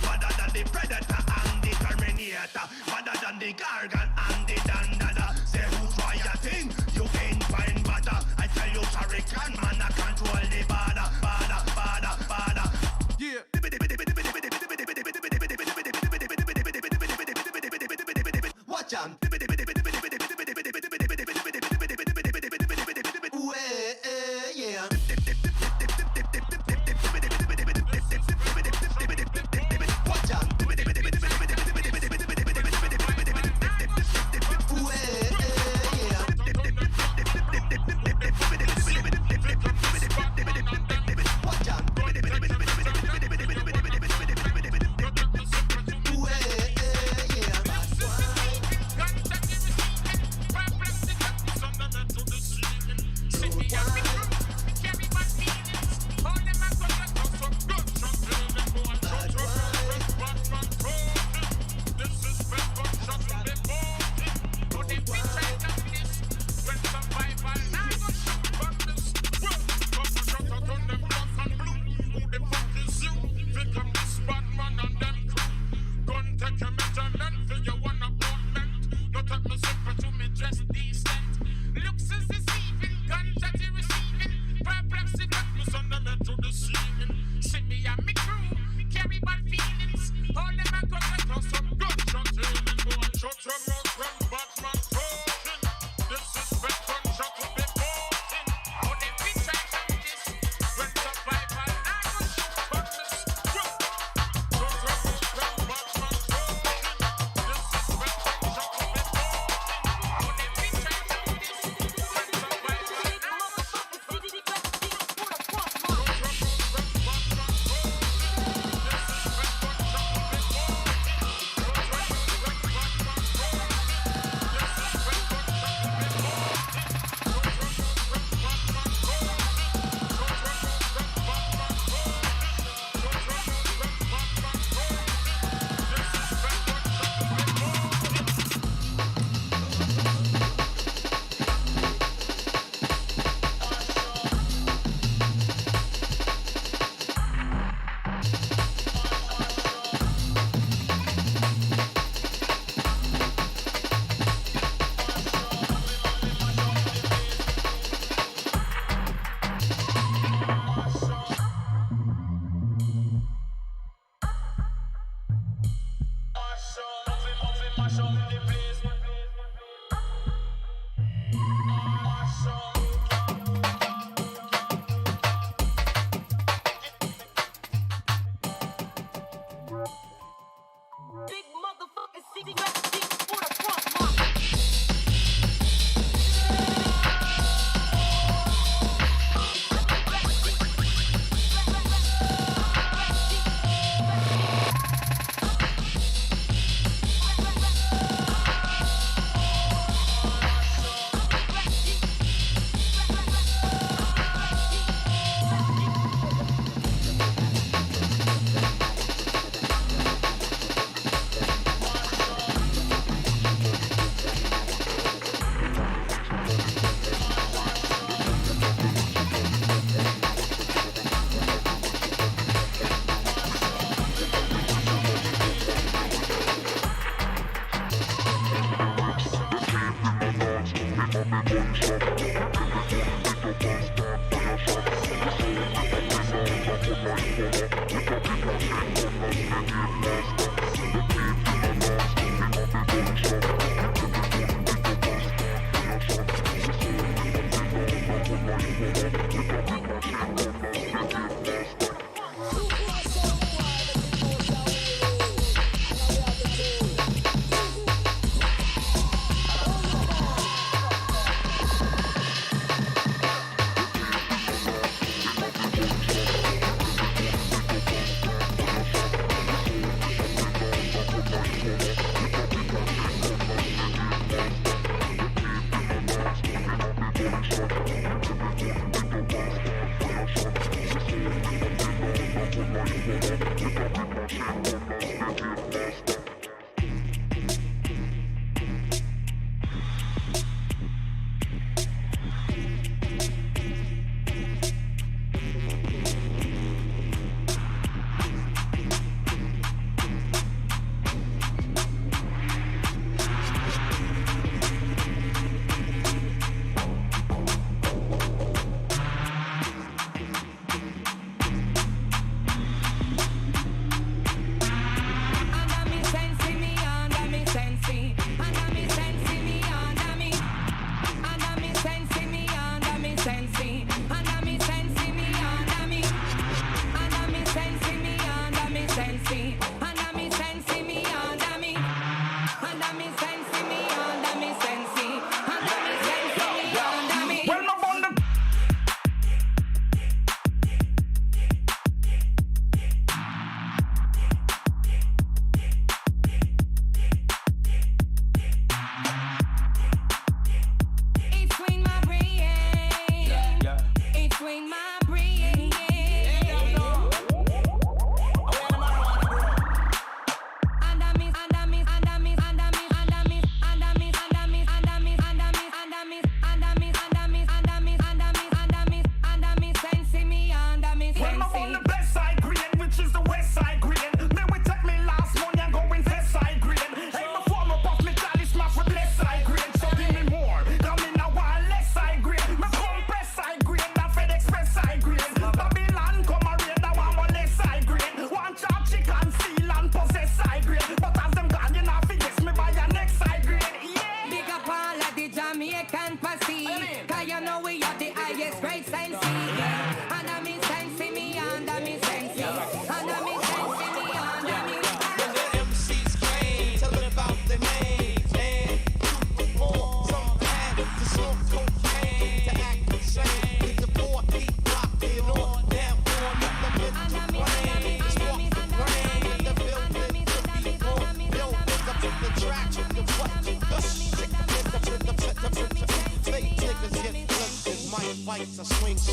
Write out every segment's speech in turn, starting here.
But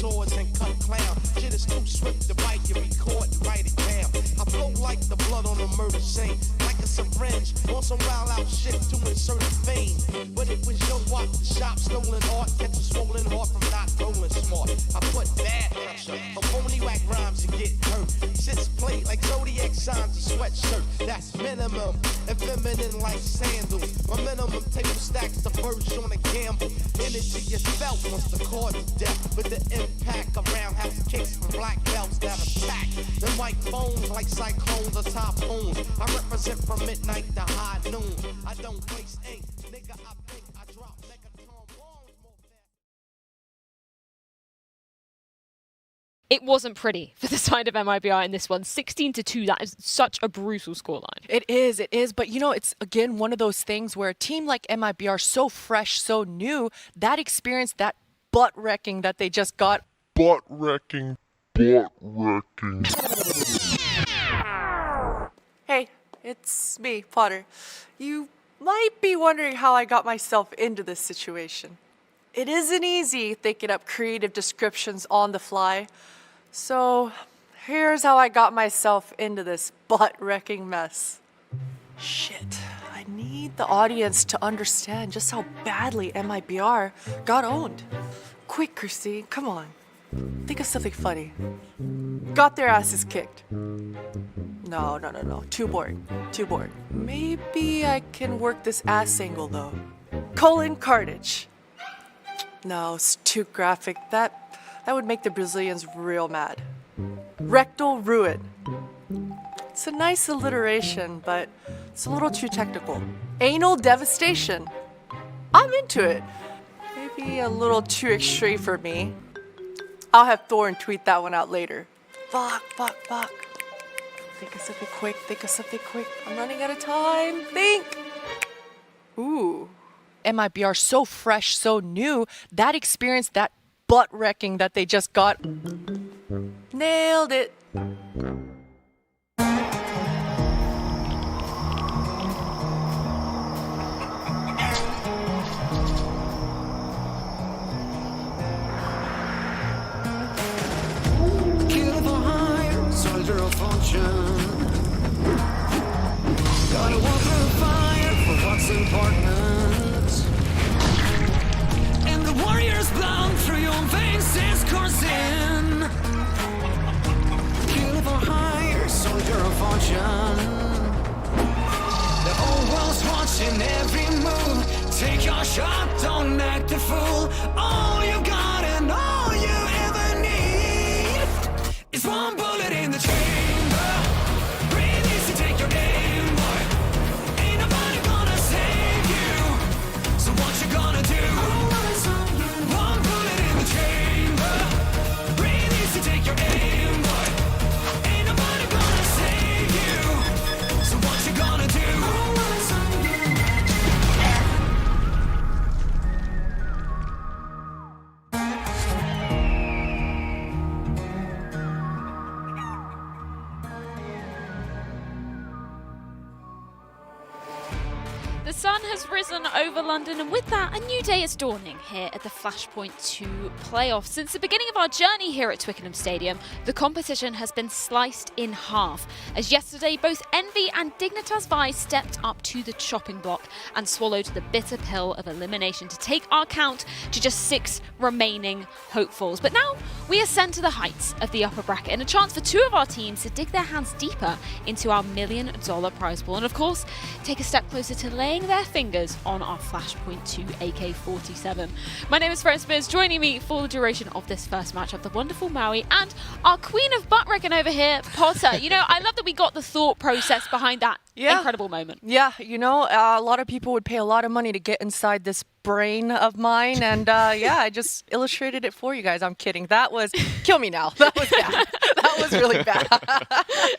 swords and cut clown. Shit is too swift to bite, you record and write it down. I flow like the blood on a murder scene, like a syringe on some wild out shit to insert a vein. But it was your walk, the shop, stolen art, catch a swollen heart from not rolling smart. I put bad pressure, for phony whack rhymes you get hurt. Shit's played like zodiac signs, a sweatshirt. That's minimum, and feminine like sandals. My minimum table stacks the verse on a gamble. Energy is felt once the cause of death, with the impact around half the kicks from black belts that attack. Them white phones like cyclones or typhoons. I represent from midnight to high noon. I don't waste ink, nigga. I think I drop megaton bombs more fast. It wasn't pretty for the side of MIBR in this one. 16-2, that is such a brutal scoreline. It is. But, you know, it's, again, one of those things where a team like MIBR, so fresh, so new, that experience, that butt-wrecking that they just got. Butt-wrecking. Hey, it's me, Potter. You might be wondering how I got myself into this situation. It isn't easy thinking up creative descriptions on the fly. So here's how I got myself into this butt-wrecking mess. Shit, I need the audience to understand just how badly MIBR got owned. Quick, Christine, come on. Think of something funny. Got their asses kicked. No. Too boring. Maybe I can work this ass angle though. Colon carnage. No, it's too graphic. That would make the Brazilians real mad. Rectal ruin. It's a nice alliteration, but it's a little too technical. Anal devastation. I'm into it. Maybe a little too extreme for me. I'll have Thorin tweet that one out later. Fuck. Think of something quick. I'm running out of time. Think. Ooh. MIBR, so fresh, so new, that experience, that butt-wrecking that they just got. Nailed it. Kill for hire, soldier of fortune. Gotta walk through fire for what's important. And the warrior's blood through your veins is coursing. Kill for hire, soldier of fortune. The whole world's watching every move. Take your shot, don't act a fool. All you got and all you ever need is one bullet in the chamber. Breathe easy, take your aim, boy. Ain't nobody gonna save you. So what you gonna do? One bullet in the chamber. Breathe easy, take your aim, boy. Ain't nobody gonna save you. So what you gonna do? The sun has risen over London, and with that, a new day is dawning here at the Flashpoint 2 playoffs. Since the beginning of our journey here at Twickenham Stadium, the competition has been sliced in half. As yesterday, both Envy and Dignitas Vi stepped up to the chopping block and swallowed the bitter pill of elimination to take our count to just 6 remaining hopefuls. But now we ascend to the heights of the upper bracket, and a chance for 2 of our teams to dig their hands deeper into our $1 million prize pool, and of course, take a step closer to laying their fingers on our Flashpoint 2 AK-47. My name is Fred Spears. Joining me for the duration of this first match of the wonderful Maui and our queen of butt-wrecking over here, Potter. You know, I love that we got the thought process behind that incredible moment. Yeah, you know, a lot of people would pay a lot of money to get inside this brain of mine, and yeah, I just illustrated it for you guys. I'm kidding. That was, kill me now. That was bad. That was really bad.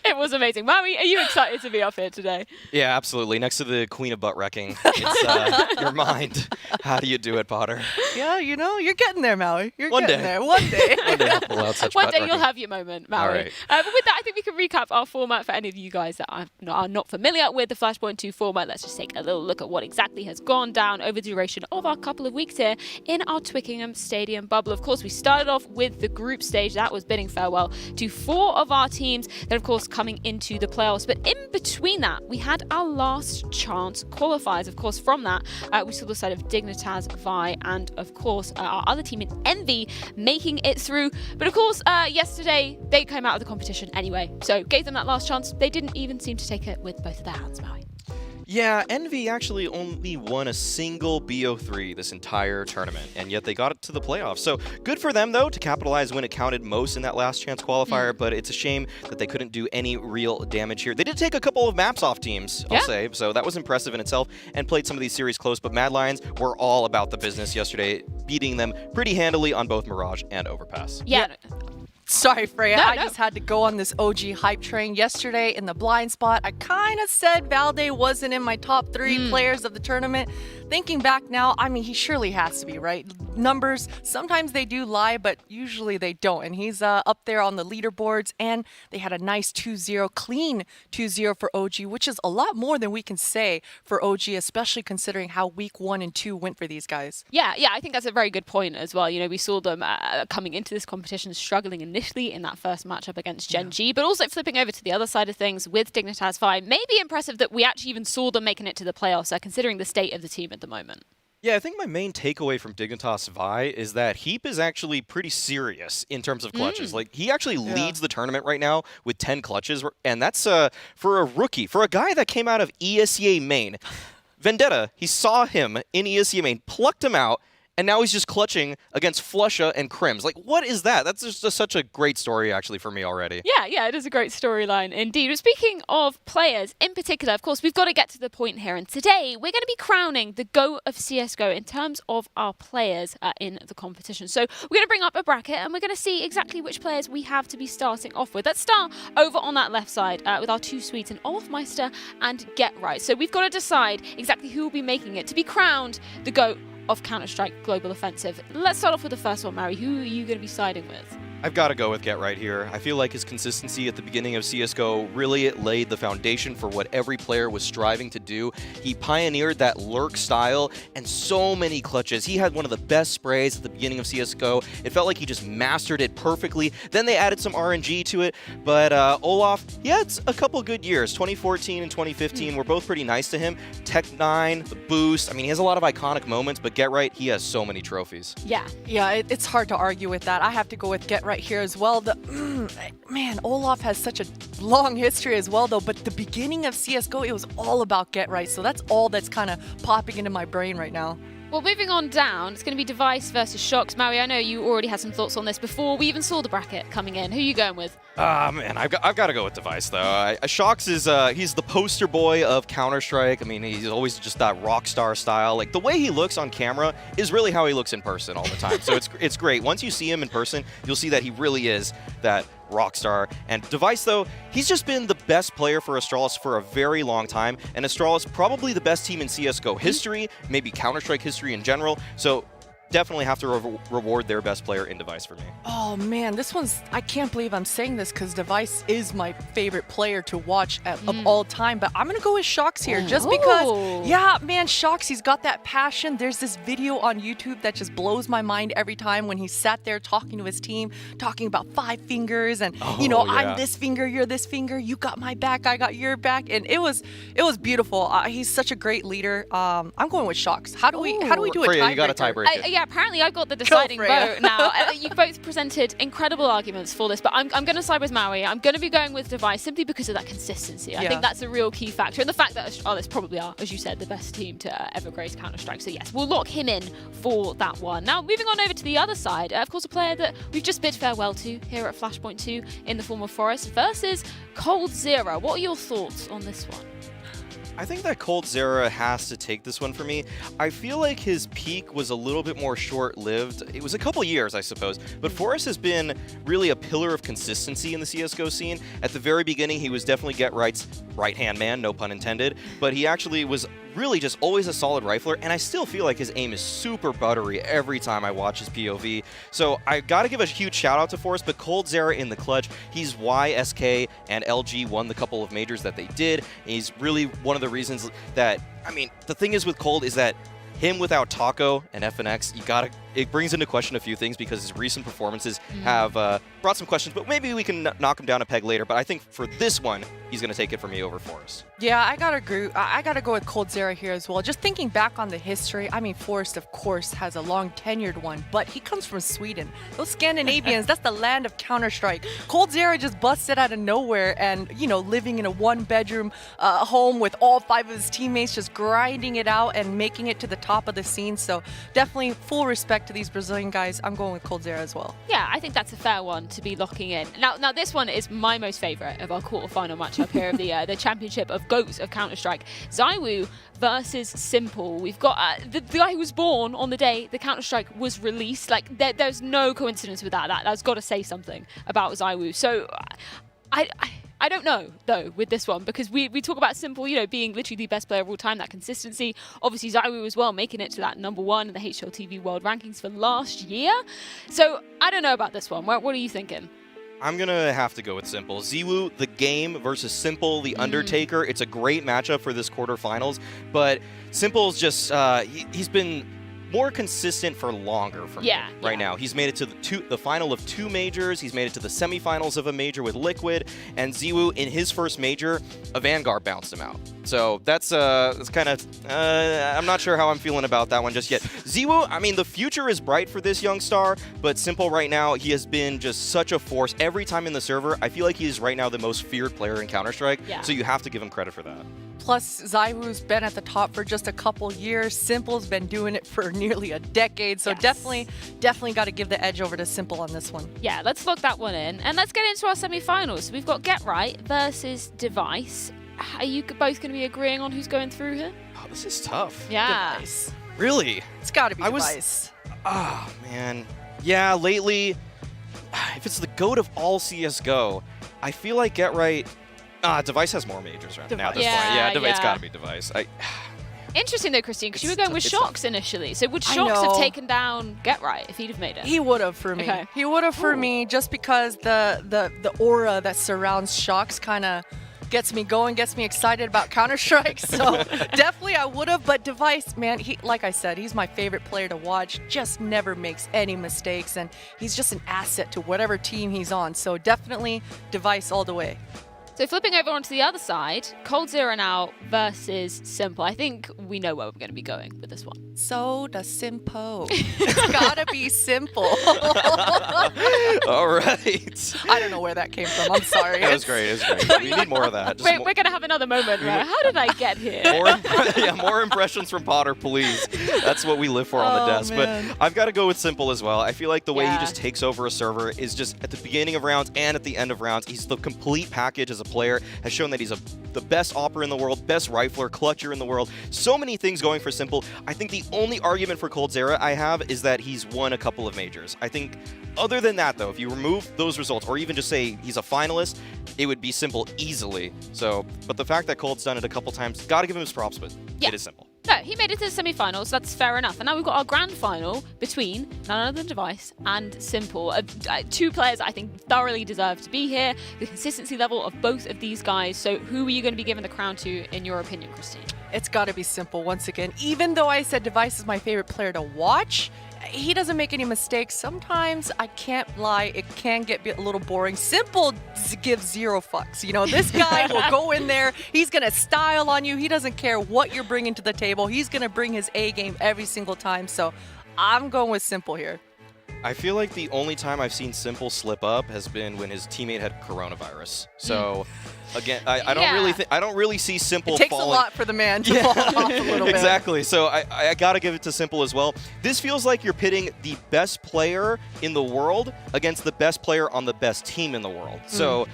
It was amazing. Maui, are you excited to be up here today? Yeah, absolutely. Next to the queen of butt wrecking, it's your mind. How do you do it, Potter? Yeah, you know, you're getting there, Maui. You're One getting day. there. One day. One day I'll pull out such One butt day you'll wrecking. have your moment, Maui. All right. But with that, I think we can recap our format for any of you guys that are not familiar with the Flashpoint 2 format. Let's just take a little look at what exactly has gone down over the duration of our couple of weeks here in our Twickenham Stadium bubble. Of course, we started off with the group stage. That was bidding farewell to 4 of our teams, then of course coming into the playoffs. But in between that, we had our last chance qualifiers. Of course, from that, we saw the side of Dignitas, Vi, and of course our other team in Envy making it through. But of course, yesterday they came out of the competition anyway, so gave them that last chance. They didn't even seem to take it with both of their hands, Maui. Yeah, Envy actually only won a single BO3 this entire tournament, and yet they got it to the playoffs. So good for them, though, to capitalize when it counted most in that last chance qualifier, but it's a shame that they couldn't do any real damage here. They did take a couple of maps off teams, I'll say, so that was impressive in itself, and played some of these series close, but Mad Lions were all about the business yesterday, beating them pretty handily on both Mirage and Overpass. Yeah. Sorry, Freya. No, I no. just had to go on this OG hype train. Yesterday in the blind spot, I kind of said Valde wasn't in my top 3 players of the tournament. Thinking back now, I mean, he surely has to be, right? Numbers, sometimes they do lie, but usually they don't. And he's up there on the leaderboards, and they had a nice 2-0, clean 2-0 for OG, which is a lot more than we can say for OG, especially considering how week 1 and 2 went for these guys. Yeah, I think that's a very good point as well. You know, we saw them coming into this competition struggling initially in that first matchup against Gen G, but also flipping over to the other side of things with Dignitas Vi. Maybe impressive that we actually even saw them making it to the playoffs, considering the state of the team at the moment. Yeah, I think my main takeaway from Dignitas Vi is that Heap is actually pretty serious in terms of clutches. Like, he actually leads the tournament right now with 10 clutches, and that's for a rookie, for a guy that came out of ESEA main. Vendetta, he saw him in ESEA main, plucked him out, and now he's just clutching against Flusha and Crims. Like, what is that? That's just such a great story, actually, for me already. Yeah, it is a great storyline indeed. But speaking of players in particular, of course, we've got to get to the point here. And today, we're going to be crowning the GOAT of CSGO in terms of our players in the competition. So we're going to bring up a bracket, and we're going to see exactly which players we have to be starting off with. Let's start over on that left side with our 2 Swedes in Olafmeister and Get Right. So we've got to decide exactly who will be making it to be crowned the GOAT of Counter-Strike Global Offensive. Let's start off with the first one, Mary. Who are you going to be siding with? I've got to go with Get Right here. I feel like his consistency at the beginning of CSGO really laid the foundation for what every player was striving to do. He pioneered that lurk style and so many clutches. He had one of the best sprays at the beginning of CSGO. It felt like he just mastered it perfectly. Then they added some RNG to it, but Olaf, he had a couple good years. 2014 and 2015 were both pretty nice to him. Tech 9, the boost. I mean, he has a lot of iconic moments, but Get Right, he has so many trophies. Yeah, it's hard to argue with that. I have to go with Get Right here as well. Man, Olaf has such a long history as well, though, but the beginning of CSGO, it was all about Get Right, so that's all that's kind of popping into my brain right now. Well, moving on down, it's going to be Device versus Shox. Mary, I know you already had some thoughts on this before we even saw the bracket coming in. Who are you going with? Man, I've got to go with Device, though. Shox is, he's the poster boy of Counter-Strike. I mean, he's always just that rock star style. Like, the way he looks on camera is really how he looks in person all the time. So it's great. Once you see him in person, you'll see that he really is that rockstar. And Device, though, he's just been the best player for Astralis for a very long time, and Astralis probably the best team in CSGO history, maybe Counter-Strike history in general, so definitely have to reward their best player in Device for me. Oh man, this one's, I can't believe I'm saying this because Device is my favorite player to watch of all time, but I'm gonna go with Shox here just because, yeah, man, Shox, he's got that passion. There's this video on YouTube that just blows my mind every time when he sat there talking to his team, talking about 5 fingers and, you know, yeah. I'm this finger, you're this finger, you got my back, I got your back, and it was beautiful. He's such a great leader. I'm going with Shox. How do we do a Freya, tiebreaker? you got a tiebreaker. Yeah, apparently I've got the deciding Freya. vote now. You both presented incredible arguments for this, but I'm going to side with Maui. I'm going to be going with Device simply because of that consistency. I think that's a real key factor. And the fact that Astralis probably are, as you said, the best team to ever grace Counter-Strike. So yes, we'll lock him in for that one. Now, moving on over to the other side, of course, a player that we've just bid farewell to here at Flashpoint 2 in the form of Forest versus Cold Zero. What are your thoughts on this one? I think that Cold Zera has to take this one for me. I feel like his peak was a little bit more short-lived. It was a couple years, I suppose, but Forrest has been really a pillar of consistency in the CSGO scene. At the very beginning, he was definitely Get Right's right-hand man, no pun intended, but he actually was really just always a solid rifler, and I still feel like his aim is super buttery every time I watch his POV. So I gotta give a huge shout out to Forrest, but coldzera in the clutch, he's why SK and LG won the couple of majors that they did, and he's really one of the reasons that, I mean, the thing is with Cold is that him without Taco and FNX, it brings into question a few things because his recent performances have brought some questions, but maybe we can knock him down a peg later. But I think for this one, he's going to take it from me over Forrest. Yeah, I gotta agree. I gotta go with coldzera here as well. Just thinking back on the history, I mean, Forrest, of course, has a long tenured one, but he comes from Sweden. Those Scandinavians, that's the land of Counter-Strike. coldzera just busted out of nowhere and, you know, living in a one-bedroom home with all 5 of his teammates, just grinding it out and making it to the top of the scene. So definitely full respect to these Brazilian guys. I'm going with coldzera as well. Yeah, I think that's a fair one to be locking in. Now this one is my most favorite of our quarterfinal matchup here of the championship of GOATs of Counter-Strike. ZywOo versus Simple. We've got the guy who was born on the day the Counter-Strike was released. Like, there's no coincidence with that. That's got to say something about ZywOo. So I don't know, though, with this one, because we talk about Simple, you know, being literally the best player of all time, that consistency. Obviously, ZywOo as well, making it to that #1 in the HLTV World Rankings for last year. So I don't know about this one. What are you thinking? I'm going to have to go with Simple. ZywOo, the game, versus Simple, the Undertaker. It's a great matchup for this quarterfinals, but Simple's just, he's been more consistent for longer for me right now. He's made it to the final of 2 majors. He's made it to the semifinals of a major with Liquid, and ZywOo, in his first major, a Vanguard bounced him out. So that's kind of, I'm not sure how I'm feeling about that one just yet. ZywOo, I mean, the future is bright for this young star, but Simple right now, he has been just such a force. Every time in the server, I feel like he is right now the most feared player in Counter-Strike, so you have to give him credit for that. Plus, ZywOo's been at the top for just a couple years. Simple's been doing it for nearly a decade, so definitely got to give the edge over to Simple on this one. Yeah, let's lock that one in, and let's get into our semi-finals. We've got Get Right versus Device. Are you both going to be agreeing on who's going through here? Oh, this is tough. Yeah. Device. Really? It's got to be Device. Oh, man. Yeah, lately, if it's the GOAT of all CSGO, I feel like Get Right... Device has more majors right now at this point. Yeah, Device got to be Device. Interesting though, Christine, because you were going with Shox initially. So would Shox have taken down Get Right if he'd have made it? He would have for me. Okay. He would have for me, just because the aura that surrounds Shox kind of gets me going, gets me excited about Counter-Strike. So definitely I would have. But Device, man, he, like I said, he's my favorite player to watch. Just never makes any mistakes, and he's just an asset to whatever team he's on. So definitely Device all the way. So flipping over onto the other side, coldzera now versus Simple. I think we know where we're going to be going with this one. So does Simple. It's gotta be Simple. All right. I don't know where that came from. I'm sorry. That was great. It was great. We need more of that. We're going to have another moment, right? How did I get here? More impressions from Potter, please. That's what we live for on the desk. Man. But I've got to go with Simple as well. I feel like the way he just takes over a server is just at the beginning of rounds and at the end of rounds. He's the complete package as a player, has shown that he's the best AWPer in the world, best rifler, clutcher in the world. So many things going for Simple. I think the only argument for coldzera I have is that he's won a couple of majors. I think other than that, though, if you remove those results or even just say he's a finalist, it would be Simple easily. So, but the fact that Cold's done it a couple times, got to give him his props, but it is Simple. No, he made it to the semi-finals, so that's fair enough. And now we've got our grand final between none other than Device and Simple. 2 players I think thoroughly deserve to be here. The consistency level of both of these guys. So who are you going to be giving the crown to, in your opinion, Christine? It's got to be Simple once again. Even though I said Device is my favorite player to watch, he doesn't make any mistakes. Sometimes, I can't lie, it can get a little boring. Simple gives 0 fucks. You know, this guy will go in there, he's going to style on you. He doesn't care what you're bringing to the table. He's going to bring his A game every single time. So I'm going with Simple here. I feel like the only time I've seen Simple slip up has been when his teammate had coronavirus. So again, I don't really see Simple. It takes falling. a lot for the man to fall off a little bit. Exactly. So I got to give it to Simple as well. This feels like you're pitting the best player in the world against the best player on the best team in the world. So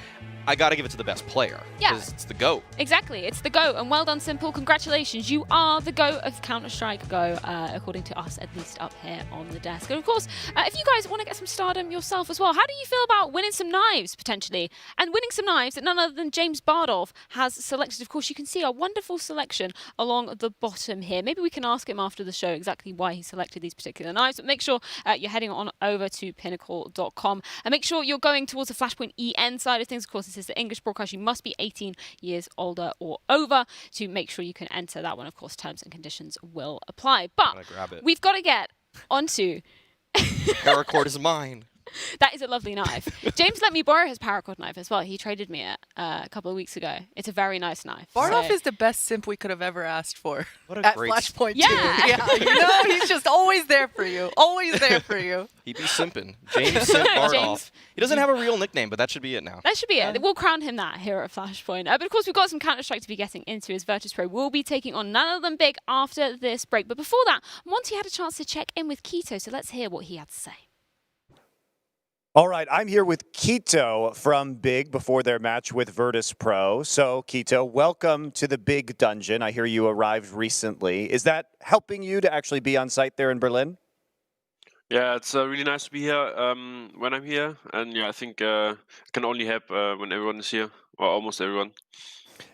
I got to give it to the best player. Yeah. 'Cause it's the GOAT. Exactly, it's the GOAT, and well done, Simple. Congratulations, you are the GOAT of Counter-Strike Go, according to us, at least up here on the desk. And of course, if you guys want to get some stardom yourself as well, how do you feel about winning some knives, potentially? And winning some knives that none other than James Bardolph has selected. Of course, you can see our wonderful selection along the bottom here. Maybe we can ask him after the show exactly why he selected these particular knives, but make sure you're heading on over to pinnacle.com, and make sure you're going towards the Flashpoint EN side of things. Of course, this is the English broadcast. You must be 18 years older or over to make sure you can enter that one. Of course, terms and conditions will apply. But we've got to get onto... Paracord is mine. That is a lovely knife. James let me borrow his paracord knife as well. He traded me it a couple of weeks ago. It's a very nice knife. Bardolph is the best simp we could have ever asked for. What a at great Flashpoint Yeah. too. Yeah, you know, he's just always there for you. Always there for you. He be simping. James Simp Bardolph. James. He doesn't have a real nickname, but that should be it now. That should be it. We'll crown him that here at Flashpoint. But of course, we've got some Counter-Strike to be getting into as Virtus.Pro will be taking on none other than Big after this break. But before that, Monty had a chance to check in with Keto, so let's hear what he had to say. All right, I'm here with Keto from Big before their match with Virtus.Pro. So, Keto, welcome to the Big Dungeon. I hear you arrived recently. Is that helping you to actually be on site there in Berlin? Yeah, it's really nice to be here when I'm here. And yeah, I think it can only help when everyone is here, or almost everyone.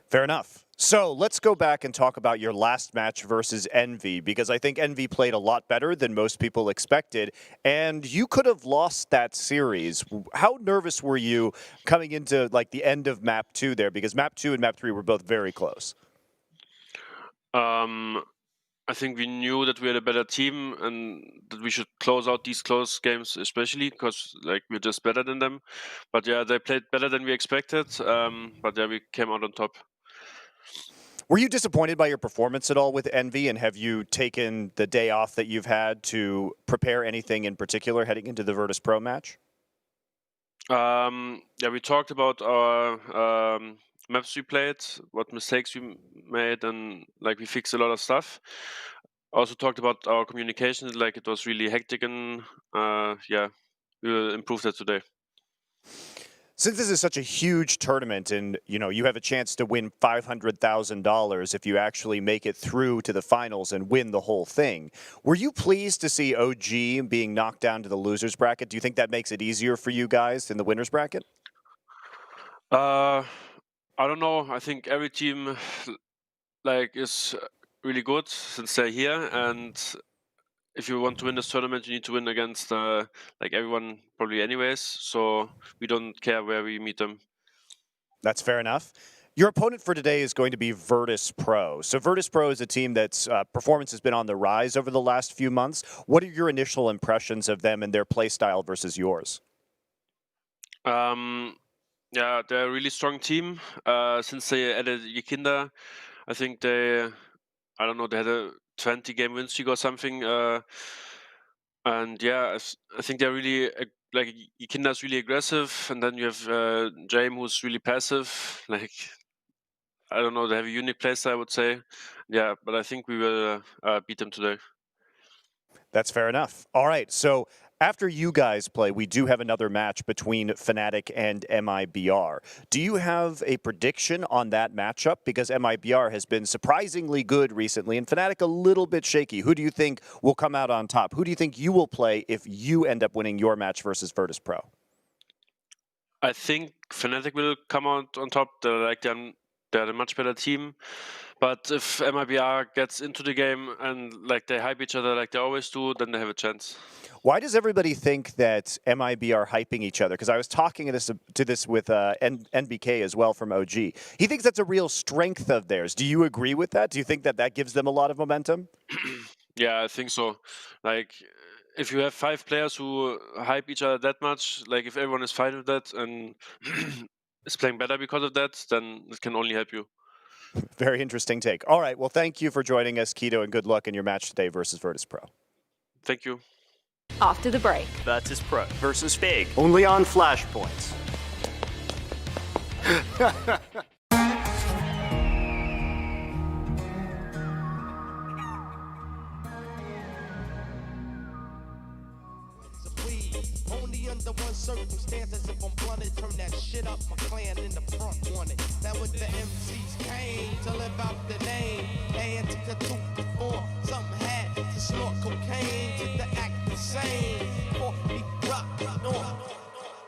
Fair enough. So let's go back and talk about your last match versus Envy, because I think Envy played a lot better than most people expected, and you could have lost that series. How nervous were you coming into like the end of map 2 there? Because map 2 and map 3 were both very close. I think we knew that we had a better team and that we should close out these close games, especially because like we're just better than them. But yeah, they played better than we expected. But yeah, we came out on top. Were you disappointed by your performance at all with Envy, and have you taken the day off that you've had to prepare anything in particular heading into the Virtus.Pro match? Yeah, we talked about our maps we played, what mistakes we made, and like we fixed a lot of stuff. Also talked about our communication, like it was really hectic, and yeah, we will improve that today. Since this is such a huge tournament and, you know, you have a chance to win $500,000 if you actually make it through to the finals and win the whole thing, were you pleased to see OG being knocked down to the losers bracket? Do you think that makes it easier for you guys in the winners bracket? I don't know. I think every team like is really good since they're here, and if you want to win this tournament, you need to win against like everyone probably anyways. So we don't care where we meet them. That's fair enough. Your opponent for today is going to be Virtus.Pro. So Virtus.Pro is a team that's performance has been on the rise over the last few months. What are your initial impressions of them and their play style versus yours? Yeah, they're a really strong team. Since they added Yikinda, I think they had a 20-game win streak or something. And yeah, I think they're really, like, Yikinda's really aggressive, and then you have James who's really passive. Like, I don't know, they have a unique playstyle, I would say. Yeah, but I think we will beat them today. That's fair enough. All right, so after you guys play, we do have another match between Fnatic and MIBR. Do you have a prediction on that matchup? Because MIBR has been surprisingly good recently, and Fnatic a little bit shaky. Who do you think will come out on top? Who do you think you will play if you end up winning your match versus Virtus.Pro? I think Fnatic will come out on top. They're a much better team. But if MIBR gets into the game and like they hype each other like they always do, then they have a chance. Why does everybody think that MIB are hyping each other? Because I was talking to this with NBK as well from OG. He thinks that's a real strength of theirs. Do you agree with that? Do you think that that gives them a lot of momentum? Yeah, I think so. Like, if you have 5 players who hype each other that much, like if everyone is fine with that and is playing better because of that, then it can only help you. Very interesting take. All right, well, thank you for joining us, Keto, and good luck in your match today versus Virtus.Pro. Thank you. After the break. Virtus.Pro versus Big, only on Flashpoint. Only under one the circumstance as if I'm blunted. Turn that shit up, my clan in the front wanted. That what the MCs came to live out the name. And took a tooth before something had to snort cocaine. To the act the same. For me rock on.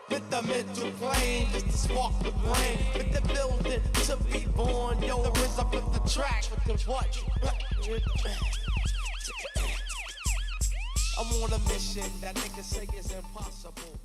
With the mental plane, just to spark the brain. With the building to be born. Yo, the rinse up with the track. With the what? I'm on a mission that niggas say is impossible.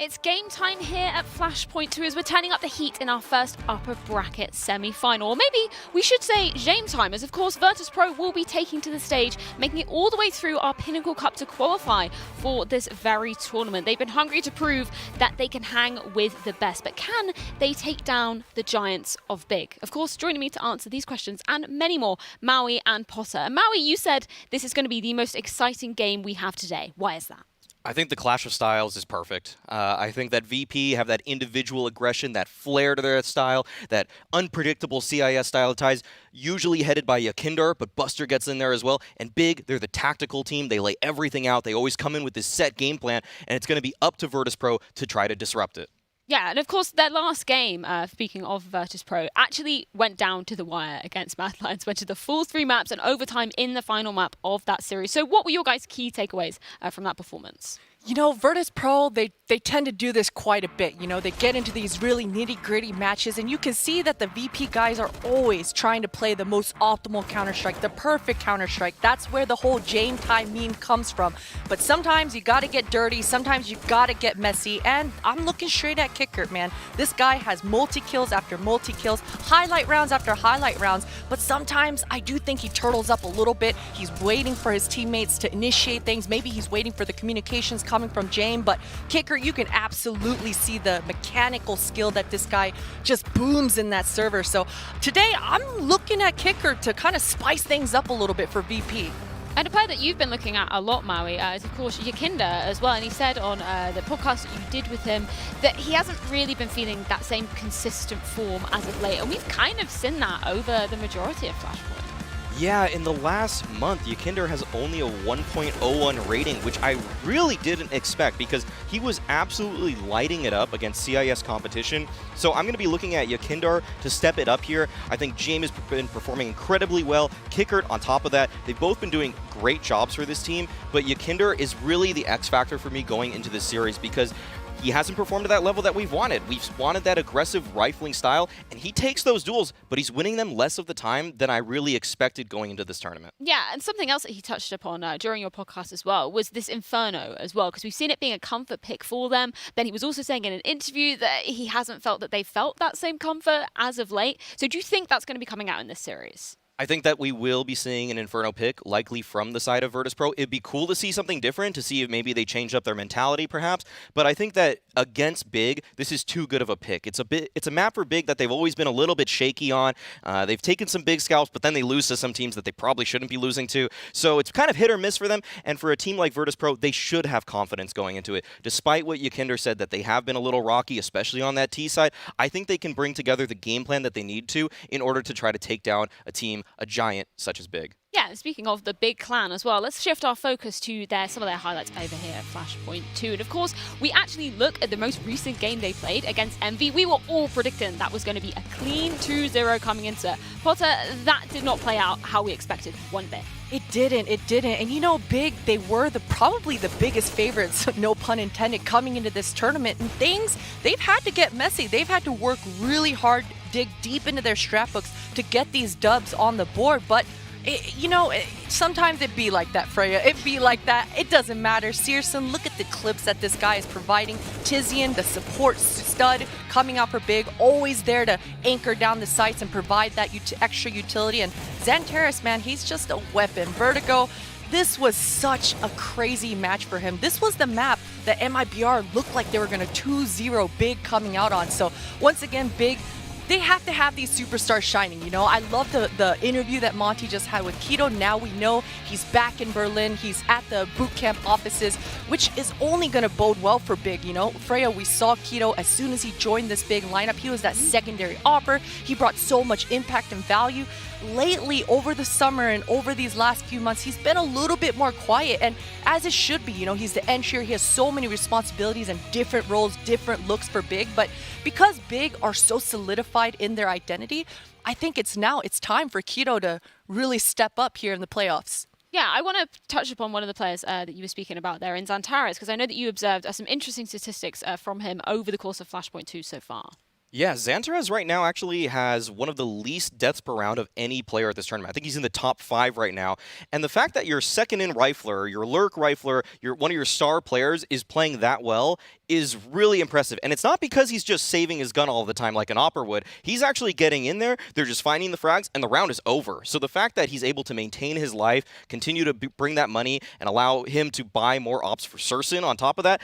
It's game time here at Flashpoint 2 as we're turning up the heat in our first upper bracket semi-final. Or maybe we should say game time, as of course Virtus.Pro will be taking to the stage, making it all the way through our Pinnacle Cup to qualify for this very tournament. They've been hungry to prove that they can hang with the best, but can they take down the giants of Big? Of course, joining me to answer these questions and many more, Maui and Potter. And Maui, you said this is going to be the most exciting game we have today. Why is that? I think the clash of styles is perfect. I think that VP have that individual aggression, that flair to their style, that unpredictable CIS style ties, usually headed by Yakinder, but Buster gets in there as well. And Big, they're the tactical team. They lay everything out. They always come in with this set game plan, and it's going to be up to Virtus.Pro to try to disrupt it. Yeah, and of course, their last game, speaking of Virtus.Pro, actually went down to the wire against Mad Lions, went to the full 3 maps and overtime in the final map of that series. So what were your guys' key takeaways from that performance? You know, Virtus.Pro, they tend to do this quite a bit. You know, they get into these really nitty-gritty matches, and you can see that the VP guys are always trying to play the most optimal Counter-Strike, the perfect Counter-Strike. That's where the whole Jame time meme comes from. But sometimes you gotta get dirty, sometimes you gotta get messy, and I'm looking straight at Kicker, man. This guy has multi-kills after multi-kills, highlight rounds after highlight rounds, but sometimes I do think he turtles up a little bit. He's waiting for his teammates to initiate things. Maybe he's waiting for the communications coming from Jame, but Kicker, you can absolutely see the mechanical skill that this guy just booms in that server. So today I'm looking at Kicker to kind of spice things up a little bit for VP. And a player that you've been looking at a lot, Maui, is of course Yakinder as well. And he said on the podcast that you did with him that he hasn't really been feeling that same consistent form as of late. And we've kind of seen that over the majority of Flashpoint. Yeah, in the last month, Yakinder has only a 1.01 rating, which I really didn't expect because he was absolutely lighting it up against CIS competition. So I'm going to be looking at Yakinder to step it up here. I think James has been performing incredibly well. Kicker on top of that. They've both been doing great jobs for this team, but Yakinder is really the X factor for me going into this series because he hasn't performed to that level that we've wanted. We've wanted that aggressive rifling style, and he takes those duels, but he's winning them less of the time than I really expected going into this tournament. Yeah, and something else that he touched upon during your podcast as well was this Inferno as well, because we've seen it being a comfort pick for them. Then he was also saying in an interview that he hasn't felt that they felt that same comfort as of late. So do you think that's going to be coming out in this series? I think that we will be seeing an Inferno pick, likely from the side of Virtus.Pro. It'd be cool to see something different, to see if maybe they change up their mentality, perhaps. But I think that against Big, this is too good of a pick. It's a map for Big that they've always been a little bit shaky on. They've taken some big scalps, but then they lose to some teams that they probably shouldn't be losing to. So it's kind of hit or miss for them. And for a team like Virtus.Pro, they should have confidence going into it. Despite what Yakinder said, that they have been a little rocky, especially on that T side, I think they can bring together the game plan that they need to in order to try to take down a team, a giant such as Big. Yeah, and speaking of the Big clan as well, let's shift our focus to some of their highlights over here at Flashpoint 2. And of course, we actually look at the most recent game they played against Envy. We were all predicting that was going to be a clean 2-0 coming into Potter. That did not play out how we expected one bit. It didn't. And you know, Big, they were probably the biggest favorites, no pun intended, coming into this tournament. And they've had to get messy. They've had to work really hard, dig deep into their strat books to get these dubs on the board. But sometimes it be like that, Freya. It be like that. It doesn't matter. Searson, look at the clips that this guy is providing. Tizian, the support stud, coming out for Big, always there to anchor down the sites and provide that extra utility. And Xantares, man, he's just a weapon. Vertigo, this was such a crazy match for him. This was the map that MIBR looked like they were going to 2-0 Big coming out on. So once again, Big they have to have these superstars shining, you know? I love the interview that Monty just had with Keto. Now we know he's back in Berlin. He's at the boot camp offices, which is only going to bode well for Big, you know? Freya, we saw Keto as soon as he joined this Big lineup. He was that secondary offer. He brought so much impact and value. Lately, over the summer and over these last few months, he's been a little bit more quiet, and as it should be, you know, he's the entry, he has so many responsibilities and different roles, different looks for Big, but because Big are so solidified in their identity, I think it's time for Keto to really step up here in the playoffs. Yeah, I want to touch upon one of the players that you were speaking about there in Xantares, because I know that you observed some interesting statistics from him over the course of Flashpoint 2 so far. Yeah, Xantares right now actually has one of the least deaths per round of any player at this tournament. I think he's in the top 5 right now. And the fact that your second-in rifler, your lurk rifler, one of your star players is playing that well is really impressive. And it's not because he's just saving his gun all the time like an Opera would. He's actually getting in there, they're just finding the frags, and the round is over. So the fact that he's able to maintain his life, continue to bring that money, and allow him to buy more ops for Sursin on top of that,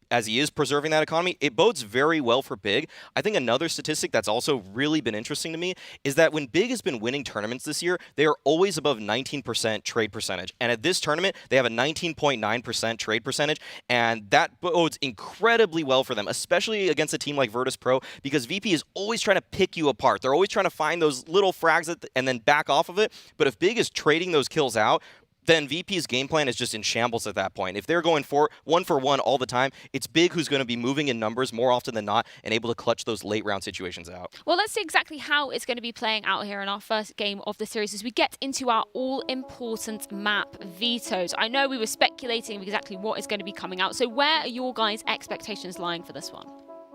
as he is preserving that economy, it bodes very well for Big. I think another statistic that's also really been interesting to me is that when Big has been winning tournaments this year, they are always above 19% trade percentage. And at this tournament, they have a 19.9% trade percentage, and that bodes incredibly well for them, especially against a team like Virtus.Pro, because VP is always trying to pick you apart. They're always trying to find those little frags and then back off of it. But if Big is trading those kills out, then VP's game plan is just in shambles at that point. If they're going for one all the time, it's Big who's going to be moving in numbers more often than not and able to clutch those late round situations out. Well, let's see exactly how it's going to be playing out here in our first game of the series as we get into our all-important map, Vetoes. I know we were speculating exactly what is going to be coming out, so where are your guys' expectations lying for this one?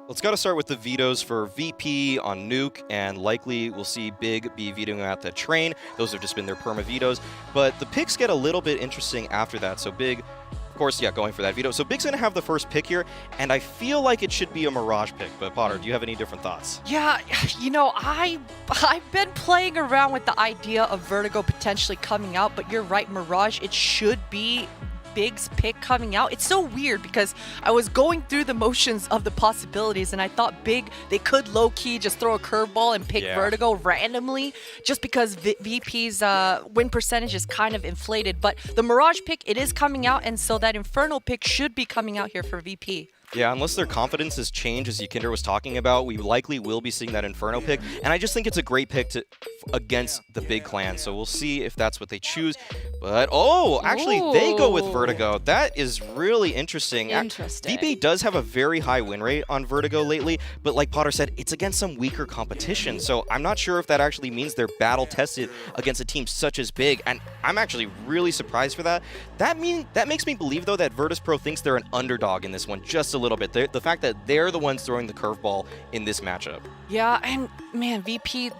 Let's got to start with the vetoes for VP on Nuke, and likely we'll see Big be vetoing out the train. Those have just been their perma vetoes, but the picks get a little bit interesting after that. So Big, of course, yeah, going for that veto. So Big's going to have the first pick here, and I feel like it should be a Mirage pick. But Potter, do you have any different thoughts? Yeah, you know, I've been playing around with the idea of Vertigo potentially coming out, but you're right, Mirage, it should be Big's pick coming out. It's so weird because I was going through the motions of the possibilities and I thought Big, they could low-key just throw a curveball and pick Vertigo randomly just because VP's win percentage is kind of inflated. But the Mirage pick, it is coming out, and so that Inferno pick should be coming out here for VP. Yeah, unless their confidence has changed, as Yakinder was talking about, we likely will be seeing that Inferno pick. And I just think it's a great pick against the Big clan. So we'll see if that's what they choose. But, actually, they go with Vertigo. That is really interesting. VP does have a very high win rate on Vertigo lately. But like Potter said, it's against some weaker competition. So I'm not sure if that actually means they're battle-tested against a team such as Big. And I'm actually really surprised for that. That makes me believe, though, that Virtus.Pro thinks they're an underdog in this one just a little bit. The fact that they're the ones throwing the curveball in this matchup. Yeah, and man, VP,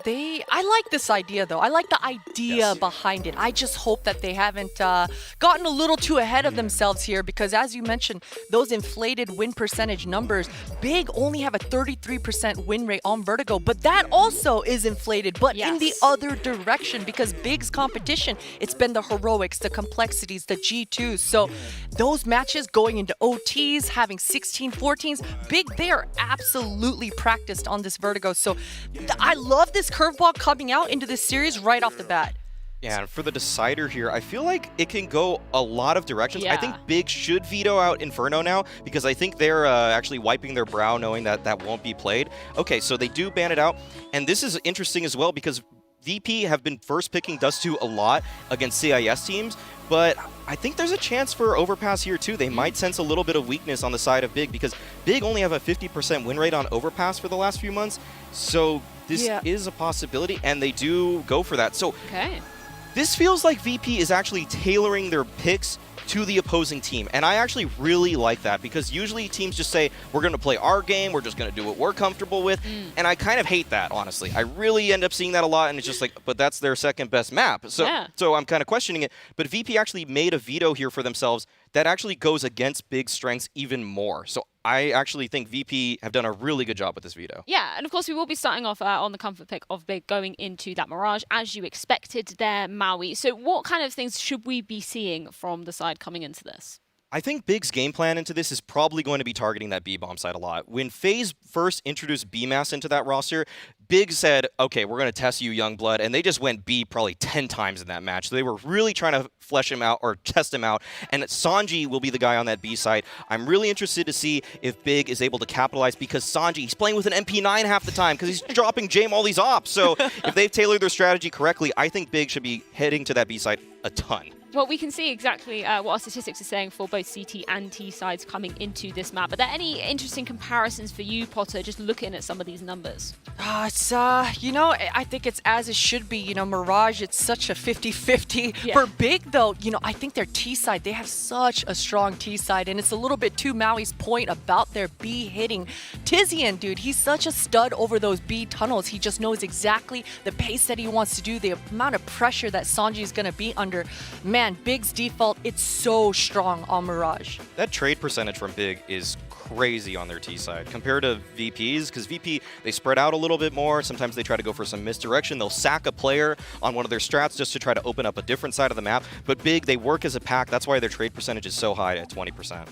I like this idea though. I like the idea behind it. I just hope that they haven't gotten a little too ahead of themselves here, because as you mentioned, those inflated win percentage numbers, Big only have a 33% win rate on Vertigo, but that also is inflated, but in the other direction, because Big's competition, it's been the heroics, the complexities, the G2s. So those matches going into OTs, having 16-14s, Big, they are absolutely practiced on this Vertigo. So I love this curveball coming out into this series right off the bat. Yeah, and for the decider here, I feel like it can go a lot of directions. I think Big should veto out Inferno now, because I think they're actually wiping their brow knowing that that won't be played. Okay, so they do ban it out, and this is interesting as well because VP have been first picking Dust 2 a lot against CIS teams, but I think there's a chance for Overpass here too. They might sense a little bit of weakness on the side of Big, because Big only have a 50% win rate on Overpass for the last few months, so this is a possibility, and they do go for that. So this feels like VP is actually tailoring their picks to the opposing team, and I actually really like that, because usually teams just say, we're going to play our game, we're just going to do what we're comfortable with, and I kind of hate that, honestly. I really end up seeing that a lot, and it's just like, but that's their second best map, so I'm kind of questioning it. But VP actually made a veto here for themselves that actually goes against Big's strengths even more. So I actually think VP have done a really good job with this veto. Yeah, and of course we will be starting off on the comfort pick of Big going into that Mirage, as you expected there, Maui. So what kind of things should we be seeing from the side coming into this? I think Big's game plan into this is probably going to be targeting that B bomb side a lot. When FaZe first introduced B-Mass into that roster, Big said, okay, we're going to test you, young blood, and they just went B probably 10 times in that match. So they were really trying to flesh him out or test him out, and Sanji will be the guy on that B side. I'm really interested to see if Big is able to capitalize because Sanji, he's playing with an MP9 half the time because he's dropping Jame all these ops. So if they've tailored their strategy correctly, I think Big should be heading to that B side a ton. Well, we can see exactly what our statistics are saying for both CT and T sides coming into this map. Are there any interesting comparisons for you, Potter, just looking at some of these numbers? You know, I think it's as it should be. You know, Mirage, it's such a 50-50. Yeah. For Big, though, you know, I think their T side, they have such a strong T side, and it's a little bit to Maui's point about their B hitting. Tizian, dude, he's such a stud over those B tunnels. He just knows exactly the pace that he wants to do, the amount of pressure that Sanji is going to be under. Man, Big's default, it's so strong on Mirage. That trade percentage from Big is crazy on their T side compared to VPs, because VP, they spread out a little bit more. Sometimes they try to go for some misdirection. They'll sack a player on one of their strats just to try to open up a different side of the map. But Big, they work as a pack. That's why their trade percentage is so high at 20%.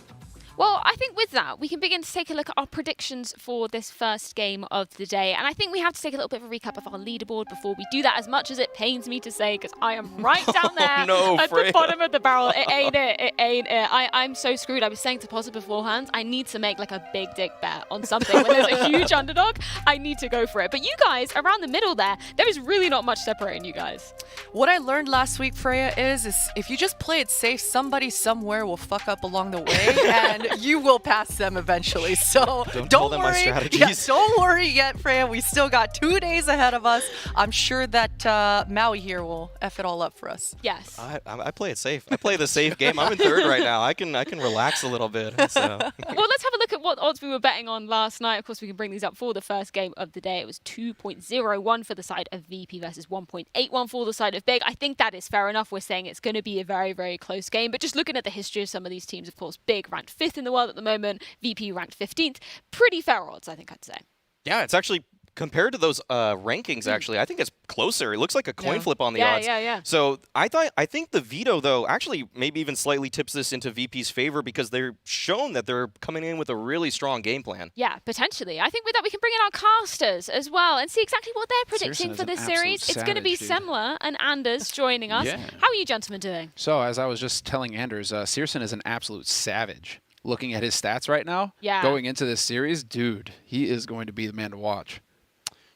Well, I think with that, we can begin to take a look at our predictions for this first game of the day. And I think we have to take a little bit of a recap of our leaderboard before we do that, as much as it pains me to say, because I am right down there at the bottom of the barrel. It ain't it. It ain't it. I'm so screwed. I was saying to Potter beforehand, I need to make like a big dick bet on something. When there's a huge underdog, I need to go for it. But you guys, around the middle there is really not much separating you guys. What I learned last week, Freya, is if you just play it safe, somebody somewhere will fuck up along the way, and you will pass them eventually. So don't worry. Yeah, don't worry yet, Freya. We still got 2 days ahead of us. I'm sure that Maui here will F it all up for us. Yes. I play it safe. I play the safe game. I'm in third right now. I can relax a little bit. So. Well, let's have a look at what odds we were betting on last night. Of course, we can bring these up for the first game of the day. It was 2.01 for the side of VP versus 1.81 for the side of Big. I think that is fair enough. We're saying it's going to be a very, very close game. But just looking at the history of some of these teams, of course, Big ranked 5th in the world at the moment, VP ranked 15th. Pretty fair odds, I think I'd say. Yeah, it's actually, compared to those rankings, actually, I think it's closer. It looks like a coin flip on the odds. Yeah. So I think the veto, though, actually maybe even slightly tips this into VP's favor because they're shown that they're coming in with a really strong game plan. Yeah, potentially. I think with that we can bring in our casters as well and see exactly what they're predicting for this series. It's going to be Semler and Anders joining us. Yeah. How are you gentlemen doing? So, as I was just telling Anders, Searson is an absolute savage. Looking at his stats right now, going into this series, dude, he is going to be the man to watch.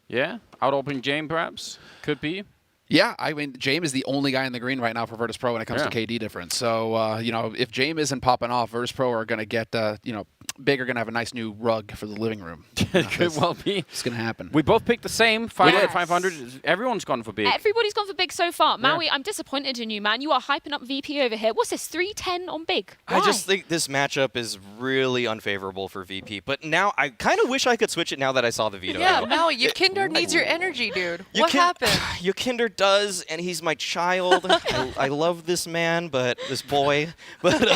Yeah, out-opening Jame perhaps, could be. Yeah, I mean, Jame is the only guy in the green right now for Virtus.Pro when it comes to KD difference. So, you know, if Jame isn't popping off, Virtus.Pro are going to get, you know, Big are going to have a nice new rug for the living room. It could well be. It's going to happen. We both picked the same, 500. Everyone's gone for Big. Everybody's gone for Big so far. Maui, I'm disappointed in you, man. You are hyping up VP over here. What's this, 3-10 on Big? Why? I just think this matchup is really unfavorable for VP. But now I kind of wish I could switch it now that I saw the veto. Yeah, Maui, Yukinder needs your energy, dude. What happened? Yukinder does, and he's my child. I love this man, but this boy. But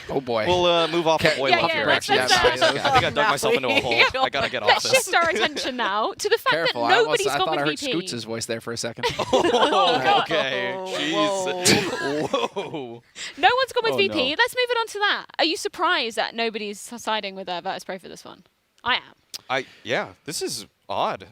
oh boy, we'll move off the boy love here. Actually, I think I dug myself into a hole. I gotta get off this. Let's shift our attention now to the fact Careful, that nobody's I gone thought with I heard VP. Scoots' voice there for a second. Okay, jeez. Whoa. No one's gone with VP. No. Let's move it on to that. Are you surprised that nobody's siding with Virtus.Pro for this one? I am. Yeah, this is odd.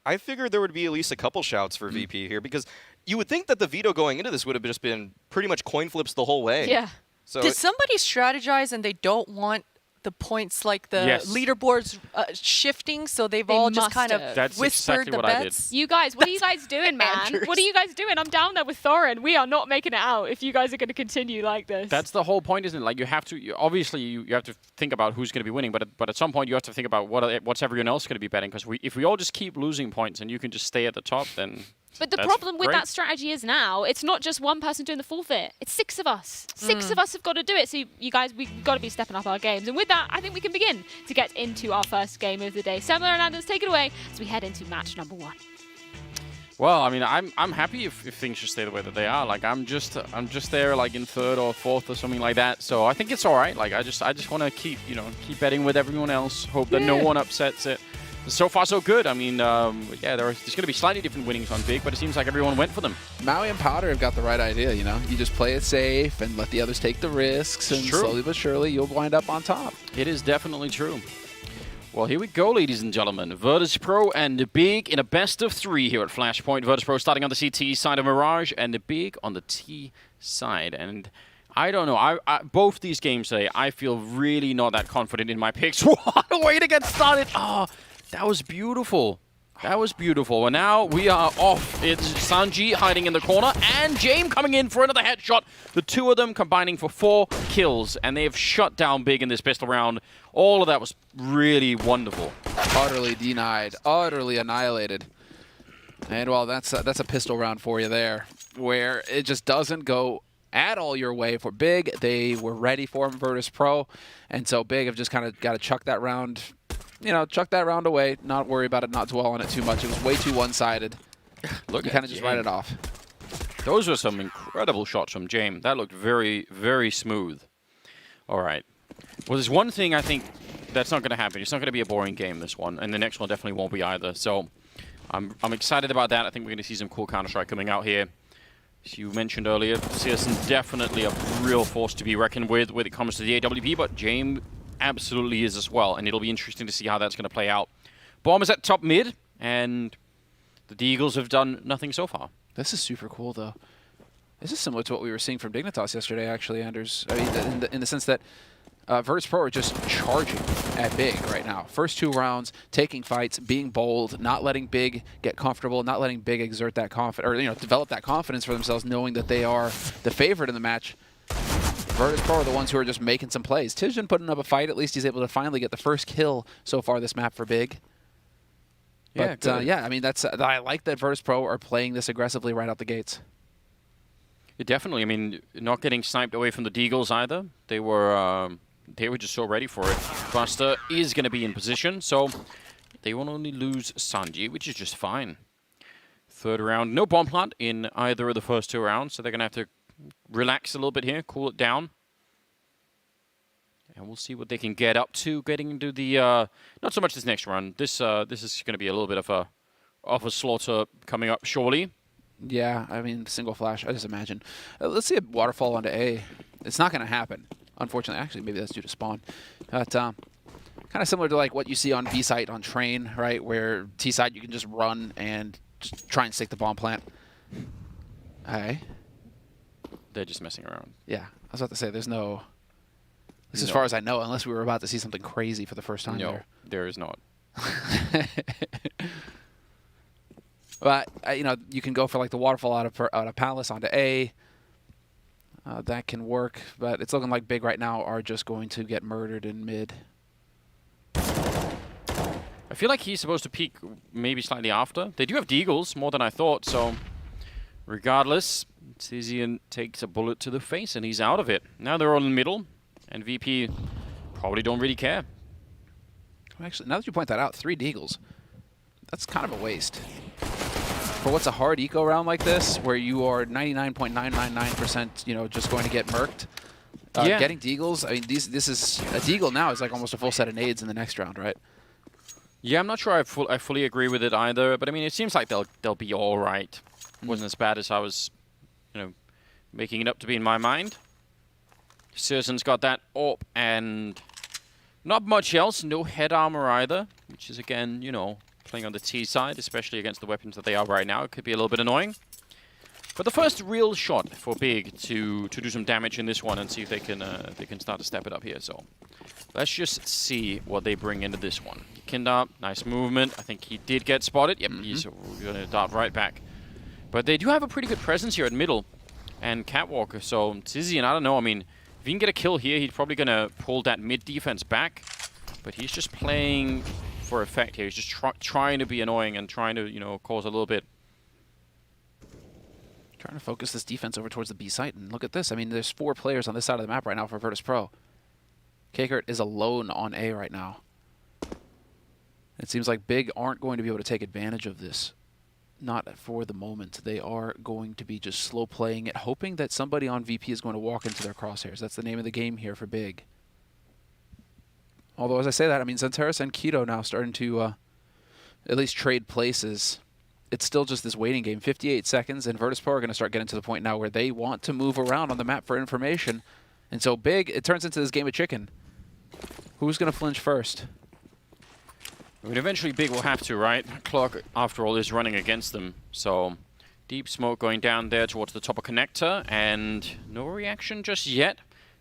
I figured there would be at least a couple shouts for VP here because you would think that the veto going into this would have just been pretty much coin flips the whole way. Yeah. So Did somebody strategize and they don't want the points, like the leaderboards shifting, so they've all just kind of whispered the bets? You guys, what are you guys doing, man? What are you guys doing? I'm down there with Thorin. We are not making it out if you guys are going to continue like this. That's the whole point, isn't it? Like, you have to, obviously, you have to think about who's going to be winning, but at some point you have to think about what's everyone else going to be betting, because if we all just keep losing points and you can just stay at the top, then... But the problem with that strategy is now, it's not just one person doing the forfeit. It's 6 of us. 6 of us have got to do it. So you guys, we've got to be stepping up our games. And with that, I think we can begin to get into our first game of the day. Semler and Anders, take it away as we head into match number 1. Well, I mean, I'm happy if things just stay the way that they are. Like, I'm just there, like, in 3rd or 4th or something like that. So I think it's all right. Like, I just want to keep betting with everyone else. Hope that no one upsets it. So far, so good. I mean, yeah, there's going to be slightly different winnings on Big, but it seems like everyone went for them. Maui and Powder have got the right idea, you know? You just play it safe and let the others take the risks, and slowly but surely you'll wind up on top. It is definitely true. Well, here we go, ladies and gentlemen. Virtus.Pro and Big in a best of 3 here at Flashpoint. Virtus.Pro starting on the CT side of Mirage, and the Big on the T side. And I don't know. I both these games today, I feel really not that confident in my picks. What a way to get started. Oh, that was beautiful. That was beautiful. And now we are off. It's Sanji hiding in the corner and James coming in for another headshot. The two of them combining for 4 kills, and they have shut down Big in this pistol round. All of that was really wonderful. Utterly denied. Utterly annihilated. And well, that's a pistol round for you there, where it just doesn't go at all your way for Big. They were ready for him, Virtus.Pro, and so Big have just kind of got to chuck that round, you know, chuck that round away, not worry about it, not dwell on it too much. It was way too one-sided. Look, you kind of just write it off. Those were some incredible shots from James. That looked very, very smooth. All right. Well, there's one thing I think that's not going to happen. It's not going to be a boring game, this one, and the next one definitely won't be either. So I'm excited about that. I think we're going to see some cool Counter-Strike coming out here. As you mentioned earlier, Searson definitely a real force to be reckoned with when it comes to the AWP, but James absolutely is as well, and it'll be interesting to see how that's going to play out. Bomb is at top mid, and the Eagles have done nothing so far. This is super cool, though. This is similar to what we were seeing from Dignitas yesterday, actually, Anders. I mean, in the sense that Virtus.Pro are just charging at Big right now. First 2 rounds, taking fights, being bold, not letting Big get comfortable, not letting Big exert that confidence, or, you know, develop that confidence for themselves, knowing that they are the favorite in the match. Virtus.Pro are the ones who are just making some plays. Tijin putting up a fight. At least he's able to finally get the first kill so far this map for Big. Yeah, but yeah, I mean, I like that Virtus.Pro are playing this aggressively right out the gates. Yeah, definitely. I mean, not getting sniped away from the Deagles either. They were just so ready for it. Buster is going to be in position, so they will only lose Sanji, which is just fine. Third round, no bomb plant in either of the first 2 rounds, so they're going to have to relax a little bit here, cool it down. And we'll see what they can get up to getting into the, not so much this next run. This is going to be a little bit of a slaughter coming up surely. Yeah, I mean, single flash, I just imagine. Let's see a waterfall onto A. It's not going to happen, unfortunately. Actually, maybe that's due to spawn. But kind of similar to like what you see on B site on Train, right? Where T side you can just run and just try and stick the bomb plant. Hey. They're just messing around. Yeah, I was about to say there's no, at least as far as I know, unless we were about to see something crazy for the first time. No, there is not. But you know, you can go for like the waterfall out of Palace onto A. That can work, but it's looking like Big right now are just going to get murdered in mid. I feel like he's supposed to peak maybe slightly after. They do have Deagles, more than I thought, so regardless, Tizian takes a bullet to the face and he's out of it. Now they're all in the middle, and VP probably don't really care. Actually, now that you point that out, 3 Deagles. That's kind of a waste. For what's a hard eco round like this, where you are 99.999%, you know, just going to get murked. Yeah. Getting Deagles, I mean, this is a Deagle now is like almost a full set of nades in the next round, right? Yeah, I'm not sure I fully agree with it either, but I mean, it seems like they'll be all right. It wasn't as bad as I was, you know, making it up to be in my mind. Searson's got that AWP and not much else. No head armor either, which is again, you know, playing on the T side, especially against the weapons that they are right now. It could be a little bit annoying. But the first real shot for Big to do some damage in this one and see if they can start to step it up here. So let's just see what they bring into this one. Kindar, nice movement. I think he did get spotted. Yep, he's going to dart right back. But they do have a pretty good presence here at middle and Catwalker. So Tizian, I don't know. I mean, if he can get a kill here, he's probably going to pull that mid defense back. But he's just playing for effect here. He's just trying to be annoying and trying to, you know, cause a little bit. Trying to focus this defense over towards the B site. And look at this. I mean, there's 4 players on this side of the map right now for Virtus.Pro. Kakert is alone on A right now. It seems like Big aren't going to be able to take advantage of this. Not for the moment. They are going to be just slow playing it, hoping that somebody on VP is going to walk into their crosshairs. That's the name of the game here for Big. Although, as I say that, I mean, Xantares and Keto now starting to at least trade places, it's still just this waiting game. 58 seconds, and Virtus.Pro are going to start getting to the point now where they want to move around on the map for information. And so Big, it turns into this game of chicken. Who's going to flinch first? I mean, eventually Big will have to, right? Clock, after all, is running against them. So deep smoke going down there towards the top of connector, and no reaction just yet.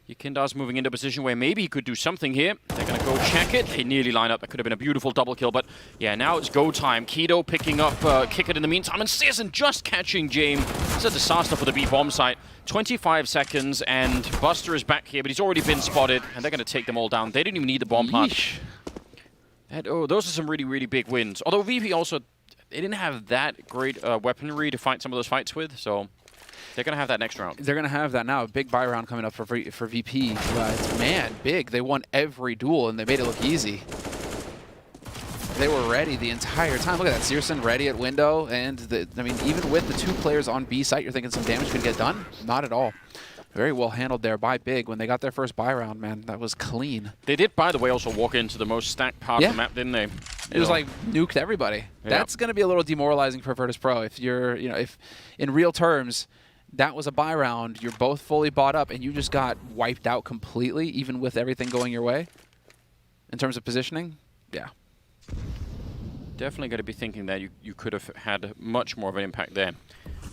Yikindar's moving into a position where maybe he could do something here. They're going to go check it. They nearly line up. That could have been a beautiful double kill, but yeah, now it's go time. Keto picking up Kick It in the meantime, and Searson just catching James. It's a disaster for the B bomb site. 25 seconds, and Buster is back here, but he's already been spotted, and they're going to take them all down. They didn't even need the bomb plant. And, oh, those are some really, really big wins. Although VP also, they didn't have that great weaponry to fight some of those fights with, so they're going to have that next round. They're going to have that now. A big buy round coming up for VP. But man, Big, they won every duel, and they made it look easy. They were ready the entire time. Look at that, Searson ready at window, and I mean, even with the 2 players on B site, you're thinking some damage could get done? Not at all. Very well handled there by Big. When they got their first buy round, man, that was clean. They did, by the way, also walk into the most stacked part of the map, didn't they? It was like nuked everybody. Yeah. That's going to be a little demoralizing for Virtus.Pro. If you're, if in real terms, that was a buy round, you're both fully bought up, and you just got wiped out completely, even with everything going your way, in terms of positioning, yeah. Definitely going to be thinking that you could have had much more of an impact there.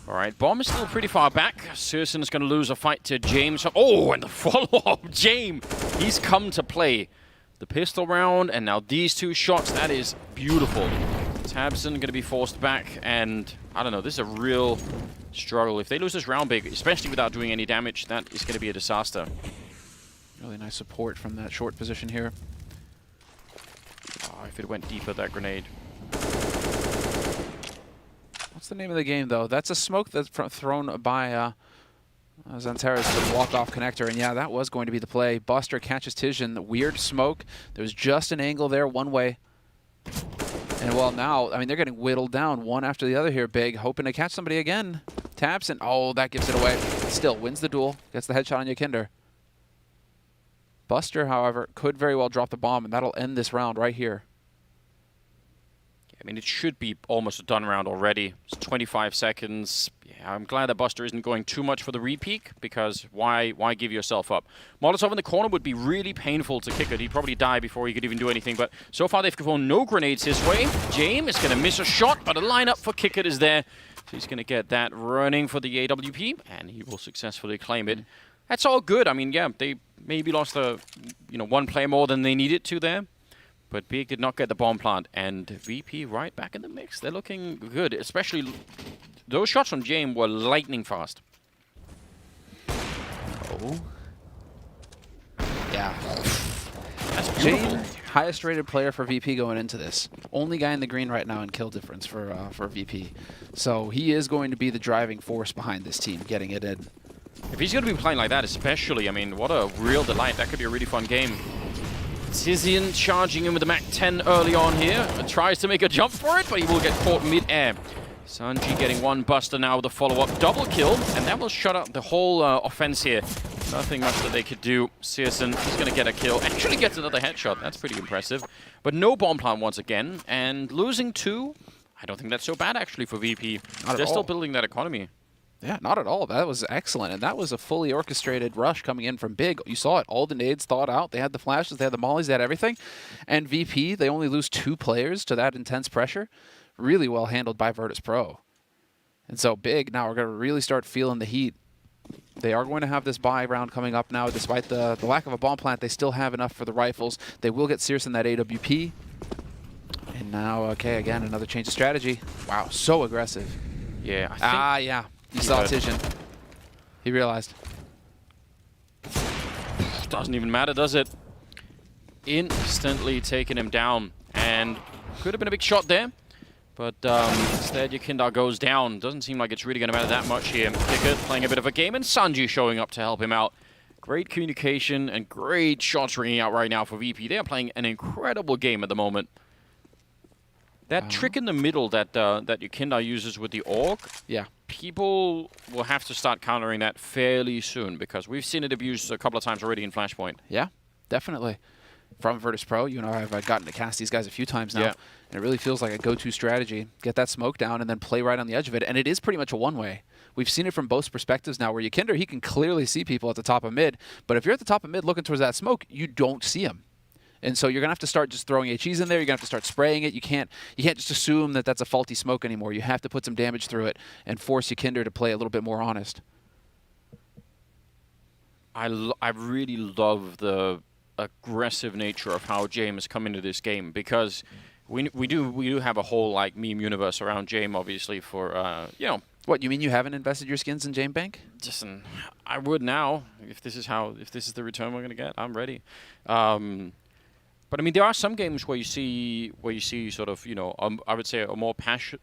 All right, Bomb is still pretty far back. Searson's going to lose a fight to James. Oh, and the follow-up, James. He's come to play. The pistol round, and now these 2 shots. That is beautiful. Tabson going to be forced back, and I don't know, this is a real struggle. If they lose this round Big, especially without doing any damage, that is going to be a disaster. Really nice support from that short position here. Oh, if it went deeper, that grenade. What's the name of the game, though? That's a smoke that's thrown by Xantares to the walk-off connector, and yeah, that was going to be the play. Buster catches Tijin, the weird smoke. There's just an angle there, one way. And well, now, I mean, they're getting whittled down one after the other here, Big, hoping to catch somebody again. Taps, and oh, that gives it away. Still wins the duel, gets the headshot on Yikinder. Buster, however, could very well drop the bomb, and that'll end this round right here. I mean, it should be almost a done round already. It's 25 seconds. Yeah, I'm glad that Buster isn't going too much for the re-peak, because why give yourself up? Molotov in the corner would be really painful to kick it. He'd probably die before he could even do anything, but so far they've thrown no grenades his way. James is going to miss a shot, but a lineup for Kick It is there. So he's going to get that running for the AWP, and he will successfully claim it. That's all good. I mean, yeah, they maybe lost one player more than they needed to there. But Big did not get the bomb plant, and VP right back in the mix. They're looking good, especially those shots from James were lightning fast. Oh. Yeah. That's beautiful. James, highest rated player for VP going into this. Only guy in the green right now in kill difference for VP. So he is going to be the driving force behind this team, getting it in. If he's going to be playing like that especially, I mean, what a real delight. That could be a really fun game. Tizian charging in with the Mach 10 early on here. Tries to make a jump for it, but he will get caught mid-air. Sanji getting one Buster now with a follow-up double kill, and that will shut up the whole offense here. Nothing much that they could do. Searson is going to get a kill. Actually gets another headshot. That's pretty impressive. But no bomb plant once again, and losing 2, I don't think that's so bad actually for VP. They're still building that economy. Yeah, not at all. That was excellent. And that was a fully orchestrated rush coming in from Big. You saw it. All the nades thought out. They had the flashes, they had the mollies, they had everything. And VP, they only lose 2 players to that intense pressure. Really well handled by Virtus.Pro. And so Big now are going to really start feeling the heat. They are going to have this buy round coming up now. Despite the lack of a bomb plant, they still have enough for the rifles. They will get Searson that AWP. And now, okay, again, another change of strategy. Wow, so aggressive. Yeah, I think... yeah. He saw Tijin. He realized. Doesn't even matter, does it? Instantly taking him down. And could have been a big shot there. But instead, Yikindar goes down. Doesn't seem like it's really going to matter that much here. Kick It playing a bit of a game, and Sanji showing up to help him out. Great communication and great shots ringing out right now for VP. They are playing an incredible game at the moment. That trick in the middle that Yikindar uses with the Orc, yeah, people will have to start countering that fairly soon, because we've seen it abused a couple of times already in Flashpoint. Yeah, definitely. from Virtus.Pro. You and I have gotten to cast these guys a few times now, Yeah. and it really feels like a go-to strategy. Get that smoke down and then play right on the edge of it, and it is pretty much a one-way. We've seen it from both perspectives now, where Yikinder, he can clearly see people at the top of mid, but if you're at the top of mid looking towards that smoke, you don't see them. And so you're going to have to start just throwing HEs in there. You're going to have to start spraying it. You can't just assume that that's a faulty smoke anymore. You have to put some damage through it and force Yikinder to play a little bit more honest. I really love the aggressive nature of how James come into this game, because we do have a whole like meme universe around James, obviously, for you know. What, you mean you haven't invested your skins in Jame Bank? Listen, I would now if this is the return we're gonna get. I'm ready. But I mean, there are some games where you see sort of, you know, I would say a more passive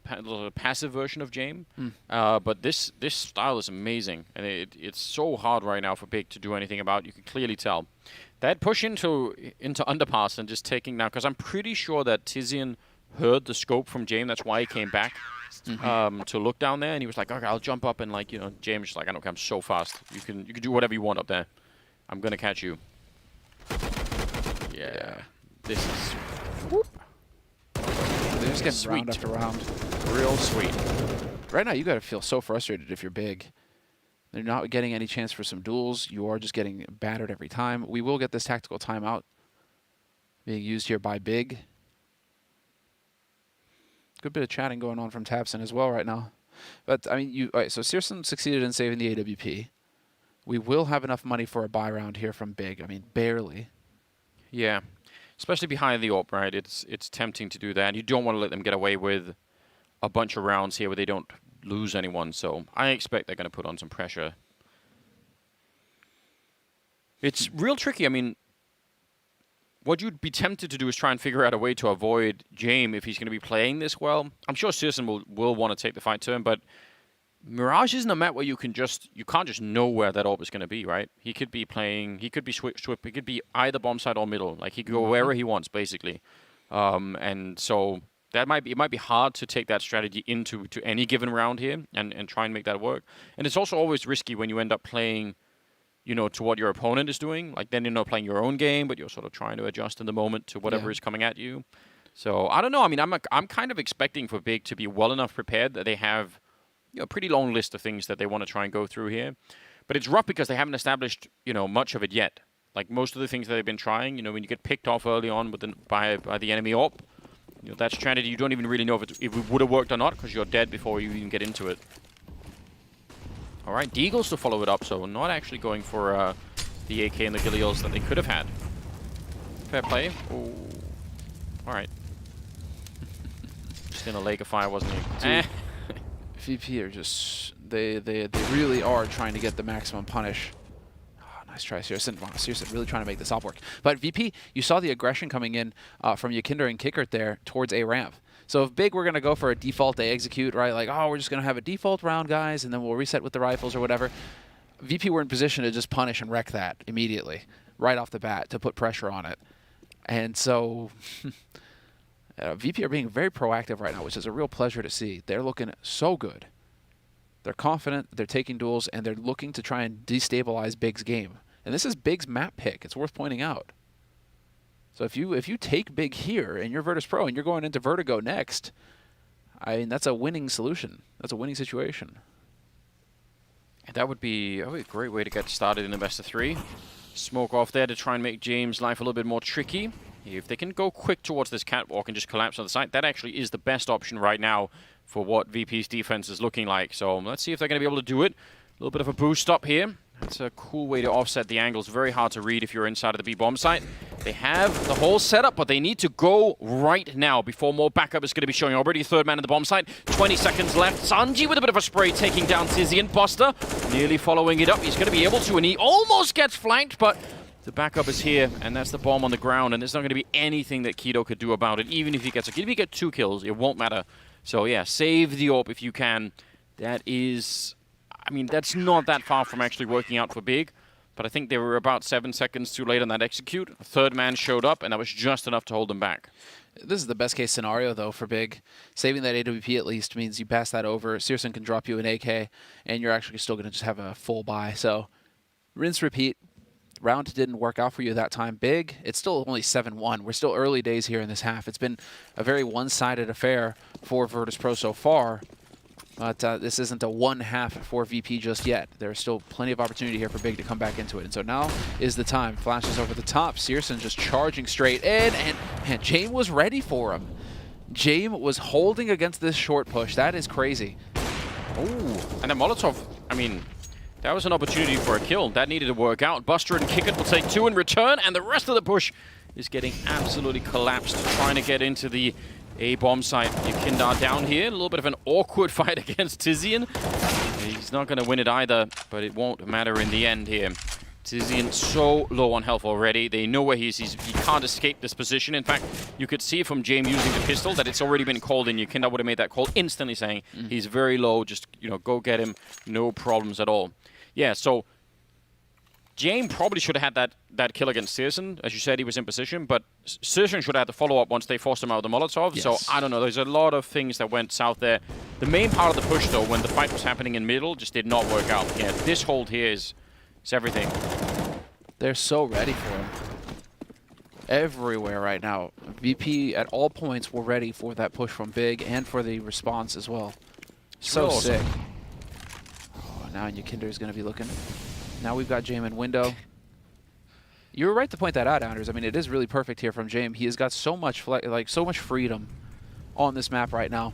version of Jame. But this style is amazing, and it's so hard right now for Big to do anything about. You can clearly tell that push into underpass and just taking now, because I'm pretty sure that Tizian heard the scope from Jame. That's why he came back to look down there, and he was like, okay, I'll jump up, and like, you know, James is like, I don't care, I'm so fast. You can do whatever you want up there. I'm gonna catch you. Yeah. This is They're just getting round after round. real sweet. Right now, you got to feel so frustrated if you're Big. They're not getting any chance for some duels. You are just getting battered every time. We will get this tactical timeout being used here by Big. Good bit of chatting going on from Tapson as well right now. But, I mean, all right, so Searson succeeded in saving the AWP. We will have enough money for a buy round here from Big. I mean, barely. Yeah. Especially behind the AWP, right? It's tempting to do that. You don't want to let them get away with a bunch of rounds here where they don't lose anyone. So I expect they're going to put on some pressure. It's real tricky. I mean, what you'd be tempted to do is try and figure out a way to avoid Jame if he's going to be playing this well. I'm sure Searson will want to take the fight to him, but Mirage isn't a map where you can't just know where that AWP is going to be, right? He could be playing, he could be swip, he could be either bomb side or middle. Like, he could go wherever he wants, basically. And so it might be hard to take that strategy into any given round here and try and make that work. And it's also always risky when you end up playing, you know, to what your opponent is doing. Like, then you're not playing your own game, but you're sort of trying to adjust in the moment to whatever is coming at you. So I don't know. I mean, I'm kind of expecting for Big to be well enough prepared that they have, you know, a pretty long list of things that they want to try and go through here. But it's rough because they haven't established, you know, much of it yet. Like, most of the things that they've been trying, you know, when you get picked off early on with by the enemy AWP, you know, that strategy, you don't even really know if it would have worked or not, because you're dead before you even get into it. All right, Deagles to follow it up, so not actually going for the AK and the Gillials that they could have had. Fair play. Ooh. All right. Just in a lake of fire, wasn't he? VP are just, they really are trying to get the maximum punish. Oh, nice try, Searson. Wow, Searson really trying to make this op work. But VP, you saw the aggression coming in from Yikinder and Kickert there towards A ramp. So if Big, we're going to go for a default, they execute, right? Like, oh, we're just going to have a default round, guys, and then we'll reset with the rifles or whatever. VP were in position to just punish and wreck that immediately, right off the bat, to put pressure on it. And so VP are being very proactive right now, which is a real pleasure to see. They're looking so good. They're confident, they're taking duels, and they're looking to try and destabilize Big's game. And this is Big's map pick. It's worth pointing out. So if you take Big here and you're Virtus.Pro and you're going into Vertigo next, I mean, that's a winning solution. That's a winning situation. And that would be a great way to get started in the best of 3. Smoke off there to try and make James' life a little bit more tricky. If they can go quick towards this catwalk and just collapse on the site, that actually is the best option right now for what VP's defense is looking like. So let's see if they're going to be able to do it. A little bit of a boost up here. That's a cool way to offset the angles. Very hard to read if you're inside of the B-bomb site. They have the whole setup, but they need to go right now before more backup is going to be showing. Already third man in the bomb site. 20 seconds left. Sanji with a bit of a spray taking down Tizian. Buster nearly following it up. He's going to be able to, and he almost gets flanked, but the backup is here, and that's the bomb on the ground, and there's not going to be anything that Keto could do about it. Even if he gets if he gets 2 kills, it won't matter. So yeah, save the AWP if you can. That is, I mean, that's not that far from actually working out for Big, but I think they were about 7 seconds too late on that execute. A third man showed up, and that was just enough to hold them back. This is the best case scenario, though, for Big. Saving that AWP at least means you pass that over. Searson can drop you an AK, and you're actually still going to just have a full buy. So rinse, repeat. round didn't work out for you that time. Big, it's still only 7-1. We're still early days here in this half. It's been a very one-sided affair for Virtus.Pro so far. But this isn't a one half for VP just yet. There's still plenty of opportunity here for Big to come back into it. And so now is the time. Flashes over the top. Searson just charging straight in. And Jame was ready for him. Jame was holding against this short push. That is crazy. Ooh, and a Molotov, I mean, that was an opportunity for a kill. That needed to work out. Buster and Kickit will take 2 in return, and the rest of the push is getting absolutely collapsed, trying to get into the A-bomb site. Yekindar down here. A little bit of an awkward fight against Tizian. He's not going to win it either, but it won't matter in the end here. Tizian so low on health already. They know where he is. He can't escape this position. In fact, you could see from Jame using the pistol that it's already been called in. Yekindar would have made that call instantly, saying he's very low. Just, you know, go get him. No problems at all. Yeah, so Jame probably should have had that kill against Searson. As you said, he was in position, but Searson should have had the follow-up once they forced him out of the Molotov. Yes. So, I don't know. There's a lot of things that went south there. The main part of the push, though, when the fight was happening in middle, just did not work out. Yeah, this hold here is everything. They're so ready for him. Everywhere right now. VP at all points were ready for that push from Big and for the response as well. So sick. Oh, now Yekinder's going to be looking. Now we've got Jame in window. You were right to point that out, Anders. I mean, it is really perfect here from Jame. He has got so much so much freedom on this map right now.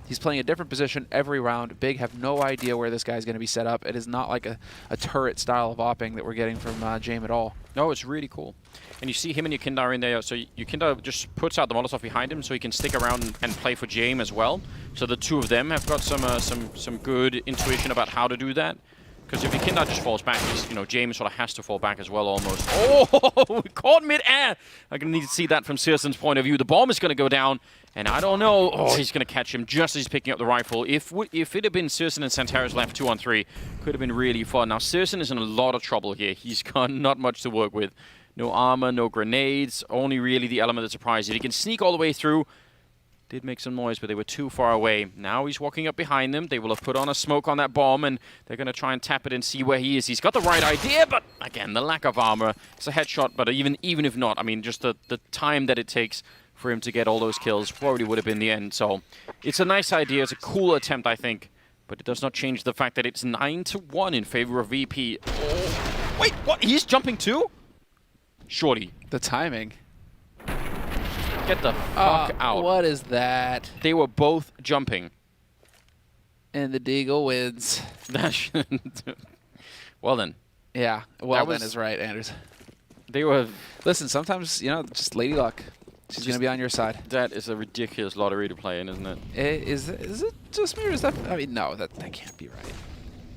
He's playing a different position every round. Big have no idea where this guy's going to be set up. It is not like a turret style of opping that we're getting from Jame at all. No, it's really cool. And you see him and Yekindar in there. So Yekindar just puts out the Molotov behind him so he can stick around and play for Jame as well. So the two of them have got some good intuition about how to do that. Because if Yekindar just falls back, you know, Jame sort of has to fall back as well almost. Oh, caught mid-air. I'm going to need to see that from Searson's point of view. The bomb is going to go down, and I don't know. Oh, he's going to catch him just as he's picking up the rifle. If it had been Searson and Santaris left 2-on-3, could have been really fun. Now, Searson is in a lot of trouble here. He's got not much to work with. No armor, no grenades, only really the element that surprises. He can sneak all the way through. Did make some noise, but they were too far away. Now he's walking up behind them. They will have put on a smoke on that bomb, and they're going to try and tap it and see where he is. He's got the right idea, but again, the lack of armor. It's a headshot, but even if not, I mean, just the time that it takes for him to get all those kills probably would have been the end. So it's a nice idea. It's a cool attempt, I think, but it does not change the fact that it's 9-1 in favor of VP. Oh, wait, what? He's jumping too? Shorty. The timing. Get the fuck out. What is that? They were both jumping. And the Deagle wins. Well then. Yeah, well then is right, Anders. They were... Listen, sometimes, you know, just lady luck. She's going to be on your side. That is a ridiculous lottery to play in, isn't it? Is it just me or is that... I mean, no, that can't be right.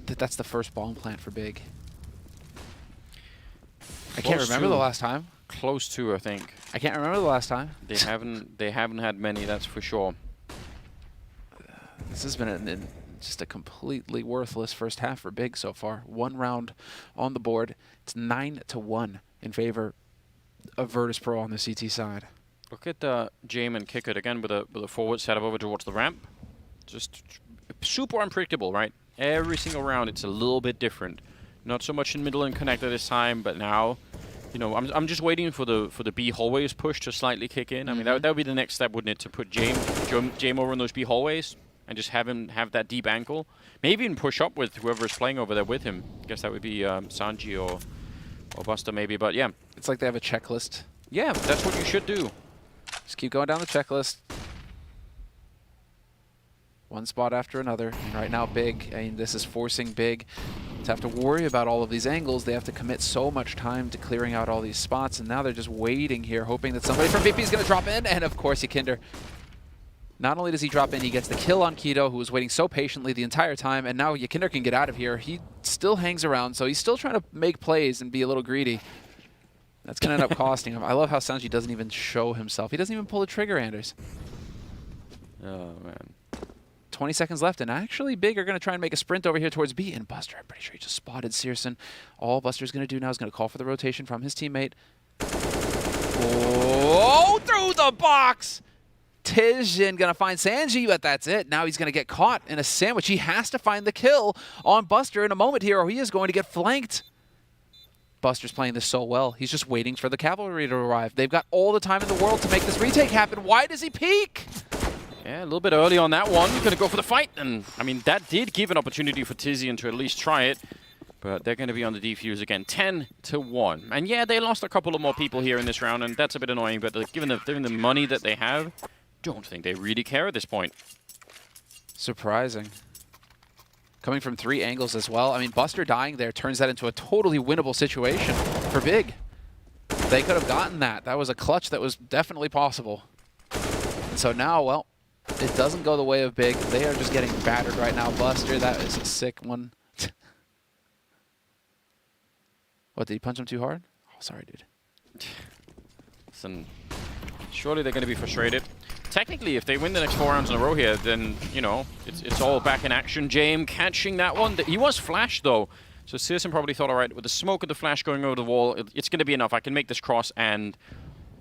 That's the first bomb plant for Big. I can't remember the last time. Close to, I think. I can't remember the last time. They haven't had many, that's for sure. This has been just a completely worthless first half for Big so far. One round on the board. It's 9-1 in favor of Virtus.Pro on the CT side. Look at Jame and Kickit again with a forward setup over towards the ramp. Just super unpredictable, right? Every single round it's a little bit different. Not so much in middle and connector this time, but now, you know, I'm just waiting for the B hallways push to slightly kick in. I mean, that would be the next step, wouldn't it? To put Jame over in those B hallways and just have him have that deep ankle. Maybe even push up with whoever is playing over there with him. I guess that would be Sanji or Buster maybe, but yeah. It's like they have a checklist. Yeah, that's what you should do. Just keep going down the checklist. One spot after another. And right now, Big, I mean, this is forcing Big to have to worry about all of these angles. They have to commit so much time to clearing out all these spots, and now they're just waiting here, hoping that somebody from VP is going to drop in. And of course, Yekinder. Not only does he drop in, he gets the kill on Keto, who was waiting so patiently the entire time, and now Yekinder can get out of here. He still hangs around, so he's still trying to make plays and be a little greedy. That's going to end up costing him. I love how Sanji doesn't even show himself. He doesn't even pull the trigger, Anders. Oh, man. 20 seconds left, and actually Big are going to try and make a sprint over here towards B. And Buster, I'm pretty sure he just spotted Searson. All Buster's going to do now is going to call for the rotation from his teammate. Oh, through the box! Tizian going to find Sanji, but that's it. Now he's going to get caught in a sandwich. He has to find the kill on Buster in a moment here, or he is going to get flanked. Buster's playing this so well. He's just waiting for the cavalry to arrive. They've got all the time in the world to make this retake happen. Why does he peek? Yeah, a little bit early on that one. Going to go for the fight. And, I mean, that did give an opportunity for Tizian to at least try it. But they're going to be on the defuse again, 10-1. And yeah, they lost a couple of more people here in this round, and that's a bit annoying. But given the money that they have, don't think they really care at this point. Surprising. Coming from 3 angles as well. I mean, Buster dying there turns that into a totally winnable situation for Big. They could have gotten that. That was a clutch that was definitely possible. And so now, well, it doesn't go the way of Big. They are just getting battered right now. Buster, that is a sick one. What, did he punch him too hard? Oh, sorry, dude. Listen, surely they're going to be frustrated. Technically, if they win the next 4 rounds in a row here, then, you know, it's all back in action. James catching that one. He was flashed, though. So Searson probably thought, all right, with the smoke of the flash going over the wall, it's going to be enough. I can make this cross, and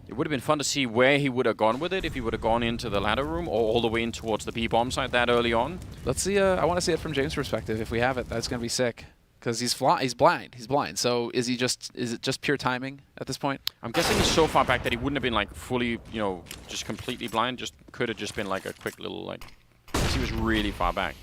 it would have been fun to see where he would have gone with it, if he would have gone into the ladder room or all the way in towards the B-bomb site that early on. Let's see. I want to see it from James' perspective. If we have it, that's going to be sick. Because he's blind. He's blind. So is it just pure timing at this point? I'm guessing he's so far back that he wouldn't have been like fully, you know, just completely blind. Just could have just been like a quick little like. He was really far back.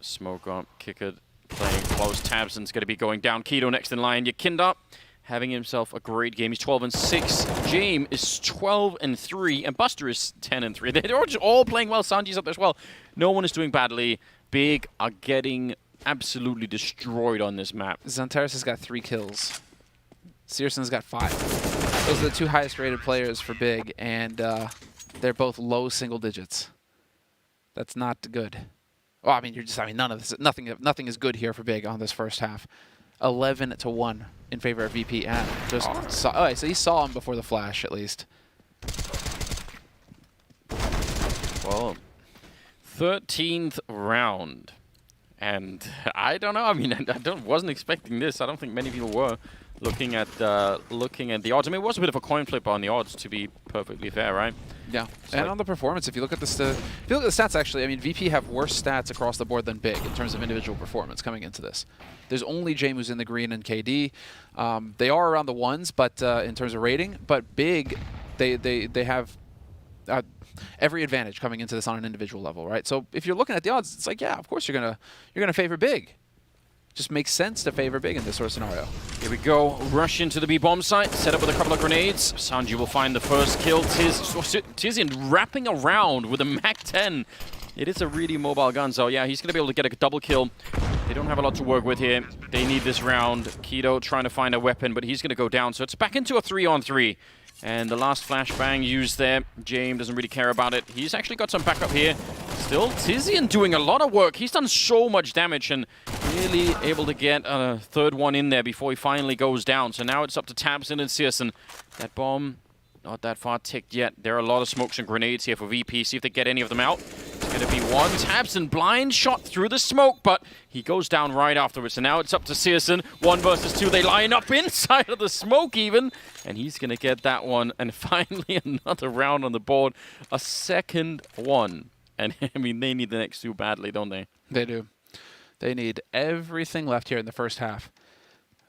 Smoke up, kicker playing close. Tabson's going to be going down. Keto next in line. Yakinda having himself a great game. He's 12-6. James is 12-3, and Buster is 10-3. They're just all playing well. Sanji's up there as well. No one is doing badly. Big are getting absolutely destroyed on this map. Xantares has got 3 kills. Searson's got 5. Those are the 2 highest rated players for Big, and they're both low single digits. That's not good. Well, I mean, none of this, nothing is good here for Big on this first half. 11-1 in favor of VP, and just so he saw him before the flash at least. Well, 13th round, and I don't know. I mean, wasn't expecting this. I don't think many people were looking at the odds. I mean, it was a bit of a coin flip on the odds, to be perfectly fair, right? Yeah, and on the performance, if you look at the stats, actually, I mean, VP have worse stats across the board than Big in terms of individual performance coming into this. There's only James who's in the green and KD. They are around the ones, but in terms of rating, but Big, they have every advantage coming into this on an individual level, right? So if you're looking at the odds, it's like, yeah, of course you're gonna favor Big. Just makes sense to favor Big in this sort of scenario. Here we go. Rush into the B-bomb site. Set up with a couple of grenades. Sanji will find the first kill. Tizian wrapping around with a MAC-10. It is a really mobile gun, so yeah, he's going to be able to get a double kill. They don't have a lot to work with here. They need this round. Keto trying to find a weapon, but he's going to go down. So it's back into a 3-on-3. And the last flashbang used there. James doesn't really care about it. He's actually got some backup here. Still, Tizian doing a lot of work. He's done so much damage and really able to get a third one in there before he finally goes down. So now it's up to Tabson and Searson. That bomb, not that far ticked yet. There are a lot of smokes and grenades here for VP. See if they get any of them out. It's going to be one. Tabson blind shot through the smoke, but he goes down right afterwards. So now it's up to Searson. 1 versus 2. They line up inside of the smoke even. And he's going to get that one. And finally another round on the board. A second one. And I mean, they need the next 2 badly, don't they? They do. They need everything left here in the first half.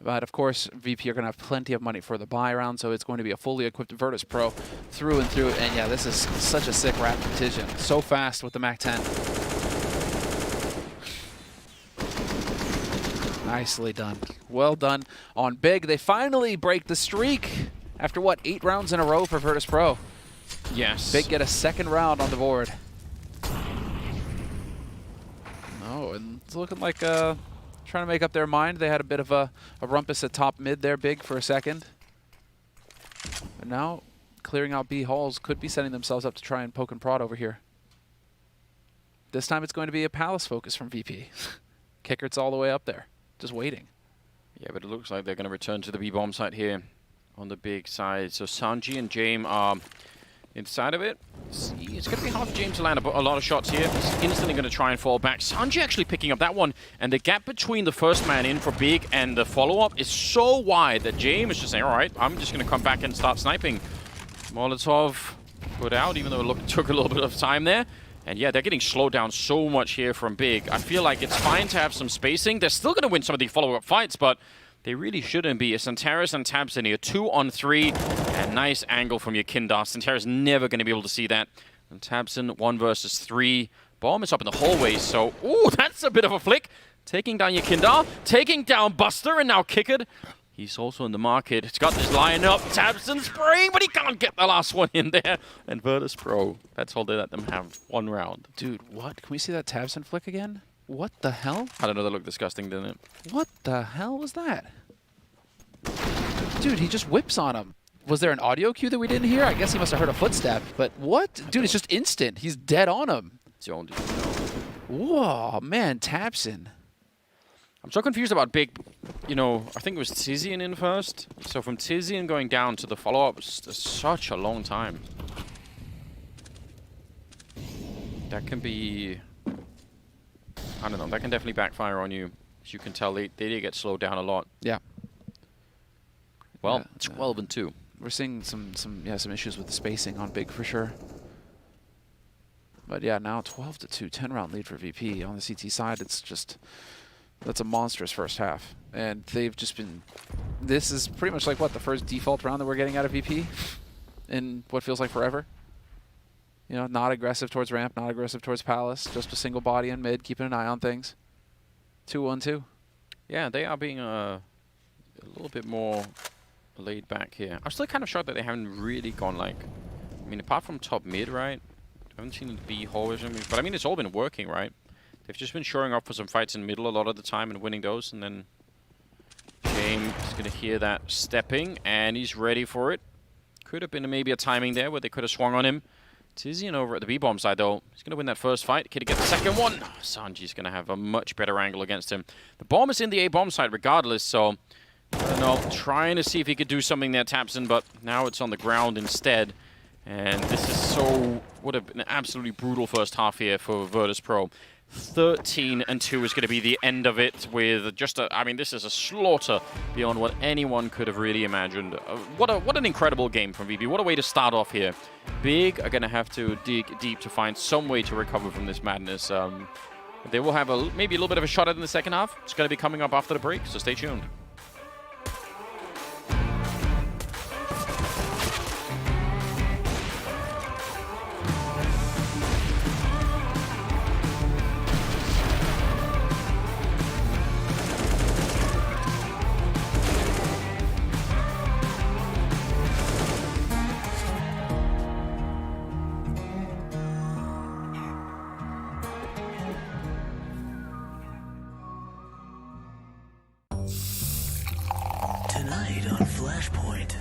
But of course, VP are going to have plenty of money for the buy round, so it's going to be a fully equipped Virtus.Pro through and through. And yeah, this is such a sick wrap from Tizian. So fast with the MAC-10. Nicely done. Well done on Big. They finally break the streak after, what, 8 rounds in a row for Virtus.Pro. Yes. Big get a second round on the board. Oh, and it's looking like trying to make up their mind. They had a bit of a rumpus at top mid there, Big, for a second. But now, clearing out B halls could be setting themselves up to try and poke and prod over here. This time it's going to be a Palace focus from VP. Kickert's all the way up there, just waiting. Yeah, but it looks like they're going to return to the B-bomb site here on the big side. So Sanji and James are inside of it. It's going to be hard for James to land a lot of shots here. He's instantly going to try and fall back. Sanji actually picking up that one. And the gap between the first man in for Big and the follow-up is so wide that James is just saying, all right, I'm just going to come back and start sniping. Molotov put out, even though it took a little bit of time there. And yeah, they're getting slowed down so much here from Big. I feel like it's fine to have some spacing. They're still going to win some of the follow-up fights, but they really shouldn't be. Santaris and tabseN here, 2-on-3. And nice angle from Yakinda. Santaris never going to be able to see that. And tabseN, 1 versus 3. Bomb is up in the hallway, so... Ooh, that's a bit of a flick. Taking down Yakinda, taking down Buster, and now Kicked. He's also in the market. He's got this line up. tabseN spraying, but he can't get the last one in there. And Virtus.Pro, that's all they let them have. 1 round. Dude, what? Can we see that tabseN flick again? What the hell? I don't know, that looked disgusting, didn't it? What the hell was that? Dude, he just whips on him. Was there an audio cue that we didn't hear? I guess he must have heard a footstep. But what? Dude, it's just instant. He's dead on him. It's your own dude. Whoa, man, tabseN. I'm so confused about Big. You know, I think it was Tizian in first. So from Tizian going down to the follow-up, it's such a long time. That can be... I don't know, that can definitely backfire on you. As you can tell, they did get slowed down a lot. Yeah. Well, Yeah, it's 12-2. We're seeing some issues with the spacing on Big for sure. But yeah, now 12-2, 10-round lead for VP. On the CT side, it's just... That's a monstrous first half. And they've just been... This is pretty much like, what, the first default round that we're getting out of VP? In what feels like forever? You know, not aggressive towards ramp, not aggressive towards Palace. Just a single body in mid, keeping an eye on things. 2-1-2. Yeah, they are being a little bit more laid back here. I'm still kind of shocked that they haven't really gone like... I mean, apart from top mid, right? I haven't seen the B hallways. But I mean, it's all been working, right? They've just been showing up for some fights in middle a lot of the time and winning those. And then James is going to hear that stepping, and he's ready for it. Could have been maybe a timing there where they could have swung on him. Tizian over at the B-bomb side, though. He's going to win that first fight. Could he get the second one? Oh, Sanji's going to have a much better angle against him. The bomb is in the A-bomb side regardless, so... I don't know. Trying to see if he could do something there, tabseN, but now it's on the ground instead. And this is so... Would have been an absolutely brutal first half here for Virtus.Pro. 13-2 is going to be the end of it with just a... I mean, this is a slaughter beyond what anyone could have really imagined. What an incredible game from VP. What a way to start off here. Big are going to have to dig deep to find some way to recover from this madness. They will have maybe a little bit of a shot at it in the second half. It's going to be coming up after the break, so stay tuned. Tonight on Flashpoint.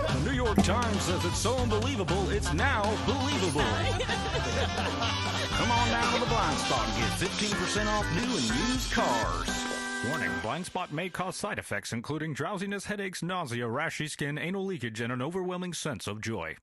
The New York Times says it's so unbelievable, it's now believable. Come on down to the Blind Spot and get 15% off new and used cars. Warning, blind spot may cause side effects including drowsiness, headaches, nausea, rashy skin, anal leakage, and an overwhelming sense of joy.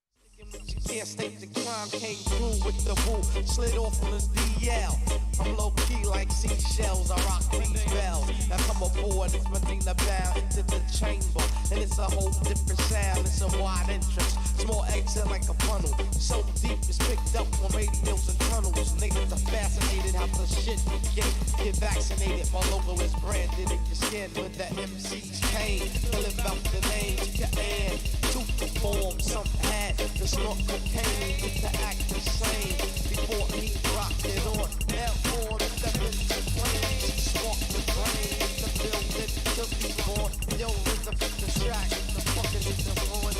Can't state the crime, came through with the woo, slid off on the DL. I'm low key like seashells, I rock these bells. Now come aboard, it's Medina bound into the chamber. And it's a whole different sound, it's a wide entrance. Small exit like a funnel, so deep it's picked up on radios and tunnels. Niggas are fascinated how the shit get vaccinated. My logo is branded in your skin with the MC's cane. Live out the name, and to perform some had the snort cocaine with the act the same before he dropped it on L4 and step into flames walk the brain the building to be born yo rhythm the track the fucking is the ruin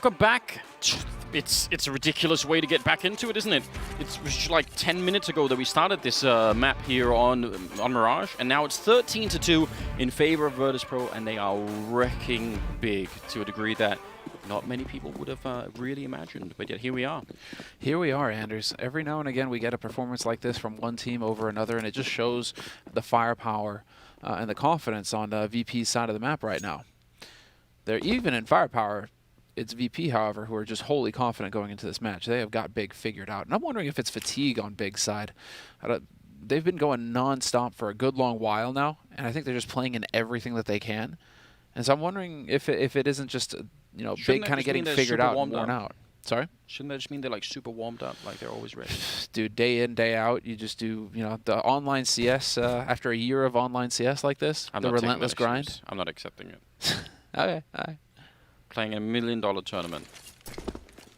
Welcome back. It's a ridiculous way to get back into it, isn't it? It was like 10 minutes ago that we started this map here on Mirage, and now it's 13-2 in favor of Virtus.Pro, and they are wrecking big to a degree that not many people would have really imagined, but yet here we are. Here we are, Anders. Every now and again we get a performance like this from one team over another, and it just shows the firepower and the confidence on VP's side of the map right now. They're even in firepower. It's VP, however, who are just wholly confident going into this match. They have got Big figured out. And I'm wondering if it's fatigue on Big's side. They've been going non-stop for a good long while now, and I think they're just playing in everything that they can. And so I'm wondering if it isn't just, you know, Big kind of getting figured out and worn out. Sorry? Shouldn't that just mean they're like super warmed up, like they're always ready? Dude, day in, day out, you just do, you know, the online CS, after a year of online CS like this, the relentless grind. I'm not accepting it. Okay, all right. Playing a $1 million tournament.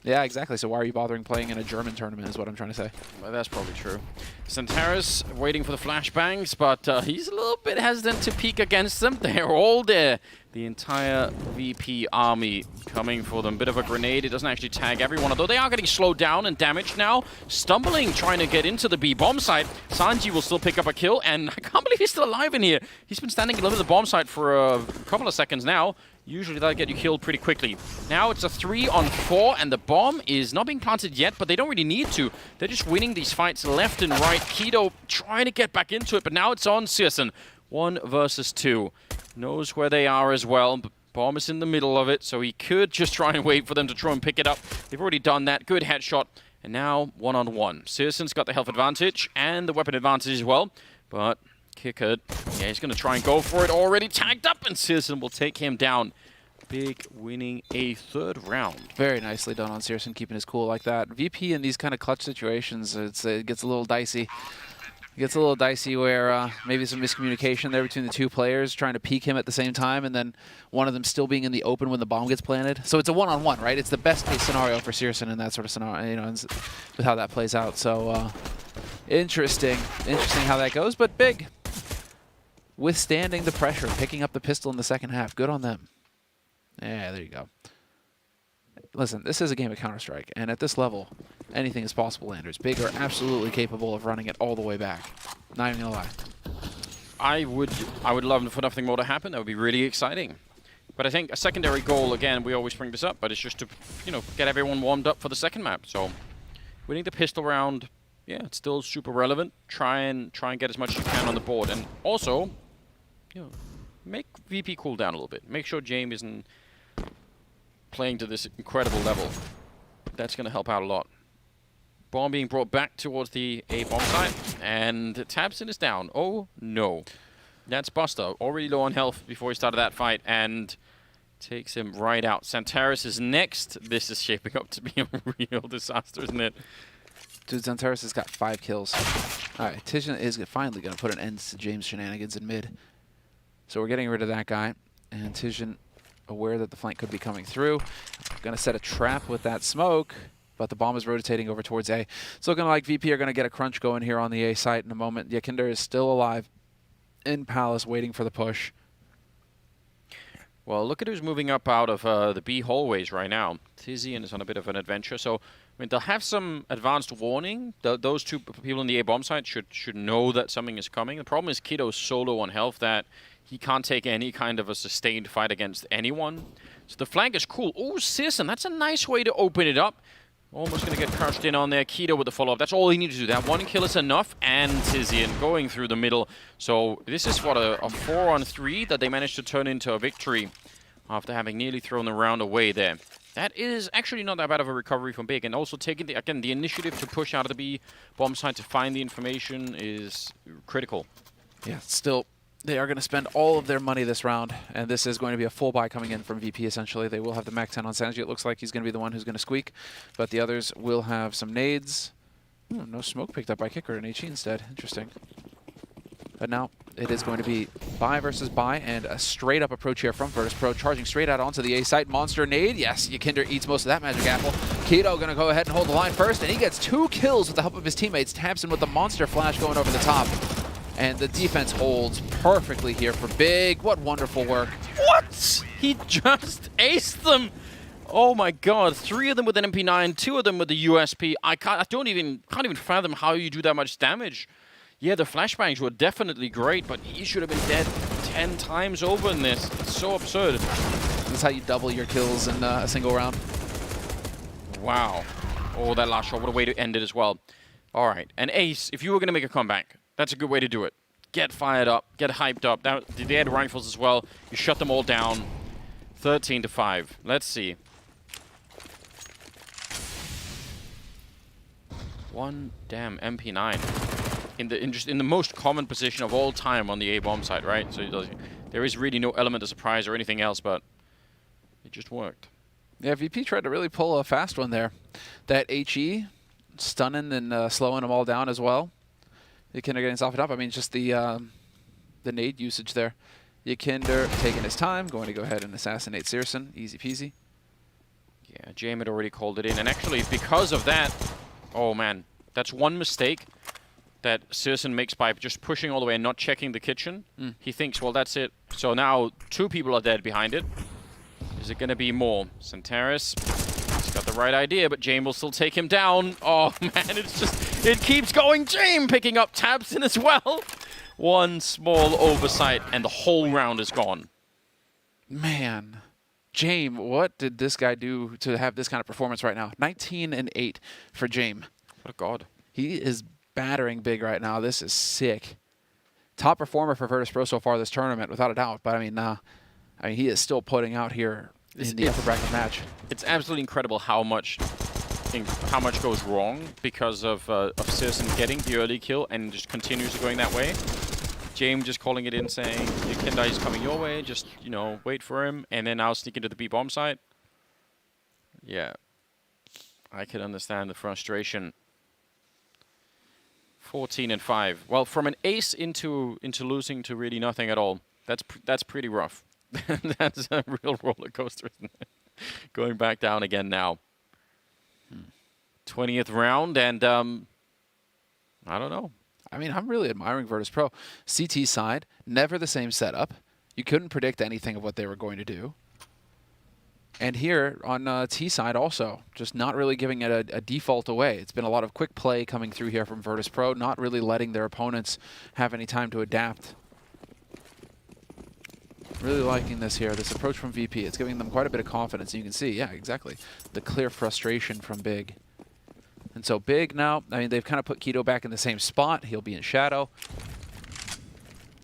Yeah, exactly. So why are you bothering playing in a German tournament is what I'm trying to say. Well, that's probably true. Santaris waiting for the flashbangs, but he's a little bit hesitant to peek against them. They're all there. The entire VP army coming for them. Bit of a grenade. It doesn't actually tag everyone, although they are getting slowed down and damaged now. Stumbling, trying to get into the B bomb site. Sanji will still pick up a kill, and I can't believe he's still alive in here. He's been standing in the middle of the bomb site for a couple of seconds now. Usually that'll get you killed pretty quickly. Now it's a 3-on-4, and the bomb is not being planted yet, but they don't really need to. They're just winning these fights left and right. Keto trying to get back into it, but now it's on Searson. 1 versus 2. Knows where they are as well. But bomb is in the middle of it, so he could just try and wait for them to try and pick it up. They've already done that. Good headshot. And now 1-on-1. Searson's got the health advantage and the weapon advantage as well. But Kickard, yeah, he's going to try and go for it. Already tagged up, and Searson will take him down. Big winning a 3rd round. Very nicely done on Searson, keeping his cool like that. VP in these kind of clutch situations, it gets a little dicey. It gets a little dicey where maybe some miscommunication there between the two players, trying to peek him at the same time, and then one of them still being in the open when the bomb gets planted. So it's a 1-on-1, right? It's the best case scenario for Searson in that sort of scenario, you know, with how that plays out. So interesting how that goes, but Big withstanding the pressure, picking up the pistol in the second half. Good on them. Yeah, there you go. Listen, this is a game of Counter-Strike, and at this level, anything is possible, Landers. Big are absolutely capable of running it all the way back. Not even gonna lie. I would love for nothing more to happen. That would be really exciting. But I think a secondary goal, again, we always bring this up, but it's just to, you know, get everyone warmed up for the second map. So winning the pistol round, yeah, it's still super relevant. Try and get as much as you can on the board, and also, you know, make VP cool down a little bit. Make sure James isn't playing to this incredible level. That's going to help out a lot. Bomb being brought back towards the A bomb site, and Tabson is down. Oh no, that's Buster, already low on health before he started that fight, and takes him right out. Santaris is next. This is shaping up to be a real disaster, isn't it? Dude, Santaris has got 5 kills. All right, Tijan is finally going to put an end to James' shenanigans in mid. So we're getting rid of that guy, and Tijan, aware that the flank could be coming through, going to set a trap with that smoke, but the bomb is rotating over towards A. It's looking like VP are going to get a crunch going here on the A site in a moment. Yakinder is still alive in Palace, waiting for the push. Well, look at who's moving up out of the B hallways right now. Tizian is on a bit of an adventure, so I mean, they'll have some advanced warning. Those two people in the A bomb site should know that something is coming. The problem is Kito's solo on health, that he can't take any kind of a sustained fight against anyone. So the flank is cool. Oh, Searson, that's a nice way to open it up. Almost going to get crushed in on there. Keto with the follow-up. That's all he needs to do. That 1 kill is enough. And Tizian going through the middle. So this is, what, a 4-on-3 that they managed to turn into a victory after having nearly thrown the round away there. That is actually not that bad of a recovery from Big. And also taking, the initiative to push out of the B bomb site to find the information is critical. Yeah, still, they are going to spend all of their money this round, and this is going to be a full buy coming in from VP, essentially. They will have the Mac 10 on Sanji. It looks like he's going to be the one who's going to squeak, but the others will have some nades. No smoke picked up by Kicker and HE instead. Interesting. But now it is going to be buy versus buy, and a straight-up approach here from Virtus.Pro, charging straight out onto the A site. Monster nade. Yes, Yakinder eats most of that magic apple. Keto going to go ahead and hold the line first, and he gets 2 kills with the help of his teammates. Taps him with the monster flash going over the top. And the defense holds perfectly here for Big. What wonderful work. What? He just aced them. Oh my God! 3 of them with an MP9, 2 of them with the USP. I can't even fathom how you do that much damage. Yeah, the flashbangs were definitely great, but he should have been dead 10 times over in this. It's so absurd. This is how you double your kills in a single round. Wow. Oh, that last shot, what a way to end it as well. All right, and Ace, if you were going to make a comeback, that's a good way to do it. Get fired up, get hyped up. They had rifles as well. You shut them all down. 13-5. Let's see. One damn MP9 in the most common position of all time on the A bomb side, right? So there is really no element of surprise or anything else, but it just worked. Yeah, VP tried to really pull a fast one there. That HE stunning and slowing them all down as well. Yikinder getting softened up. I mean, just the nade usage there. Yikinder taking his time, going to go ahead and assassinate Searson. Easy peasy. Yeah, Jame had already called it in, and actually because of that, oh man, that's one mistake that Searson makes by just pushing all the way and not checking the kitchen. He thinks, well, that's it. So now 2 people are dead behind it. Is it going to be more? Santaris, he's got the right idea, but Jame will still take him down. Oh man, it keeps going. Jame picking up Tabson as well. One small oversight and the whole round is gone. Man. Jame, what did this guy do to have this kind of performance right now? 19-8 for Jame. What a god. He is battering big right now. This is sick. Top performer for Virtus.Pro so far this tournament, without a doubt. But I mean, he is still putting out here in the upper bracket match. It's absolutely incredible how much goes wrong because of Searson getting the early kill and just continues going that way. Jame just calling it in, saying, Yikinder is coming your way, just, you know, wait for him, and then I'll sneak into the B-bomb site. Yeah. I can understand the frustration. 14-5. Well, from an ace into losing to really nothing at all, that's pretty rough. That's a real roller coaster, isn't it? Going back down again now. 20th round, and I don't know. I mean, I'm really admiring Virtus.Pro. CT side, never the same setup. You couldn't predict anything of what they were going to do. And here on T side also, just not really giving it a default away. It's been a lot of quick play coming through here from Virtus.Pro, not really letting their opponents have any time to adapt. Really liking this here, this approach from VP. It's giving them quite a bit of confidence. And you can see, yeah, exactly, the clear frustration from Big. And so Big now, I mean, they've kind of put Keto back in the same spot. He'll be in shadow.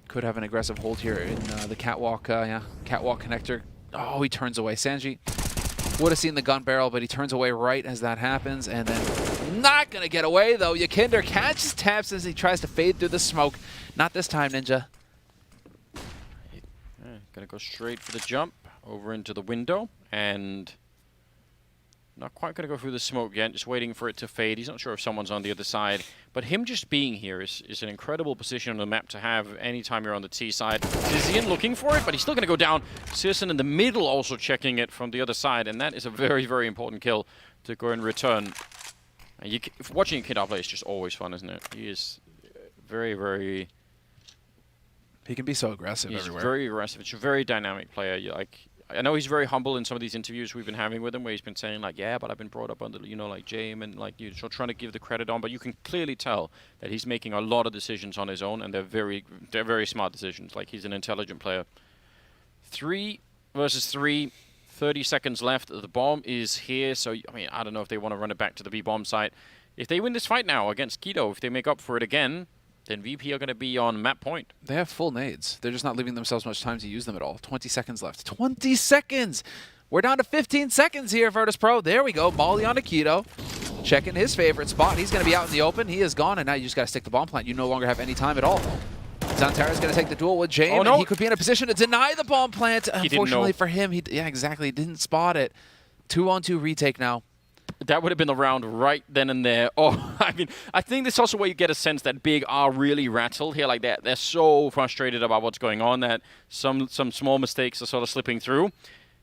Could have an aggressive hold here in the catwalk, catwalk connector. Oh, he turns away. Sanji would have seen the gun barrel, but he turns away right as that happens. And then not going to get away, though. Yikinder catches Taps as he tries to fade through the smoke. Not this time, Ninja. Yeah, going to go straight for the jump over into the window. And not quite going to go through the smoke yet, just waiting for it to fade. He's not sure if someone's on the other side. But him just being here is an incredible position on the map to have anytime you're on the T side. Zizian looking for it, but he's still going to go down. Searson in the middle also checking it from the other side, and that is a very, very important kill to go and return. Watching Yikinder play is just always fun, isn't it? He is very, very... He can be so aggressive everywhere. He's very aggressive. It's a very dynamic player. I know he's very humble in some of these interviews we've been having with him, where he's been saying, like, yeah, but I've been brought up under, you know, like Jame, and like you're trying to give the credit on, but you can clearly tell that he's making a lot of decisions on his own, and they're very smart decisions. Like, he's an intelligent player. 3 versus 3, 30 seconds left. The bomb is here, so I mean, I don't know if they want to run it back to the B-bomb site. If they win this fight now against Keto, if they make up for it again, then VP are going to be on map point. They have full nades. They're just not leaving themselves much time to use them at all. 20 seconds left. 20 seconds! We're down to 15 seconds here, Virtus.Pro. There we go. Molly on to Keto. Checking his favorite spot. He's going to be out in the open. He is gone, and now you just got to stick the bomb plant. You no longer have any time at all. Zantara's going to take the duel with Jame, oh, no. And he could be in a position to deny the bomb plant. Unfortunately for him, yeah, exactly. He didn't spot it. 2-on-2 retake now. That would have been the round right then and there. Oh, I mean, I think this is also where you get a sense that Big are really rattled here. Like, they're so frustrated about what's going on that some small mistakes are sort of slipping through.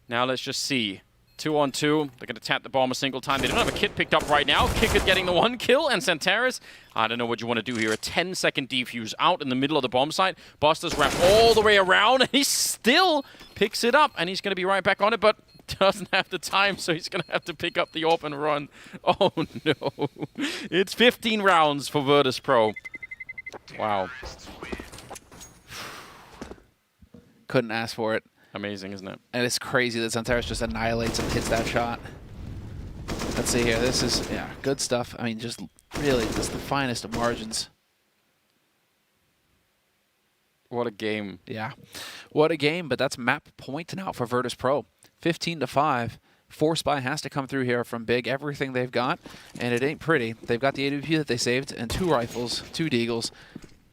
Now let's just see. 2-on-2. They're going to tap the bomb a single time. They don't have a kit picked up right now. Kickert getting the 1 kill, and Santaris, I don't know what you want to do here. A 10-second defuse out in the middle of the bomb site. Buster's wrapped all the way around, and he still picks it up, and he's going to be right back on it, but doesn't have the time, so he's going to have to pick up the AWP and run. Oh, no. It's 15 rounds for Virtus.Pro. Wow. Couldn't ask for it. Amazing, isn't it? And it's crazy that Xantares just annihilates and hits that shot. Let's see here. This is, yeah, good stuff. I mean, just really just the finest of margins. What a game. Yeah. What a game, but that's map point now for Virtus.Pro. 15-5. Force Buy has to come through here from Big. Everything they've got, and it ain't pretty. They've got the AWP that they saved, and 2 rifles, 2 deagles,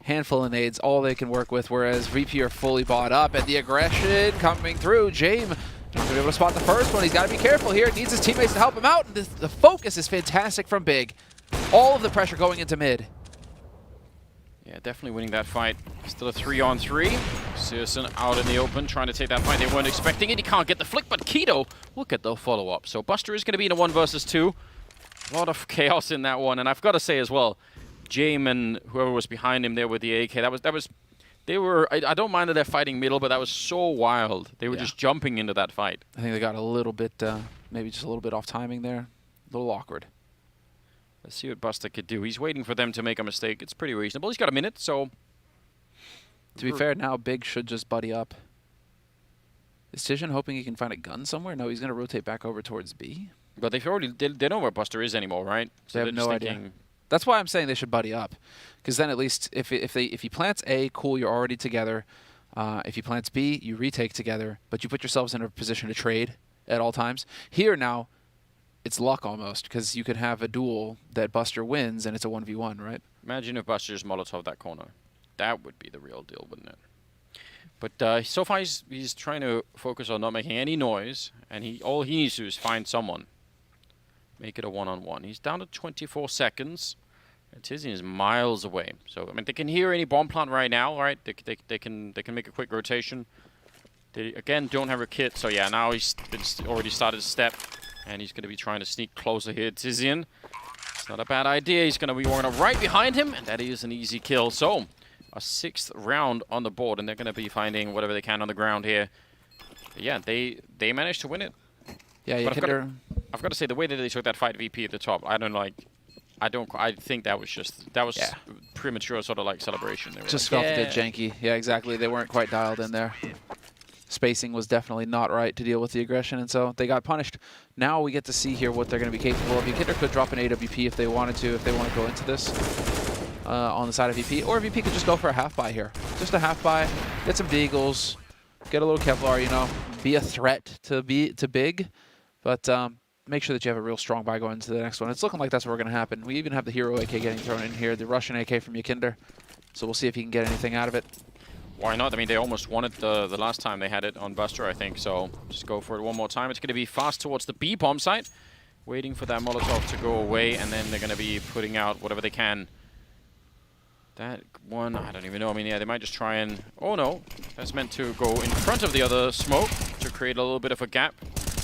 handful of nades, all they can work with, whereas VP are fully bought up, and the aggression coming through. Jame not going to be able to spot the first one. He's got to be careful here. Needs his teammates to help him out. The focus is fantastic from Big. All of the pressure going into mid. Yeah, definitely winning that fight. Still a 3-on-3. Searson out in the open, trying to take that fight. They weren't expecting it. He can't get the flick, but Keto, look at the follow-up. So Buster is going to be in a 1 versus 2. A lot of chaos in that one. And I've got to say as well, Jame and whoever was behind him there with the AK, they were, I don't mind that they're fighting middle, but that was so wild. They were just jumping into that fight. I think they got a little bit, maybe just a little bit off timing there. A little awkward. Let's see what Buster could do. He's waiting for them to make a mistake. It's pretty reasonable. He's got a minute, so... To be fair, now Big should just buddy up. Is Tijan hoping he can find a gun somewhere? No, he's going to rotate back over towards B. But they've already... They don't know where Buster is anymore, right? So they have no idea. That's why I'm saying they should buddy up. Because then at least if he plants A, cool, you're already together. If he plants B, you retake together. But you put yourselves in a position to trade at all times. Here now... It's luck almost, because you could have a duel that Buster wins and it's a 1v1, right? Imagine if Buster just Molotov that corner. That would be the real deal, wouldn't it? But so far he's trying to focus on not making any noise, and all he needs to do is find someone. Make it a 1-on-1. He's down to 24 seconds. And Tizian is miles away. So, I mean, they can hear any bomb plant right now, right? They can make a quick rotation. They, again, don't have a kit, so yeah, now he's already started to step. And he's going to be trying to sneak closer here. Tizian, it's not a bad idea. He's going to be walking up right behind him, and that is an easy kill. So, a 6th round on the board, and they're going to be finding whatever they can on the ground here. But yeah, they managed to win it. Yeah, but I've got to say, the way that they took that fight VP at the top, I think that was premature sort of like celebration. They were just like, felt a bit janky. Yeah, exactly. They weren't quite dialed in there. Spacing was definitely not right to deal with the aggression, and so they got punished. Now we get to see here what they're going to be capable of. Yikinder could drop an AWP if they wanted to, if they want to go into this on the side of VP, or VP could just go for a half buy here. Just a half buy, get some deagles, get a little Kevlar, you know, be a threat to Big, but make sure that you have a real strong buy going into the next one. It's looking like that's what's going to happen. We even have the hero AK getting thrown in here, the Russian AK from Yikinder, so we'll see if he can get anything out of it. Why not? I mean, they almost won it the last time they had it on Buster, I think. So just go for it one more time. It's going to be fast towards the B bomb site, waiting for that Molotov to go away, and then they're going to be putting out whatever they can. That one, I don't even know. I mean, yeah, they might just try and... Oh, no. That's meant to go in front of the other smoke to create a little bit of a gap.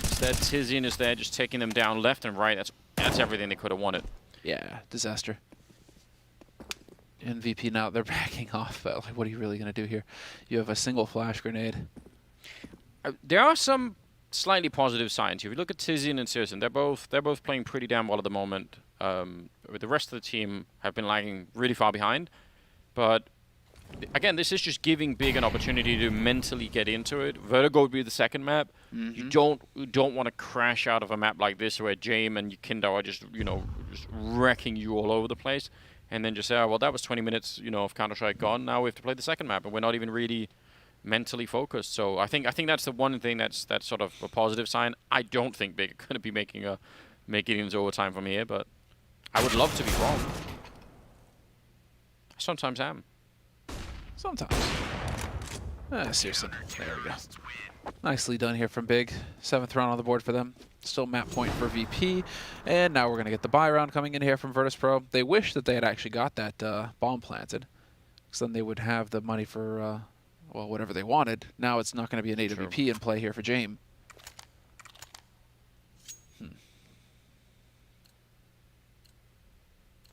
Instead, Tizian is there just taking them down left and right. That's everything they could have wanted. Yeah, disaster. And VP now, they're backing off, but like, what are you really going to do here? You have a single flash grenade. There are some slightly positive signs. If you look at Tizian and Searson, they're both playing pretty damn well at the moment. The rest of the team have been lagging really far behind. But again, this is just giving Big an opportunity to mentally get into it. Vertigo would be the second map. You don't want to crash out of a map like this where Jame and Yikinder are just wrecking you all over the place. And then just say, oh, well, that was 20 minutes, of Counter-Strike gone. Now we have to play the second map, and we're not even really mentally focused. So I think that's the one thing that's sort of a positive sign. I don't think Big are going to be making it into overtime from here, but I would love to be wrong. I sometimes am. Sometimes. Seriously. There we go. Nicely done here from Big. 7th round on the board for them. Still map point for VP. And now we're going to get the buy round coming in here from Virtus.Pro. They wish that they had actually got that bomb planted, because then they would have the money for, well, whatever they wanted. Now it's not going to be an AWP in play here for Jame.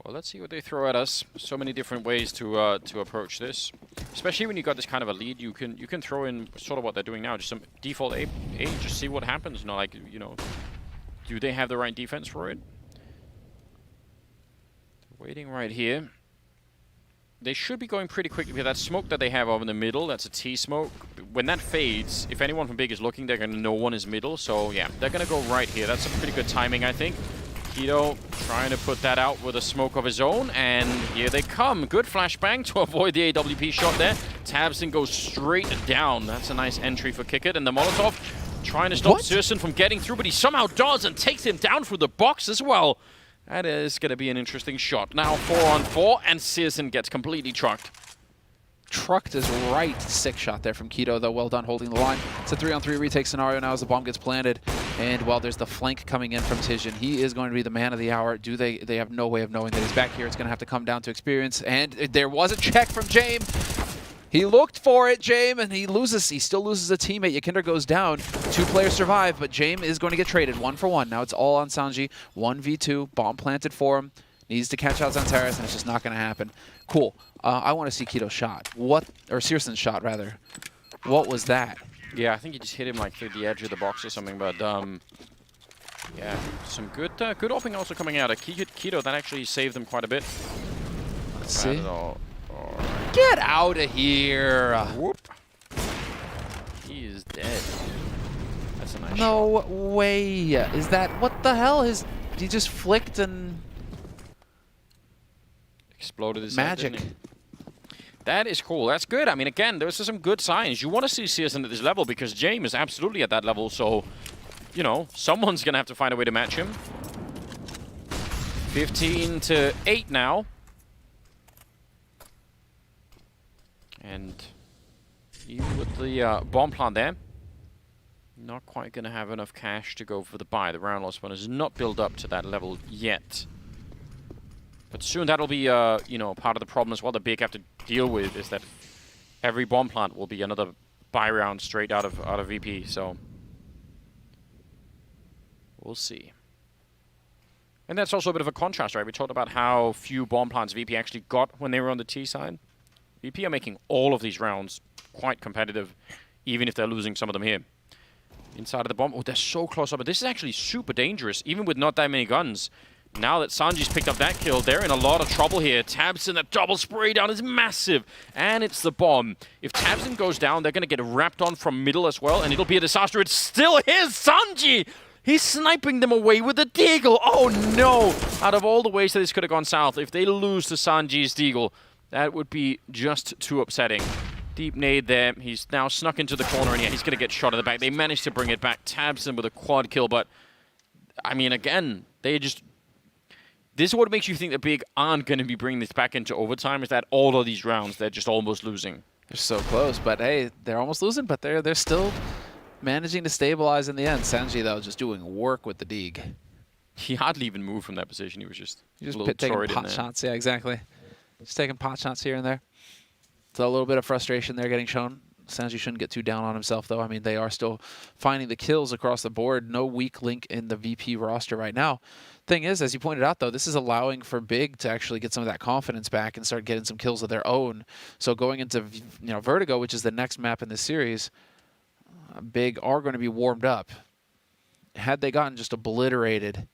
Well, let's see what they throw at us. So many different ways to approach this. Especially when you got this kind of a lead, you can throw in sort of what they're doing now, just some default A, just see what happens. You know, like, you know, do they have the right defense for it? They're waiting right here. They should be going pretty quickly with that smoke that they have over in the middle. That's a T smoke. When that fades, if anyone from Big is looking, they're going to know one is middle. So yeah, they're going to go right here. That's some pretty good timing, I think. Keto trying to put that out with a smoke of his own, and here they come. Good flashbang to avoid the AWP shot there. tabseN goes straight down. That's a nice entry for Kickit, and the Molotov trying to stop Searson from getting through, but he somehow does and takes him down through the box as well. That is going to be an interesting shot. Now 4-on-4, and Searson gets completely trucked. Trucked is right. Sick shot there from Keto, though. Well done holding the line. It's a 3-on-3 retake scenario now as the bomb gets planted. And while there's the flank coming in from Tijin, he is going to be the man of the hour. They have no way of knowing that he's back here. It's going to have to come down to experience. And there was a check from James. He looked for it, James, and he loses. He still loses a teammate. Yakinder goes down. 2 players survive, but James is going to get traded 1-for-1. Now it's all on Sanji. 1v2. Bomb planted for him. Needs to catch out Zantares, and it's just not going to happen. Cool. I want to see Keto's shot. Or Searson's shot, rather. What was that? Yeah, I think he just hit him like through the edge of the box or something, but yeah, some good opening also coming out of Keto. That actually saved them quite a bit. Let's see. Get out of here! Whoop. He is dead. That's a nice shot. No way! Is that... What the hell? He just flicked and... Exploded his magic. Head, didn't he? That is cool. That's good. I mean, again, those are some good signs. You want to see Searson at this level because James is absolutely at that level. So, you know, someone's going to have to find a way to match him. 15-8 now. And even with the bomb plant there, not quite going to have enough cash to go for the buy. The round loss one is not built up to that level yet. But soon that'll be, you know, part of the problem as well that Big have to deal with is that every bomb plant will be another buy round straight out of VP. So we'll see. And that's also a bit of a contrast, right? We talked about how few bomb plants VP actually got when they were on the T side. VP are making all of these rounds quite competitive, even if they're losing some of them here. Inside of the bomb. Oh, they're so close up. But this is actually super dangerous, even with not that many guns. Now that Sanji's picked up that kill, they're in a lot of trouble here. tabseN, that double spray down is massive. And it's the bomb. If tabseN goes down, they're going to get wrapped on from middle as well, and it'll be a disaster. It's still his Sanji! He's sniping them away with a deagle. Oh no! Out of all the ways that this could have gone south, if they lose to Sanji's deagle, that would be just too upsetting. Deep nade there. He's now snuck into the corner, and yeah, he's going to get shot in the back. They managed to bring it back. tabseN with a quad kill, but I mean, again, they just... This is what makes you think that Big aren't going to be bringing this back into overtime, is that all of these rounds, they're just almost losing. They're so close, but hey, they're almost losing, but they're still managing to stabilize in the end. Sanji, though, just doing work with the Deeg. He hardly even moved from that position. He was just taking pot shots. Yeah, exactly. Just taking pot shots here and there. So a little bit of frustration there getting shown. Sanji shouldn't get too down on himself, though. I mean, they are still finding the kills across the board. No weak link in the VP roster right now. Thing is, as you pointed out, though, this is allowing for Big to actually get some of that confidence back and start getting some kills of their own. So going into Vertigo, which is the next map in this series, Big are going to be warmed up. Had they gotten just obliterated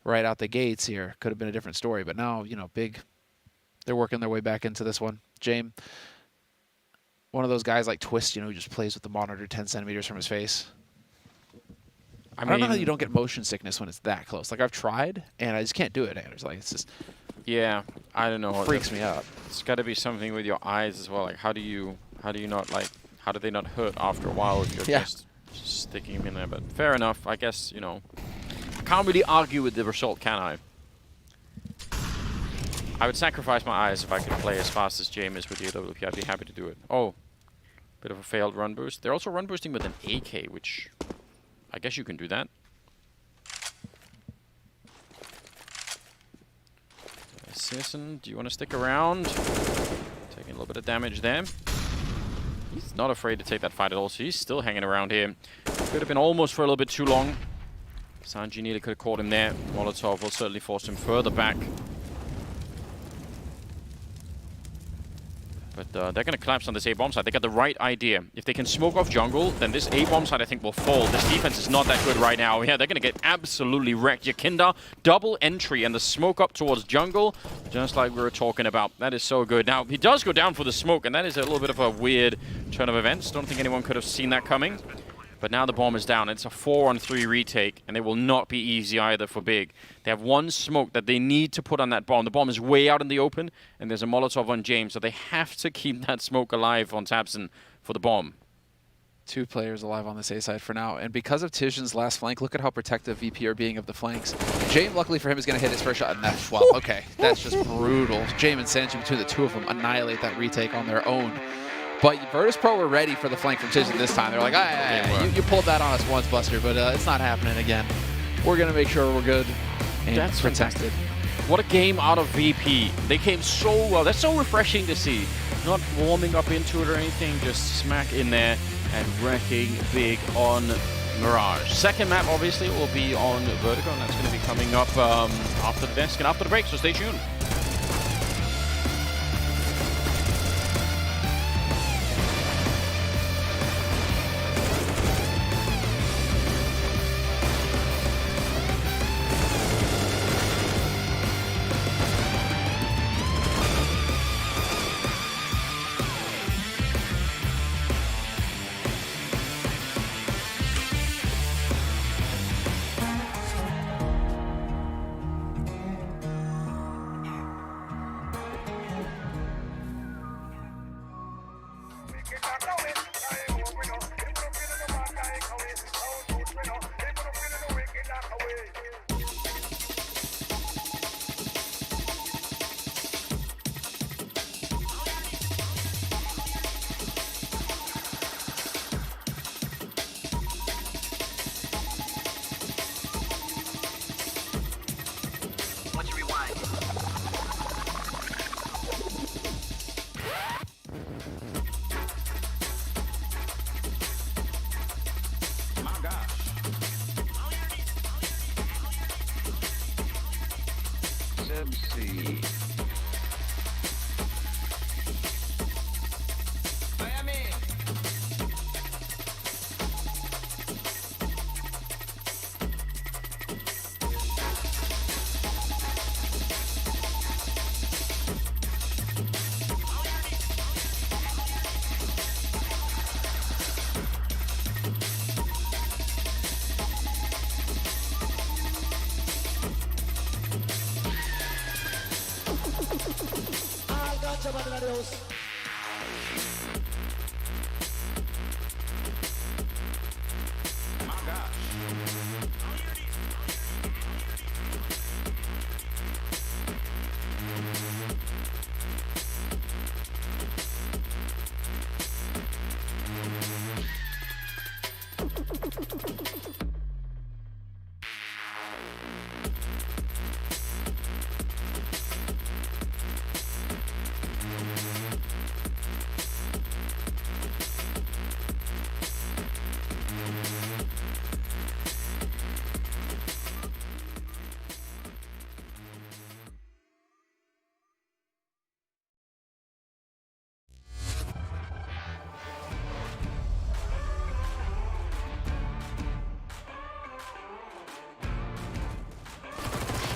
right out the gates here, could have been a different story. But now, Big, they're working their way back into this one. James, one of those guys like Twist, who just plays with the monitor 10 centimeters from his face. I don't know how you don't get motion sickness when it's that close. Like, I've tried, and I just can't do it, Anders. Like, it's just... Yeah, I don't know. It freaks me out. It's got to be something with your eyes as well. Like, how do they not hurt after a while if you're just sticking them in there? But fair enough. I guess, can't really argue with the result, can I? I would sacrifice my eyes if I could play as fast as James is with the AWP. I'd be happy to do it. Oh, bit of a failed run boost. They're also run boosting with an AK, which... I guess you can do that. Searson, do you want to stick around? Taking a little bit of damage there. He's not afraid to take that fight at all, so he's still hanging around here. Could have been almost for a little bit too long. Sanji nearly could have caught him there. Molotov will certainly force him further back. But they're going to collapse on this A-bomb side. They got the right idea. If they can smoke off jungle, then this A-bomb side, I think, will fall. This defense is not that good right now. Yeah, they're going to get absolutely wrecked. Yakinda, double entry, and the smoke up towards jungle, just like we were talking about. That is so good. Now, he does go down for the smoke, and that is a little bit of a weird turn of events. Don't think anyone could have seen that coming. But now the bomb is down. It's a 4-on-3 retake, and it will not be easy either for Big. They have one smoke that they need to put on that bomb. The bomb is way out in the open, and there's a Molotov on James, so they have to keep that smoke alive on Tabson for the bomb. 2 players alive on this A side for now, and because of Tizian's last flank, look at how protective VP are being of the flanks. James, luckily for him, is going to hit his first shot, and that's, well, okay, that's just brutal. James and Sanji, between the two of them, annihilate that retake on their own. But Virtus.Pro were ready for the flank from Tizian this time. They're like, you pulled that on us once, Buster, but it's not happening again. We're going to make sure we're good and That's protected. Fantastic. What a game out of VP. They came so well. That's so refreshing to see. Not warming up into it or anything, just smack in there and wrecking Big on Mirage. Second map, obviously, will be on Vertigo, and that's going to be coming up after the desk and after the break, so stay tuned.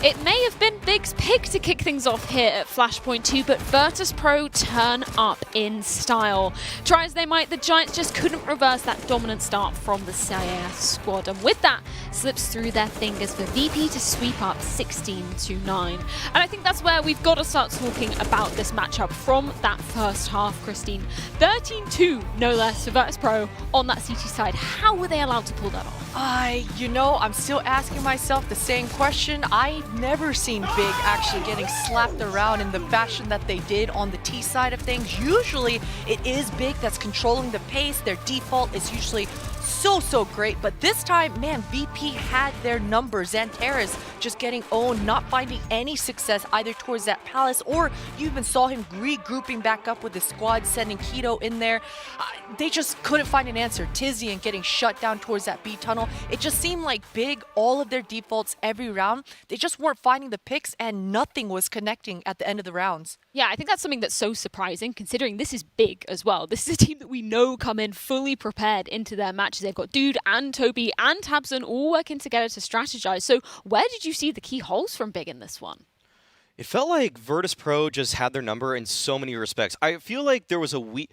It may have been Big's pick to kick things off here at Flashpoint 2, but Virtus.Pro turn up in style. Try as they might, the Giants just couldn't reverse that dominant start from the CIS squad, and with that, slips through their fingers for VP to sweep up 16-9. And I think that's where we've got to start talking about this matchup from that first half, Christine. 13-2, no less, for Virtus.Pro on that CT side. How were they allowed to pull that off? You know, I'm still asking myself the same question. I've never seen Big actually getting slapped around in the fashion that they did on the T side of things. Usually, it is Big that's controlling the pace. Their default is usually so great. But this time, man, VP had their numbers. Xantares just getting owned, not finding any success either towards that palace, or you even saw him regrouping back up with his squad, sending Keto in there. They just couldn't find an answer. Tizian getting shut down towards that B tunnel. It just seemed like Big, all of their defaults every round, they just weren't finding the picks and nothing was connecting at the end of the rounds. Yeah, I think that's something that's so surprising, considering this is Big as well. This is a team that we know come in fully prepared into their matches. They've got Dude and Toby and Tabson all working together to strategize. So where did you see the key holes from Big in this one? It felt like Virtus.Pro just had their number in so many respects. I feel like there was a weak...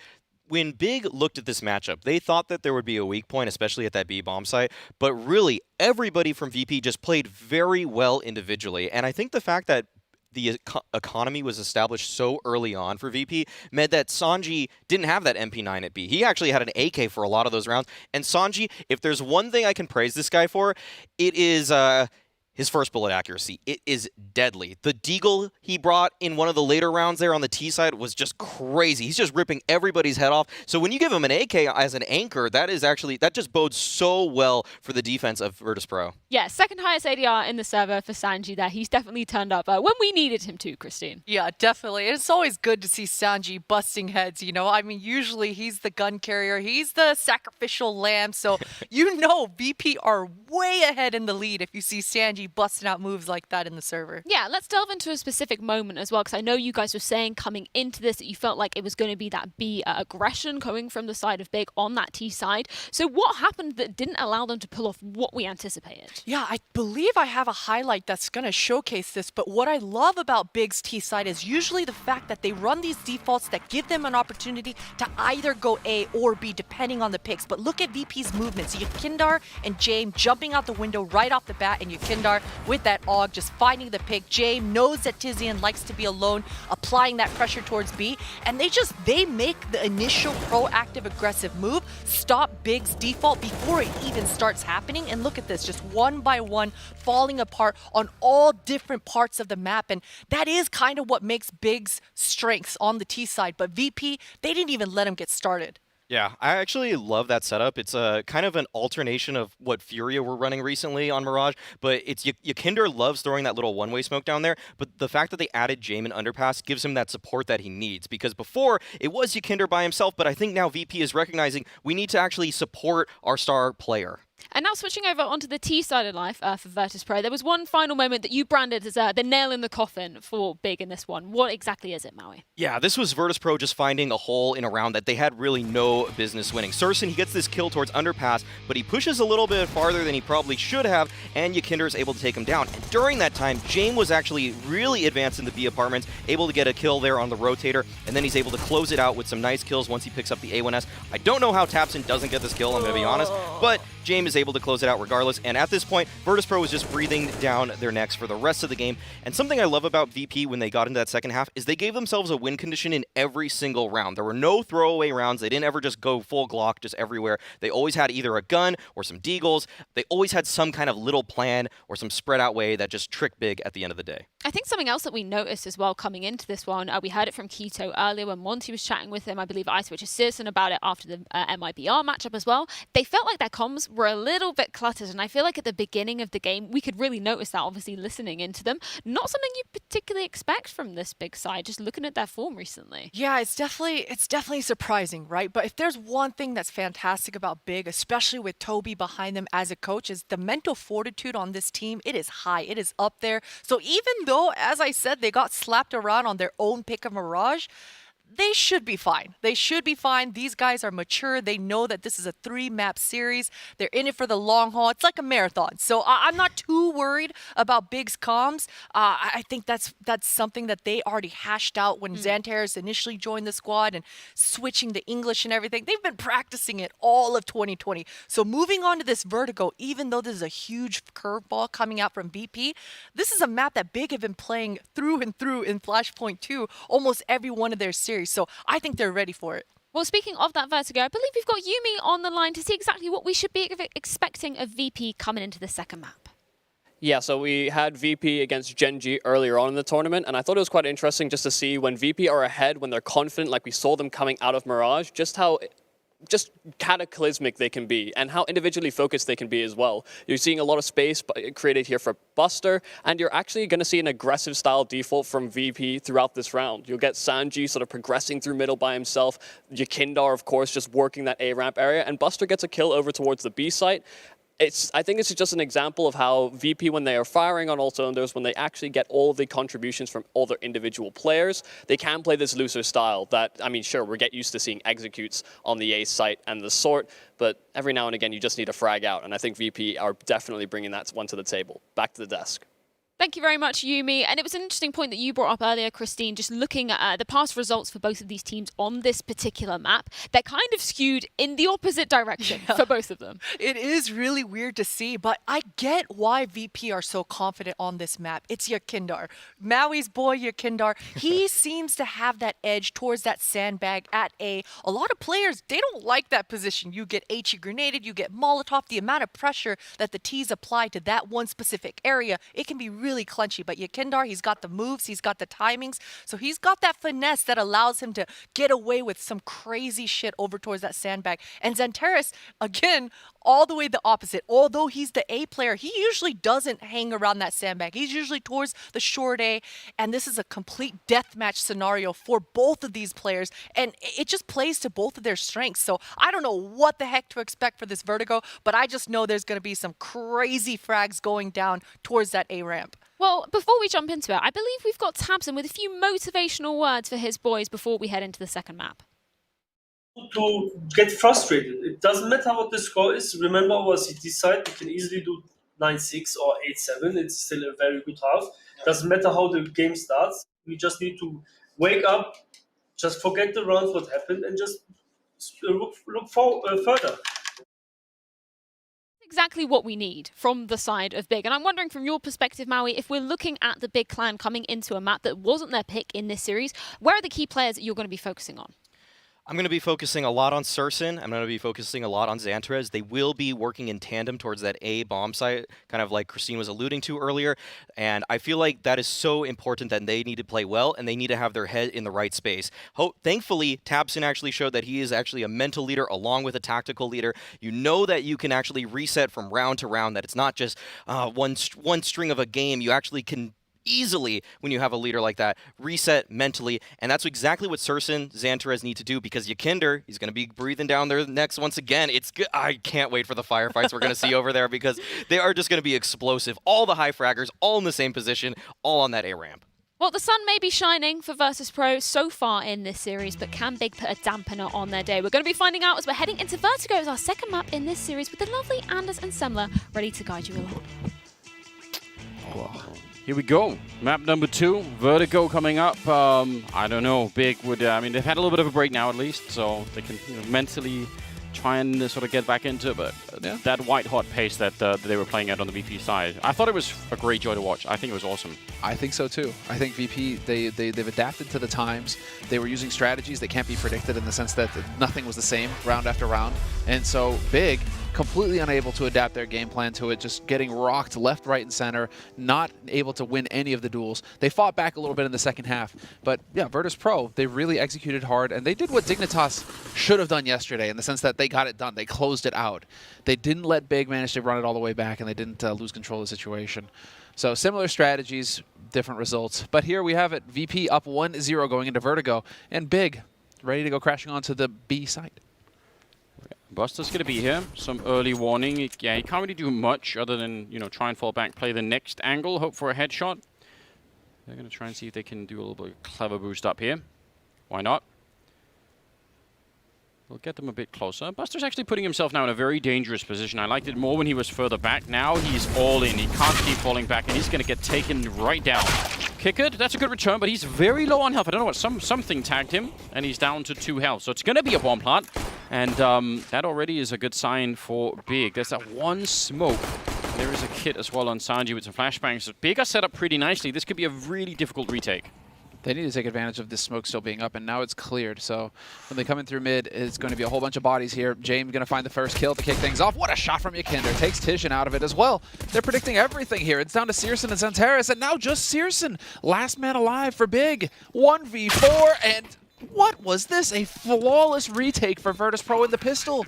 When Big looked at this matchup, they thought that there would be a weak point, especially at that B bomb site, but really everybody from VP just played very well individually. And I think the fact that the economy was established so early on for VP meant that Sanji didn't have that MP9 at B. He actually had an AK for a lot of those rounds. And Sanji, if there's one thing I can praise this guy for, it is his first bullet accuracy. It is deadly. The deagle he brought in one of the later rounds there on the T side was just crazy. He's just ripping everybody's head off. So when you give him an AK as an anchor, that just bodes so well for the defense of Virtus.Pro. Yeah, second highest ADR in the server for Sanji there. He's definitely turned up when we needed him to, Christine. Yeah, definitely. It's always good to see Sanji busting heads, you know? I mean, usually he's the gun carrier. He's the sacrificial lamb. So, you know, VP are way ahead in the lead if you see Sanji busting out moves like that in the server. Yeah, let's delve into a specific moment as well, because I know you guys were saying coming into this that you felt like it was going to be that B aggression coming from the side of Big on that T side. So what happened that didn't allow them to pull off what we anticipated? Yeah, I believe I have a highlight that's going to showcase this, but what I love about Big's T side is usually the fact that they run these defaults that give them an opportunity to either go A or B depending on the picks. But look at VP's movements. Yakindar and James jumping out the window right off the bat, and Yakindar with that AUG just finding the pick. James knows that Tizian likes to be alone, applying that pressure towards B, and they make the initial proactive aggressive move, stop Big's default before it even starts happening. And look at this, just one by one falling apart on all different parts of the map, and that is kind of what makes Big's strengths on the T side. But VP, they didn't even let him get started. Yeah, I actually love that setup. It's a kind of an alternation of what Furia were running recently on Mirage, but it's Yakinder loves throwing that little one-way smoke down there, but the fact that they added Jamin Underpass gives him that support that he needs, because before it was Yakinder by himself, but I think now VP is recognizing we need to actually support our star player. And now switching over onto the T side of life for Virtus.Pro, there was one final moment that you branded as the nail in the coffin for Big in this one. What exactly is it, Maui? Yeah, this was Virtus.Pro just finding a hole in a round that they had really no business winning. Surson, he gets this kill towards Underpass, but he pushes a little bit farther than he probably should have, and Yakinder is able to take him down. And during that time, James was actually really advanced in the B apartments, able to get a kill there on the rotator, and then he's able to close it out with some nice kills once he picks up the A1S. I don't know how Tabson doesn't get this kill, I'm going to be honest, but James is able to close it out regardless, and at this point, Virtus.Pro was just breathing down their necks for the rest of the game. And something I love about VP when they got into that second half is they gave themselves a win condition in every single round. There were no throwaway rounds. They didn't ever just go full Glock just everywhere. They always had either a gun or some deagles. They always had some kind of little plan or some spread out way that just tricked Big at the end of the day. I think something else that we noticed as well coming into this one, we heard it from Keto earlier when Monty was chatting with him. I believe I switched to Searson about it after the MIBR matchup as well. They felt like their comms were a little bit cluttered, and I feel like at the beginning of the game, we could really notice that, obviously, listening into them. Not something you particularly expect from this Big side, just looking at their form recently. Yeah, it's definitely surprising, right? But if there's one thing that's fantastic about Big, especially with Toby behind them as a coach, is the mental fortitude on this team. It is high. It is up there. So even though, as I said, they got slapped around on their own pick of Mirage, they should be fine. They should be fine. These guys are mature. They know that this is a 3-map series. They're in it for the long haul. It's like a marathon. So I'm not too worried about Big's comms. I think that's something that they already hashed out when Xantares initially joined the squad and switching to English and everything. They've been practicing it all of 2020. So moving on to this Vertigo, even though this is a huge curveball coming out from VP, this is a map that Big have been playing through and through in Flashpoint 2 almost every one of their series. So I think they're ready for it. Well, speaking of that Vertigo, I believe we've got Yumi on the line to see exactly what we should be expecting of VP coming into the second map. Yeah, so we had VP against Genji earlier on in the tournament, and I thought it was quite interesting just to see when VP are ahead, when they're confident, like we saw them coming out of Mirage, just how just cataclysmic they can be and how individually focused they can be as well. You're seeing a lot of space created here for Buster, and you're actually going to see an aggressive style default from VP throughout this round. You'll get Sanji sort of progressing through middle by himself, Yakindar, of course, just working that A ramp area, and Buster gets a kill over towards the B site. I think it's just an example of how VP, when they are firing on all cylinders, when they actually get all of the contributions from all their individual players, they can play this looser style that, I mean, sure, we get used to seeing executes on the A site and the sort, but every now and again, you just need to frag out. And I think VP are definitely bringing that one to the table. Back to the desk. Thank you very much, Yumi. And it was an interesting point that you brought up earlier, Christine, just looking at the past results for both of these teams on this particular map. They're kind of skewed in the opposite direction for both of them. It is really weird to see, but I get why VP are so confident on this map. It's Yakindar. Maui's boy, Yakindar. He seems to have that edge towards that sandbag at A. A lot of players, they don't like that position. You get HE grenaded, you get Molotov. The amount of pressure that the T's apply to that one specific area, it can be really clenchy. But Yakindar, he's got the moves, he's got the timings, so he's got that finesse that allows him to get away with some crazy shit over towards that sandbag. And Xantares, again, all the way the opposite. Although he's the A player, he usually doesn't hang around that sandbag. He's usually towards the short A, and this is a complete deathmatch scenario for both of these players, and it just plays to both of their strengths. So I don't know what the heck to expect for this Vertigo, but I just know there's going to be some crazy frags going down towards that A ramp. Well, before we jump into it, I believe we've got Tabson with a few motivational words for his boys before we head into the second map. To get frustrated. It doesn't matter what the score is. Remember our CT side, we can easily do 9-6 or 8-7. It's still a very good half. Doesn't matter how the game starts. We just need to wake up, just forget the rounds, what happened, and just look further. Exactly what we need from the side of Big. And I'm wondering from your perspective, Maui, if we're looking at the Big clan coming into a map that wasn't their pick in this series, where are the key players that you're going to be focusing on? I'm going to be focusing a lot on Surson. I'm going to be focusing a lot on Xantares. They will be working in tandem towards that A bomb site, kind of like Christine was alluding to earlier. And I feel like that is so important that they need to play well and they need to have their head in the right space. Thankfully, Tabson actually showed that he is actually a mental leader along with a tactical leader. You know that you can actually reset from round to round, that it's not just one string of a game. You actually can easily, when you have a leader like that, reset mentally, and that's exactly what Surson, Xantares need to do, because Yakindar, he's going to be breathing down their necks once again. It's good. I can't wait for the firefights we're going to see over there, because they are just going to be explosive. All the high fraggers, all in the same position, all on that A ramp. Well, the sun may be shining for Virtus.Pro so far in this series, but can Big put a dampener on their day? We're going to be finding out as we're heading into Vertigo as our second map in this series with the lovely Anders and Semler ready to guide you along. Here we go. Map number 2, Vertigo coming up. I don't know, Big would, I mean, they've had a little bit of a break now at least, so they can mentally try and sort of get back into it, but that white-hot pace that they were playing at on the VP side, I thought it was a great joy to watch. I think it was awesome. I think so too. I think VP, they've adapted to the times. They were using strategies that can't be predicted in the sense that nothing was the same round after round. And so Big, completely unable to adapt their game plan to it, just getting rocked left, right, and center, not able to win any of the duels. They fought back a little bit in the second half, but yeah, Virtus.Pro, they really executed hard, and they did what Dignitas should have done yesterday in the sense that they got it done. They closed it out. They didn't let Big manage to run it all the way back, and they didn't lose control of the situation. So similar strategies, different results. But here we have it, VP up 1-0 going into Vertigo, and Big ready to go crashing onto the B site. Buster's going to be here. Some early warning. Yeah, he can't really do much other than, you know, try and fall back, play the next angle, hope for a headshot. They're going to try and see if they can do a little bit of clever boost up here. Why not? We'll get them a bit closer. Buster's actually putting himself now in a very dangerous position. I liked it more when he was further back. Now he's all in. He can't keep falling back, and he's going to get taken right down. Kick it. That's a good return, but he's very low on health. I don't know what. Something tagged him, and he's down to 2 health. So it's going to be a bomb plant, and that already is a good sign for Big. There's that one smoke. There is a kit as well on Sanji with some flashbangs. So Big are set up pretty nicely. This could be a really difficult retake. They need to take advantage of this smoke still being up, and now it's cleared. So when they come in through mid, it's going to be a whole bunch of bodies here. James going to find the first kill to kick things off. What a shot from Yakindar. Takes Tishin out of it as well. They're predicting everything here. It's down to Searson and Xantares, and now just Searson. Last man alive for Big. 1v4, and What was this? A flawless retake for Virtus.Pro in the pistol.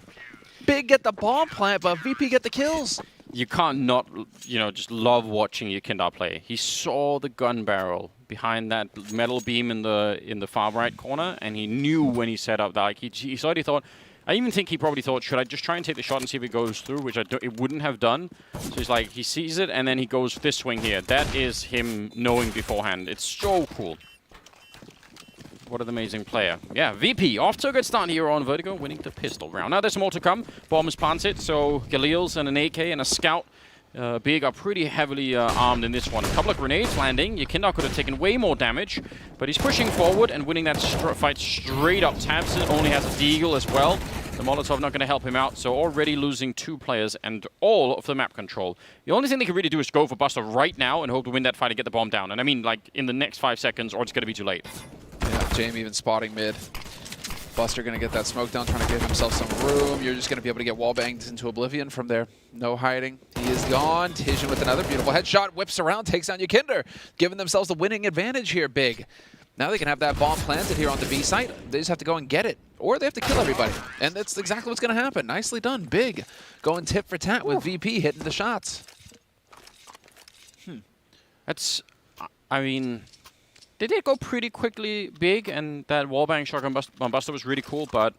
Big get the bomb plant, but VP get the kills. You can't not, just love watching Yekindar play. He saw the gun barrel behind that metal beam in the far right corner, and he knew when he set up that. Like he already thought. I even think he probably thought, should I just try and take the shot and see if it goes through, which it wouldn't have done. So he's like, he sees it, and then he goes this swing here. That is him knowing beforehand. It's so cool. What an amazing player. Yeah, VP off to a good start here on Vertigo, winning the pistol round. Now there's more to come. Bomb is planted, so Galil's and an AK and a scout. Big are pretty heavily armed in this one. A couple of grenades landing. Yekindar could have taken way more damage, but he's pushing forward and winning that fight straight up. Tabson only has a deagle as well. The Molotov not going to help him out, so already losing 2 players and all of the map control. The only thing they can really do is go for Buster right now and hope to win that fight and get the bomb down. And I mean, like, in the next 5 seconds, or it's going to be too late. Yeah, Jamie even spotting mid. Buster going to get that smoke down, trying to give himself some room. You're just going to be able to get wall banged into oblivion from there. No hiding. He is gone. Tijan with another beautiful headshot. Whips around, takes down Yekindar. Giving themselves the winning advantage here, Big. Now they can have that bomb planted here on the B site. They just have to go and get it. Or they have to kill everybody. And that's exactly what's going to happen. Nicely done. Big. Going tit for tat with VP hitting the shots. That's, I mean, they did go pretty quickly Big, and that wallbang shotgun Buster was really cool, but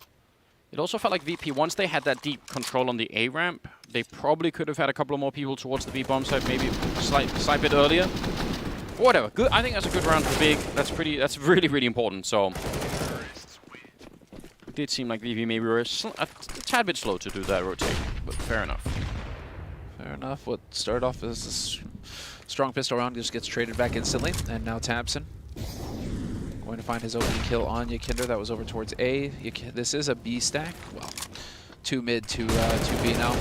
it also felt like VP, once they had that deep control on the A ramp, they probably could have had a couple of more people towards the B bomb site, maybe a slight bit earlier. Whatever. Good. I think that's a good round for Big. That's really, really important. So it did seem like VP maybe were a tad bit slow to do that rotate, but fair enough. Fair enough. What started off as a strong pistol round just gets traded back instantly, and now Tabson going to find his opening kill on Yekindar. That was over towards A. This is a B stack. Well, 2 mid to 2B now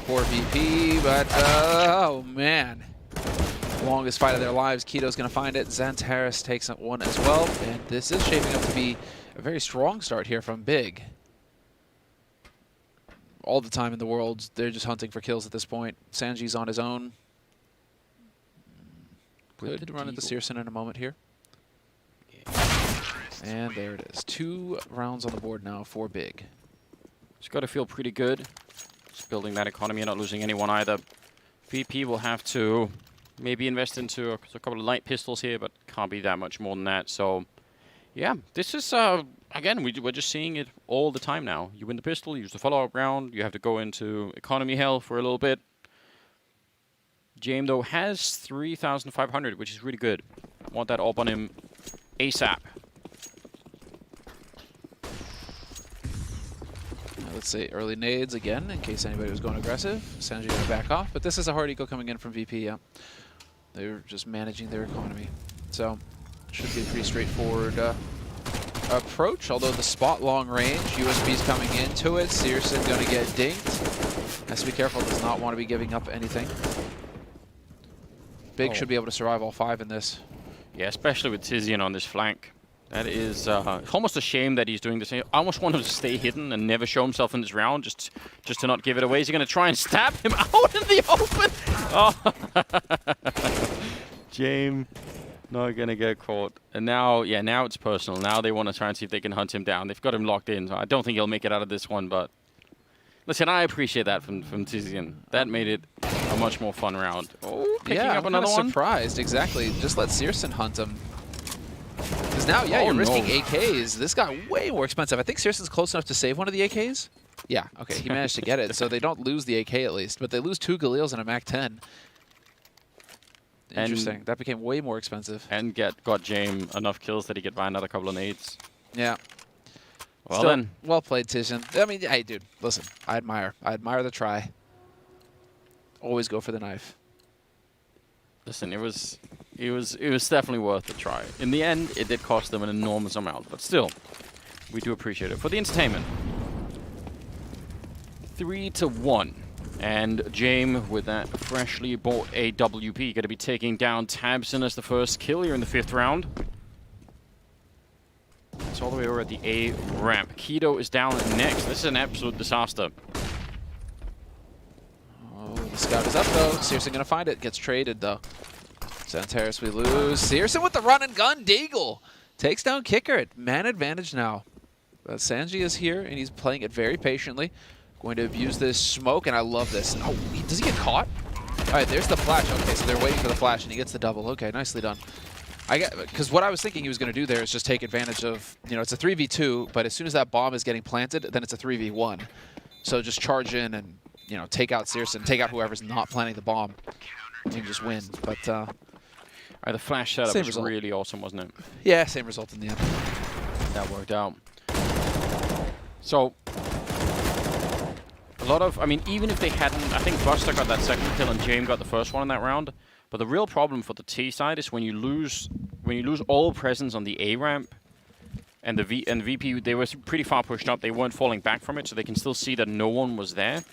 for VP, but oh man. Longest fight of their lives. Keto's going to find it. Xantares takes one as well, and this is shaping up to be a very strong start here from Big. All the time in the world, they're just hunting for kills at this point. Sanji's on his own. Could run into Searson in a moment here. And there it is. 2 rounds on the board now for Big. It's got to feel pretty good. Just building that economy and not losing anyone either. VP will have to maybe invest into a couple of light pistols here, but can't be that much more than that. So, yeah, this is, again, we're just seeing it all the time now. You win the pistol, you use the follow-up round, you have to go into economy hell for a little bit. James, though, has 3,500, which is really good. Want that up on him ASAP. Let's say early nades again, in case anybody was going aggressive. Sanji going to back off, but this is a hard eco coming in from VP, yeah. They're just managing their economy. So, should be a pretty straightforward approach, although the spot long range, USB's coming into it. Searson going to get dinked. Has to be careful, does not want to be giving up anything. Big should be able to survive all 5 in this. Yeah, especially with Tizian on this flank. That is almost a shame that he's doing this. I almost want him to stay hidden and never show himself in this round, just to not give it away. Is he going to try and stab him out in the open? Oh, James, not going to get caught. And now, yeah, now it's personal. Now they want to try and see if they can hunt him down. They've got him locked in. So I don't think he'll make it out of this one, but listen, I appreciate that from Tizian. That made it a much more fun round. Oh, picking up another one. Surprised, exactly. Just let Searson hunt him. Because now, yeah, you're risking AKs. This got way more expensive. I think Searson's close enough to save one of the AKs. Yeah, okay, he managed to get it, so they don't lose the AK at least, but they lose 2 Galils and a MAC-10. Interesting. And that became way more expensive. And got James enough kills that he could buy another couple of nades. Yeah. Well then. Well played, Tijan. I mean, hey, dude, listen, I admire the try. Always go for the knife. Listen, it was definitely worth the try. In the end, it did cost them an enormous amount, but still, we do appreciate it. For the entertainment, 3-1. And James, with that freshly bought AWP, going to be taking down Tabson as the first kill here in the 5th round. It's all the way over at the A ramp. Keto is down next. This is an absolute disaster. Oh, the scout is up, though. Searson going to find it. Gets traded, though. Xantares we lose. Searson with the run and gun deagle. Takes down Kicker. Man advantage now. Sanji is here, and he's playing it very patiently. Going to abuse this smoke, and I love this. Oh, does he get caught? All right, there's the flash. Okay, so they're waiting for the flash, and he gets the double. Okay, nicely done. Because what I was thinking he was going to do there is just take advantage of, it's a 3v2, but as soon as that bomb is getting planted, then it's a 3v1. So just charge in and, take out Searson, take out whoever's not planting the bomb, and just win. But the flash setup was really awesome, wasn't it? Yeah, same result in the end. That worked out. So, a lot of, even if they hadn't, I think Buster got that second kill and James got the first one in that round. But the real problem for the T side is when you lose all presence on the A ramp, and the VP, they were pretty far pushed up. They weren't falling back from it, so they can still see that no one was there.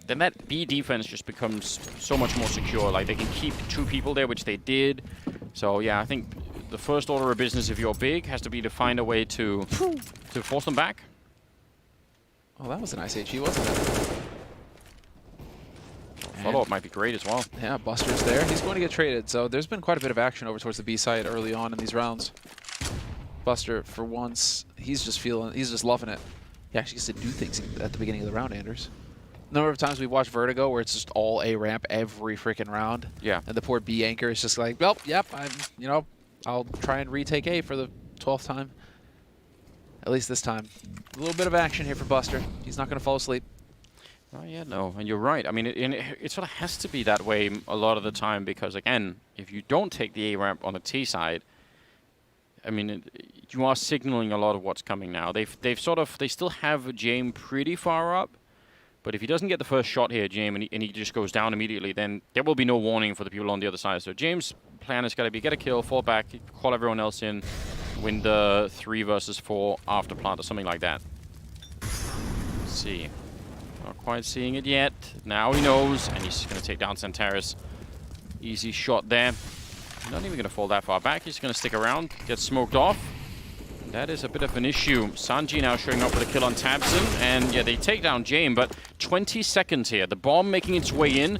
Then that B defense just becomes so much more secure. Like, they can keep 2 people there, which they did. So yeah, I think the first order of business if you're big has to be to find a way to force them back. Oh, that was a nice HE, wasn't it? Follow-up might be great as well. Yeah, Buster's there. He's going to get traded. So there's been quite a bit of action over towards the B side early on in these rounds. Buster, for once, he's just loving it. He actually gets to do things at the beginning of the round, Anders. Number of times we watched Vertigo where it's just all A ramp every freaking round. Yeah. And the poor B anchor is just like, well, yep, I'll try and retake A for the 12th time. At least this time. A little bit of action here for Buster. He's not going to fall asleep. Oh, yeah, no, and you're right. It sort of has to be that way a lot of the time because, again, if you don't take the A ramp on the T side, you are signaling a lot of what's coming now. They still have James pretty far up, but if he doesn't get the first shot here, James, and he just goes down immediately, then there will be no warning for the people on the other side. So James' plan has got to be get a kill, fall back, call everyone else in, win the 3 versus 4 after plant or something like that. Let's see. Not quite seeing it yet. Now he knows, and he's going to take down Santaris. Easy shot there. Not even going to fall that far back. He's going to stick around, get smoked off. That is a bit of an issue. Sanji now showing up with a kill on Tabson, and yeah, they take down James, but 20 seconds here. The bomb making its way in.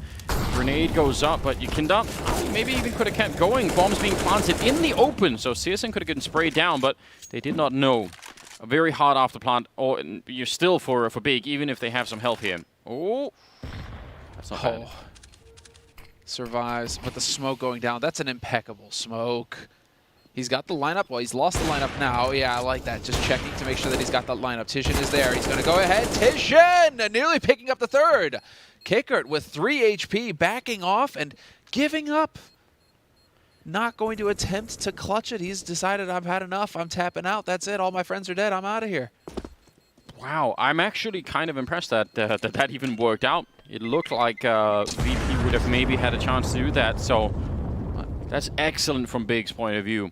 Grenade goes up, but Yakinda maybe even could have kept going. Bombs being planted in the open, so Searson could have gotten sprayed down, but they did not know. A very hard after plant, or you're still for big, even if they have some help here. Oh, that's not bad. Survives, but the smoke going down. That's an impeccable smoke. He's got the lineup. Well, he's lost the lineup now. Yeah, I like that. Just checking to make sure that he's got that lineup. Tishin is there. He's going to go ahead. Tishin nearly picking up the 3rd. Kickert with 3 HP, backing off and giving up. Not going to attempt to clutch it. He's decided I've had enough. I'm tapping out. That's it. All my friends are dead. I'm out of here. Wow, I'm actually kind of impressed that that even worked out. It looked like VP would have maybe had a chance to do that. So that's excellent from Big's point of view.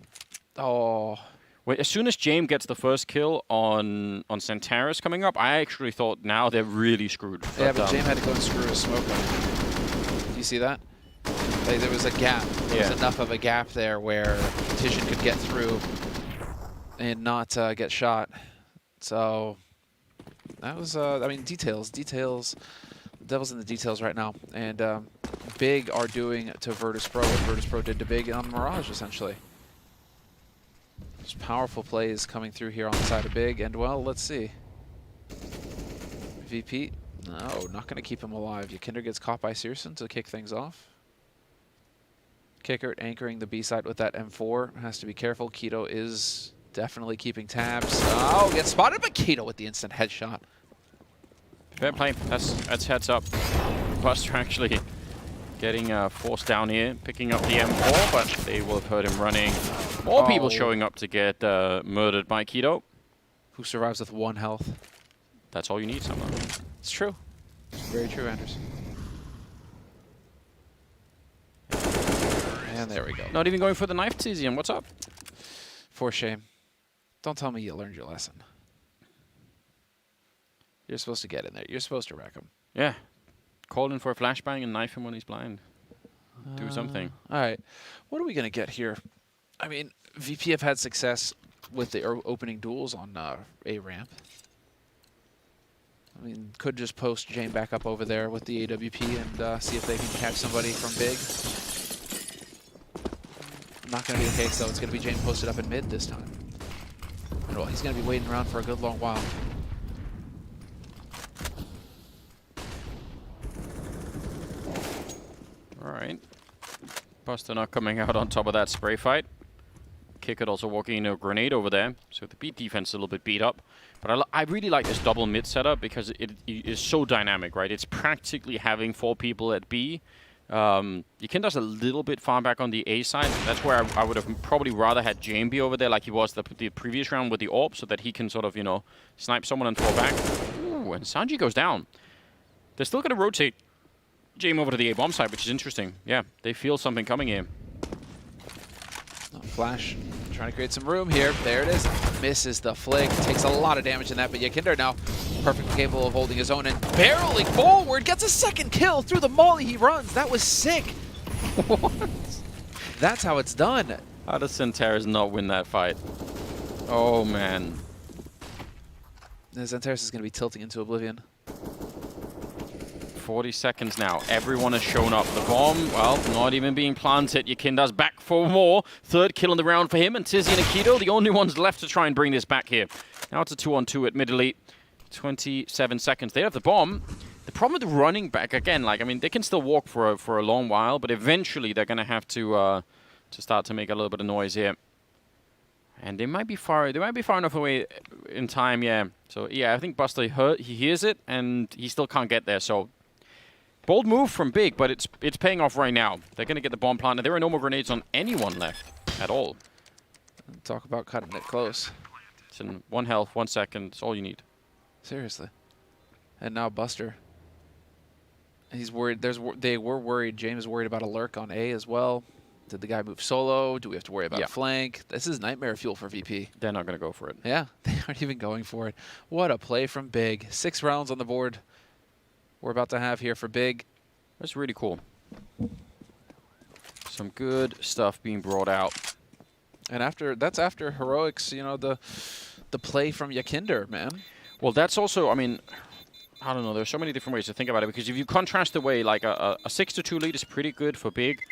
Oh. Wait, as soon as James gets the first kill on Santaris coming up, I actually thought now they're really screwed. Yeah, but James had to go and screw his smoke on. Do you see that? Like, there was a gap. There was enough of a gap there where Tishin could get through and not get shot. So that was, details. Devil's in the details right now. And Big are doing to Virtus.Pro what Virtus.Pro did to Big on Mirage, essentially. Just powerful plays coming through here on the side of Big. And, well, let's see. VP, no, not going to keep him alive. Yakinder gets caught by Searson to kick things off. Kickert anchoring the B side with that M4. Has to be careful. Keto is definitely keeping tabs. Oh, gets spotted by Keto with the instant headshot. Fair play. That's heads up. Buster actually getting forced down here, picking up the M4, but they will have heard him running. More people showing up to get murdered by Keto. Who survives with 1 health. That's all you need sometimes. It's true. It's very true, Anders. And there we go. Not even going for the knife, Tizian. What's up? For shame. Don't tell me you learned your lesson. You're supposed to get in there. You're supposed to wreck him. Yeah. Call in for a flashbang and knife him when he's blind. Do something. All right. What are we going to get here? I mean, VP have had success with the opening duels on A ramp. I mean, could just post Jane back up over there with the AWP and see if they can catch somebody from Big. Not going to be the case, though. It's going to be Jane posted up in mid this time. understandable. He's going to be waiting around for a good long while. All right. Buster not coming out on top of that spray fight. Kickert also walking into a grenade over there. So the beat defense is a little bit beat up. But I really like this double mid setup because it is so dynamic, right? It's practically having 4 people at B. Yakinda's a little bit far back on the A side. That's where I would have probably rather had Jame be over there like he was the previous round with the AWP so that he can sort of, you know, snipe someone and fall back. Ooh, and Sanji goes down. They're still going to rotate Jame over to the A-bomb side, which is interesting. Yeah, they feel something coming here. Flash trying to create some room here. There it is. Misses the flick. Takes a lot of damage in that, but Yakinder now perfectly capable of holding his own and barreling forward. Gets a second kill through the molly he runs. That was sick. What? That's how it's done. How does Xantares not win that fight? Oh, man. Xantares is going to be tilting into oblivion. 40 seconds now. Everyone has shown up. The bomb, well, not even being planted. Yakinda's back for more. 3rd kill in the round for him. And Tizzy and Aikido, the only ones left to try and bring this back here. Now it's a 2-on-2 at mid elite. 27 seconds. They have the bomb. The problem with running back, again, like, I mean, they can still walk for a long while, but eventually they're going to have to start to make a little bit of noise here. And they might be far enough away in time, yeah. So, yeah, I think Buster, he hears it, and he still can't get there, so... Bold move from Big, but it's paying off right now. They're going to get the bomb planted. There are no more grenades on anyone left at all. Talk about cutting it close. It's in 1 health, 1 second. It's all you need. Seriously. And now Buster. He's worried. They were worried. James is worried about a lurk on A as well. Did the guy move solo? Do we have to worry about a flank? This is nightmare fuel for VP. They're not going to go for it. Yeah, they aren't even going for it. What a play from Big. 6 rounds on the board. We're about to have here for Big. That's really cool. Some good stuff being brought out. And that's after heroics, you know, the play from Yakinder, man. Well, that's also, I mean, I don't know, there's so many different ways to think about it, because if you contrast the way, like a 6-2 lead is pretty good for Big,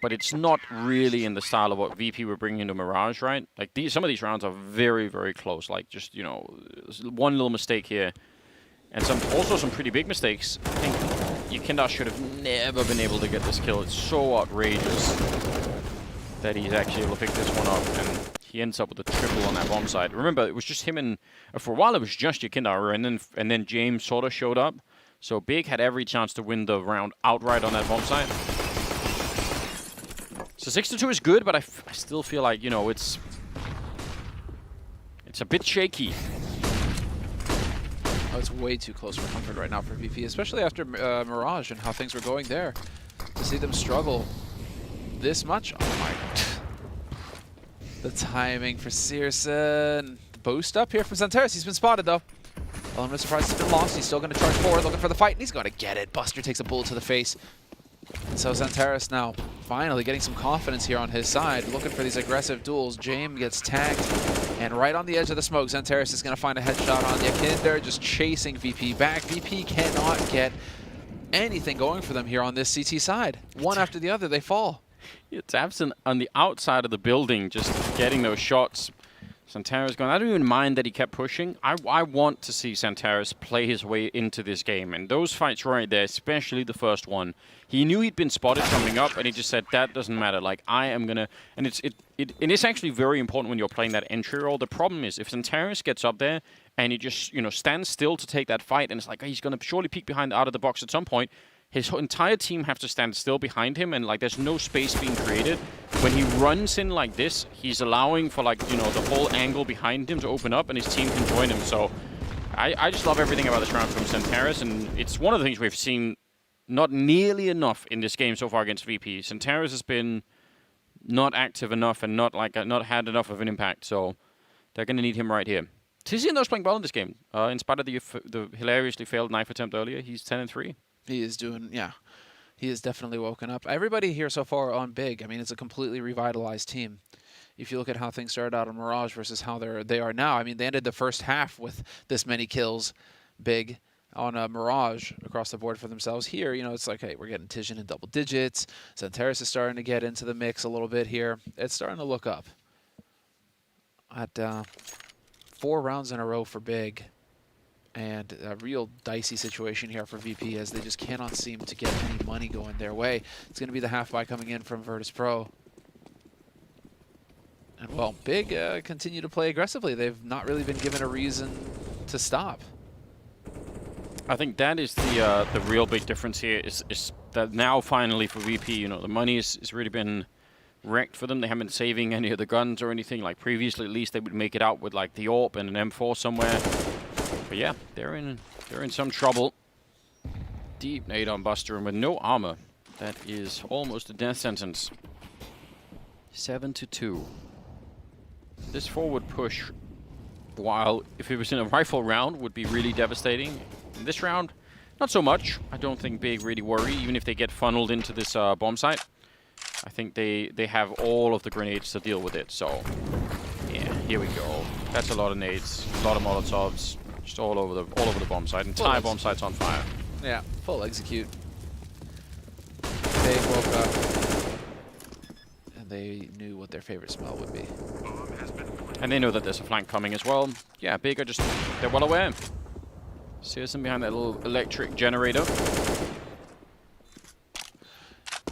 but it's not really in the style of what VP were bringing into Mirage, right? Like some of these rounds are very, very close. Like just, you know, one little mistake here. And also some pretty big mistakes. I think Yakinda should have never been able to get this kill. It's so outrageous that he's actually able to pick this one up, and he ends up with a triple on that bomb side. Remember, it was just him and for a while it was just Yakinda, and then James sort of showed up. So Big had every chance to win the round outright on that bomb side. So 6-2 is good, but I still feel like, you know, it's a bit shaky. Oh, it's way too close for comfort right now for VP, especially after Mirage and how things were going there. To see them struggle this much, oh my god. The timing for Searson. The boost up here from Xantares. He's been spotted though. Well, I'm not surprised he's been lost. He's still going to charge forward, looking for the fight, and he's going to get it. Buster takes a bullet to the face. And so Xantares now finally getting some confidence here on his side, looking for these aggressive duels. James gets tagged, and right on the edge of the smoke, Xantares is going to find a headshot on Yakinder, just chasing VP back. VP cannot get anything going for them here on this CT side. One after the other, they fall. It's absent on the outside of the building, just getting those shots. Xantares going, I don't even mind that he kept pushing. I want to see Xantares play his way into this game. And those fights right there, especially the first one, he knew he'd been spotted coming up, and he just said, that doesn't matter. Like, I am going to... And it's actually very important when you're playing that entry role. The problem is, if Xantares gets up there, and he just, you know, stands still to take that fight, and it's like, he's going to surely peek behind out of the box at some point, his entire team have to stand still behind him, and like there's no space being created. When he runs in like this, he's allowing for like, you know, the whole angle behind him to open up, and his team can join him. So I just love everything about this round from Xantares, and it's one of the things we've seen not nearly enough in this game so far against VP. Xantares has been not active enough and not had enough of an impact, so they're going to need him right here. Tizzy and those playing well in this game. In spite of the hilariously failed knife attempt earlier, he's 10-3. He is doing, yeah. He is definitely woken up. Everybody here so far on Big, I mean, it's a completely revitalized team. If you look at how things started out on Mirage versus how they are now, I mean, they ended the first half with this many kills, Big, on Mirage across the board for themselves. Here, you know, it's like, hey, we're getting Tizian in double digits. Xantares is starting to get into the mix a little bit here. It's starting to look up. At 4 rounds in a row for Big. And a real dicey situation here for VP as they just cannot seem to get any money going their way. It's going to be the half buy coming in from Virtus.Pro. And well, Big continue to play aggressively. They've not really been given a reason to stop. I think that is the real big difference here is that now finally for VP, you know, the money has really been wrecked for them. They haven't been saving any of the guns or anything. Like previously, at least they would make it out with like the AWP and an M4 somewhere. But yeah, they're in some trouble. Deep nade on Buster and with no armor. That is almost a death sentence. 7-2. This forward push, while if it was in a rifle round, would be really devastating. In this round, not so much. I don't think Big really worry, even if they get funneled into this bomb site. I think they have all of the grenades to deal with it. So yeah, here we go. That's a lot of nades, a lot of Molotovs. Just all over the bomb site. Entire bomb site's on fire. Yeah, full execute. They woke up and they knew what their favorite smell would be. And they know that there's a flank coming as well. Yeah, Big are they're well aware. Searson behind that little electric generator.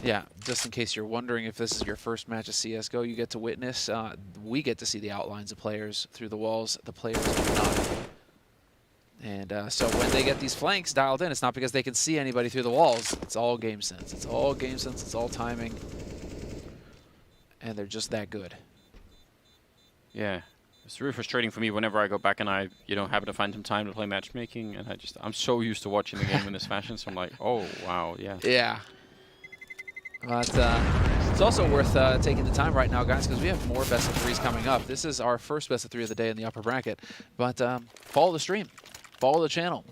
Yeah, just in case you're wondering if this is your first match of CSGO, you get to witness. We get to see the outlines of players through the walls. The players do not. And so when they get these flanks dialed in, it's not because they can see anybody through the walls. It's all game sense. It's all game sense. It's all timing. And they're just that good. Yeah. It's really frustrating for me whenever I go back and I, happen to find some time to play matchmaking. And I'm so used to watching the game in this fashion. So I'm like, oh, wow, yeah. Yeah. But it's also worth taking the time right now, guys, because we have more best of 3s coming up. This is our first best of 3 of the day in the upper bracket. But follow the stream. Follow the channel.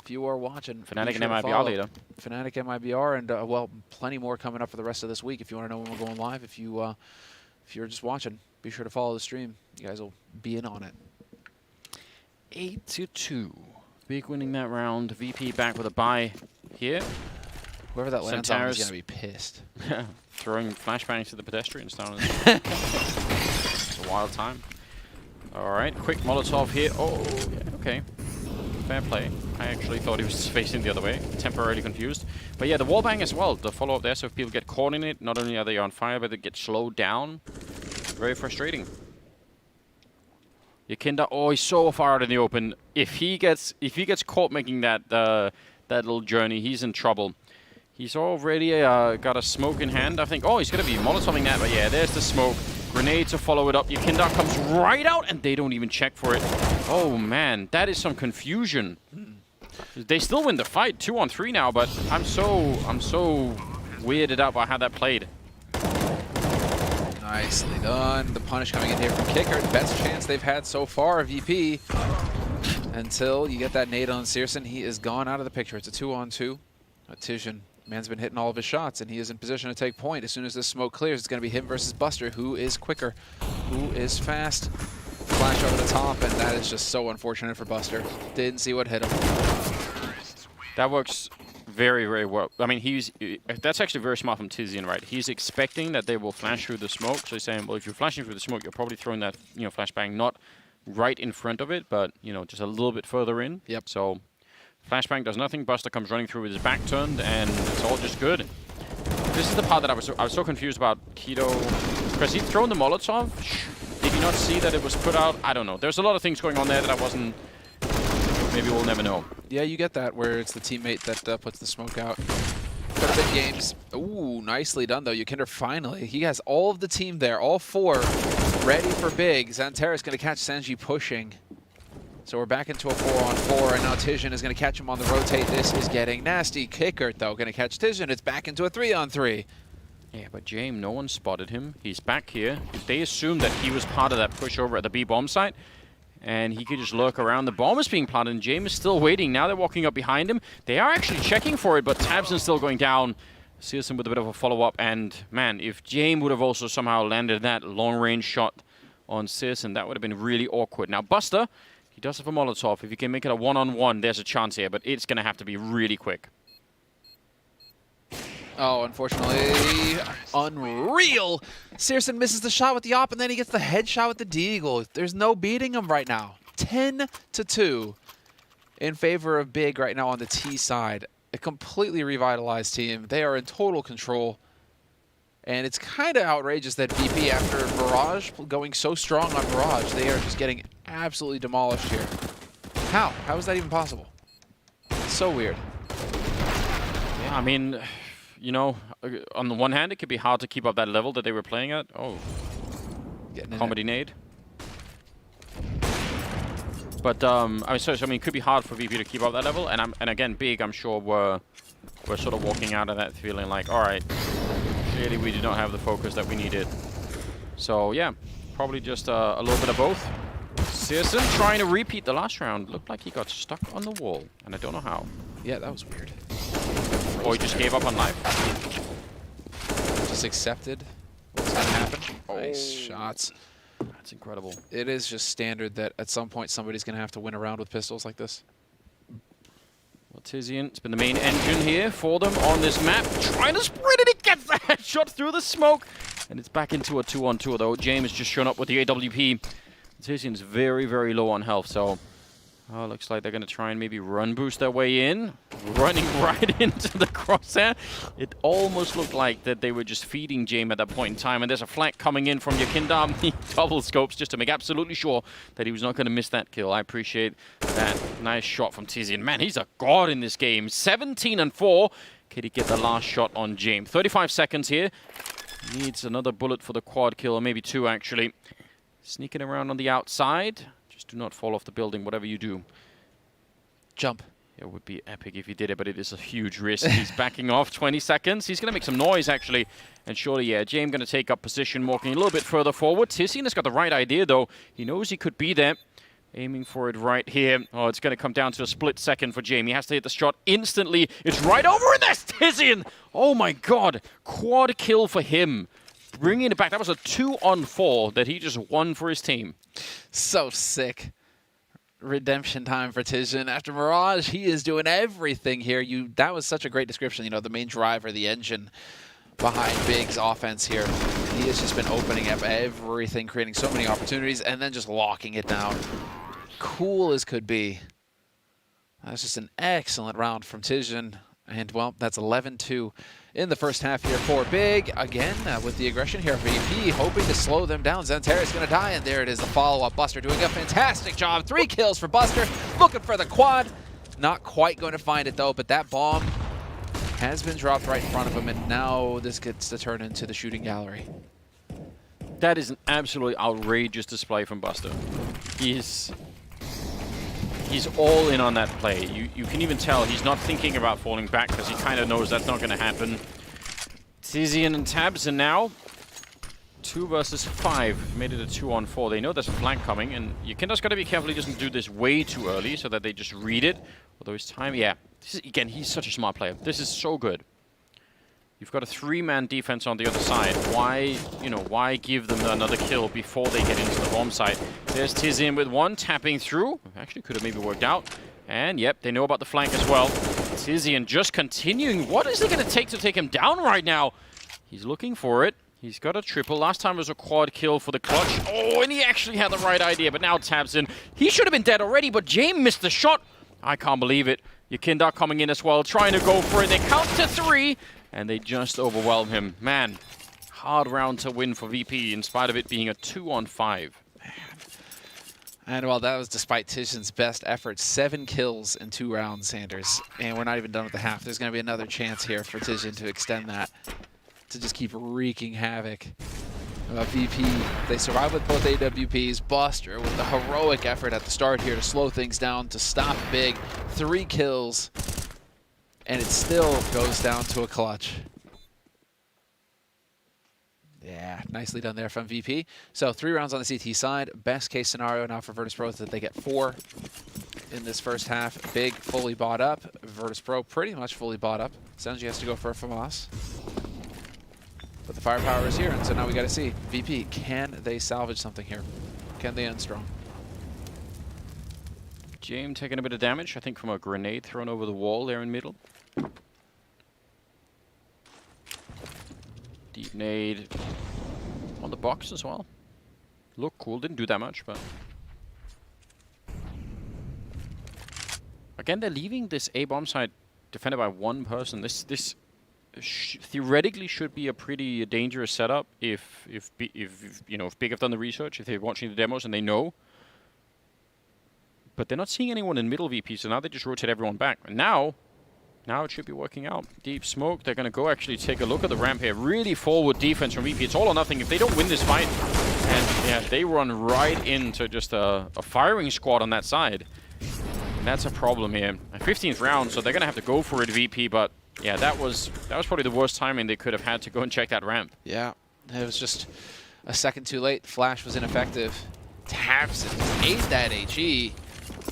If you are watching, Fnatic and MIBR later. Fnatic, MIBR, and well, plenty more coming up for the rest of this week. If you want to know when we're going live, if you're just watching, be sure to follow the stream. You guys will be in on it. 8-2. Big winning that round. VP back with a bye here. Whoever that lands on is going to be pissed. Throwing flashbangs to the pedestrians down. It's a wild time. All right, quick Molotov here. Oh, yeah, okay. Fair play. I actually thought he was facing the other way. Temporarily confused. But yeah, the wallbang as well. The follow-up there, so if people get caught in it, not only are they on fire, but they get slowed down. Very frustrating. Yakinda, oh, he's so far out in the open. If he gets caught making that little journey, he's in trouble. He's already got a smoke in hand. I think, oh, he's going to be Molotoving that, but yeah, there's the smoke. Grenade to follow it up. Yakinda comes right out, and they don't even check for it. Oh, man, that is some confusion. They still win the fight, 2-on-3 now, but I'm so weirded out by how that played. Nicely done. The punish coming in here from Kicker. Best chance they've had so far, VP. Until you get that nade on Searson, he is gone out of the picture. It's a 2-on-2. Tizian, man's been hitting all of his shots, and he is in position to take point. As soon as this smoke clears, it's going to be him versus Buster. Who is quicker? Who is fast? Flash over the top, and that is just so unfortunate for Buster. Didn't see what hit him. That works very, very well. I mean, that's actually very smart from Tizian, right? He's expecting that they will flash through the smoke. So he's saying, well, if you're flashing through the smoke, you're probably throwing that, flashbang not right in front of it, but, just a little bit further in. Yep. So flashbang does nothing. Buster comes running through with his back turned, and it's all just good. This is the part that I was so confused about Keto, because he'd thrown the Molotov. Did he not see that it was put out? I don't know. There's a lot of things going on there that I wasn't. Maybe we'll never know. Yeah, you get that where it's the teammate that puts the smoke out. Could have been games. Ooh, nicely done though. Yakinda finally. He has all of the team there, all 4 ready for big. Xanterra's going to catch Sanji pushing. So we're back into a 4-on-4, and now Tizian is going to catch him on the rotate. This is getting nasty. Kicker, though, going to catch Tizian. It's back into a 3-on-3. Yeah, but James, no one spotted him. He's back here. They assumed that he was part of that push over at the B bomb site, and he could just lurk around. The bomb is being planted, and James is still waiting. Now they're walking up behind him. They are actually checking for it, but Tabson's still going down. Searson with a bit of a follow-up, and man, if James would have also somehow landed that long-range shot on Searson, that would have been really awkward. Now, Buster, he does have a Molotov. If you can make it a 1-on-1, there's a chance here, but it's going to have to be really quick. Oh, unfortunately, unreal. Searson misses the shot with the AWP, and then he gets the headshot with the deagle. There's no beating him right now. 10-2 in favor of Big right now on the T side. A completely revitalized team. They are in total control. And it's kind of outrageous that VP, after Mirage going so strong on Mirage, they are just getting absolutely demolished here. How? How is that even possible? It's so weird. Yeah, I mean, you know, on the one hand, it could be hard to keep up that level that they were playing at. Oh, comedy nade. But I mean, so I mean, it could be hard for VP to keep up that level. And again, Big, I'm sure we're sort of walking out of that feeling like, all right, clearly we did not have the focus that we needed. So yeah, probably just a little bit of both. Searson trying to repeat the last round. Looked like he got stuck on the wall, and I don't know how. Yeah, that was weird. Or he just gave up on life. Just accepted what's going to happen. Nice shots. That's incredible. It is just standard that at some point somebody's going to have to win a round with pistols like this. Well, Tizian, it's been the main engine here for them on this map. Trying to sprint it, it gets the headshot through the smoke. And it's back into a 2-on-2, though. James has just shown up with the AWP. Tizian's very, very low on health, so looks like they're going to try and maybe run boost their way in. Running right into the crosshair. It almost looked like that they were just feeding James at that point in time. And there's a flank coming in from Yakinda. He double scopes just to make absolutely sure that he was not going to miss that kill. I appreciate that nice shot from Tizian. Man, he's a god in this game. 17-4. Can he get the last shot on James? 35 seconds here. Needs another bullet for the quad kill, or maybe two, actually. Sneaking around on the outside. Just do not fall off the building, whatever you do. Jump. It would be epic if he did it, but it is a huge risk. He's backing off 20 seconds. He's going to make some noise, actually. And surely, yeah, James going to take up position, walking a little bit further forward. Tizian has got the right idea, though. He knows he could be there. Aiming for it right here. Oh, it's going to come down to a split second for James. He has to hit the shot instantly. It's right over, and there's Tizian! Oh, my God. Quad kill for him. Bringing it back. That was a 2-on-4 that he just won for his team. So sick. Redemption time for Tizian. After Mirage, he is doing everything here. That was such a great description. You know, the main driver, the engine behind Big's offense here. He has just been opening up everything, creating so many opportunities, and then just locking it down. Cool as could be. That's just an excellent round from Tizian. And, well, that's 11-2 in the first half here for Big. Again, with the aggression here, VP hoping to slow them down. Zenterra's going to die, and there it is, the follow-up. Buster doing a fantastic job. 3 kills for Buster, looking for the quad. Not quite going to find it, though, but that bomb has been dropped right in front of him, and now this gets to turn into the shooting gallery. That is an absolutely outrageous display from Buster. He's all in on that play. You can even tell he's not thinking about falling back because he kind of knows that's not going to happen. Tizian and Tabs, now 2 versus 5. Made it a 2-on-4. They know there's a flank coming, and Yakinda's got to be careful he doesn't do this way too early so that they just read it. Although his time, yeah. Again, he's such a smart player. This is so good. You've got a 3-man defense on the other side. Why give them another kill before they get into the bomb site? There's Tizian with 1 tapping through. Actually, could have maybe worked out. And yep, they know about the flank as well. Tizian just continuing. What is it going to take him down right now? He's looking for it. He's got a triple. Last time was a quad kill for the clutch. Oh, and he actually had the right idea, but now Tabs in. He should have been dead already, but James missed the shot. I can't believe it. Yakinda coming in as well, trying to go for it. They count to 3. And they just overwhelm him. Man, hard round to win for VP in spite of it being a 2-on-5. And well, that was despite Tizian's best efforts. 7 kills in 2 rounds, Sanders. And we're not even done with the half. There's going to be another chance here for Tizian to extend that, to just keep wreaking havoc. VP, they survive with both AWPs. Buster with the heroic effort at the start here to slow things down, to stop Big. 3 kills. And it still goes down to a clutch. Yeah, nicely done there from VP. So 3 rounds on the CT side. Best case scenario now for Virtus.Pro is that they get 4 in this first half. Big fully bought up. Virtus.Pro pretty much fully bought up. Senji has to go for a FAMAS. But the firepower is here, and so now we got to see. VP, can they salvage something here? Can they end strong? James taking a bit of damage, I think, from a grenade thrown over the wall there in middle. Deep nade on the box as well. Looked cool, didn't do that much, but... again, they're leaving this A bomb site defended by one person. This theoretically should be a pretty dangerous setup if you know, if Big have done the research, if they're watching the demos and they know. But they're not seeing anyone in middle VP, so now they just rotate everyone back. And now it should be working out. Deep smoke. They're going to go actually take a look at the ramp here. Really forward defense from VP. It's all or nothing. If they don't win this fight, and yeah, they run right into just a firing squad on that side. And that's a problem here. A 15th round, so they're going to have to go for it, VP. But yeah, that was probably the worst timing they could have had to go and check that ramp. Yeah, it was just a second too late. Flash was ineffective. tabseN ate that HE.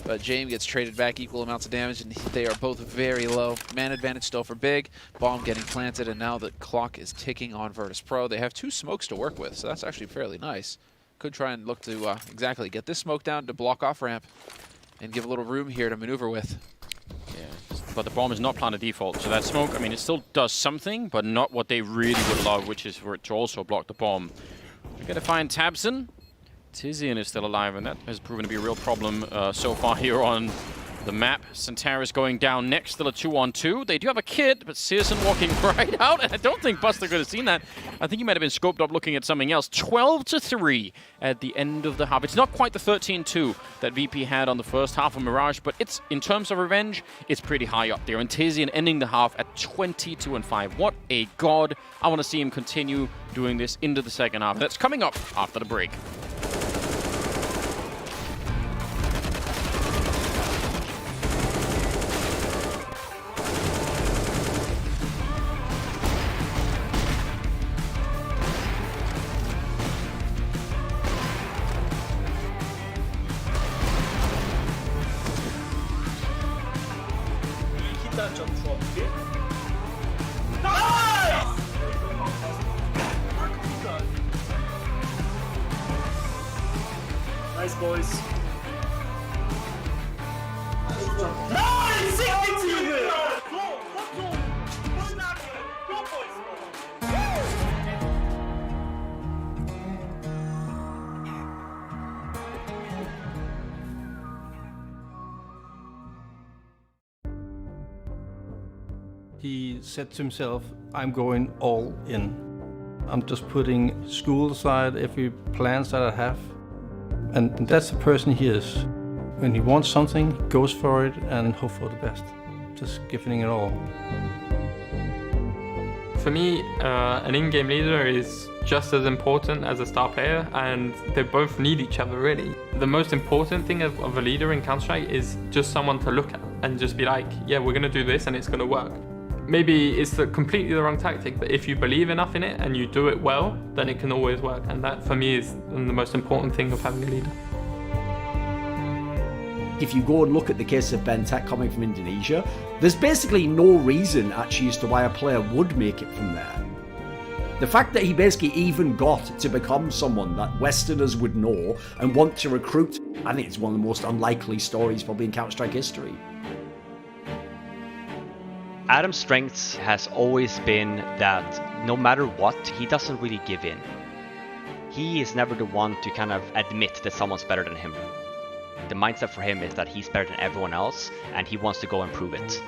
But James gets traded back equal amounts of damage, and they are both very low. Man advantage still for Big. Bomb getting planted, and now the clock is ticking on Virtus.Pro. They have 2 smokes to work with, so that's actually fairly nice. Could try and look to exactly get this smoke down to block off ramp and give a little room here to maneuver with. Yeah, but the bomb is not planted default, so that smoke, I mean, it still does something, but not what they really would love, which is for it to also block the bomb. We're going to find tabseN. Tizian is still alive, and that has proven to be a real problem so far here on the map. Centaurus going down next, still a 2-on-2. They do have a kid, but searson walking right out, and I don't think Buster could have seen that. I think he might have been scoped up looking at something else. 12-3 at the end of the half. It's not quite the 13-2 that VP had on the first half of Mirage, but it's, in terms of revenge, it's pretty high up there. And Tizian ending the half at 22-5. What a god. I want to see him continue doing this into the second half. That's coming up after the break. Nice, boys. He said to himself, I'm going all in. I'm just putting school aside, every plans that I have. And that's the person he is. When he wants something, he goes for it and hope for the best. Just giving it all. For me, an in-game leader is just as important as a star player, and they both need each other, really. The most important thing of a leader in Counter-Strike is just someone to look at and just be like, yeah, we're going to do this and it's going to work. Maybe it's completely the wrong tactic, but if you believe enough in it and you do it well, then it can always work. And that, for me, is the most important thing of having a leader. If you go and look at the case of BenTech coming from Indonesia, there's basically no reason actually as to why a player would make it from there. The fact that he basically even got to become someone that Westerners would know and want to recruit, I think it's one of the most unlikely stories probably in Counter-Strike history. Adam's strength has always been that no matter what, he doesn't really give in. He is never the one to kind of admit that someone's better than him. The mindset for him is that he's better than everyone else, and he wants to go and prove it.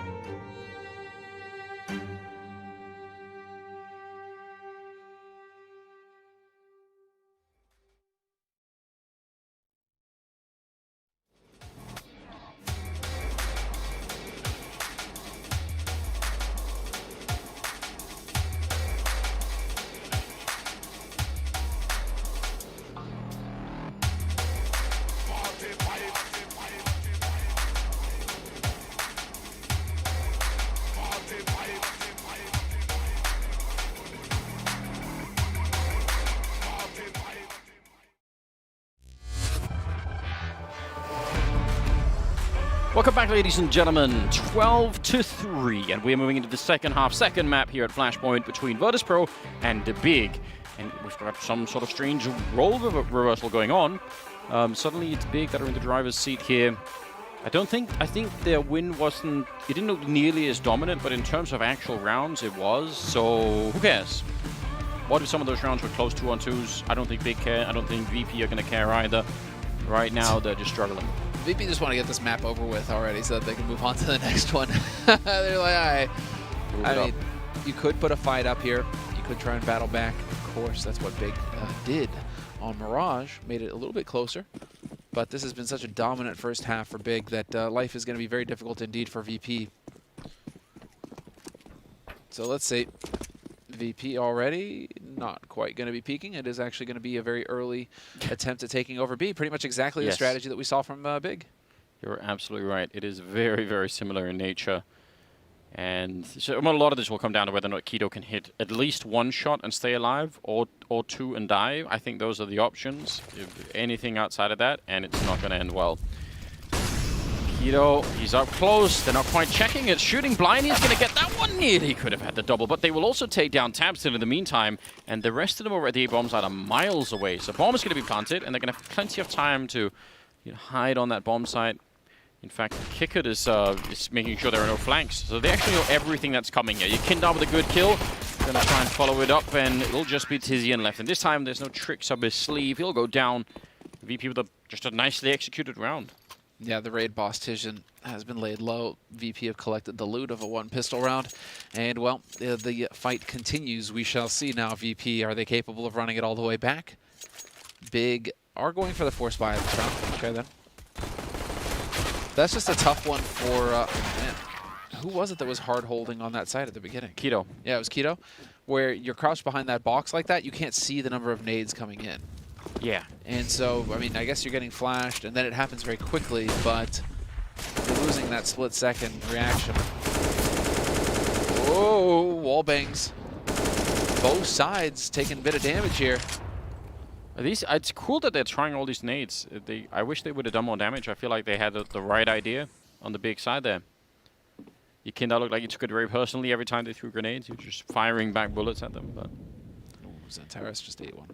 Welcome back, ladies and gentlemen. 12-3, and we're moving into the second half, second map here at Flashpoint between Virtus.Pro and the Big. And we've got some sort of strange role reversal going on. Suddenly it's Big that are in the driver's seat here. I think their win wasn't, it didn't look nearly as dominant, but in terms of actual rounds, it was. So who cares? What if some of those rounds were close 2-on-2s? I don't think Big care. I don't think VP are going to care either. Right now, they're just struggling. VP just want to get this map over with already so that they can move on to the next one. They're like, all right. I mean, you could put a fight up here. You could try and battle back. Of course, that's what Big did on Mirage. Made it a little bit closer. But this has been such a dominant first half for Big that life is going to be very difficult indeed for VP. So let's see. VP already not quite going to be peaking. It is actually going to be a very early attempt at taking over B. Pretty much exactly the strategy that we saw from Big. You're absolutely right. It is very, very similar in nature. And so, well, a lot of this will come down to whether or not Keto can hit at least one shot and stay alive, or two and die. I think those are the options. If anything outside of that, and it's not going to end well. Keto, he's up close. They're not quite checking it. Shooting blind, he's going to get that one. Nearly could have had the double, but they will also take down Tabston in the meantime, and the rest of them are at the bomb site are miles away. So bomb is going to be planted, and they're going to have plenty of time to hide on that bomb site. In fact, Kickert is making sure there are no flanks. So they actually know everything that's coming here. Kindar with a good kill. Going to try and follow it up, and it'll just be Tizian left. And this time, there's no tricks up his sleeve. He'll go down. VP with just a nicely executed round. Yeah, the raid boss Tizian has been laid low. VP have collected the loot of a 1-pistol round. And, well, the fight continues. We shall see now, VP. Are they capable of running it all the way back? Big are going for the force buy this round. Okay, then. That's just a tough one for, man, who was it that was hard holding on that side at the beginning? Keto. Yeah, it was Keto. Where you're crouched behind that box like that, you can't see the number of nades coming in. Yeah. And so, I mean, I guess you're getting flashed, and then it happens very quickly, but you're losing that split-second reaction. Whoa, wall bangs. Both sides taking a bit of damage here. It's cool that they're trying all these nades. I wish they would have done more damage. I feel like they had the right idea on the big side there. Kindar looked like he took it very personally every time they threw grenades. He was just firing back bullets at them. But Xantares just ate one.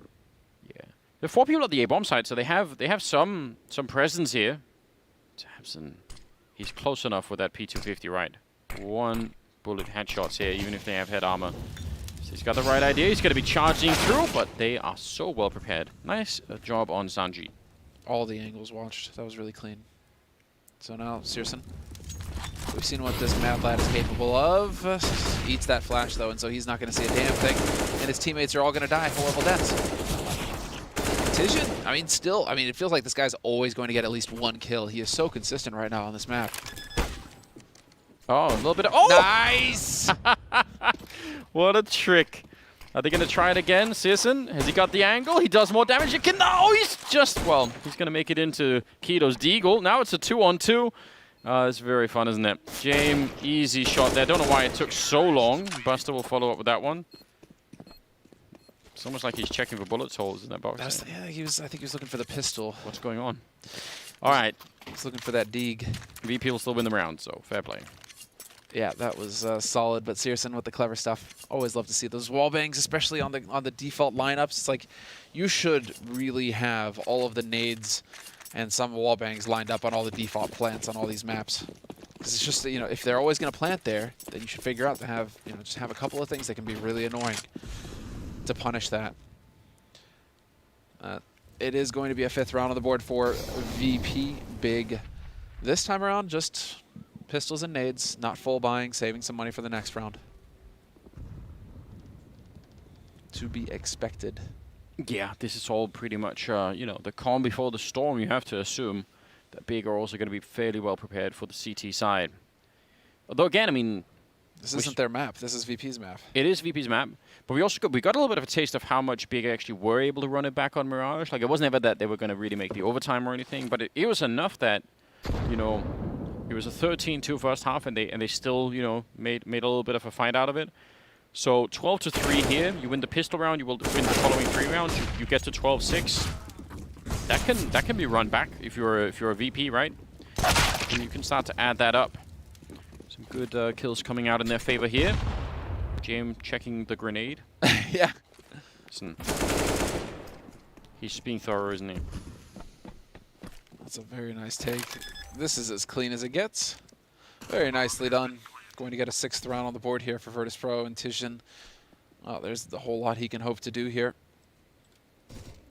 Yeah, there are 4 people at the A bomb side, so they have some presence here. Tabson, he's close enough with that P250, right? 1 bullet headshots here, even if they have head armor. So he's got the right idea. He's going to be charging through, but they are so well prepared. Nice job on Sanji. All the angles watched. That was really clean. So now, Searson. We've seen what this Mad Lad is capable of. Eats that flash, though, and so he's not going to see a damn thing. And his teammates are all going to die full-level deaths. Tizian, I mean, still, it feels like this guy's always going to get at least 1 kill. He is so consistent right now on this map. Oh, a little bit of... Oh! Nice! What a trick. Are they going to try it again? Searson, has he got the angle? He does more damage. No, he's just... Well, he's going to make it into Keto's deagle. Now it's a 2-on-2. It's very fun, isn't it? James, easy shot there. Don't know why it took so long. Buster will follow up with that one. It's almost like he's checking for bullet holes in that box. I think he was looking for the pistol. What's going on? All right. He's looking for that dig. VP will still win the round, so fair play. Yeah, that was solid, but Searson with the clever stuff. Always love to see those wall bangs, especially on the default lineups. It's like you should really have all of the nades and some wall bangs lined up on all the default plants on all these maps. Because it's just, if they're always going to plant there, then you should figure out to have, just have a couple of things that can be really annoying to punish that. It is going to be a 5th round on the board for VP Big. This time around, just pistols and nades, not full buying, saving some money for the next round. To be expected. Yeah, this is all pretty much, the calm before the storm. You have to assume that Big are also going to be fairly well prepared for the CT side. Although, again, this isn't their map. This is VP's map. It is VP's map, but we got a little bit of a taste of how much Big actually were able to run it back on Mirage. Like, it wasn't ever that they were going to really make the overtime or anything, but it was enough that, it was a 13-2 first half, and they still, made a little bit of a fight out of it. So 12-3 here. You win the pistol round. You will win the following 3 rounds. You get to 12-6. That can be run back if you're a VP, right? And you can start to add that up. Some good kills coming out in their favor here. James checking the grenade. Yeah. Listen, he's just being thorough, isn't he? That's a very nice take. This is as clean as it gets. Very nicely done. Going to get a 6th round on the board here for Virtus.Pro and Tizian. Oh, there's the whole lot he can hope to do here.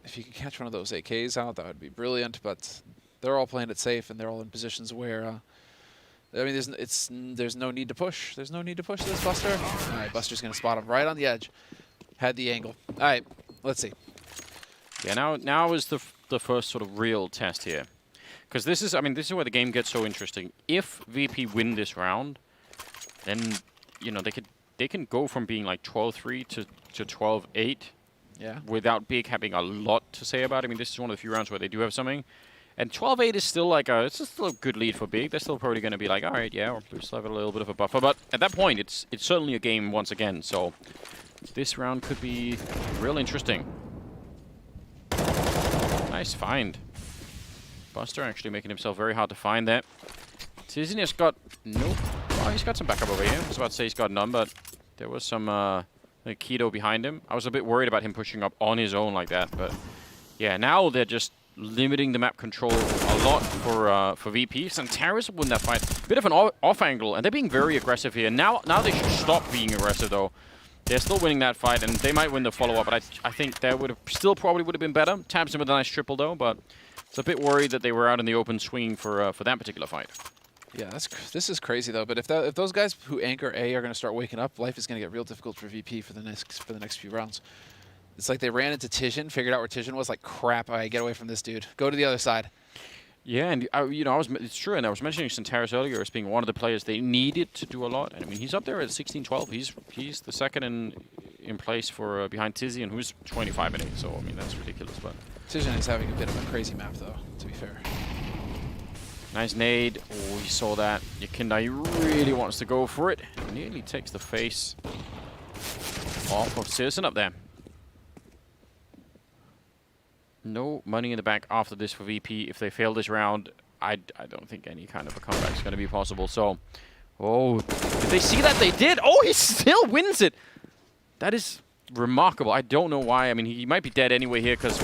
If he can catch one of those AKs out, that would be brilliant, but They're all playing it safe, and they're all in positions where, I mean, there's no need to push. There's no need to push this Buster. All right, Buster's going to spot him right on the edge. Had the angle. All right, let's see. Yeah, now is the first sort of real test here. Because this is where the game gets so interesting. If VP win this round, then, you know, they can go from being like 12-3 to 12-8. Yeah. Without Big having a lot to say about it. I mean, this is one of the few rounds where they do have something. And 12-8 is still like it's still a good lead for Big. They're still probably going to be like, all right, yeah, we still have a little bit of a buffer. But at that point, it's certainly a game once again. So this round could be real interesting. Nice find. Buster actually making himself very hard to find there. Tizian has got oh, he's got some backup over here. I was about to say he's got none, but there was some Keto behind him. I was a bit worried about him pushing up on his own like that, but yeah, now they're just limiting the map control a lot for VP. Santaris won that fight. Bit of an off angle, and they're being very aggressive here. Now they should stop being aggressive though. They're still winning that fight, and they might win the follow-up, but I think that probably would have been better. Tabs him with a nice triple though, but it's a bit worried that they were out in the open swinging for that particular fight. Yeah, this is crazy though. But if those guys who anchor A are going to start waking up, life is going to get real difficult for VP for the next few rounds. It's like they ran into Tizian, figured out where Tizian was. Like crap, I get away from this dude. Go to the other side. Yeah, and you know, it's true, and I was mentioning Santaris earlier as being one of the players they needed to do a lot. And I mean, he's up there at 16-12. He's the second in place for behind Tizian, who's 25-8. So I mean, that's ridiculous. But Tizian is having a bit of a crazy map, though. To be fair. Nice nade. Oh, he saw that. Yakinda, he really wants to go for it. Nearly takes the face off of Searson up there. No money in the bank after this for VP. If they fail this round, I don't think any kind of a comeback is going to be possible. So, oh, did they see that? They did. Oh, he still wins it. That is remarkable. I don't know why. I mean, he might be dead anyway here because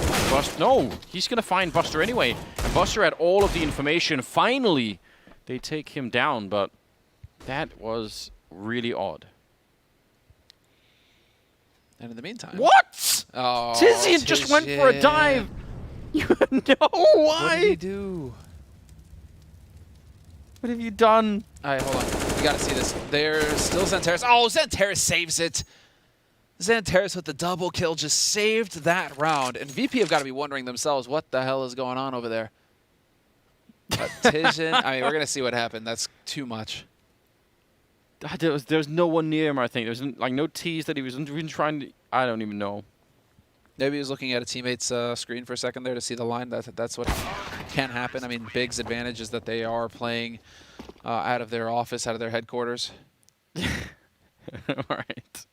no, he's going to find Buster anyway. And Buster had all of the information. Finally, they take him down, but that was really odd. And in the meantime... What? Oh, Tizian just went for a dive. You know why? What did he do? What have you done? All right, hold on. We got to see this. There's still Santaris. Oh, Santaris saves it. Santaris with the double kill just saved that round. And VP have got to be wondering themselves, what the hell is going on over there? But Tizian, I mean, we're going to see what happened. That's too much. There was no one near him, I think. There was like no tease that he was even trying to... I don't even know. Maybe he was looking at a teammate's screen for a second there to see the line. That's what can happen. I mean, Big's advantage is that they are playing out of their office, out of their headquarters. All right.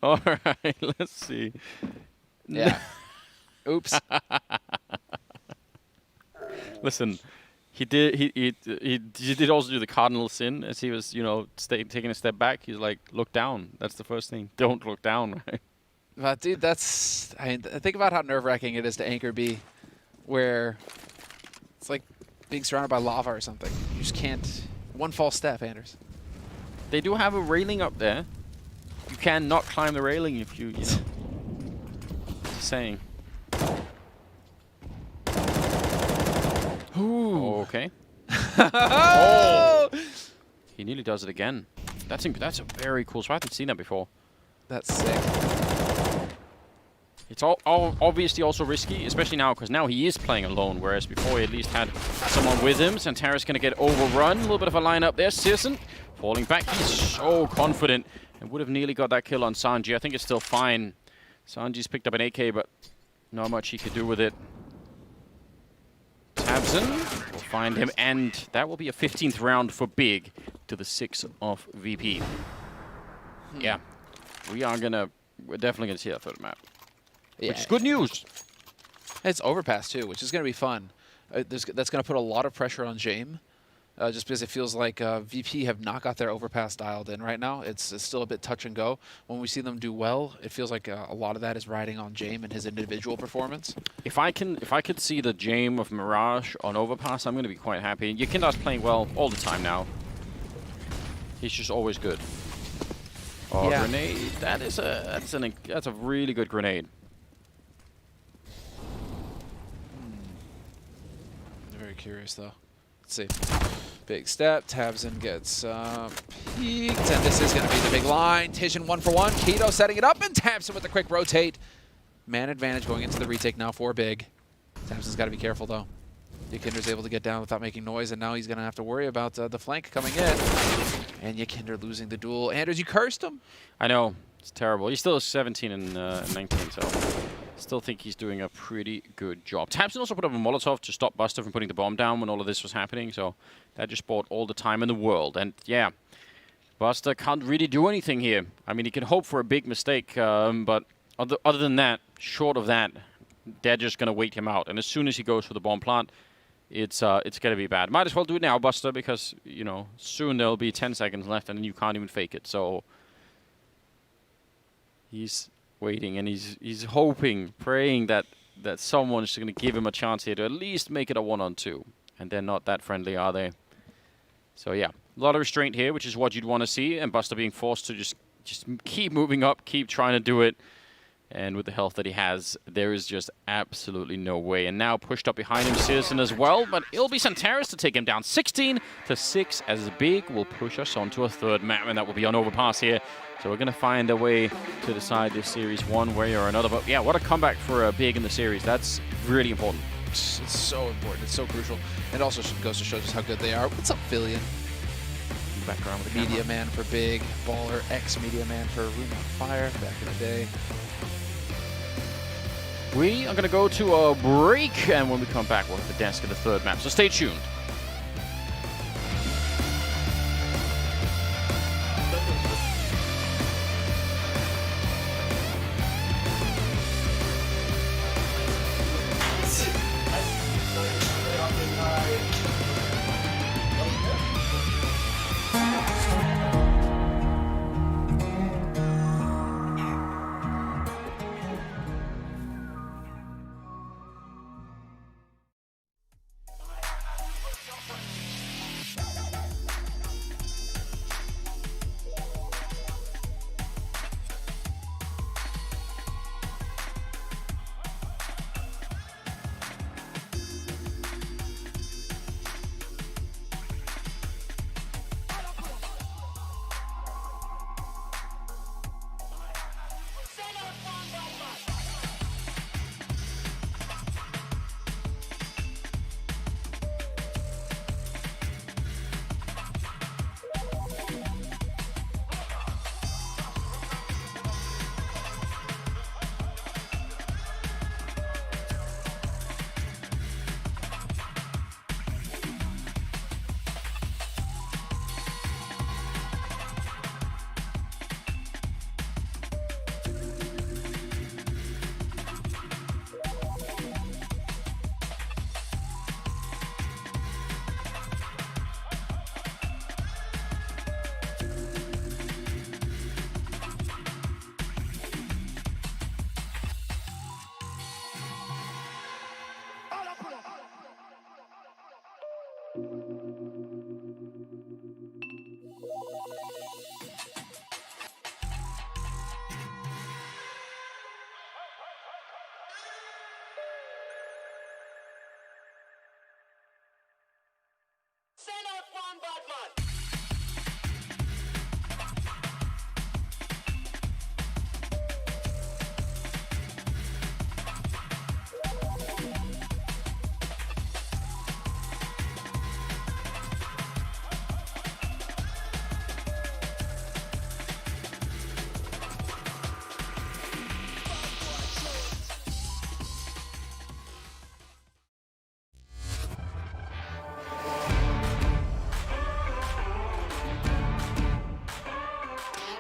All right, let's see. Yeah. Oops. Listen, he did also do the cardinal sin as he was, you know, taking a step back. He's like, look down. That's the first thing. Don't look down, right? But dude, that's... I mean, think about how nerve-wracking it is to anchor B, where it's like being surrounded by lava or something. You just can't... One false step, Anders. They do have a railing up there. You can not climb the railing if you know. Just saying. Ooh. Okay. Oh! He nearly does it again. That's a very cool spot. I haven't seen that before. That's sick. It's all obviously also risky, especially now, because now he is playing alone, whereas before he at least had someone with him. Santaris going to get overrun. A little bit of a lineup there. Searson falling back. He's so confident and would have nearly got that kill on Sanji. I think it's still fine. Sanji's picked up an AK, but not much he could do with it. Tabson will find him, and that will be a 15th round for Big to the 6 of VP. Yeah, we're definitely gonna see that third map. Yeah. Which is good news. It's overpass too, which is going to be fun. That's going to put a lot of pressure on Jame, just because it feels like VP have not got their overpass dialed in right now. It's still a bit touch and go. When we see them do well, it feels like a lot of that is riding on Jame and his individual performance. If I could see the Jame of Mirage on overpass, I'm going to be quite happy. Yakinda's playing well all the time now. He's just always good. Oh, yeah. Grenade! That's a really good grenade. curious, though. Let's see. Big step. Tabson gets peeked, and this is going to be the big line. Tishin 1-for-1. Keto setting it up, and Tabson with the quick rotate. Man advantage going into the retake now for Big. Tabson's got to be careful, though. Yakinder's able to get down without making noise, and now he's going to have to worry about the flank coming in. And Yakinder losing the duel. Anders, you cursed him. I know. It's terrible. He's still 17 and 19, so still think he's doing a pretty good job. Tabson also put up a Molotov to stop Buster from putting the bomb down when all of this was happening, so that just bought all the time in the world. And yeah, Buster can't really do anything here. I mean, he can hope for a big mistake, but other than that, short of that, they're just going to wait him out. And as soon as he goes for the bomb plant, it's going to be bad. Might as well do it now, Buster, because, you know, soon there'll be 10 seconds left and you can't even fake it. So he's waiting, and he's hoping, praying that someone's going to give him a chance here to at least make it a 1-on-2. And they're not that friendly, are they? So yeah, a lot of restraint here, which is what you'd want to see, and Buster being forced to just keep moving up, keep trying to do it. And with the health that he has, there is just absolutely no way. And now pushed up behind him, Citizen as well, but it'll be Santaris to take him down 16-6 as Big will push us on to a third map, and that will be on Overpass here. So we're going to find a way to decide this series one way or another. But yeah, what a comeback for Big in the series. That's really important. It's so important. It's so crucial. It also goes to show just how good they are. What's up, Fillion? Background with the Media man for Big, Baller, ex-media man for Room on Fire back in the day. We are going to go to a break, and when we come back, we'll have the desk of the third map. So stay tuned.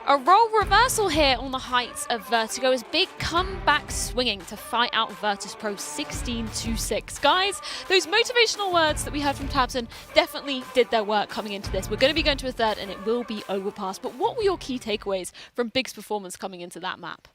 A role reversal here on the heights of Vertigo as Big come back swinging to fight out Virtus.Pro 16-6. Guys, those motivational words that we heard from Tabson definitely did their work coming into this. We're going to be going to a third and it will be Overpass. But what were your key takeaways from Big's performance coming into that map?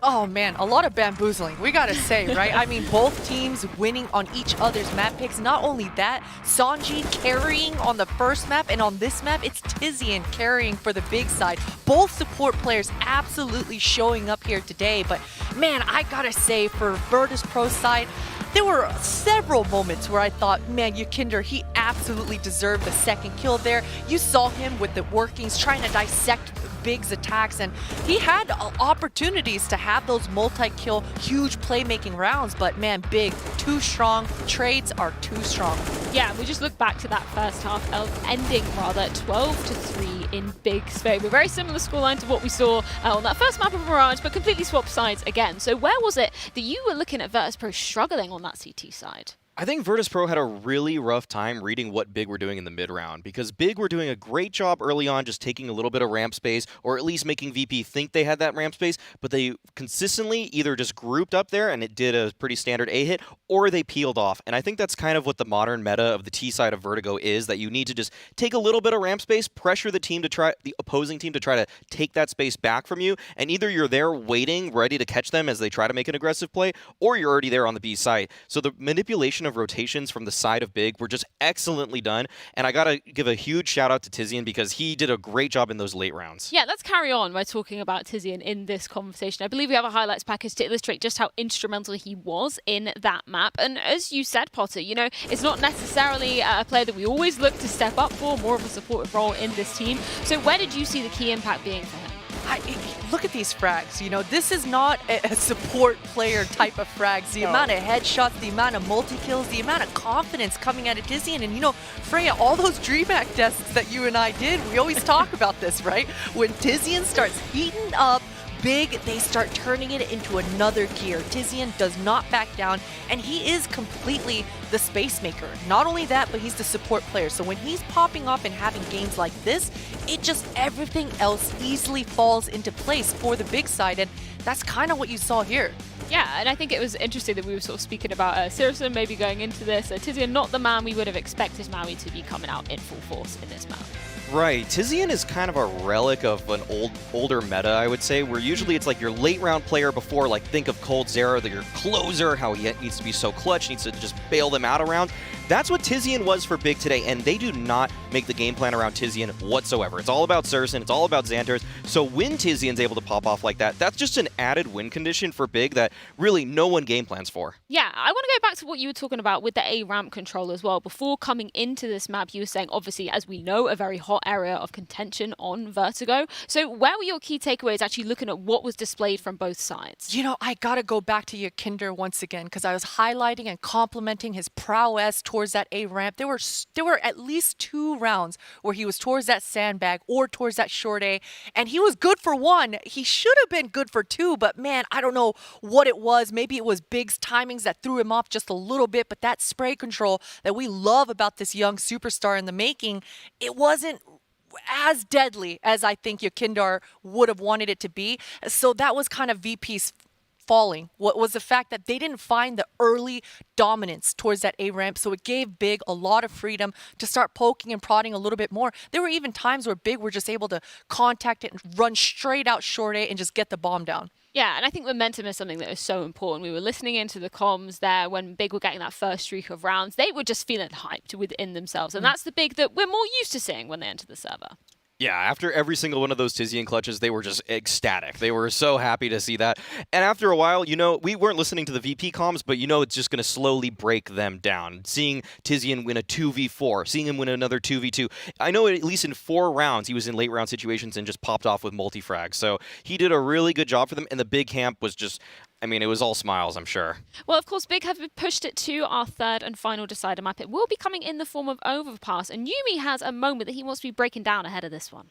Oh man, a lot of bamboozling, we gotta say, right? I mean, both teams winning on each other's map picks. Not only that, Sanji carrying on the first map, and on this map, it's Tizian carrying for the Big side. Both support players absolutely showing up here today, but man, I gotta say, for Virtus.Pro side, There were several moments where I thought, man, Yukinder, he absolutely deserved the second kill there. You saw him with the workings trying to dissect Big's attacks, and he had opportunities to have those multi-kill, huge playmaking rounds, but man, Big, too strong. Trades are too strong. Yeah, we just look back to that first half of ending rather 12-3 in Big's favor. Very similar scoreline to what we saw on that first map of Mirage, but completely swapped sides again. So where was it that you were looking at Virtus.Pro struggling on that CT side? I think Virtus.Pro had a really rough time reading what Big were doing in the mid-round, because Big were doing a great job early on just taking a little bit of ramp space, or at least making VP think they had that ramp space, but they consistently either just grouped up there and it did a pretty standard A hit, or they peeled off. And I think that's kind of what the modern meta of the T side of Vertigo is, that you need to just take a little bit of ramp space, pressure the opposing team to try to take that space back from you, and either you're there waiting, ready to catch them as they try to make an aggressive play, or you're already there on the B side. So the manipulation of rotations from the side of Big were just excellently done, and I gotta give a huge shout out to Tizian because he did a great job in those late rounds. Yeah, let's carry on by talking about Tizian in this conversation. I believe we have a highlights package to illustrate just how instrumental he was in that map. And as you said, Potter, you know, it's not necessarily a player that we always look to step up for, more of a supportive role in this team. So where did you see the key impact being for him? Look at these frags, you know, this is not a support player type of frags. The amount of headshots, the amount of multi-kills, the amount of confidence coming out of Tizian. And you know, Freya, all those DreamHack tests that you and I did, we always talk about this, right? When Tizian starts heating up Big, they start turning it into another gear. Tizian does not back down, and he is completely the space maker. Not only that, but he's the support player. So when he's popping off and having games like this, it just, everything else easily falls into place for the Big side, and that's kind of what you saw here. Yeah, and I think it was interesting that we were sort of speaking about Sirison maybe going into this. Tizian, not the man we would have expected Maui to be coming out in full force in this map. Right, Tizian is kind of a relic of an older meta, I would say, where usually it's like your late round player before, like think of Cold Zero, your closer, how he needs to be so clutch, needs to just bail them out around. That's what Tizian was for Big today, and they do not make the game plan around Tizian whatsoever. It's all about Sirison, it's all about Xanters, so when Tizian's able to pop off like that, that's just an added win condition for Big that really no one game plans for. Yeah, I want to go back to what you were talking about with the A ramp control as well. Before coming into this map, you were saying, obviously, as we know, a very hot area of contention on Vertigo. So where were your key takeaways actually looking at what was displayed from both sides? You know, I gotta go back to Yukinder once again, because I was highlighting and complimenting his prowess towards that A ramp. There were at least 2 rounds where he was towards that sandbag or towards that short A, and he was good for 1. He should have been good for 2, but man, I don't know what it was. Maybe it was Big's timings that threw him off just a little bit, but that spray control that we love about this young superstar in the making, it wasn't as deadly as I think Yukinder would have wanted it to be. So that was kind of VP's falling. What was the fact that they didn't find the early dominance towards that A ramp, so it gave Big a lot of freedom to start poking and prodding a little bit more. There were even times where Big were just able to contact it and run straight out short A and just get the bomb down. Yeah, and I think momentum is something that is so important. We were listening into the comms there when Big were getting that first streak of rounds. They were just feeling hyped within themselves, and that's the Big that we're more used to seeing when they enter the server. Yeah, after every single one of those Tizian clutches, they were just ecstatic. They were so happy to see that. And after a while, you know, we weren't listening to the VP comms, but you know it's just going to slowly break them down. Seeing Tizian win a 2v4, seeing him win another 2v2. I know at least in 4 rounds, he was in late round situations and just popped off with multi-frags. So he did a really good job for them, and the Big camp was just, I mean, it was all smiles, I'm sure. Well, of course, Big have pushed it to our third and final decider map. It will be coming in the form of Overpass, and Yuumi has a moment that he wants to be breaking down ahead of this one.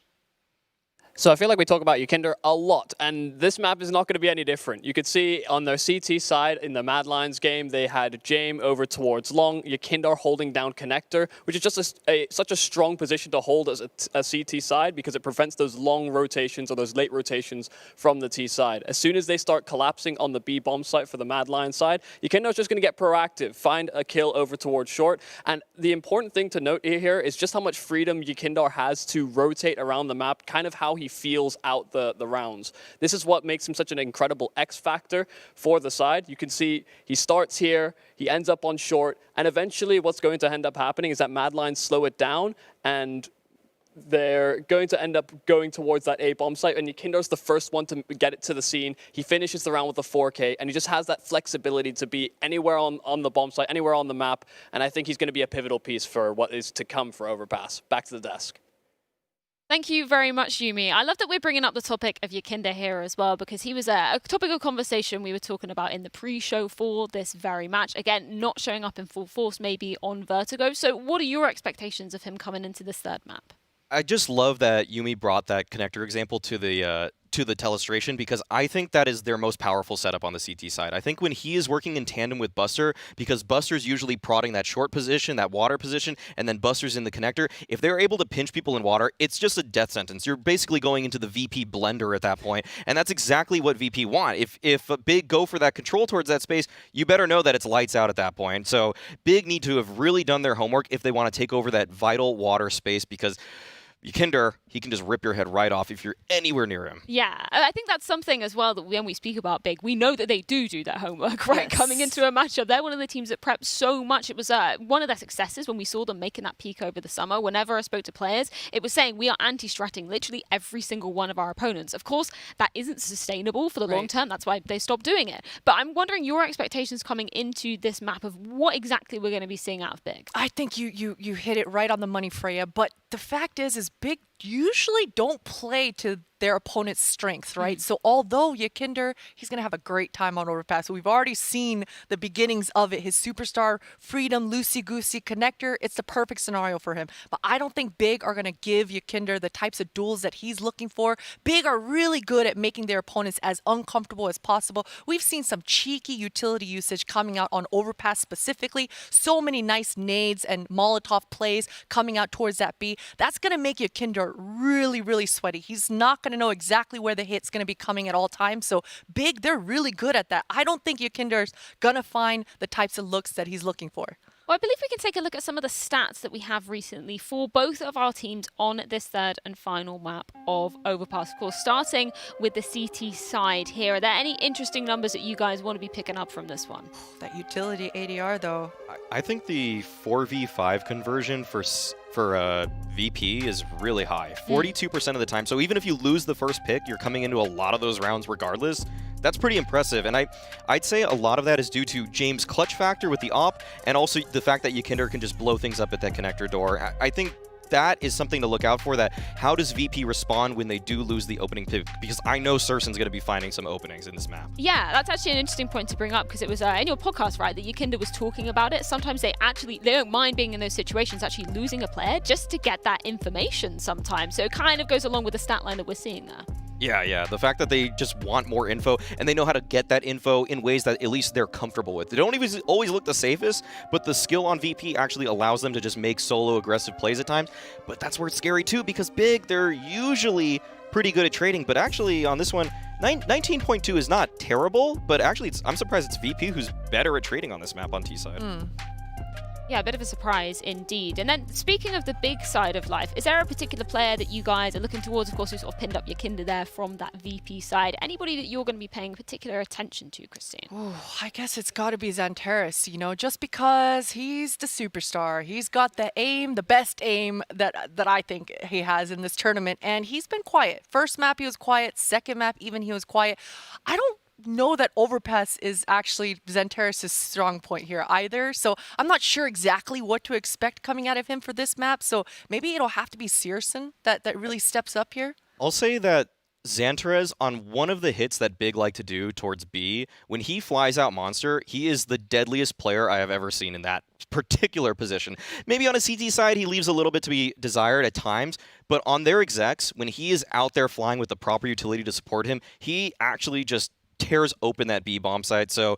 So I feel like we talk about Yukinder a lot, and this map is not going to be any different. You could see on their CT side in the Mad Lions game, they had Jame over towards Long, Yukinder holding down Connector, which is just such a strong position to hold as a CT side because it prevents those long rotations or those late rotations from the T side. As soon as they start collapsing on the B bomb site for the Mad Lions side, Yukinder's just going to get proactive, find a kill over towards short, and the important thing to note here is just how much freedom Yukinder has to rotate around the map, kind of how he feels out the rounds. This is what makes him such an incredible X factor for the side. You can see he starts here, he ends up on short, and eventually what's going to end up happening is that Mad Lions slow it down, and they're going to end up going towards that A bomb site, and Ykindo's the first one to get it to the scene. He finishes the round with a 4K, and he just has that flexibility to be anywhere on the bomb site, anywhere on the map, and I think he's going to be a pivotal piece for what is to come for Overpass. Back to the desk. Thank you very much, Yumi. I love that we're bringing up the topic of Ykinda here as well, because he was a topic of conversation we were talking about in the pre-show for this very match. Again, not showing up in full force maybe on Vertigo. So what are your expectations of him coming into this third map? I just love that Yumi brought that connector example to the telestration, because I think that is their most powerful setup on the CT side. I think when he is working in tandem with Buster, because Buster's usually prodding that short position, that water position, and then Buster's in the connector, if they're able to pinch people in water, it's just a death sentence. You're basically going into the VP blender at that point, and that's exactly what VP want. If Big go for that control towards that space, you better know that it's lights out at that point. So Big need to have really done their homework if they want to take over that vital water space, because Ykinda, he can just rip your head right off if you're anywhere near him. Yeah, I think that's something as well that when we speak about Big, we know that they do that homework, right? Yes. Coming into a matchup, they're one of the teams that prepped so much. It was one of their successes when we saw them making that peak over the summer. Whenever I spoke to players, it was saying we are anti-stratting literally every single one of our opponents. Of course, that isn't sustainable for the long term. That's why they stopped doing it. But I'm wondering your expectations coming into this map of what exactly we're going to be seeing out of Big. I think you hit it right on the money, Freya. But the fact is Big usually don't play to their opponent's strength, right? So although Ykinda, he's going to have a great time on Overpass. We've already seen the beginnings of it. His superstar, freedom, loosey-goosey connector, it's the perfect scenario for him. But I don't think Big are going to give Ykinda the types of duels that he's looking for. Big are really good at making their opponents as uncomfortable as possible. We've seen some cheeky utility usage coming out on Overpass specifically. So many nice nades and Molotov plays coming out towards that B. That's going to make Ykinda really, really sweaty. He's not going to know exactly where the hit's going to be coming at all times. So Big, they're really good at that. I don't think Ykinda's going to find the types of looks that he's looking for. Well, I believe we can take a look at some of the stats that we have recently for both of our teams on this third and final map of Overpass. Of course, starting with the CT side here. Are there any interesting numbers that you guys want to be picking up from this one? That utility ADR, though. I think the 4v5 conversion for VP is really high, 42% of the time. So even if you lose the first pick, you're coming into a lot of those rounds regardless. That's pretty impressive, and I'd say a lot of that is due to James' clutch factor with the op, and also the fact that Ykinda can just blow things up at that connector door. I think that is something to look out for, that how does VP respond when they do lose the opening pick, because I know Sursen's going to be finding some openings in this map. Yeah, that's actually an interesting point to bring up, because it was in your podcast, right, that Ykinda was talking about it. Sometimes they don't mind being in those situations, actually losing a player just to get that information sometimes. So it kind of goes along with the stat line that we're seeing there. Yeah. The fact that they just want more info, and they know how to get that info in ways that at least they're comfortable with. They don't even always look the safest, but the skill on VP actually allows them to just make solo aggressive plays at times. But that's where it's scary too, because Big, they're usually pretty good at trading, but actually on this one, 19.2 is not terrible, but actually I'm surprised it's VP who's better at trading on this map on T side. Yeah, a bit of a surprise indeed. And then speaking of the Big side of life, is there a particular player that you guys are looking towards? Of course, we sort of pinned up Ykinda there from that VP side. Anybody that you're going to be paying particular attention to, Christine? Ooh, I guess it's got to be Xantares, just because he's the superstar. He's got the aim, the best aim that I think he has in this tournament, and he's been quiet. First map he was quiet, second map even he was quiet. I don't know that Overpass is actually Xantares' strong point here either, so I'm not sure exactly what to expect coming out of him for this map, so maybe it'll have to be Sursen that really steps up here. I'll say that Xantares, on one of the hits that Big like to do towards B, when he flies out Monster, he is the deadliest player I have ever seen in that particular position. Maybe on a CT side, he leaves a little bit to be desired at times, but on their execs, when he is out there flying with the proper utility to support him, he actually just tears open that B bomb site. So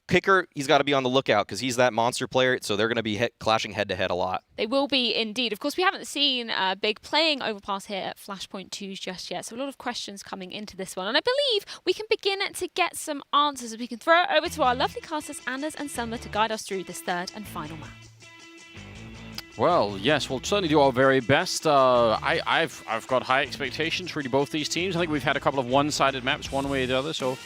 Kicker, he's got to be on the lookout, because he's that monster player, so they're going to be clashing head-to-head a lot. They will be indeed. Of course, we haven't seen Big playing Overpass here at Flashpoint 2 just yet, so a lot of questions coming into this one. And I believe we can begin to get some answers as we can throw it over to our lovely casters, Anders and Selma, to guide us through this third and final map. Well, yes, we'll certainly do our very best. I've got high expectations for both these teams. I think we've had a couple of one-sided maps one way or the other, so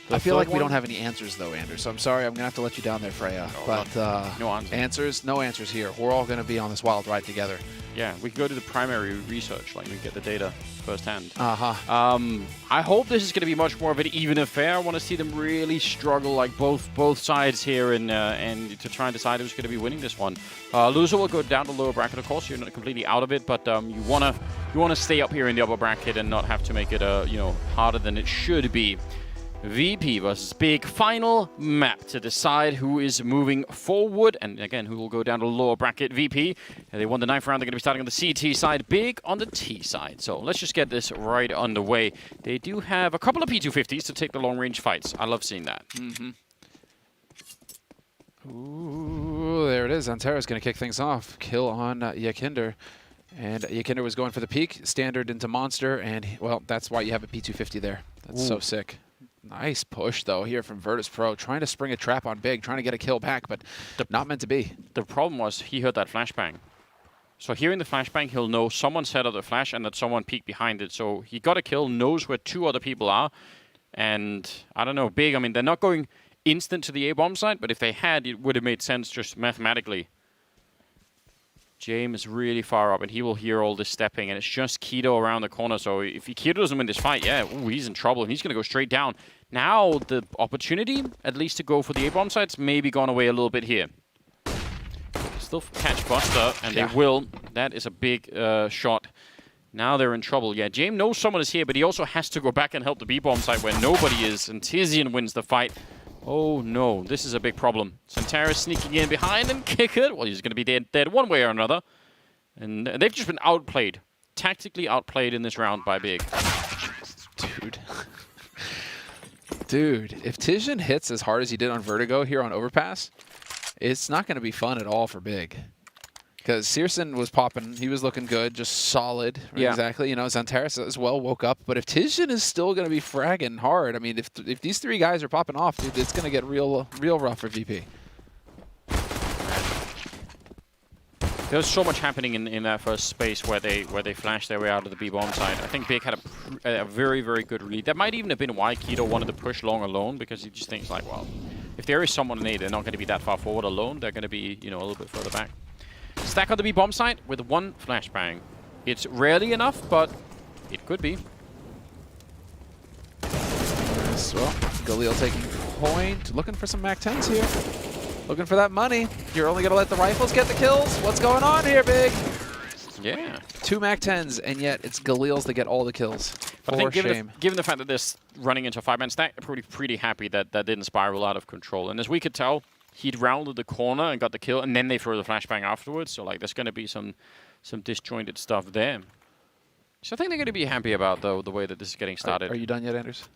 I feel like we don't have any answers though, Anders. So I'm sorry, I'm gonna have to let you down there, Freya. But no answers. No answers here. We're all gonna be on this wild ride together. Yeah, we can go to the primary research, like we get the data firsthand. Uh-huh. I hope this is going to be much more of an even affair. I want to see them really struggle, like both sides here, and to try and decide who's going to be winning this one. Loser will go down to lower bracket, of course. You're not completely out of it, but you wanna stay up here in the upper bracket and not have to make it harder than it should be. VP versus Big, final map to decide who is moving forward, and again, who will go down to lower bracket. VP, they won the 9th round. They're going to be starting on the CT side, Big on the T side. So let's just get this right underway. They do have a couple of P250s to take the long-range fights. I love seeing that. Ooh, there it is. Antera's going to kick things off. Kill on Yakinder. And Yakinder was going for the peak, standard into monster, and, well, that's why you have a P250 there. That's so sick. Nice push, though, here from Virtus.Pro, trying to spring a trap on Big, trying to get a kill back, but not meant to be. The problem was he heard that flashbang. So hearing the flashbang, he'll know someone set up the flash and that someone peeked behind it. So he got a kill, knows where 2 other people are, and I don't know, Big, I mean, they're not going instant to the A-bomb site, but if they had, it would have made sense just mathematically. James is really far up, and he will hear all this stepping, and it's just Keto around the corner. So if Keto doesn't win this fight, he's in trouble, and he's going to go straight down. Now the opportunity, at least to go for the A-bomb sites, maybe gone away a little bit here. Still catch Buster, and they will. That is a big shot. Now they're in trouble. Yeah, James knows someone is here, but he also has to go back and help the B-bomb site where nobody is, and Tizian wins the fight. Oh no, this is a big problem. Santara sneaking in behind and kick it. Well, he's going to be dead one way or another. And they've just been outplayed. Tactically outplayed in this round by Big. Dude, if Tizian hits as hard as he did on Vertigo here on Overpass, it's not going to be fun at all for Big. Because Searson was popping, he was looking good, just solid. Yeah. Exactly. You know, Xantares as well woke up. But if Tizian is still going to be fragging hard, I mean, if these 3 guys are popping off, dude, it's going to get real rough for VP. There's so much happening in that first space where they flashed their way out of the B-bomb side. I think Big had a very, very good read. That might even have been why Keto wanted to push long alone, because he just thinks like, well, if there is someone in A, they're not going to be that far forward alone. They're going to be, a little bit further back. Stack on the B-bomb site with 1 flashbang. It's rarely enough, but it could be. Yes, well, Galil taking point, looking for some MAC-10s here. Looking for that money. You're only going to let the rifles get the kills? What's going on here, Big? Yeah. 2 MAC-10s, and yet it's Galil's that get all the kills. But I think given the fact that this running into a 5-man stack, they're pretty happy that that didn't spiral out of control. And as we could tell, he'd rounded the corner and got the kill, and then they throw the flashbang afterwards. So like, there's going to be some disjointed stuff there. So I think they're going to be happy about the way that this is getting started. Are you done yet, Anders?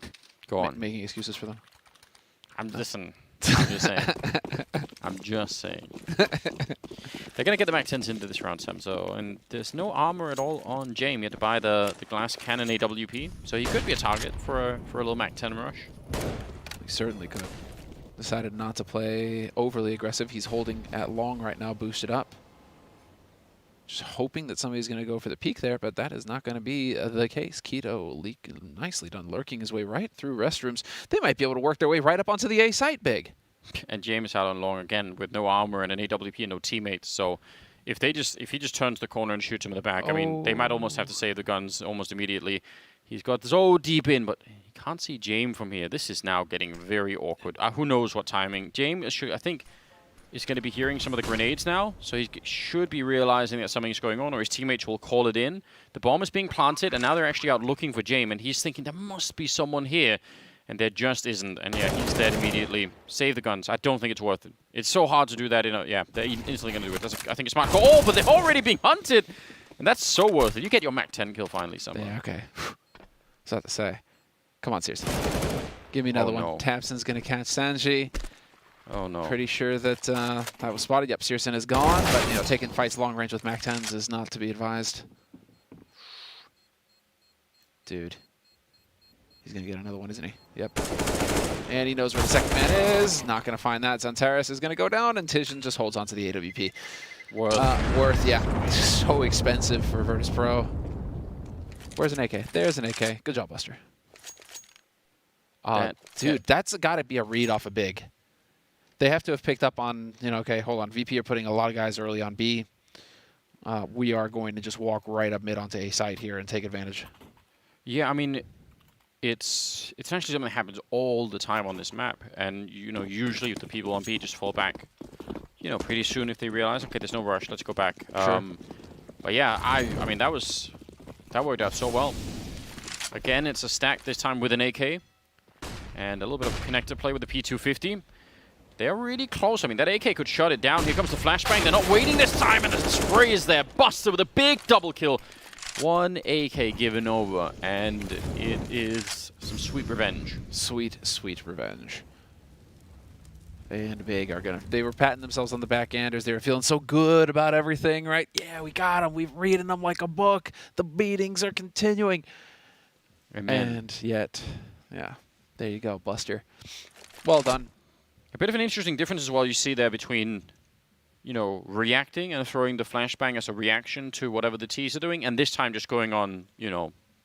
Go on. Making excuses for them? I'm just saying. I'm just saying. They're going to get the MAC-10s into this round, Sam. So, and there's no armor at all on James. You had to buy the glass cannon AWP. So he could be a target for a little MAC-10 rush. He certainly could. Decided not to play overly aggressive. He's holding at long right now, boosted up. Just hoping that somebody's going to go for the peak there, but that is not going to be the case. Keto, nicely done, lurking his way right through restrooms. They might be able to work their way right up onto the A site, Big. And James out on long again with no armor and an AWP and no teammates. So if he just turns the corner and shoots him in the back, I mean, they might almost have to save the guns almost immediately. He's got so deep in, but he can't see James from here. This is now getting very awkward. Who knows what timing? James, I think, is going to be hearing some of the grenades now, so he should be realizing that something's going on, or his teammates will call it in. The bomb is being planted, and now they're actually out looking for James, and he's thinking there must be someone here, and there just isn't. And yeah, he's dead immediately. Save the guns. I don't think it's worth it. It's so hard to do that in a... Yeah, they're instantly going to do it. I think it's smart. Oh, but they're already being hunted! And that's so worth it. You get your MAC-10 kill finally somewhere. Yeah, okay. What's that to say? Come on, seriously. Give me another one. Tamsin's going to catch Sanji. Oh, no. Pretty sure that that was spotted. Yep, Searson is gone, but, taking fights long range with MAC-10s is not to be advised. Dude. He's going to get another one, isn't he? Yep. And he knows where the second man is. Not going to find that. Xantares is going to go down, and Tizian just holds onto the AWP. Worth, yeah. So expensive for Virtus.Pro. Where's an AK? There's an AK. Good job, Buster. Dude, that's got to be a read off a big. They have to have picked up on, okay, hold on. VP are putting a lot of guys early on B. We are going to just walk right up mid onto A side here and take advantage. Yeah, I mean, it's actually something that happens all the time on this map. And, usually the people on B just fall back, pretty soon if they realize, okay, there's no rush, let's go back. Sure. But yeah, I mean, that worked out so well. Again, it's a stack this time with an AK. And a little bit of connector play with the P250. They're really close. I mean, that AK could shut it down. Here comes the flashbang. They're not waiting this time, and the spray is there. Buster with a big double kill. One AK given over, and it is some sweet revenge. Sweet, sweet revenge. And Big are they were patting themselves on the back enders. They were feeling so good about everything, right? Yeah, we got them. We're reading them like a book. The beatings are continuing. Amen. And yet, yeah, there you go, Buster. Well done. A bit of an interesting difference as well you see there between, reacting and throwing the flashbang as a reaction to whatever the T's are doing, and this time just going on,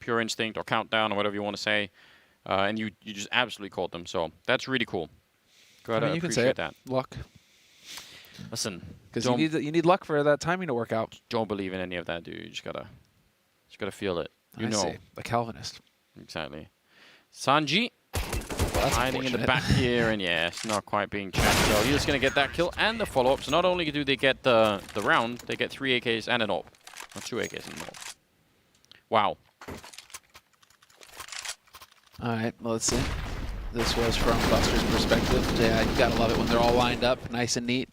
pure instinct or countdown or whatever you want to say, and you just absolutely caught them. So that's really cool. Gotta you can say it. That. Luck. Listen, because you need luck for that timing to work out. Don't believe in any of that, dude. You just gotta feel it. I see. A Calvinist. Exactly. Sanji. Hiding in the back here, and yeah, it's not quite being checked. So he's going to get that kill and the follow-up. So not only do they get the round, they get 3 AKs and an AWP. Or 2 AKs and an AWP. Wow. All right, well, let's see. This was from Buster's perspective. Yeah, you got to love it when they're all lined up, nice and neat.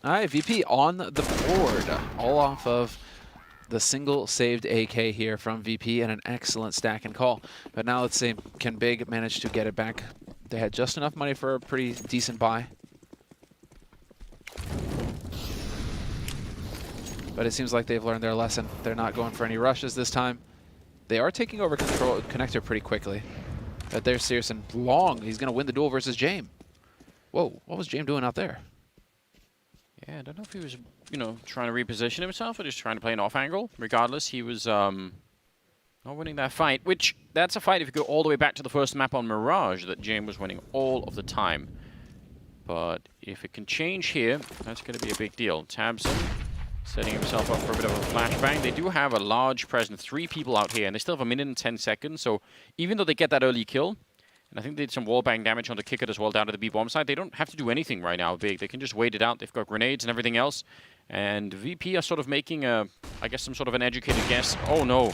All right, VP on the board, all off of the single saved AK here from VP and an excellent stack and call. But now let's see, can Big manage to get it back? They had just enough money for a pretty decent buy. But it seems like they've learned their lesson. They're not going for any rushes this time. They are taking over control connector pretty quickly. But there's Searson long. He's going to win the duel versus Jame. Whoa, what was Jame doing out there? Yeah, I don't know if he was, trying to reposition himself or just trying to play an off angle. Regardless, he was not winning that fight, which that's a fight if you go all the way back to the first map on Mirage that Jame was winning all of the time. But if it can change here, that's going to be a big deal. Tabson setting himself up for a bit of a flashbang. They do have a large presence, 3 people out here, and they still have 1 minute and 10 seconds. So even though they get that early kill, and I think they did some wallbang damage on the kicker as well down to the B-bomb side. They don't have to do anything right now, Big. They can just wait it out. They've got grenades and everything else. And VP are sort of making I guess, some sort of an educated guess. Oh, no.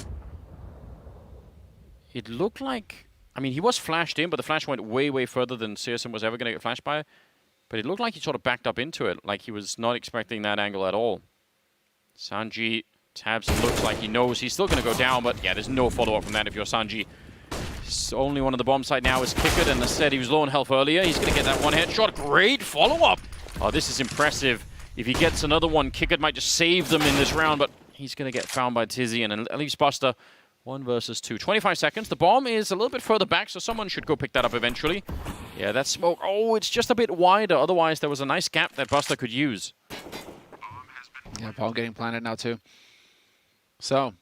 It looked like... I mean, he was flashed in, but the flash went way, way further than Searson was ever going to get flashed by. But it looked like he sort of backed up into it, like he was not expecting that angle at all. Sanji Tabson looks like he knows he's still going to go down, but yeah, there's no follow-up from that if you're Sanji. Only one on the bomb side now is Kickert, and instead he was low on health earlier. He's going to get that one headshot. Great follow-up. Oh, this is impressive. If he gets another one, Kickert might just save them in this round, but he's going to get found by Tizzy, and at least Buster 1 versus 2. 25 seconds. The bomb is a little bit further back, so someone should go pick that up eventually. Yeah, that smoke. Oh, it's just a bit wider. Otherwise, there was a nice gap that Buster could use. Yeah, bomb getting planted now, too. So...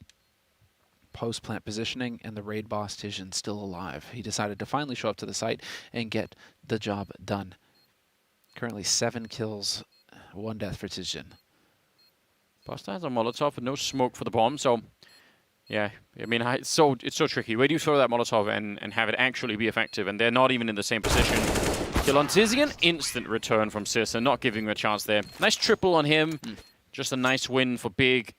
post-plant positioning, and the raid boss Tijan still alive. He decided to finally show up to the site and get the job done. Currently 7 kills, 1 death for Tijan. Buster has a Molotov with no smoke for the bomb, so yeah, I mean, it's so tricky. Where do you throw that Molotov and have it actually be effective? And they're not even in the same position. Kill on Tizian, instant return from Searson, not giving him a chance there. Nice triple on him, just a nice win for Big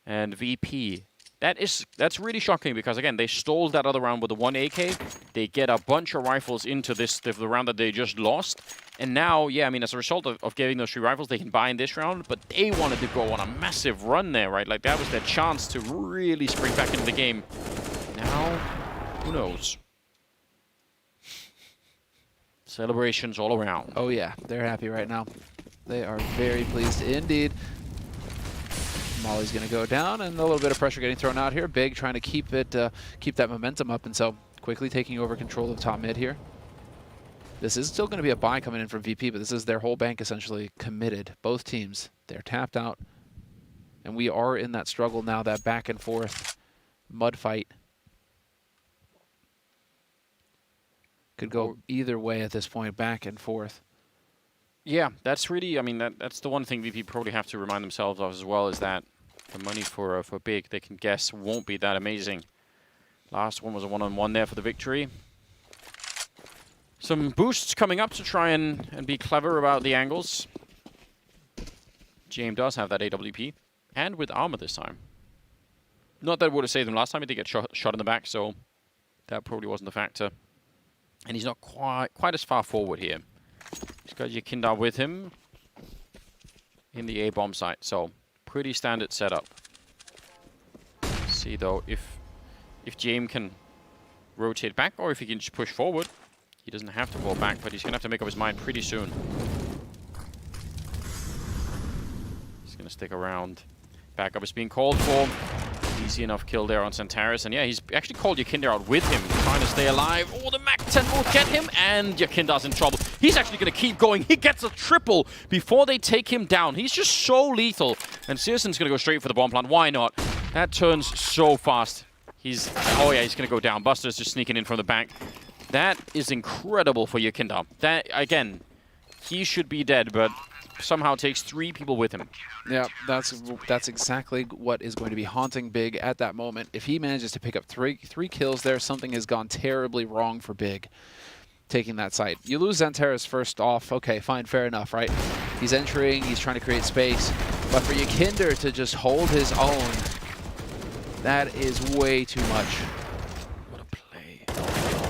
and VP. That's really shocking because, again, they stalled that other round with the 1 AK. They get a bunch of rifles into the round that they just lost. And now, yeah, I mean, as a result of getting those 3 rifles, they can buy in this round. But they wanted to go on a massive run there, right? Like, that was their chance to really spring back into the game. Now, who knows? Celebrations all around. Oh, yeah. They're happy right now. They are very pleased indeed. Molly's going to go down, and a little bit of pressure getting thrown out here. Big trying to keep that momentum up, and so quickly taking over control of top mid here. This is still going to be a buy coming in from VP, but this is their whole bank essentially committed. Both teams, they're tapped out, and we are in that struggle now, that back and forth mud fight. Could go either way at this point, back and forth. Yeah, that's really, I mean, that's the one thing VP probably have to remind themselves of as well, is that the money for Big, they can guess, won't be that amazing. Last one was a one-on-one there for the victory. Some boosts coming up to try and be clever about the angles. James does have that AWP, and with armor this time. Not that it would have saved him last time, he did get shot in the back, so that probably wasn't a factor. And he's not quite as far forward here. He's got Yakinda with him in the A-bomb site, so pretty standard setup. See though if James can rotate back, or if he can just push forward. He doesn't have to fall back, but he's gonna have to make up his mind pretty soon. He's gonna stick around. Backup is being called for. Easy enough kill there on Santaris, and yeah, he's actually called Yakinda out with him, trying to stay alive. Oh, the Mac 10 will get him, and Yakinda's in trouble. He's actually going to keep going. He gets a triple before they take him down. He's just so lethal, and Searson's going to go straight for the bomb plant. Why not? That turns so fast. Oh yeah, he's going to go down. Buster's just sneaking in from the back. That is incredible for Yakinda. That, again, he should be dead, but somehow takes 3 people with him. Yeah, that's exactly what is going to be haunting Big at that moment. If he manages to pick up three kills there, something has gone terribly wrong for Big taking that site. You lose Xantares first off, okay, fine, fair enough, right? He's entering, he's trying to create space, but for Yakinda to just hold his own, that is way too much. What a play.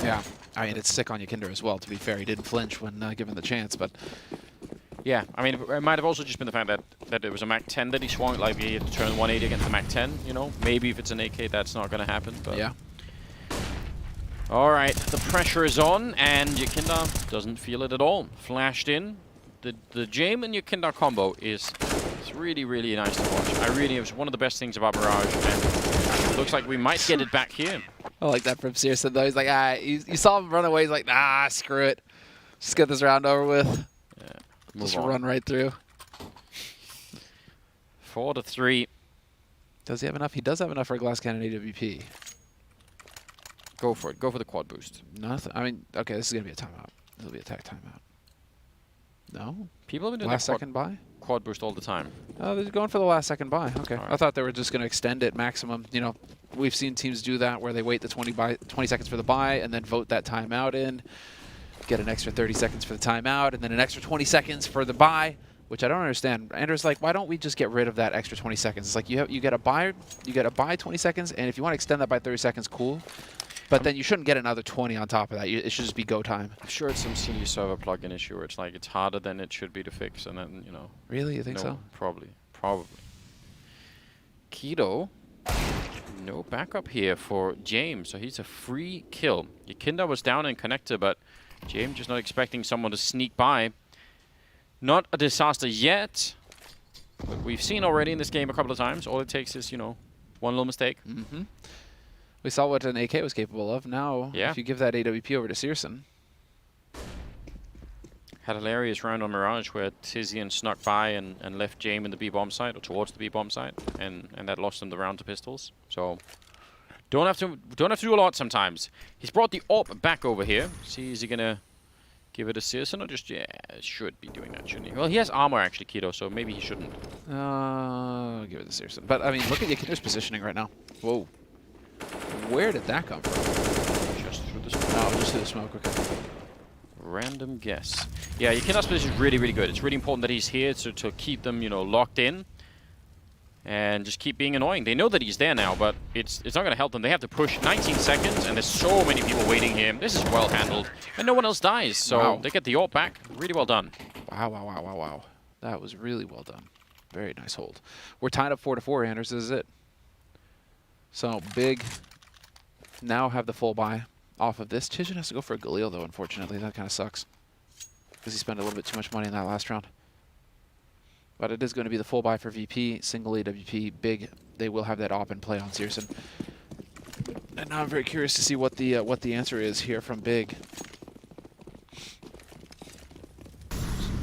Yeah, I mean, it's sick on Yakinda as well, to be fair. He didn't flinch when given the chance, but... Yeah, I mean, it might have also just been the fact that it was a Mac 10 that he swung, like he had to turn 180 against the Mac 10, you know? Maybe if it's an AK, that's not going to happen, but... Yeah. All right, the pressure is on, and Yakinda doesn't feel it at all. Flashed in. The James and Yakinda combo is really, really nice to watch. It was one of the best things about Mirage, and it looks like we might get it back here. I like that from Searson, though. He's like, you saw him run away. He's like, nah, screw it. Just get this round over with. Just run right through. 4-3. Does he have enough? He does have enough for a glass cannon AWP. Go for it. Go for the quad boost. Nothing. I mean, okay, this is going to be a timeout. This will be a tech timeout. No? People have been doing last second buy? Quad boost all the time. Oh, they're going for the last second buy. Okay. Right. I thought they were just going to extend it maximum. You know, we've seen teams do that where they wait the 20 seconds for the buy and then vote that timeout in. Get an extra 30 seconds for the timeout, and then an extra 20 seconds for the buy, which I don't understand. Andrew's like, why don't we just get rid of that extra 20 seconds? It's like you get a buy 20 seconds, and if you want to extend that by 30 seconds, cool. But then you shouldn't get another 20 on top of that. It should just be go time. I'm sure it's some CU server plugin issue where it's like it's harder than it should be to fix, and then, you know. Really? You think so? Probably. Keto. No backup here for James, so he's a free kill. Yakinda was down in connector, but James just not expecting someone to sneak by. Not a disaster yet, but we've seen already in this game a couple of times. All it takes is, you know, one little mistake. Mm-hmm. We saw what an AK was capable of. Now, if you give that AWP over to Searson. Had a hilarious round on Mirage where Tizian snuck by and left James in the B-bomb site, or towards the B-bomb site, and that lost him the round to pistols. So don't have to do a lot sometimes. He's brought the AWP back over here. See, is he gonna give it a Searson or just should be doing that, shouldn't he? Well, he has armor actually, Keto, so maybe he shouldn't. Give it to Searson. But I mean, look at Yakinda's positioning right now. Whoa. Where did that come from? Just through the smoke. No, just through the smoke. Okay. Random guess. Yeah, Yakinda's position is really, really good. It's really important that he's here to keep them, you know, locked in. And just keep being annoying. They know that he's there now, but it's not going to help them. They have to push 19 seconds, and there's so many people waiting here. This is well handled, and no one else dies, so they get the AWP back. Really well done. Wow. That was really well done. Very nice hold. We're tied up 4-4, Anders. This is it. So, Big now have the full buy off of this. Tizian has to go for a Galil, though, unfortunately. That kind of sucks, because he spent a little bit too much money in that last round. But it is going to be the full buy for VP, single AWP, Big. They will have that AWP in play on Searson. And now I'm very curious to see what the answer is here from Big.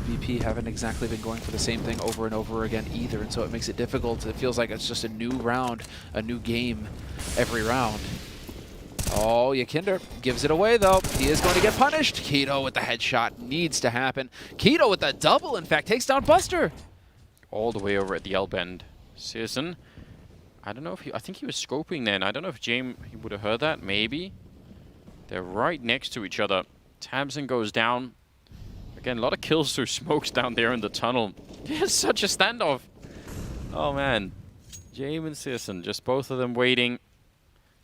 VP haven't exactly been going for the same thing over and over again either, and so it makes it difficult. It feels like it's just a new round, a new game every round. Oh, Yakinder gives it away, though. He is going to get punished. Keto with the headshot needs to happen. Keto with the double, in fact, takes down Buster. All the way over at the L bend. Searson, I don't know if I think he was scoping then. I don't know if James he would have heard that. Maybe. They're right next to each other. Tamsin goes down. Again, a lot of kills through smokes down there in the tunnel. It's such a standoff. Oh, man. James and Searson, just both of them waiting.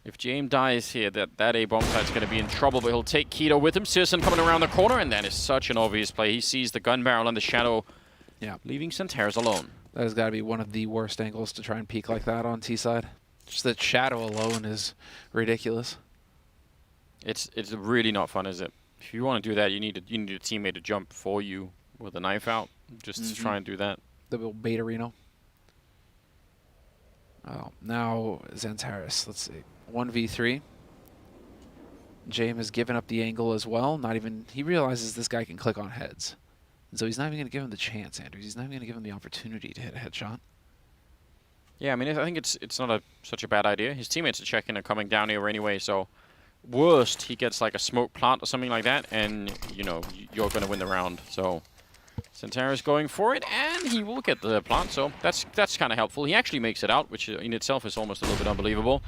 If James dies here, that A bomb site's going to be in trouble, but he'll take Keto with him. Searson coming around the corner, and that is such an obvious play. He sees the gun barrel and the shadow, leaving Santaris alone. That has got to be one of the worst angles to try and peek like that on T side. Just that shadow alone is ridiculous. It's really not fun, is it? If you want to do that, you need a teammate to jump for you with a knife out, just to try and do that. The little beta Reno. Oh, now Xantaris. Let's see. 1v3. James has given up the angle as well. He realizes this guy can click on heads. And so he's not even going to give him the chance, Andrews. He's not even going to give him the opportunity to hit a headshot. Yeah, I mean, I think it's not such a bad idea. His teammates are checking and coming down here anyway, so worst, he gets like a smoke plant or something like that, and, you know, you're going to win the round. So Santaris going for it, and he will get the plant, so that's kind of helpful. He actually makes it out, which in itself is almost a little bit unbelievable.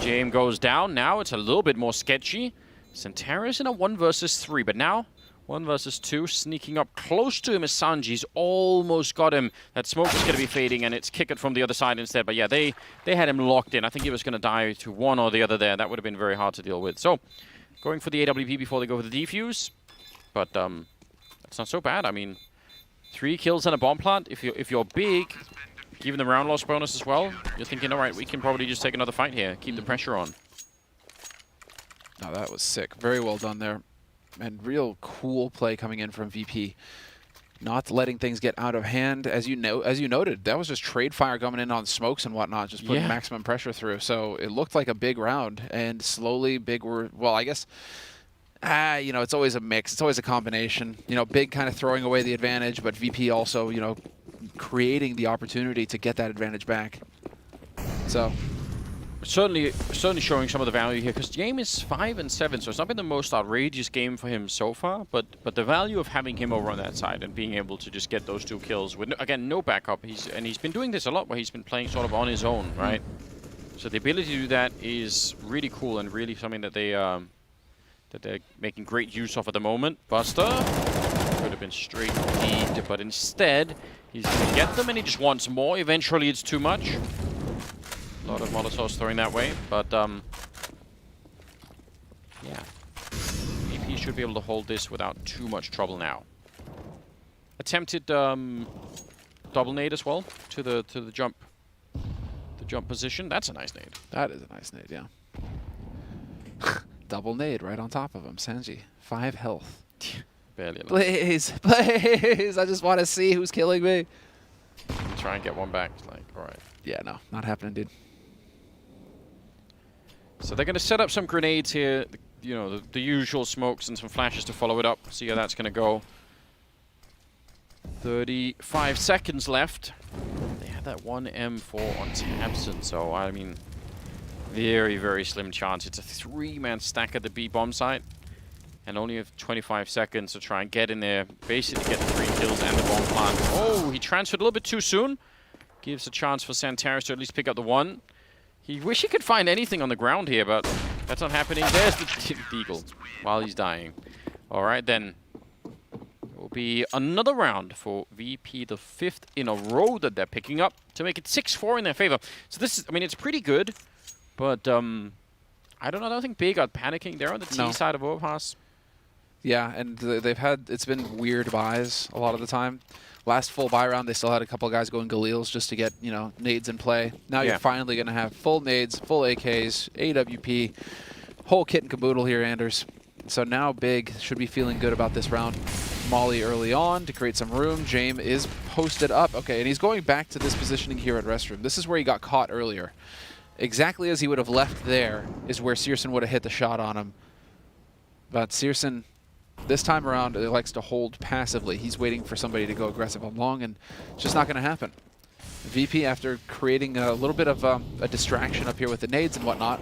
James goes down. Now it's a little bit more sketchy. Santaris in a 1 versus 3, but now 1 versus 2, sneaking up close to him as Sanji's almost got him. That smoke is going to be fading, and it's kicked from the other side instead. But yeah, they had him locked in. I think he was going to die to one or the other there. That would have been very hard to deal with. So going for the AWP before they go for the defuse, but that's not so bad. I mean, 3 kills and a bomb plant. If you're big, given the round loss bonus as well, you're thinking, all right, we can probably just take another fight here, keep the pressure on. No, that was sick. Very well done there. And real cool play coming in from VP. Not letting things get out of hand. As you noted, that was just trade fire coming in on smokes and whatnot, just putting maximum pressure through. So it looked like a big round, and slowly big were, well, I guess, you know, it's always a mix. It's always a combination. You know, big kind of throwing away the advantage, but VP also, you know, creating the opportunity to get that advantage back. So certainly showing some of the value here, because James is 5 and 7, so it's not been the most outrageous game for him so far, but the value of having him over on that side and being able to just get those 2 kills with, again, no backup. He's been doing this a lot where he's been playing sort of on his own, right? So the ability to do that is really cool and really something that they're making great use of at the moment. Buster could have been straight deed, but instead he's going to get them, and he just wants more. Eventually it's too much. A lot of Molotovs throwing that way, but yeah. VP should be able to hold this without too much trouble now. Attempted double nade as well to the jump position. That's a nice nade. That is a nice nade, yeah. Double nade right on top of him. Sanji, 5 health. Barely alive. Please, please, I just want to see who's killing me. Try and get one back. It's like, all right. Yeah, no, not happening, dude. So they're going to set up some grenades here, you know, the usual smokes and some flashes to follow it up. See how that's going to go. 35 seconds left. They had that 1 M4 on Tamsin, so I mean, very, very slim chance. It's a 3-man stack at the B bomb site, and only have 25 seconds to try and get in there, basically get the 3 kills and the bomb plant. Oh, he transferred a little bit too soon. Gives a chance for Santaris to at least pick up the 1. He wish he could find anything on the ground here, but that's not happening. There's the Deagle while he's dying. All right, then. It will be another round for VP, the 5th in a row that they're picking up to make it 6-4 in their favor. So this is, I mean, it's pretty good, but I don't know. I don't think Big are panicking. They're on the T side of Overpass. Yeah, and they've had, it's been weird buys a lot of the time. Last full buy round, they still had a couple guys going Galils just to get, you know, nades in play. Now you're finally going to have full nades, full AKs, AWP, whole kit and caboodle here, Anders. So now Big should be feeling good about this round. Molly early on to create some room. James is posted up. Okay, and he's going back to this positioning here at Restroom. This is where he got caught earlier. Exactly as he would have left there is where Searson would have hit the shot on him. But Searson, this time around, likes to hold passively. He's waiting for somebody to go aggressive on long, and it's just not going to happen. VP, after creating a little bit of a distraction up here with the nades and whatnot,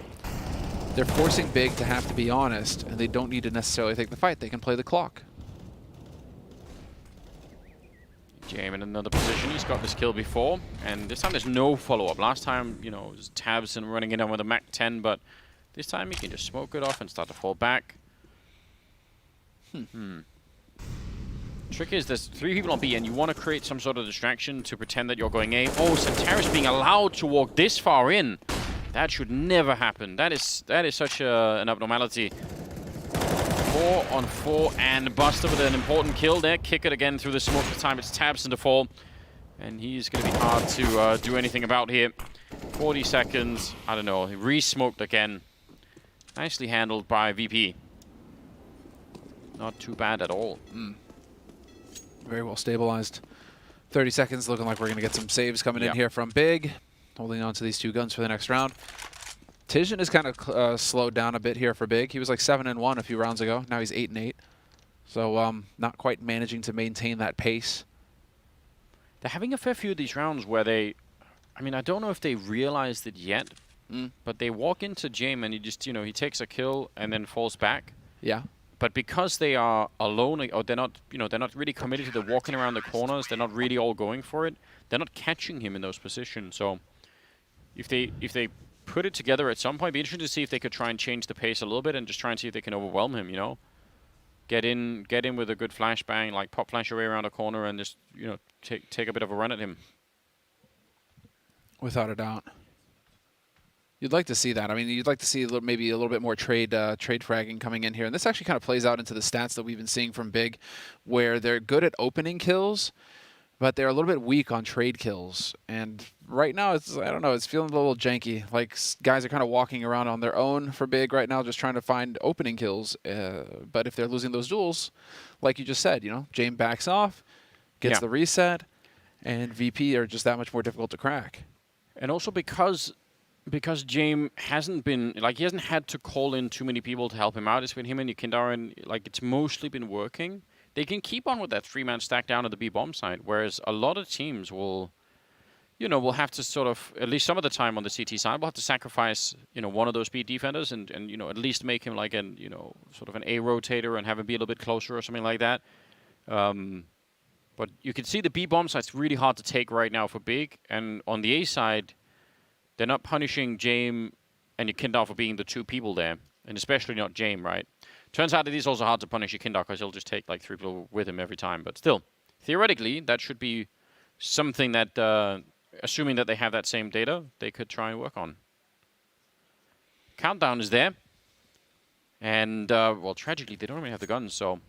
they're forcing Big to have to be honest, and they don't need to necessarily take the fight. They can play the clock. Jame in another position. He's got this kill before, and this time there's no follow-up. Last time, you know, it was tabs and running it on with a Mac 10, but this time he can just smoke it off and start to fall back. Trick is there's 3 people on B, and you want to create some sort of distraction to pretend that you're going A. Oh, Santaris being allowed to walk this far in. That should never happen. That is such an abnormality. 4 on 4, and Buster with an important kill there. Kick it again through the smoke. This time it's Tabs in the fall, and he's going to be hard to do anything about here. 40 seconds. I don't know. He re-smoked again. Nicely handled by VP. Not too bad at all. Very well stabilized. 30 seconds, looking like we're going to get some saves coming in here from Big. Holding on to these 2 guns for the next round. Tijan is kind of slowed down a bit here for Big. He was like 7-1 a few rounds ago. Now he's 8-8. So not quite managing to maintain that pace. They're having a fair few of these rounds where they, I mean, I don't know if they realized it yet, but they walk into Jame and he just, you know, he takes a kill and then falls back. Yeah. But because they are alone, or they're not, you know, they're not really committed to the walking around the corners, they're not really all going for it, they're not catching him in those positions. So if they put it together at some point, it'd be interesting to see if they could try and change the pace a little bit and just try and see if they can overwhelm him, you know? Get in with a good flashbang, like pop flash away around a corner and just, you know, take a bit of a run at him. Without a doubt. You'd like to see that. I mean, you'd like to see maybe a little bit more trade fragging coming in here. And this actually kind of plays out into the stats that we've been seeing from Big, where they're good at opening kills, but they're a little bit weak on trade kills. And right now, it's, I don't know, it's feeling a little janky. Like, guys are kind of walking around on their own for Big right now, just trying to find opening kills. But if they're losing those duels, like you just said, you know, Jame backs off, gets the reset, and VP are just that much more difficult to crack. And also because Jame hasn't been, like, he hasn't had to call in too many people to help him out. It's been him and Yukindar, like, it's mostly been working. They can keep on with that 3-man stack down at the B bomb side, whereas a lot of teams will, you know, will have to sort of, at least some of the time on the CT side, will have to sacrifice, you know, one of those speed defenders and you know, at least make him like an, you know, sort of an A rotator and have him be a little bit closer or something like that. But you can see the B bomb side's really hard to take right now for Big, and on the A side, they're not punishing Jame and Yukindar for being the 2 people there, and especially not Jame, right? Turns out it is also hard to punish Yukindar because he'll just take like 3 people with him every time. But still, theoretically, that should be something that, assuming that they have that same data, they could try and work on. Countdown is there. And, well, tragically, they don't really have the guns, so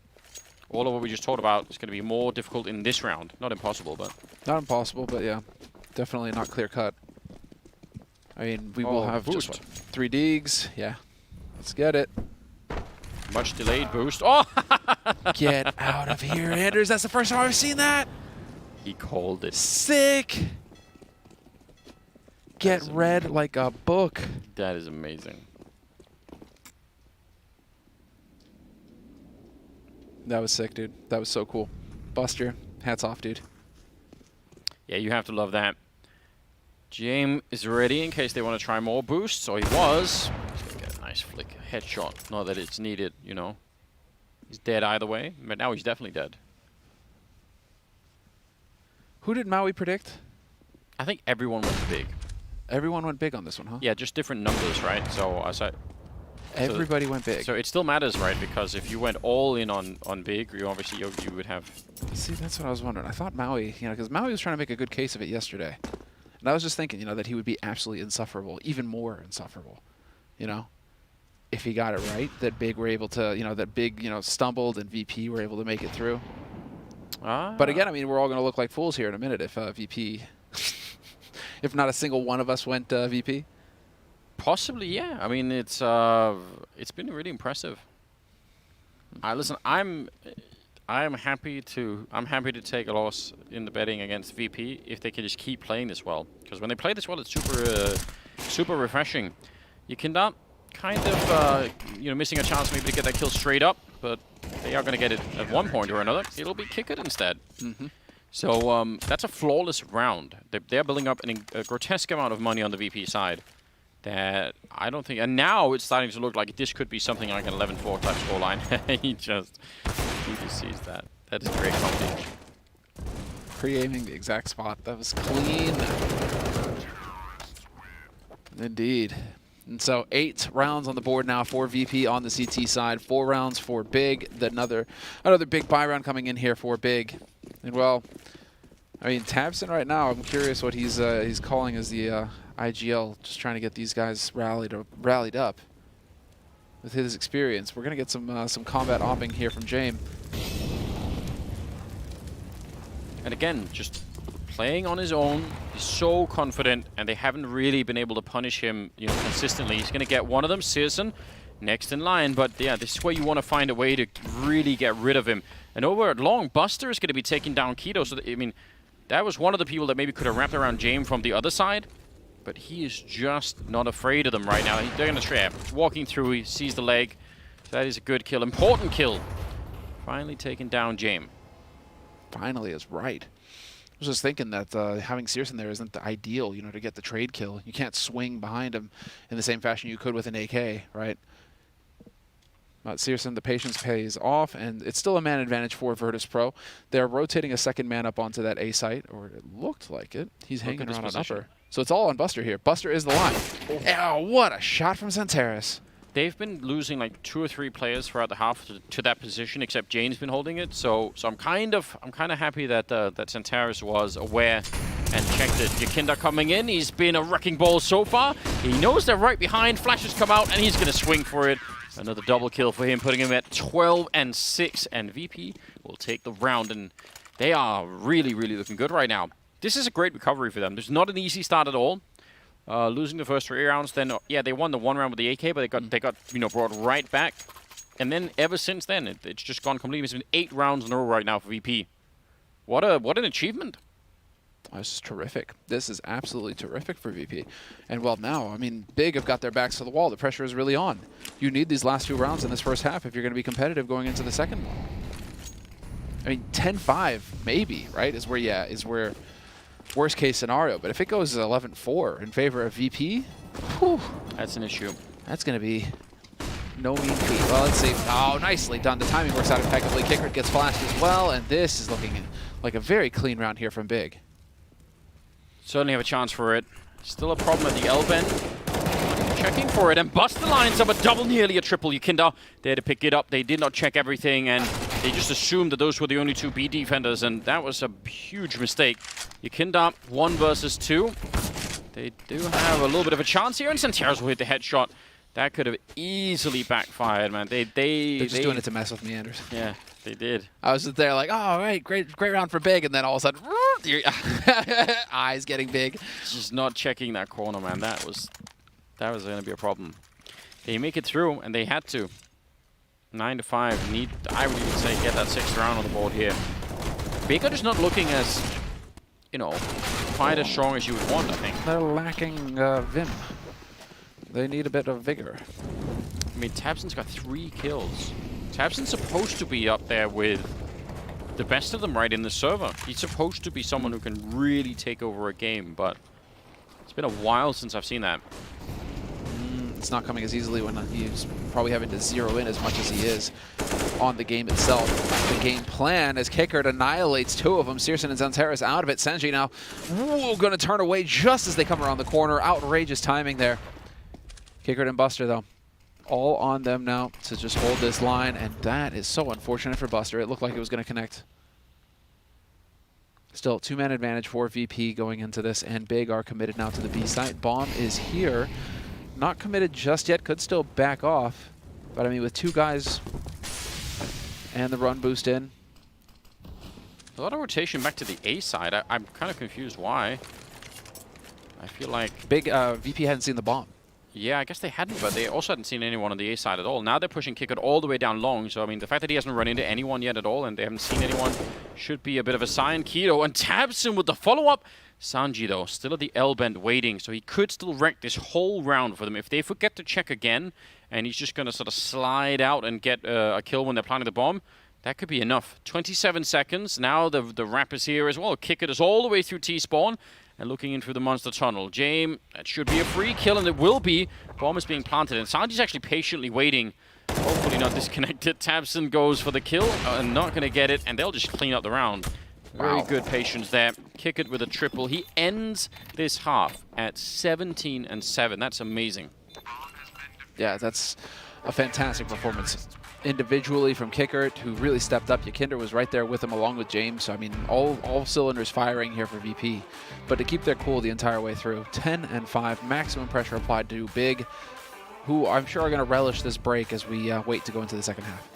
all of what we just talked about is going to be more difficult in this round. Not impossible, but... Not impossible, but yeah, definitely not clear-cut. I mean, we will have boost. just, what, 3 digs. Yeah, let's get it. Much delayed boost. Oh! Get out of here, Anders. That's the first time I've seen that. He called it. Sick. Get read like a book. That is amazing. That was sick, dude. That was so cool. Buster, hats off, dude. Yeah, you have to love that. Jame is ready in case they want to try more boosts, so he was. He's going to get a nice flick. Headshot. Not that it's needed, you know. He's dead either way, but now he's definitely dead. Who did Maui predict? I think everyone went big. Everyone went big on this one, huh? Yeah, just different numbers, right? So everybody went big. So it still matters, right? Because if you went all in on big, you obviously you would have. See, that's what I was wondering. I thought Maui, you know, because Maui was trying to make a good case of it yesterday. And I was just thinking, you know, that he would be absolutely insufferable, even more insufferable, you know, if he got it right, that Big were able to, you know, that Big, you know, stumbled and VP were able to make it through. But again, I mean, we're all going to look like fools here in a minute if VP, if not a single one of us went VP. Possibly, yeah. I mean, it's been really impressive. Listen, I'm happy to take a loss in the betting against VP if they can just keep playing this well. Because when they play this well, it's super refreshing. Yukindar kind of you know, missing a chance maybe to get that kill straight up, but they are going to get it at one point or another. It'll be kick it instead. So that's a flawless round. They're building up a grotesque amount of money on the VP side. that I don't think... And now it's starting to look like this could be something like an 11-4 type scoreline. he just sees that. That is great company. Pre-aiming the exact spot. That was clean. Indeed. And so 8 rounds on the board now for VP on the CT side. 4 rounds for Big. Another big buy round coming in here for Big. And well, I mean, Tabson right now, I'm curious what he's calling as the IGL, just trying to get these guys rallied up with his experience. We're gonna get some combat opping here from James. And again, just playing on his own. He's so confident, and they haven't really been able to punish him, you know, consistently. He's gonna get one of them, Searson, next in line. But yeah, this is where you want to find a way to really get rid of him. And over at long, Buster is going to be taking down Keto. So, I mean, that was one of the people that maybe could have wrapped around James from the other side. But he is just not afraid of them right now. They're going to trap. Walking through, he sees the leg. So that is a good kill. Important kill. Finally taking down James. Finally is right. I was just thinking that having Searson there isn't the ideal, you know, to get the trade kill. You can't swing behind him in the same fashion you could with an AK, right? But Searson, the patience pays off, and it's still a man advantage for Virtus.Pro. They're rotating a second man up onto that A site, or it looked like it. He's hanging around on upper. So it's all on Buster here. Buster is the line. Oh, what a shot from Santeris. They've been losing like 2 or 3 players throughout the half to that position, except Jane's been holding it. So I'm kind of happy that that Santeris was aware and checked it. Yakinda coming in. He's been a wrecking ball so far. He knows they're right behind. Flashes come out, and he's going to swing for it. Another double kill for him, putting him at 12 and 6. And VP will take the round, and they are really, really looking good right now. This is a great recovery for them. There's not an easy start at all. Losing the first 3 rounds, then yeah, they won the 1 round with the AK, but they got you know, brought right back. And then ever since then, it's just gone completely. It's been 8 rounds in a row right now for VP. What an achievement. This is terrific. This is absolutely terrific for VP. And well, now, I mean, Big have got their backs to the wall. The pressure is really on. You need these last 2 rounds in this first half if you're going to be competitive going into the second one. I mean, 10-5 maybe, right? Is where worst case scenario. But if it goes 11-4 in favor of VP, whew, that's an issue. That's going to be no mean feat. Well, let's see. Oh, nicely done. The timing works out impeccably. Kickert gets flashed as well, and this is looking like a very clean round here from Big. Certainly have a chance for it. Still a problem at the L-bend. Checking for it, and Buster lines up a double, nearly a triple. Yakinda there to pick it up. They did not check everything, and they just assumed that those were the only 2 B defenders, and that was a huge mistake. Yakinda 1 versus 2. They do have a little bit of a chance here, and Santeros will hit the headshot. That could have easily backfired, man. They're just doing it to mess with me, Anders. Yeah, they did. I was just there like, oh, right, great round for Big, and then all of a sudden, eyes getting big. Just not checking that corner, man. That was going to be a problem. They make it through, and they had to. 9-5. I would even say, get that 6th round on the board here. Big are just not looking as, you know, quite as strong as you would want, I think. They're lacking vim. They need a bit of vigor. I mean, Tabson's got 3 kills. Tabson's supposed to be up there with the best of them right in the server. He's supposed to be someone who can really take over a game, but it's been a while since I've seen that. It's not coming as easily when he's probably having to zero in as much as he is on the game itself. The game plan as Kickert annihilates 2 of them. Searson and Santeris out of it. Senji now going to turn away just as they come around the corner. Outrageous timing there. Kickert and Buster, though, all on them now to just hold this line, and that is so unfortunate for Buster. It looked like it was going to connect. Still, 2-man advantage for VP going into this, and Big are committed now to the B site. Bomb is here. Not committed just yet, could still back off. But I mean, with 2 guys and the run boost in. A lot of rotation back to the A side. I'm kind of confused why. I feel like Big VP hadn't seen the bomb. Yeah, I guess they hadn't, but they also hadn't seen anyone on the A side at all. Now they're pushing Kickert all the way down long, so I mean, the fact that he hasn't run into anyone yet at all and they haven't seen anyone should be a bit of a sign. Keto and Tabson with the follow-up. Sanji, though, still at the L-bend waiting, so he could still wreck this whole round for them. If they forget to check again, and he's just going to sort of slide out and get a kill when they're planting the bomb, that could be enough. 27 seconds. Now the wrap is here as well. Kickert is all the way through T-spawn. and looking in through the monster tunnel. James, that should be a free kill, and it will be. Bomb is being planted, and Sanji's actually patiently waiting. Hopefully not disconnected. Tabson goes for the kill, and not going to get it, and they'll just clean up the round. Very good patience there. Kick it with a triple. He ends this half at 17-7. That's amazing. Yeah, that's a fantastic performance individually from Kickert, who really stepped up. Yakinder was right there with him along with James. So, I mean, all cylinders firing here for VP. But to keep their cool the entire way through, 10-5, maximum pressure applied to Big, who I'm sure are going to relish this break as we wait to go into the second half.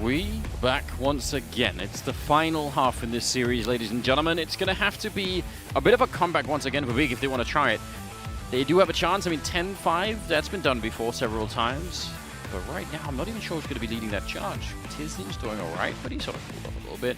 We back once again. It's the final half in this series, ladies and gentlemen. It's going to have to be a bit of a comeback once again for Big if they want to try it. They do have a chance. I mean, 10-5, that's been done before several times. But right now, I'm not even sure who's going to be leading that charge. Tislin's doing all right, but he's sort of pulled up a little bit.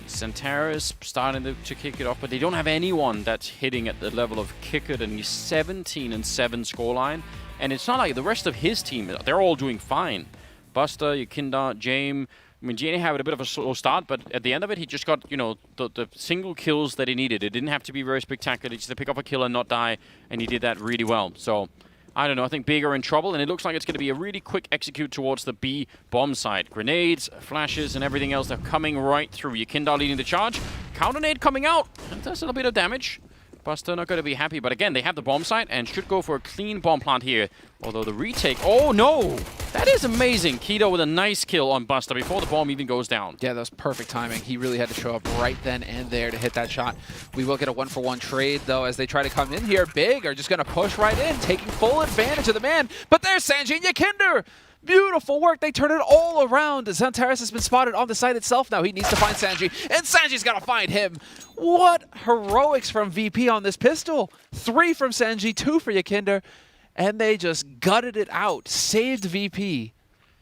Santaris starting to kick it off, but they don't have anyone that's hitting at the level of Kickert, and he's 17-7 scoreline. And it's not like the rest of his team, they're all doing fine. Buster, Yakinder, James. I mean, Jane had a bit of a slow start, but at the end of it, he just got, you know, the single kills that he needed. It didn't have to be very spectacular. He just had to pick up a kill and not die, and he did that really well. So, I don't know. I think Big are in trouble, and it looks like it's going to be a really quick execute towards the B bomb side. Grenades, flashes, and everything else, they're coming right through. Yakinder leading the charge. Counter nade coming out. And does a little bit of damage. Buster not going to be happy, but again, they have the bomb site and should go for a clean bomb plant here. Although the retake, oh no! That is amazing. Keto with a nice kill on Buster before the bomb even goes down. Yeah, that was perfect timing. He really had to show up right then and there to hit that shot. We will get a 1-for-1 trade, though, as they try to come in here. Big are just going to push right in, taking full advantage of the man. But there's Sanji and Yakinder! Beautiful work. They turn it all around. Zantaris has been spotted on the site itself now. He needs to find Sanji, and Sanji's got to find him. What heroics from VP on this pistol. 3 from Sanji, 2 for Yakinder, and they just gutted it out. Saved VP.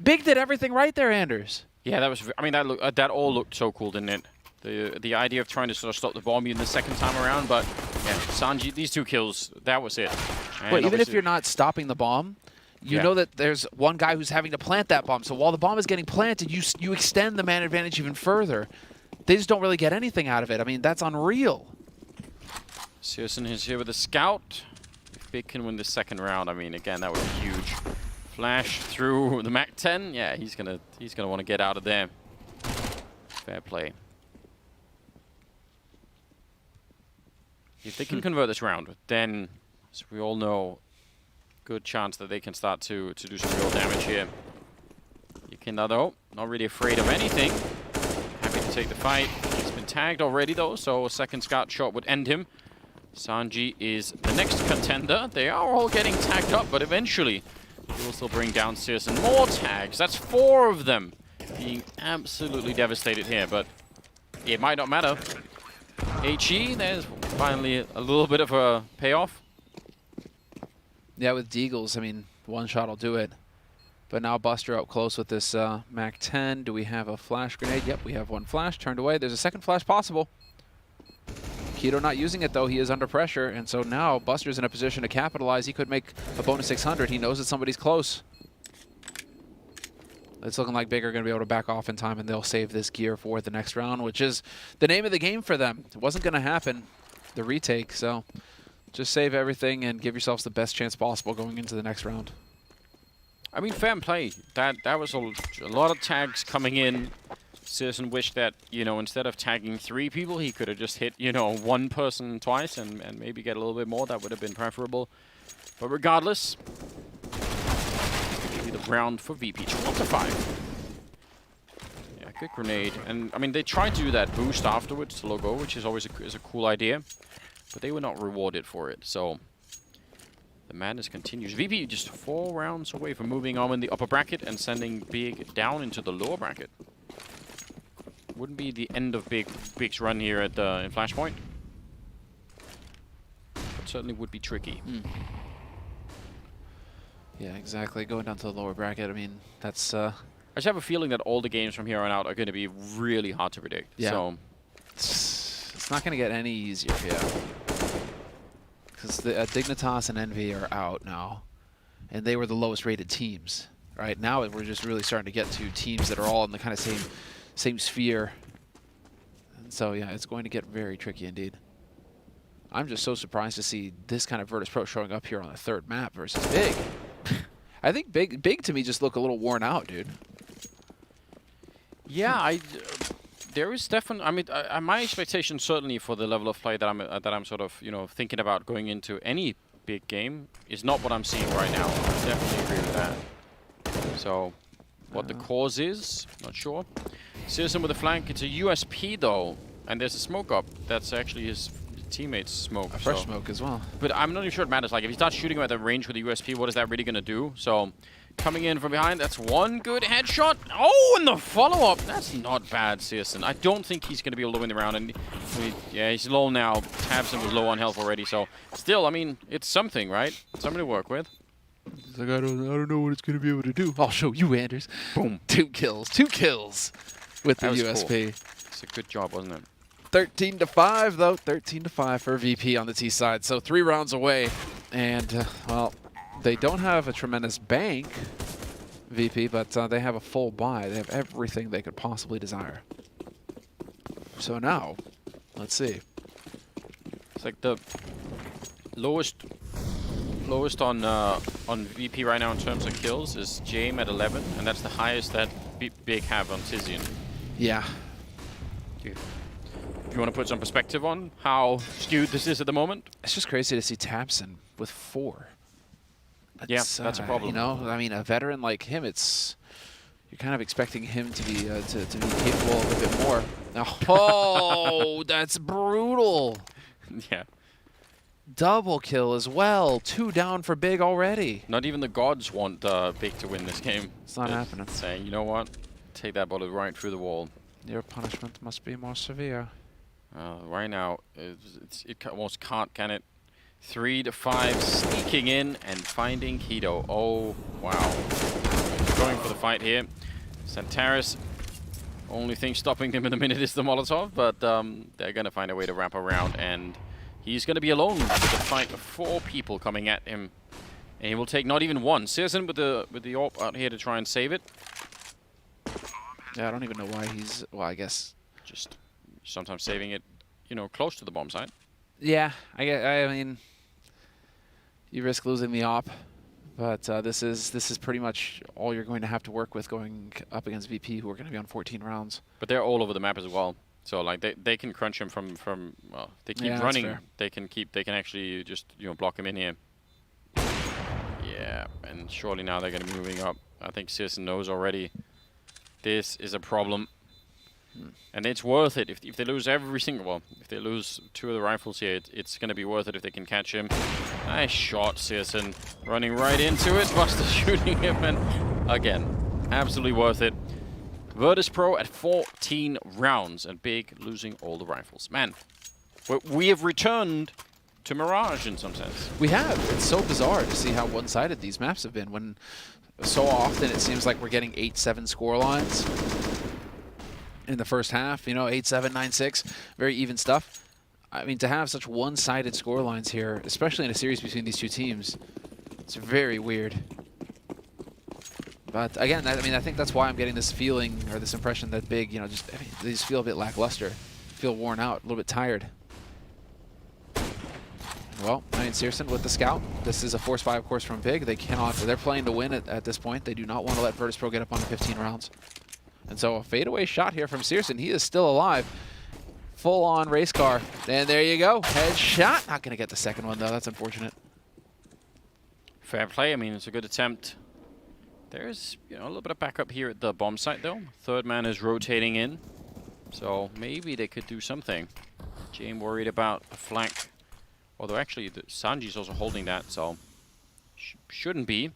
Big did everything right there, Anders. Yeah, that was. I mean, that all looked so cool, didn't it? The idea of trying to sort of stop the bomb in the second time around, but yeah, Sanji, these 2 kills, that was it. But even if you're not stopping the bomb, you know that there's one guy who's having to plant that bomb. So while the bomb is getting planted, you extend the man advantage even further. they just don't really get anything out of it. I mean, that's unreal. Searson is here with a scout. If Big can win the second round, I mean, again, that would be huge. Flash through the Mac 10. Yeah, he's gonna want to get out of there. Fair play. If they can convert this round, then, as we all know, good chance that they can start to do some real damage here. Yekindar, though, not really afraid of anything. Happy to take the fight. He's been tagged already, though, so a second scout shot would end him. Sanji is the next contender. They are all getting tagged up, but eventually he will still bring down Searson. More tags. That's 4 of them being absolutely devastated here, but it might not matter. HE, there's finally a little bit of a payoff. Yeah, with Deagles, I mean, one shot will do it. But now Buster up close with this Mac 10. Do we have a flash grenade? Yep, we have one flash turned away. There's a second flash possible. Keto not using it, though. He is under pressure, and so now Buster's in a position to capitalize. He could make a bonus 600. He knows that somebody's close. It's looking like Big are going to be able to back off in time, and they'll save this gear for the next round, which is the name of the game for them. It wasn't going to happen, the retake, so just save everything and give yourselves the best chance possible going into the next round. I mean, fair play. That was a lot of tags coming in. Searson wished that, you know, instead of tagging 3 people, he could have just hit, you know, 1 person twice and maybe get a little bit more. That would have been preferable. But regardless, the round for VP. 2-5. Yeah, good grenade. And, I mean, they tried to do that boost afterwards to logo, which is always a cool idea. But they were not rewarded for it, so the madness continues. VP just 4 rounds away from moving on in the upper bracket and sending Big down into the lower bracket. Wouldn't be the end of Big's run here at in Flashpoint, but certainly would be tricky. Yeah, exactly. Going down to the lower bracket, I mean, that's... I just have a feeling that all the games from here on out are going to be really hard to predict. Yeah. So it's not going to get any easier, yeah. Because the Dignitas and Envy are out now, and they were the lowest rated teams. Right now, we're just really starting to get to teams that are all in the kind of same sphere. And so, yeah, it's going to get very tricky indeed. I'm just so surprised to see this kind of Virtus.Pro showing up here on the 3rd map versus Big. I think Big to me just look a little worn out, dude. yeah, there is definitely. I mean, my expectation certainly for the level of play that I'm sort of, you know, thinking about going into any big game is not what I'm seeing right now. I definitely agree with that. So, what the cause is, not sure. Searson with a flank. It's a USP though, and there's a smoke up. That's actually his teammate's smoke. A fresh smoke as well. But I'm not even sure it matters. Like, if he starts shooting him at the range with a USP, what is that really going to do? So, coming in from behind, that's one good headshot. Oh, and the follow-up. That's not bad, Searson. I don't think he's going to be able to win the round. And yeah, he's low now. Tabson was low on health already. So, still, I mean, it's something, right? Something to work with. He's like, I don't know what it's going to be able to do. I'll show you, Anders. Boom. 2 kills. 2 kills with the USP. Cool. It's a good job, wasn't it? 13-5, though. 13-5 for VP on the T side. So 3 rounds away. And, well, they don't have a tremendous bank, VP, but they have a full buy. They have everything they could possibly desire. So now, let's see. It's like the lowest on VP right now in terms of kills is Jame at 11, and that's the highest that Big have on Tizian. Yeah. If you want to put some perspective on how skewed this is at the moment. It's just crazy to see Tabson with 4. That's a problem. You know, I mean, a veteran like him, you're kind of expecting him to be to be capable of a bit more. Oh, that's brutal. Yeah. Double kill as well. 2 down for Big already. Not even the gods want Big to win this game. It's not happening. Saying, you know what? Take that bullet right through the wall. Your punishment must be more severe. Right now, it almost can't, can it? 3-5, sneaking in and finding Keto. Oh, wow. Going for the fight here. Santaris, only thing stopping him in a minute is the Molotov, but they're going to find a way to wrap around, and he's going to be alone with the fight of 4 people coming at him. And he will take not even 1. Searson with the AWP out here to try and save it. Yeah, I don't even know why he's... Well, I guess... just sometimes saving it, you know, close to the bomb site. Yeah, I mean, you risk losing the op, but this is pretty much all you're going to have to work with going up against VP, who are going to be on 14 rounds. But they're all over the map as well. So like they can crunch him from well, they keep running. They can actually just, you know, block him in here. Yeah, and surely now they're going to be moving up. I think Searson knows already this is a problem. And it's worth it if they lose every single, well, if they lose 2 of the rifles here, it's going to be worth it if they can catch him. Nice shot, Searson, running right into it. Buster shooting him, and again, absolutely worth it. Virtus.Pro at 14 rounds, and Big losing all the rifles. Man, we have returned to Mirage in some sense. We have. It's so bizarre to see how one-sided these maps have been, when so often it seems like we're getting 8-7 score lines in the first half, you know, 8-7, 9-6, very even stuff. I mean, to have such one-sided score lines here, especially in a series between these two teams, it's very weird. But again, I mean, I think that's why I'm getting this feeling, or this impression that Big, you know, just, I mean, they just feel a bit lackluster, feel worn out, a little bit tired. Well, I mean, Searson with the scout. This is a force 5 course from Big. They cannot, they're playing to win at this point. They do not want to let Virtus.Pro get up on the 15 rounds. And so a fadeaway shot here from Searson. He is still alive. Full on race car. And there you go. Headshot. Not going to get the second one, though. That's unfortunate. Fair play. I mean, it's a good attempt. There's, you know, a little bit of backup here at the bomb site, though. Third man is rotating in. So maybe they could do something. James worried about a flank. Although actually, Sanji's also holding that, so shouldn't be.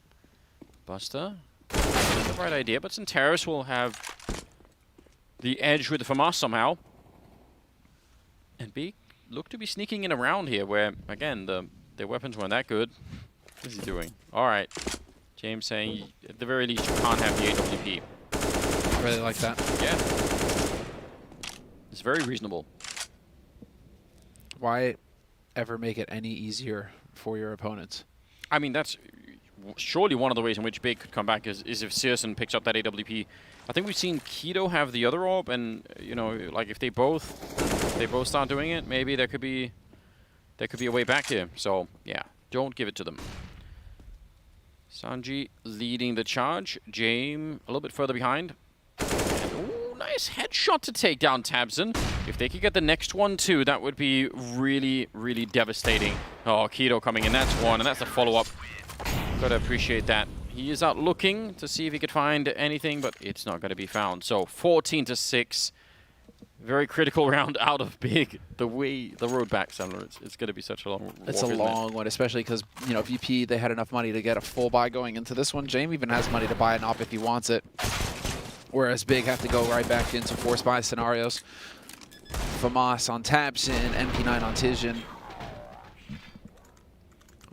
Buster, the right idea, but Centauros will have the edge with the FAMAS somehow. And Big look to be sneaking in around here, where, again, their weapons weren't that good. What is he doing? All right. James saying, at the very least, you can't have the AWP. I really like that. Yeah. It's very reasonable. Why ever make it any easier for your opponents? I mean, that's surely one of the ways in which Big could come back is if Searson picks up that AWP. I think we've seen Keto have the other orb, and, you know, like if they both start doing it, maybe there could be a way back here. So yeah, don't give it to them. Sanji leading the charge. James a little bit further behind. Ooh, nice headshot to take down Tabson. If they could get the next one too, that would be really, really devastating. Oh, Keto coming in. That's one, and that's a follow-up. Gotta appreciate that. He is out looking to see if he could find anything, but it's not going to be found. So 14-6. Very critical round out of Big. The road back, Sandler, it's going to be such a long walk. It's a long one, especially because, you know, VP, they had enough money to get a full buy going into this one. James even has money to buy an op if he wants it. Whereas Big have to go right back into force buy scenarios. FAMAS on Tabson, MP9 on Tizhin.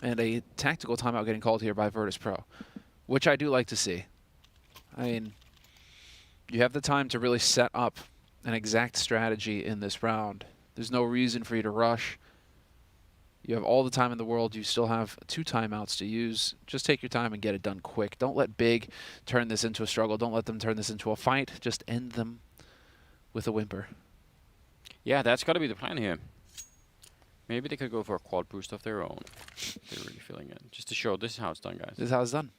And a tactical timeout getting called here by Virtus.Pro, which I do like to see. I mean, you have the time to really set up an exact strategy in this round. There's no reason for you to rush. You have all the time in the world. You still have 2 timeouts to use. Just take your time and get it done quick. Don't let Big turn this into a struggle. Don't let them turn this into a fight. Just end them with a whimper. Yeah, that's got to be the plan here. Maybe they could go for a quad boost of their own. They're really feeling it. Just to show this is how it's done, guys. This is how it's done.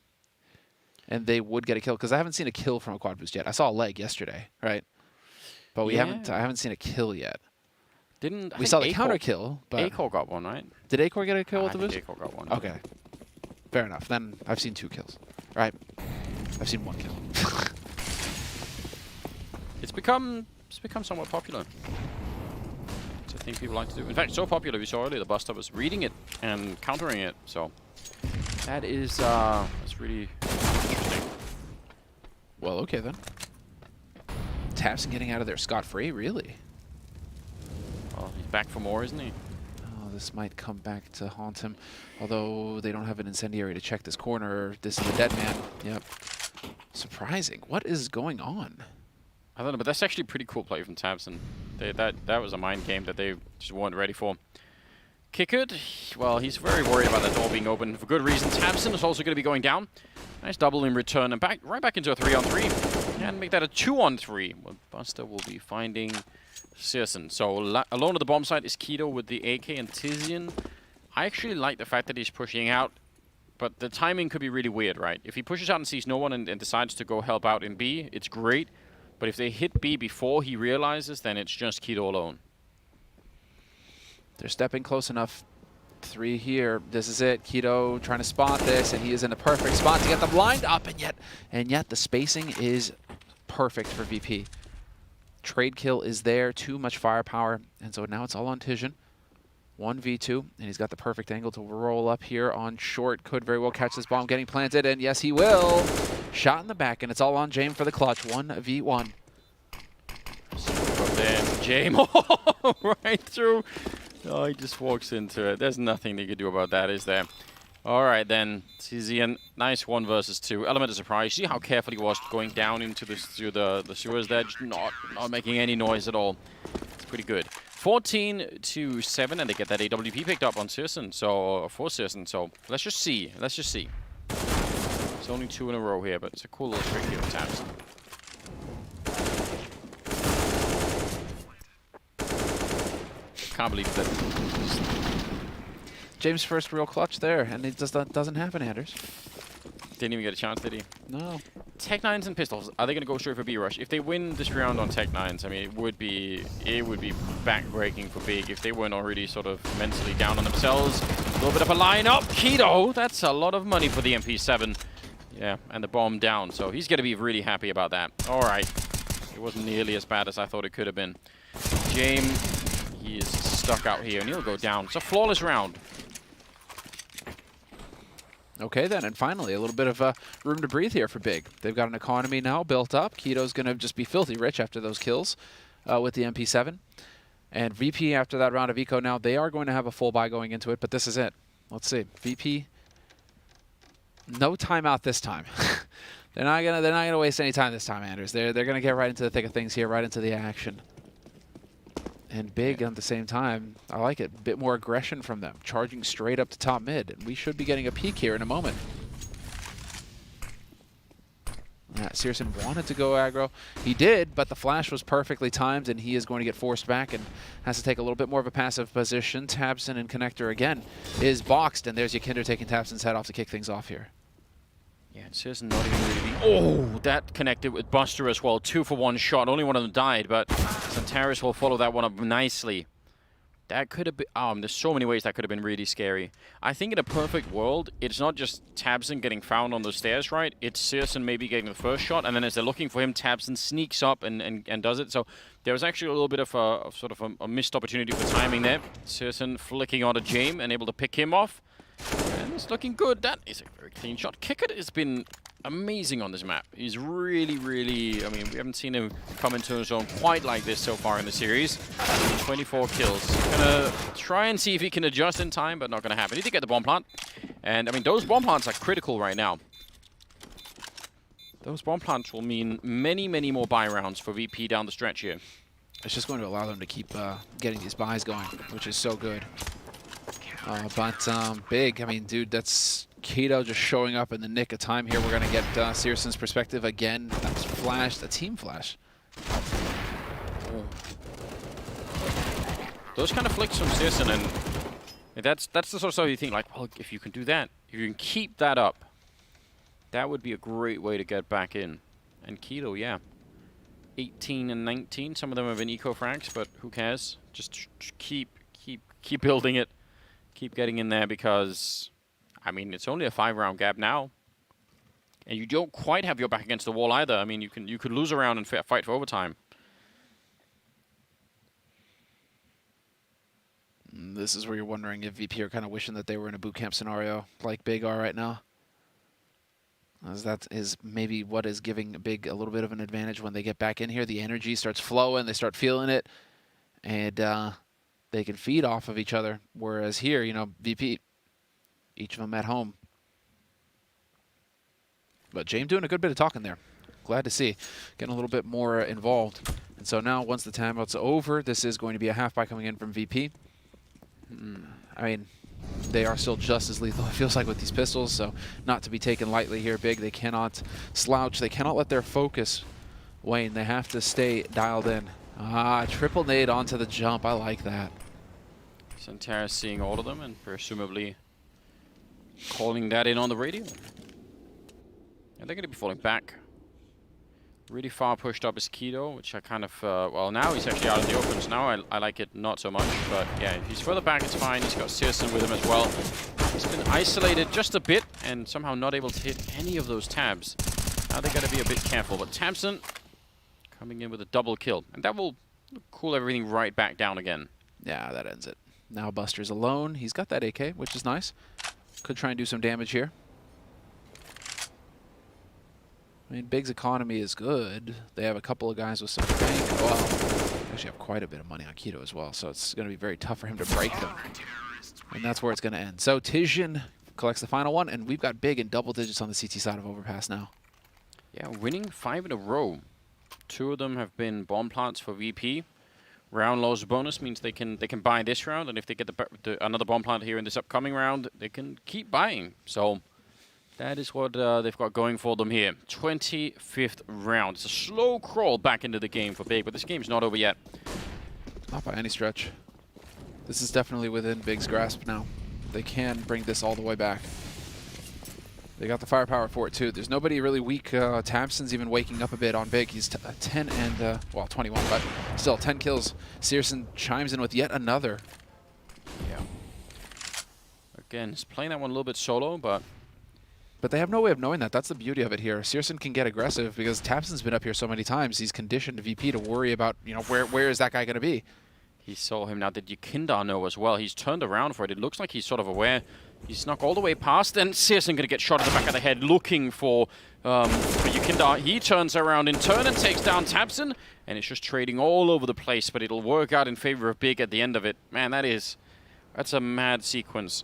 And they would get a kill, because I haven't seen a kill from a quad boost yet. I saw a leg yesterday, right? But I haven't seen a kill yet. We saw the counter kill, but Acor got one, right? Did Acor get a kill with the boost? Acor got one. Okay. Fair enough. Then I've seen 2 kills. Right? I've seen 1 kill. It's become somewhat popular. It's a thing people like to do. In fact, so popular we saw earlier the Buster was reading it and countering it. So that is that's really interesting. Well, okay then. Tabson getting out of there scot-free, really? Well, he's back for more, isn't he? Oh, this might come back to haunt him. Although they don't have an incendiary to check this corner. This is a dead man. Yep. Surprising. What is going on? I don't know, but that's actually a pretty cool play from Tabson. That was a mind game that they just weren't ready for. Kickard, well, he's very worried about that door being open for good reason. Tabson is also going to be going down. Nice double in return and right back into a 3-on-3. And make that a 2-on-3. Well, Buster will be finding Searson. So alone at the bomb site is Keto with the AK and Tizian. I actually like the fact that he's pushing out, but the timing could be really weird, right? If he pushes out and sees no one and decides to go help out in B, it's great. But if they hit B before he realizes, then it's just Keto alone. They're stepping close enough. 3 here. This is it. Keto trying to spot this, and he is in a perfect spot to get them lined up, and yet the spacing is perfect for VP. Trade kill is there. Too much firepower, and so now it's all on Tizian. 1v2, and he's got the perfect angle to roll up here on short. Could very well catch this bomb getting planted, and yes, he will. Shot in the back, and it's all on Jame for the clutch. 1v1. From there, Jame right through. Oh, he just walks into it. There's nothing they could do about that, is there? All right, then. Tizian, nice 1 versus 2. Element of surprise. See how careful he was going down into the sewers there, just not making any noise at all. It's pretty good. 14-7, and they get that AWP picked up on Searson, so for Searson. So let's just see. Let's just see. It's only 2 in a row here, but it's a cool little trick here with Tabs. Can't believe that. James' first real clutch there, and it just doesn't happen, Anders. Didn't even get a chance, did he? No. Tech9s and Pistols, are they going to go straight for B-Rush? If they win this round on Tech9s, I mean, it would be back-breaking for Big if they weren't already sort of mentally down on themselves. A little bit of a line-up. Keto, that's a lot of money for the MP7. Yeah, and the bomb down, so he's going to be really happy about that. All right. It wasn't nearly as bad as I thought it could have been. Jame, he is stuck out here, and he'll go down. It's a flawless round. Okay then, and finally, a little bit of room to breathe here for Big. They've got an economy now built up. Keto's going to just be filthy rich after those kills with the MP7. And VP, after that round of eco now, they are going to have a full buy going into it, but this is it. Let's see. VP, no timeout this time. they're not gonna waste any time this time, Anders. They're going to get right into the thick of things here, right into the action. And Big at the same time, I like it. A bit more aggression from them, charging straight up to top mid. And we should be getting a peek here in a moment. Yeah, Searson wanted to go aggro. He did, but the flash was perfectly timed, and he is going to get forced back and has to take a little bit more of a passive position. Tabson and Connector again is boxed, and there's Yakinder taking Tabson's head off to kick things off here. Yeah, Searson not even really. Oh, that connected with Buster as well. 2 for 1 shot. Only one of them died, but Santaris will follow that one up nicely. That could have been. There's so many ways that could have been really scary. I think in a perfect world, it's not just Tabson getting found on the stairs, right? It's Searson maybe getting the first shot, and then as they're looking for him, Tabson sneaks up and does it. So there was actually a little bit of a missed opportunity for timing there. Searson flicking on a Jame and able to pick him off. And it's looking good. That is a very clean shot. Kickert has been amazing on this map. He's really, really... I mean, we haven't seen him come into his own quite like this so far in the series. 24 kills. Gonna try and see if he can adjust in time, but not gonna happen. He did get the bomb plant. And, I mean, those bomb plants are critical right now. Those bomb plants will mean many, many more buy rounds for VP down the stretch here. It's just going to allow them to keep getting these buys going, which is so good. But Big, I mean, dude, that's Keto just showing up in the nick of time here. We're going to get Searson's perspective again. That's Flash, the team Flash. Oh. Those kind of flicks from Searson, and that's the sort of stuff you think, like, well, if you can do that, if you can keep that up, that would be a great way to get back in. And Keto, yeah. 18 and 19, some of them have been eco frags, but who cares? Just keep building it. Keep getting in there because, I mean, it's only a 5-round gap now. And you don't quite have your back against the wall either. I mean, you could lose a round and fight for overtime. This is where you're wondering if VP are kind of wishing that they were in a boot camp scenario like Big are right now. As that is maybe what is giving Big a little bit of an advantage when they get back in here. The energy starts flowing, they start feeling it, and they can feed off of each other. Whereas here, you know, VP, each of them at home. But James doing a good bit of talking there. Glad to see. Getting a little bit more involved. And so now, once the timeout's over, this is going to be a half buy coming in from VP. I mean, they are still just as lethal, it feels like, with these pistols, so not to be taken lightly here. Big, they cannot slouch. They cannot let their focus wane. They have to stay dialed in. Ah, triple nade onto the jump. I like that. Santara seeing all of them and presumably calling that in on the radio. And they're going to be falling back. Really far pushed up is Kido, which I kind of, well, now he's actually out in the open, so now I like it not so much. But yeah, if he's further back, it's fine. He's got Searson with him as well. He's been isolated just a bit and somehow not able to hit any of those tabs. Now they got to be a bit careful. But Tamsin coming in with a double kill. And that will cool everything right back down again. Yeah, that ends it. Now Buster's alone. He's got that AK, which is nice. Could try and do some damage here. I mean, Big's economy is good. They have a couple of guys with some bank. Well, actually have quite a bit of money on Keto as well, so it's going to be very tough for him to break them. And that's where it's going to end. So Tizhin collects the final one, and we've got Big in double digits on the CT side of Overpass now. Yeah, winning 5 in a row. 2 of them have been bomb plants for VP. Round loss bonus means they can buy this round, and if they get another bomb plant here in this upcoming round, they can keep buying. So that is what they've got going for them here. 25th round. It's a slow crawl back into the game for Big, but this game's not over yet. Not by any stretch. This is definitely within Big's grasp now. They can bring this all the way back. They got the firepower for it too. There's nobody really weak. Tamsin's even waking up a bit on Big. He's 10 and, well, 21, but still 10 kills. Searson chimes in with yet another. Yeah. Again, he's playing that one a little bit solo, but they have no way of knowing that. That's the beauty of it here. Searson can get aggressive because Tamsin's been up here so many times. He's conditioned VP to worry about, you know, where is that guy going to be? He saw him now. Did Yekindar know as well? He's turned around for it. It looks like he's sort of aware. He snuck all the way past, and Searson going to get shot at the back of the head looking for Yekindar. He turns around in turn and takes down Tamsin, and it's just trading all over the place, but it'll work out in favor of Big at the end of it. Man, that's a mad sequence.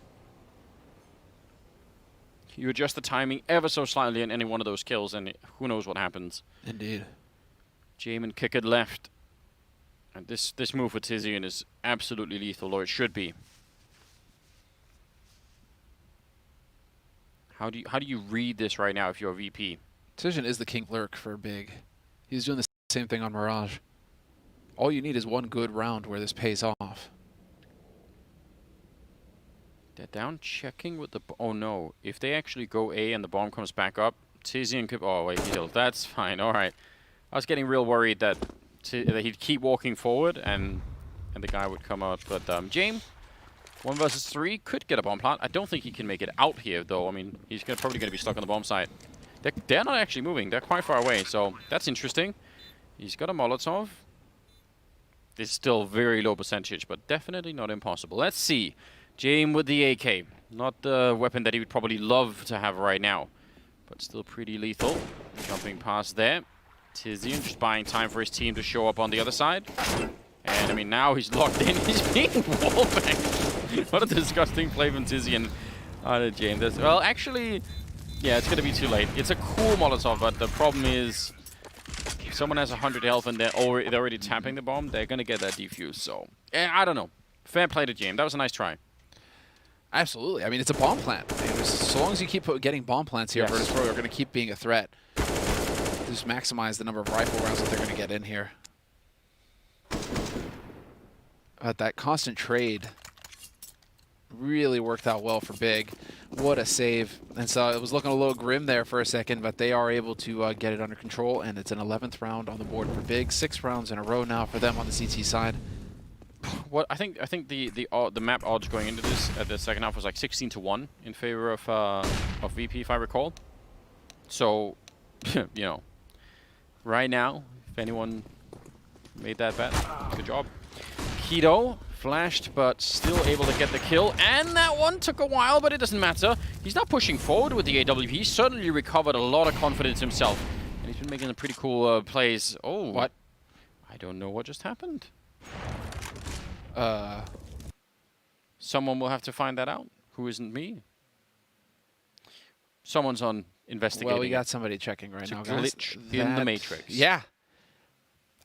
You adjust the timing ever so slightly in any one of those kills, and who knows what happens. Indeed. Jamin Kickard left. And this move for Tizian is absolutely lethal, or it should be. How do you read this right now if you're a VP? Tizian is the king lurk for Big. He's doing the same thing on Mirage. All you need is one good round where this pays off. They're down checking with the... Oh no, if they actually go A and the bomb comes back up, Tizian could... Oh wait, he'll... That's fine, alright. I was getting real worried that he'd keep walking forward and the guy would come out. But James, 1 versus 3, could get a bomb plant. I don't think he can make it out here though. I mean, he's probably going to be stuck on the bomb site. They're not actually moving. They're quite far away, so that's interesting. He's got a Molotov. It's still very low percentage, but definitely not impossible. Let's see. James with the AK. Not the weapon that he would probably love to have right now, but still pretty lethal. Jumping past there. Tizian just buying time for his team to show up on the other side. And I mean, now he's locked in. He's being wallbanged. What a disgusting play from Tizian out of James. Well, actually, yeah, it's going to be too late. It's a cool Molotov, but the problem is if someone has 100 health and they're already tapping the bomb, they're going to get that defuse. So, I don't know. Fair play to James. That was a nice try. Absolutely. I mean, it's a bomb plant. I mean, so long as you keep getting bomb plants here, Virtus.Pro are going to keep being a threat. Just maximize the number of rifle rounds that they're going to get in here. But that constant trade really worked out well for Big. What a save. And so it was looking a little grim there for a second, but they are able to get it under control, and it's an 11th round on the board for Big. 6 rounds in a row now for them on the CT side. What I think the map odds going into this at the second half was like 16-1 in favor of VP, if I recall. So, you know, right now, if anyone made that bet, good job. Keto flashed, but still able to get the kill, and that one took a while, but it doesn't matter. He's not pushing forward with the AWP. He certainly recovered a lot of confidence himself, and he's been making some pretty cool plays. Oh, what? I don't know what just happened. Someone will have to find that out. Who isn't me? Someone's on investigating. Well, we got somebody checking right now, guys. Glitch in the Matrix. Yeah.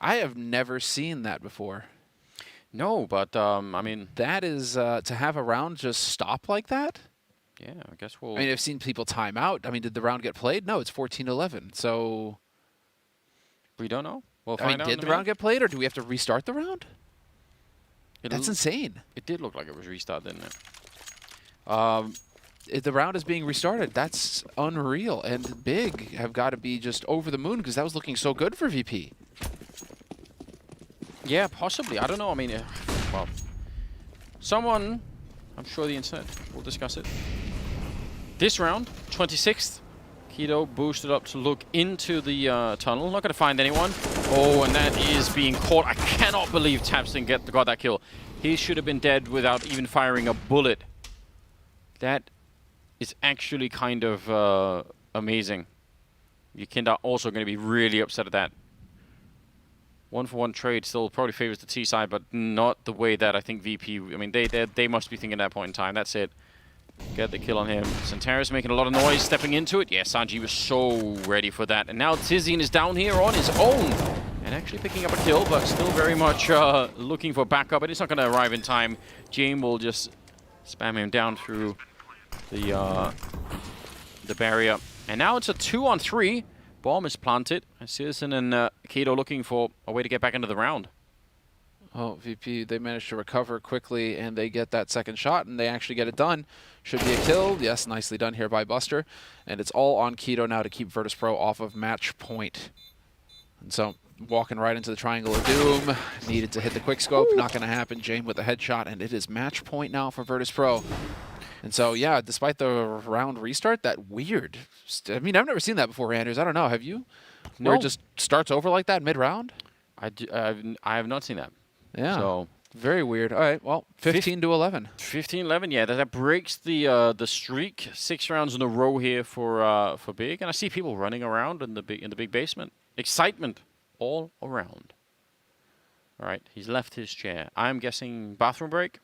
I have never seen that before. No, but, I mean... That is, to have a round just stop like that? Yeah, I guess we'll... I mean, I've seen people time out. I mean, did the round get played? No, it's 14-11, so... We don't know. We'll I mean, find out in did a the minute. round get played, or do we have to restart the round? That's insane. It did look like it was restart, didn't it? If the round is being restarted, that's unreal. And Big have got to be just over the moon because that was looking so good for VP. Yeah, possibly. I don't know. I mean, well, someone, I'm sure the internet will discuss it. This round, 26th, Keto boosted up to look into the tunnel. Not going to find anyone. Oh, and that is being caught. I cannot believe Tapston got that kill. He should have been dead without even firing a bullet. That is actually kind of amazing. Yakinda also going to be really upset at that. 1-for-1 trade still probably favors the T side, but not the way that I think VP. I mean, they must be thinking at that point in time. That's it. Get the kill on him. Santaris making a lot of noise, stepping into it. Yeah, Sanji was so ready for that. And now Tizian is down here on his own. And actually picking up a kill, but still very much looking for backup. But it's not going to arrive in time. James will just spam him down through the barrier. And now it's a 2-on-3. Bomb is planted. Citizen and Keto looking for a way to get back into the round. Oh, VP, they managed to recover quickly, and they get that second shot, and they actually get it done. Should be a kill. Yes, nicely done here by Buster. And it's all on Keto now to keep Virtus.Pro off of match point. And so, walking right into the Triangle of Doom. Needed to hit the quick scope. Not going to happen. James with a headshot, and it is match point now for Virtus.Pro. And so, yeah, despite the round restart, that weird. I mean, I've never seen that before, Anders. I don't know. Have you? No. Where it just starts over like that mid-round? I have not seen that. Yeah. So very weird. All right. Well, 15-11. 15-11. Yeah, that breaks the streak. 6 rounds in a row here for Big, and I see people running around in the big basement. Excitement all around. All right, he's left his chair. I'm guessing bathroom break.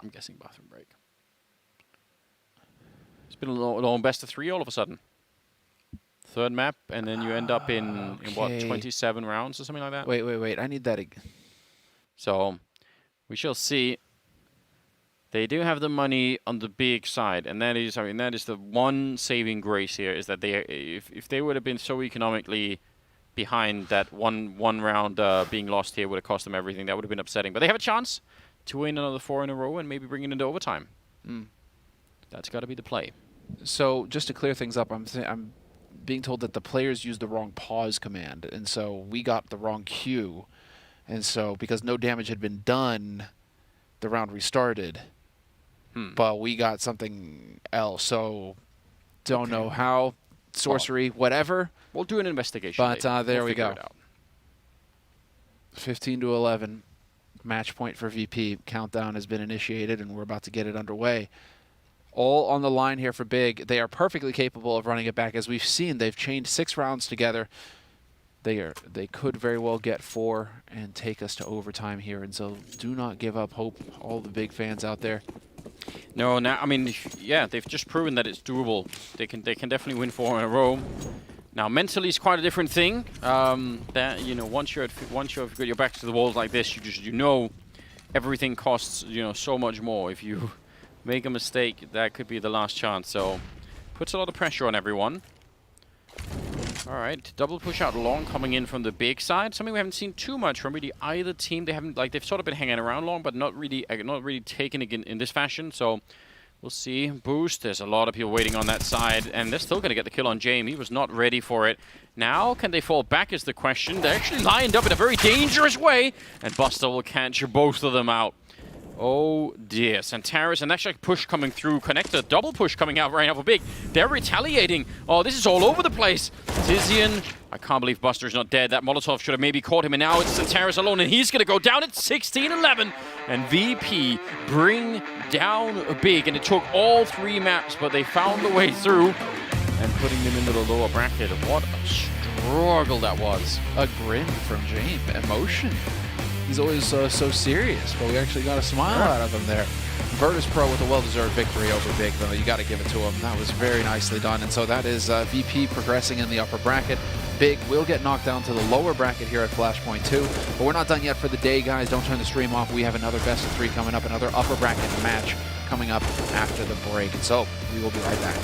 I'm guessing bathroom break. It's been a long best of 3 all of a sudden. Third map, and then you end up in what, 27 rounds or something like that? Wait. I need that again. So we shall see. They do have the money on the Big side, and that is, I mean, that is the one saving grace here, is that they, if they would have been so economically behind, that one round being lost here would have cost them everything. That would have been upsetting. But they have a chance to win another 4 in a row and maybe bring it into overtime. That's got to be the play. So just to clear things up, I'm being told that the players used the wrong pause command, and so we got the wrong Q. And so, because no damage had been done, the round restarted. But we got something else. So, don't know how. Sorcery, whatever. We'll do an investigation. But there we go. 15 15-11. Match point for VP. Countdown has been initiated, and we're about to get it underway. All on the line here for Big. They are perfectly capable of running it back. As we've seen, they've chained 6 rounds together. They could very well get 4 and take us to overtime here, and so do not give up hope, all the Big fans out there. No, now I mean, yeah, they've just proven that it's doable. They can definitely win 4 in a row. Now, mentally, it's quite a different thing. That, you know, once you've got your back to the walls like this, you know everything costs, you know, so much more. If you make a mistake, that could be the last chance. So puts a lot of pressure on everyone. All right, double push out long coming in from the Big side. Something we haven't seen too much from really either team. They haven't, like, they've sort of been hanging around long, but not really taking it in this fashion. So we'll see. Boost. There's a lot of people waiting on that side, and they're still going to get the kill on James. He was not ready for it. Now, can they fall back is the question. They're actually lined up in a very dangerous way, and Buster will catch both of them out. Oh dear, Santaris, and that's like push coming through. Connector, double push coming out right now for Big. They're retaliating. Oh, this is all over the place. Tizian, I can't believe Buster's not dead. That Molotov should have maybe caught him, and now it's Santaris alone, and he's going to go down at 16-11. And VP bring down Big, and it took all 3 maps, but they found the way through and putting them into the lower bracket. What a struggle that was. A grin from James, emotion. He's always so serious, but we actually got a smile out of him there. Virtus.Pro with a well-deserved victory over Big, though. You got to give it to him. That was very nicely done. And so that is VP progressing in the upper bracket. Big will get knocked down to the lower bracket here at Flashpoint 2. But we're not done yet for the day, guys. Don't turn the stream off. We have another best of 3 coming up, another upper bracket match coming up after the break. And so we will be right back.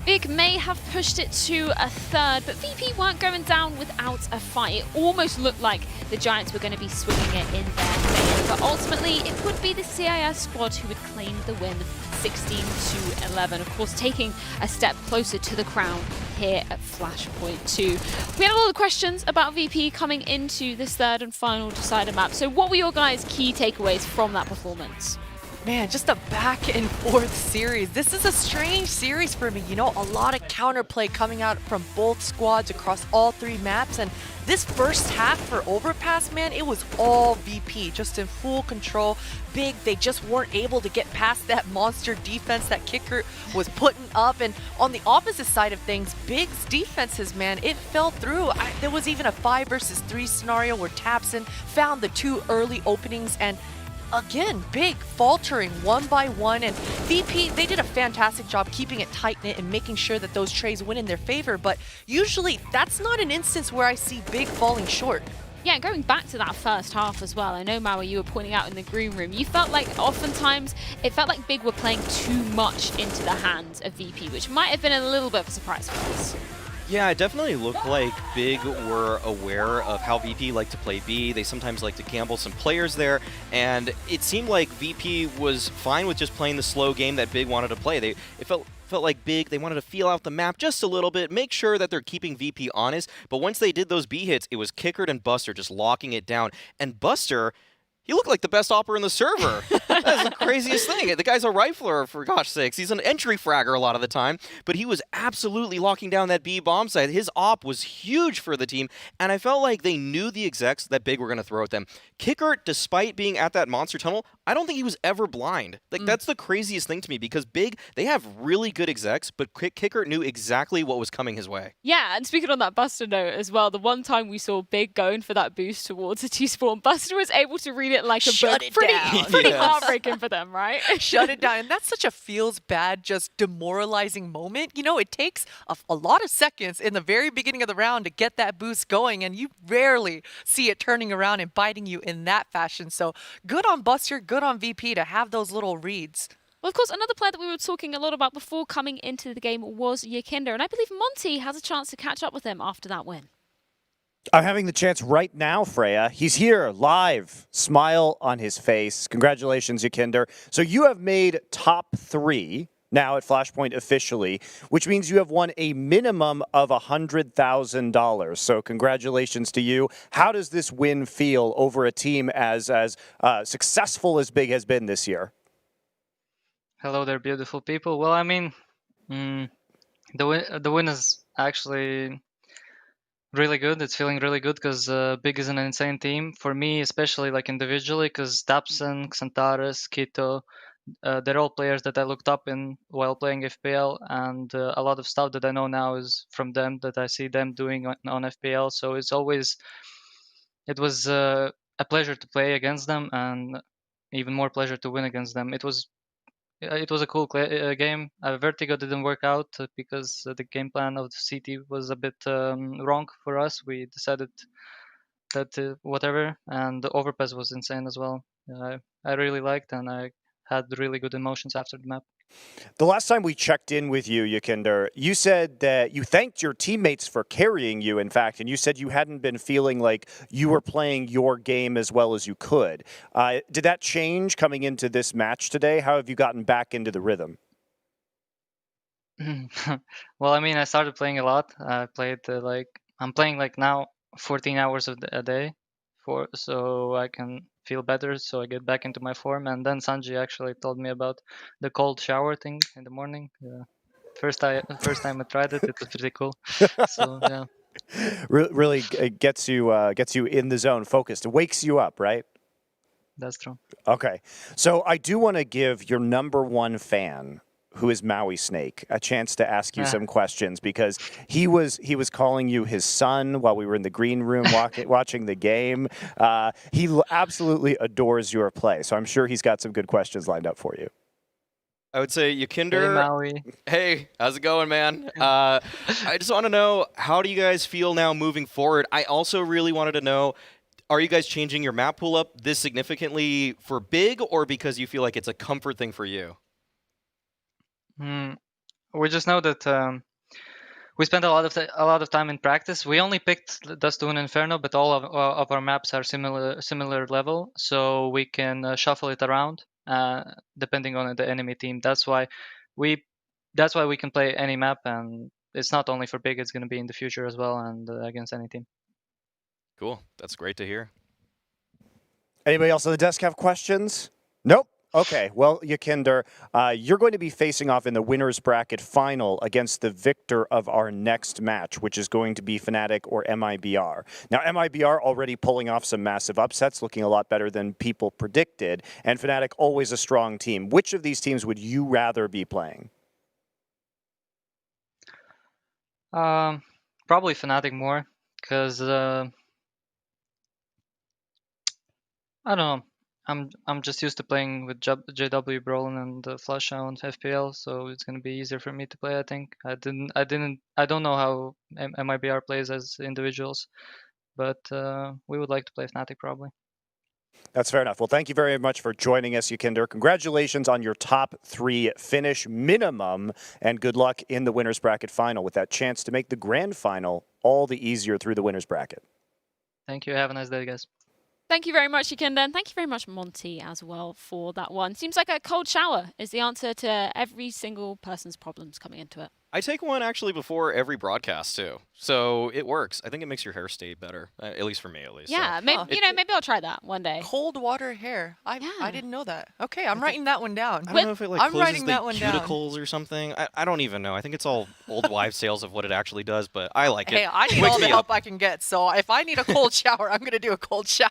Big may have pushed it to a third, but VP weren't going down without a fight. It almost looked like the Giants were going to be swinging it in their favor, but ultimately it would be the CIS squad who would claim the win 16-11. Of course, taking a step closer to the crown here at Flashpoint 2. We had a lot of questions about VP coming into this third and final decider map. So what were your guys' key takeaways from that performance? Man, just a back and forth series. This is a strange series for me. You know, a lot of counterplay coming out from both squads across all 3 maps. And this first half for Overpass, man, it was all VP, just in full control. Big, they just weren't able to get past that monster defense that Kicker was putting up. And on the opposite side of things, Big's defenses, man, it fell through. There was even a 5 versus 3 scenario where Tapson found the 2 early openings, and again, Big faltering one by one, and VP, they did a fantastic job keeping it tight-knit and making sure that those trays went in their favor, but usually that's not an instance where I see Big falling short. Yeah, going back to that first half as well, I know, Maui, you were pointing out in the green room, you felt like oftentimes it felt like Big were playing too much into the hands of VP, which might have been a little bit of a surprise for us. Yeah, it definitely looked like Big were aware of how VP liked to play B. They sometimes like to gamble some players there, and it seemed like VP was fine with just playing the slow game that Big wanted to play. It felt like Big, they wanted to feel out the map just a little bit, make sure that they're keeping VP honest, but once they did those B hits, it was Kickard and Buster just locking it down, and Buster, he looked like the best opper in the server. That's the craziest thing. The guy's a rifler, for gosh sakes. He's an entry fragger a lot of the time, but he was absolutely locking down that B bomb site. His op was huge for the team, and I felt like they knew the execs that Big were going to throw at them. Kicker, despite being at that monster tunnel, I don't think he was ever blind. Like, that's the craziest thing to me, because Big, they have really good execs, but Kicker knew exactly what was coming his way. Yeah, and speaking on that Buster note as well, the one time we saw Big going for that boost towards a T-spawn, Buster was able to read it like a book. Pretty heartbreaking for them, right? Shut it down. And that's such a feels bad, just demoralizing moment. You know, it takes a lot of seconds in the very beginning of the round to get that boost going, and you rarely see it turning around and biting you in that fashion. So good on Buster, good on VP to have those little reads. Well, of course, another player that we were talking a lot about before coming into the game was Yakinder, and I believe Monty has a chance to catch up with him after that win. I'm having the chance right now, Freya. He's here, live. Smile on his face. Congratulations, Yakinder. So you have made top 3 now at Flashpoint officially, which means you have won a minimum of $100,000. So congratulations to you. How does this win feel over a team as successful as Big has been this year? Hello there, beautiful people. Well, I mean, the win is actually really good. It's feeling really good because Big is an insane team. For me, especially like individually, because Tapson, Xantares, Kito, they're all players that I looked up in while playing FPL, and a lot of stuff that I know now is from them, that I see them doing on FPL. So it was a pleasure to play against them, and even more pleasure to win against them. It was a cool game. Vertigo didn't work out because the game plan of the CT was a bit wrong for us. We decided that whatever, and the overpass was insane as well. I really liked, and I had really good emotions after the map. The last time we checked in with you, Yakinder, you said that you thanked your teammates for carrying you, in fact, and you said you hadn't been feeling like you were playing your game as well as you could. Did that change coming into this match today? How have you gotten back into the rhythm? Well, I mean, I started playing a lot. I played I'm playing like now 14 hours a day, so I can feel better, so I get back into my form. And then Sanji actually told me about the cold shower thing in the morning. First time I tried it, it was pretty cool. So yeah, really gets you in the zone, focused. It wakes you up, right? That's true. Okay, so I do want to give your #1 fan, who is Maui Snake, a chance to ask you some questions, because he was calling you his son while we were in the green room watching the game. He absolutely adores your play, so I'm sure he's got some good questions lined up for you. I would say, Yakinder. Hey, Maui. Hey, how's it going, man? I just want to know, how do you guys feel now moving forward? I also really wanted to know, are you guys changing your map pool up this significantly for Big, or because you feel like it's a comfort thing for you? we just know that we spent a lot of time in practice. We only picked Dustune and Inferno, but all of our maps are similar level, so we can shuffle it around depending on the enemy team. That's why we can play any map, and it's not only for Big. It's going to be in the future as well, and against any team. Cool. That's great to hear. Anybody else on the desk have questions? Nope. Okay, well, Yakinder, you're going to be facing off in the winner's bracket final against the victor of our next match, which is going to be Fnatic or MIBR. Now, MIBR already pulling off some massive upsets, looking a lot better than people predicted, and Fnatic always a strong team. Which of these teams would you rather be playing? Probably Fnatic more, because I don't know. I'm just used to playing with JW Brolin and Flash on FPL, so it's gonna be easier for me to play. I think I don't know how MIBR plays as individuals, but we would like to play Fnatic probably. That's fair enough. Well, thank you very much for joining us, Yakinder. Congratulations on your top 3 finish minimum, and good luck in the winner's bracket final with that chance to make the grand final all the easier through the winner's bracket. Thank you. Have a nice day, guys. Thank you very much, Yakinder, and thank you very much, Monty, as well, for that one. Seems like a cold shower is the answer to every single person's problems coming into it. I take one actually before every broadcast too, so it works. I think it makes your hair stay better, at least for me, at least. Yeah, so. maybe, maybe I'll try that one day. Cold water hair. I didn't know that. Okay, I'm writing that one down. I don't know if it I'm closes writing the that one down. cuticles or something. I don't even know. I think it's all old wives' tales of what it actually does, but I like it. Hey, I need Wakes all the me help up. I can get, so if I need a cold shower, I'm going to do a cold shower.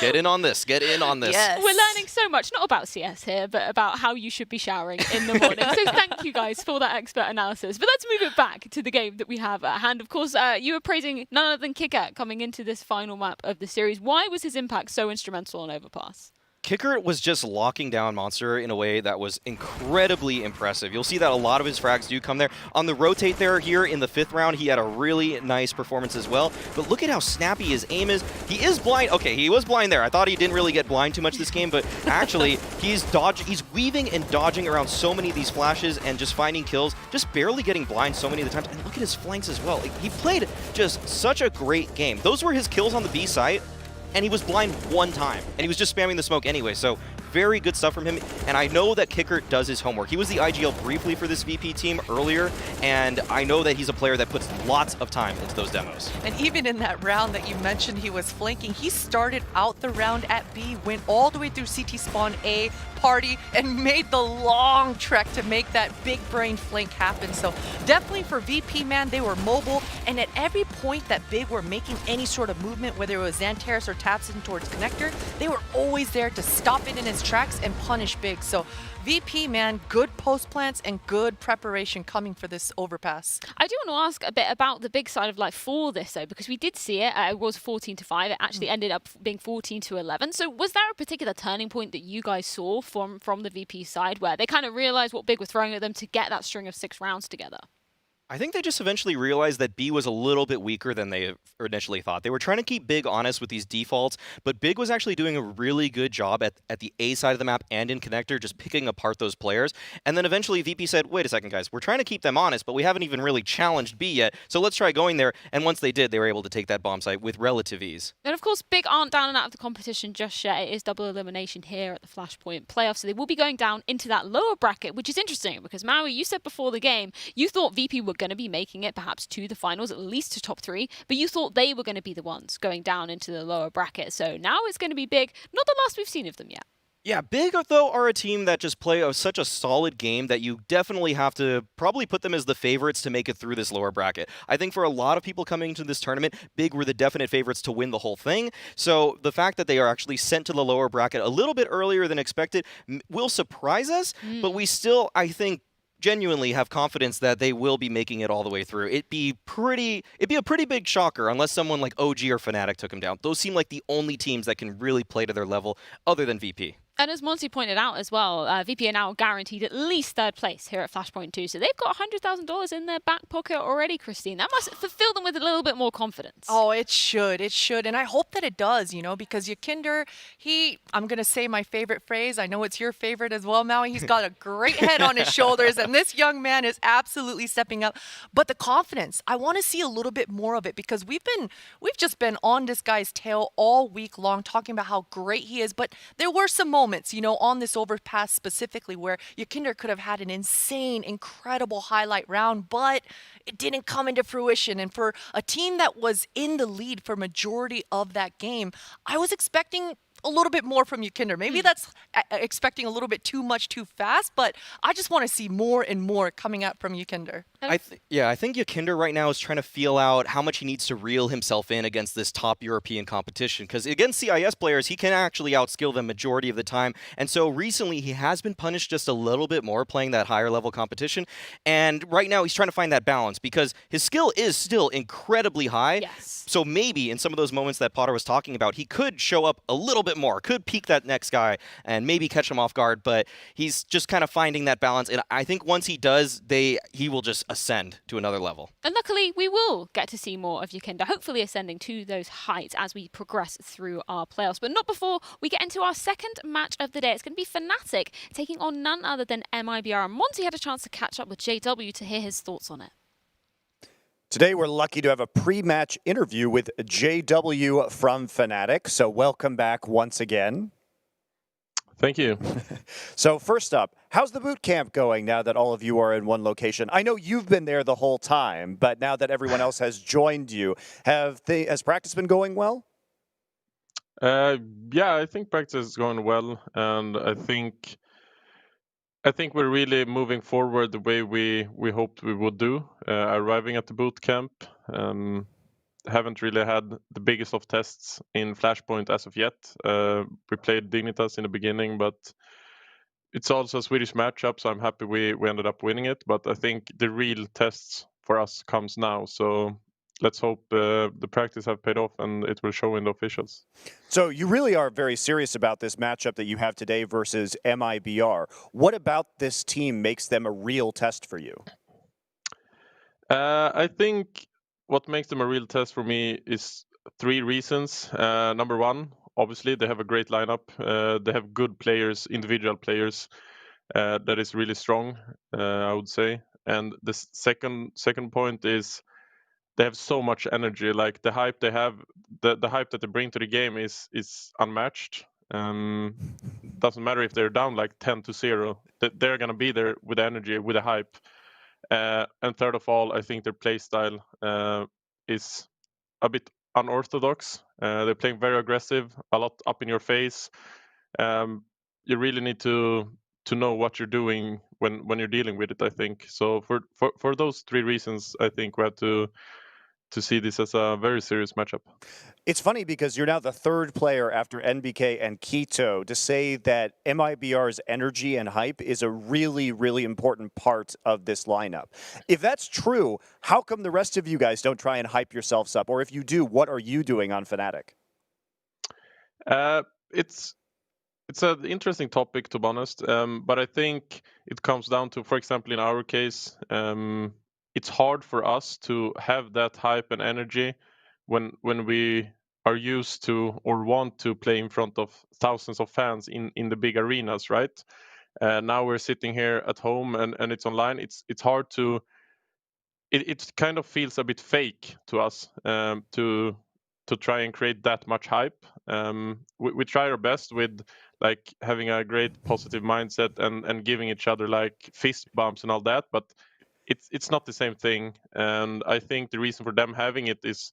Get in on this. Get in on this. Yes. We're learning so much, not about CS here, but about how you should be showering in the morning. So thank you guys for that expert analysis. But let's move it back to the game that we have at hand. Of course, you were praising none other than Kicker coming into this final map of the series. Why was his impact so instrumental on Overpass? Kicker was just locking down Monster in a way that was incredibly impressive. You'll see that a lot of his frags do come there. On the rotate there here in the 5th round, he had a really nice performance as well. But look at how snappy his aim is. He is blind. Okay, he was blind there. I thought he didn't really get blind too much this game, but actually he's weaving and dodging around so many of these flashes and just finding kills, just barely getting blind so many of the times. And look at his flanks as well. Like, he played just such a great game. Those were his kills on the B site. And he was blind one time, and he was just spamming the smoke anyway, so very good stuff from him. And I know that Kicker does his homework. He was the IGL briefly for this VP team earlier, and I know that he's a player that puts lots of time into those demos. And even in that round that you mentioned he was flanking, he started out the round at B, went all the way through CT spawn A, party, and made the long trek to make that big brain flank happen. So definitely for VP, man, they were mobile, and at every point that Big were making any sort of movement, whether it was Xantares or taps in towards connector, they were always there to stop it in its tracks and punish Big. So VP, man, good post plants and good preparation coming for this overpass. I do want to ask a bit about the big side of life for this, though, because we did see it. It was 14-5. It actually ended up being 14-11. So was there a particular turning point that you guys saw from the VP side where they kind of realized what Big was throwing at them to get that string of 6 rounds together? I think they just eventually realized that B was a little bit weaker than they initially thought. They were trying to keep Big honest with these defaults, but Big was actually doing a really good job at the A side of the map and in connector, just picking apart those players. And then eventually VP said, wait a second, guys, we're trying to keep them honest, but we haven't even really challenged B yet, so let's try going there. And once they did, they were able to take that bomb site with relative ease. And of course, Big aren't down and out of the competition just yet. It is double elimination here at the Flashpoint playoffs, so they will be going down into that lower bracket, which is interesting because, Maui, you said before the game, you thought VP were going to be making it perhaps to the finals, at least to top 3, but you thought they were going to be the ones going down into the lower bracket. So now it's going to be Big. Not the last we've seen of them yet. Yeah, Big, though, are a team that just play such a solid game that you definitely have to probably put them as the favorites to make it through this lower bracket. I think for a lot of people coming into this tournament, Big were the definite favorites to win the whole thing. So the fact that they are actually sent to the lower bracket a little bit earlier than expected will surprise us, but we still, I think, genuinely have confidence that they will be making it all the way through. It'd be a pretty big shocker unless someone like OG or Fnatic took them down. Those seem like the only teams that can really play to their level other than VP. And as Monty pointed out as well, VP are now guaranteed at least third place here at Flashpoint 2. So they've got $100,000 in their back pocket already, Christine. That must fulfill them with a little bit more confidence. Oh, it should. It should. And I hope that it does, because Yakinder, I'm going to say my favorite phrase. I know it's your favorite as well, Maui. He's got a great head on his shoulders, and this young man is absolutely stepping up. But the confidence, I want to see a little bit more of it, because we've just been on this guy's tail all week long talking about how great he is. But there were some moments, on this overpass specifically where Yakinder could have had an insane, incredible highlight round, but it didn't come into fruition. And for a team that was in the lead for majority of that game, I was expecting a little bit more from Yakinder. Maybe that's expecting a little bit too much too fast, but I just want to see more and more coming out from Yakinder. I think Yakinder right now is trying to feel out how much he needs to reel himself in against this top European competition. Because against CIS players, he can actually outskill them majority of the time. And so recently, he has been punished just a little bit more playing that higher level competition. And right now, he's trying to find that balance because his skill is still incredibly high. Yes. So maybe in some of those moments that Potter was talking about, he could show up a little bit more, could peek that next guy and maybe catch him off guard. But he's just kind of finding that balance. And I think once he does, he will just ascend to another level. And luckily, we will get to see more of Yakinder, hopefully ascending to those heights as we progress through our playoffs. But not before we get into our second match of the day. It's going to be Fnatic taking on none other than MIBR. And Monty had a chance to catch up with JW to hear his thoughts on it. Today, we're lucky to have a pre-match interview with JW from Fnatic. So welcome back once again. Thank you. So first up, how's the boot camp going now that all of you are in one location? I know you've been there the whole time, but now that everyone else has joined you, has practice been going well? Yeah, I think practice is going well, and I think we're really moving forward the way we hoped we would do. Arriving at the boot camp, haven't really had the biggest of tests in Flashpoint as of yet. We played Dignitas in the beginning, but it's also a Swedish matchup, so I'm happy we ended up winning it. But I think the real tests for us comes now. So let's hope the practice have paid off and it will show in the officials. So you really are very serious about this matchup that you have today versus MIBR. What about this team makes them a real test for you? I think what makes them a real test for me is 3 reasons. Number one, obviously they have a great lineup. They have good players, individual players that is really strong, I would say. And the second point is they have so much energy. Like the hype they have, the hype that they bring to the game is unmatched. Doesn't matter if they're down like 10-0. They're gonna be there with the energy, with the hype. And third of all, I think their play style is a bit unorthodox. They're playing very aggressive, a lot up in your face. You really need to know what you're doing when you're dealing with it, I think. So for those 3 reasons, I think we have to see this as a very serious matchup. It's funny because you're now the 3rd player after NBK and Keto to say that MIBR's energy and hype is a really, really important part of this lineup. If that's true, how come the rest of you guys don't try and hype yourselves up? Or if you do, what are you doing on Fnatic? It's an interesting topic, to be honest. But I think it comes down to, for example, in our case, it's hard for us to have that hype and energy when we are used to or want to play in front of thousands of fans in the big arenas, right? Now we're sitting here at home and it's online. It's hard to. It kind of feels a bit fake to us to try and create that much hype. We try our best with like having a great positive mindset and giving each other like fist bumps and all that, but it's not the same thing. And I think the reason for them having it is,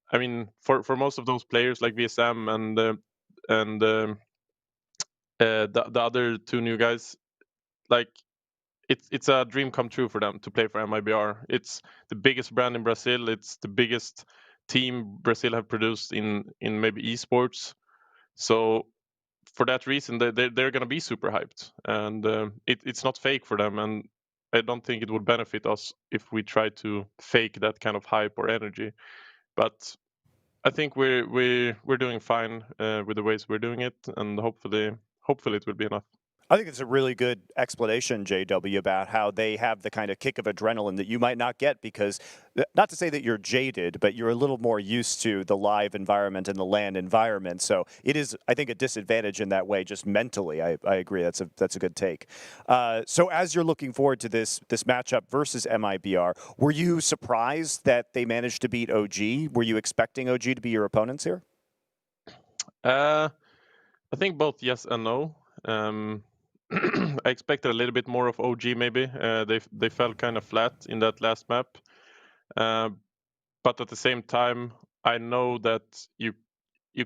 I mean, for most of those players like VSM and the other 2 new guys, like it's a dream come true for them to play for MIBR. It's the biggest brand in Brazil. It's the biggest team Brazil have produced in maybe esports. So for that reason, they're going to be super hyped, and it's not fake for them. And I don't think it would benefit us if we try to fake that kind of hype or energy. But I think we're doing fine with the ways we're doing it, and hopefully hopefully it will be enough. I think it's a really good explanation, JW, about how they have the kind of kick of adrenaline that you might not get because, not to say that you're jaded, but you're a little more used to the live environment and the LAN environment. So it is, I think, a disadvantage in that way, just mentally. I agree. That's a good take. So as you're looking forward to this matchup versus MIBR, were you surprised that they managed to beat OG? Were you expecting OG to be your opponents here? I think both yes and no. I expected a little bit more of OG maybe. They felt kind of flat in that last map. But at the same time, I know that you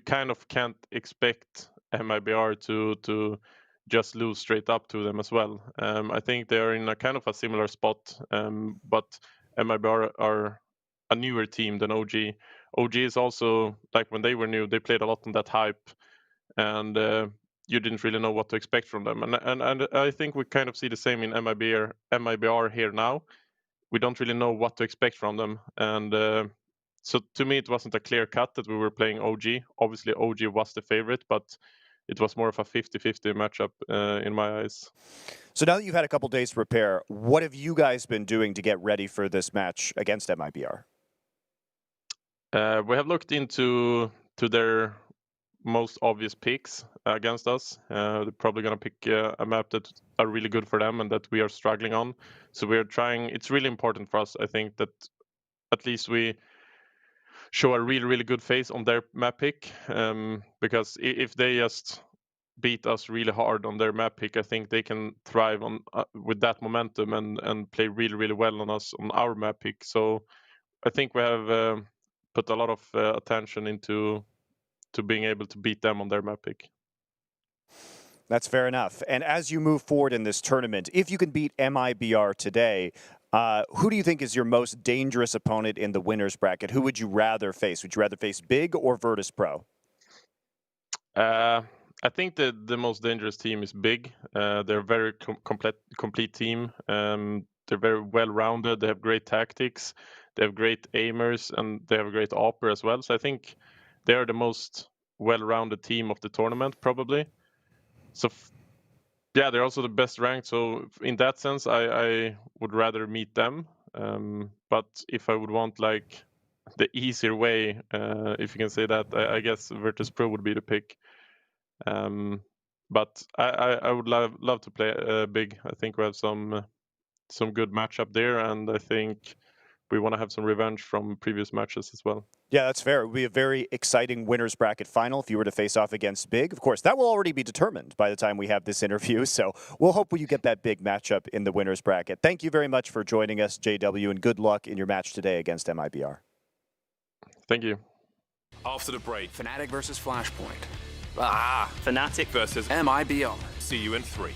kind of can't expect MIBR to just lose straight up to them as well. I think they are in a kind of a similar spot, but MIBR are a newer team than OG. OG is also, like when they were new, they played a lot on that hype, and you didn't really know what to expect from them. And I think we kind of see the same in MIBR here now. We don't really know what to expect from them. And so to me, it wasn't a clear cut that we were playing OG. Obviously, OG was the favorite, but it was more of a 50-50 matchup in my eyes. So now that you've had a couple days to prepare, what have you guys been doing to get ready for this match against MIBR? We have looked into their most obvious picks against us. They're probably going to pick a map that are really good for them and that we are struggling on. So we're trying. It's really important for us, I think, that at least we show a really, really good face on their map pick. Because if they just beat us really hard on their map pick, I think they can thrive on with that momentum and play really, really well on us on our map pick. So I think we have put a lot of attention into being able to beat them on their map pick. That's fair enough. And as you move forward in this tournament, if you can beat MIBR today, who do you think is your most dangerous opponent in the winners bracket? Who would you rather face? Would you rather face Big or Virtus.Pro? I think the most dangerous team is Big. They're a very complete team. They're very well-rounded. They have great tactics. They have great aimers, and they have a great AWPer as well. So I think they are the most well-rounded team of the tournament, probably. So, yeah, they're also the best ranked. So in that sense, I would rather meet them. But if I would want like the easier way, if you can say that, I guess Virtus.Pro would be the pick. But I would love to play Big. I think we have some good matchup there, and I think we want to have some revenge from previous matches as well. Yeah, that's fair. It would be a very exciting winners bracket final if you were to face off against Big. Of course, that will already be determined by the time we have this interview, so we'll hope you get that big matchup in the winners bracket. Thank you very much for joining us, JW, and good luck in your match today against MIBR. Thank you. After the break, Fnatic versus Flashpoint. Fnatic versus MIBR. See you in 3.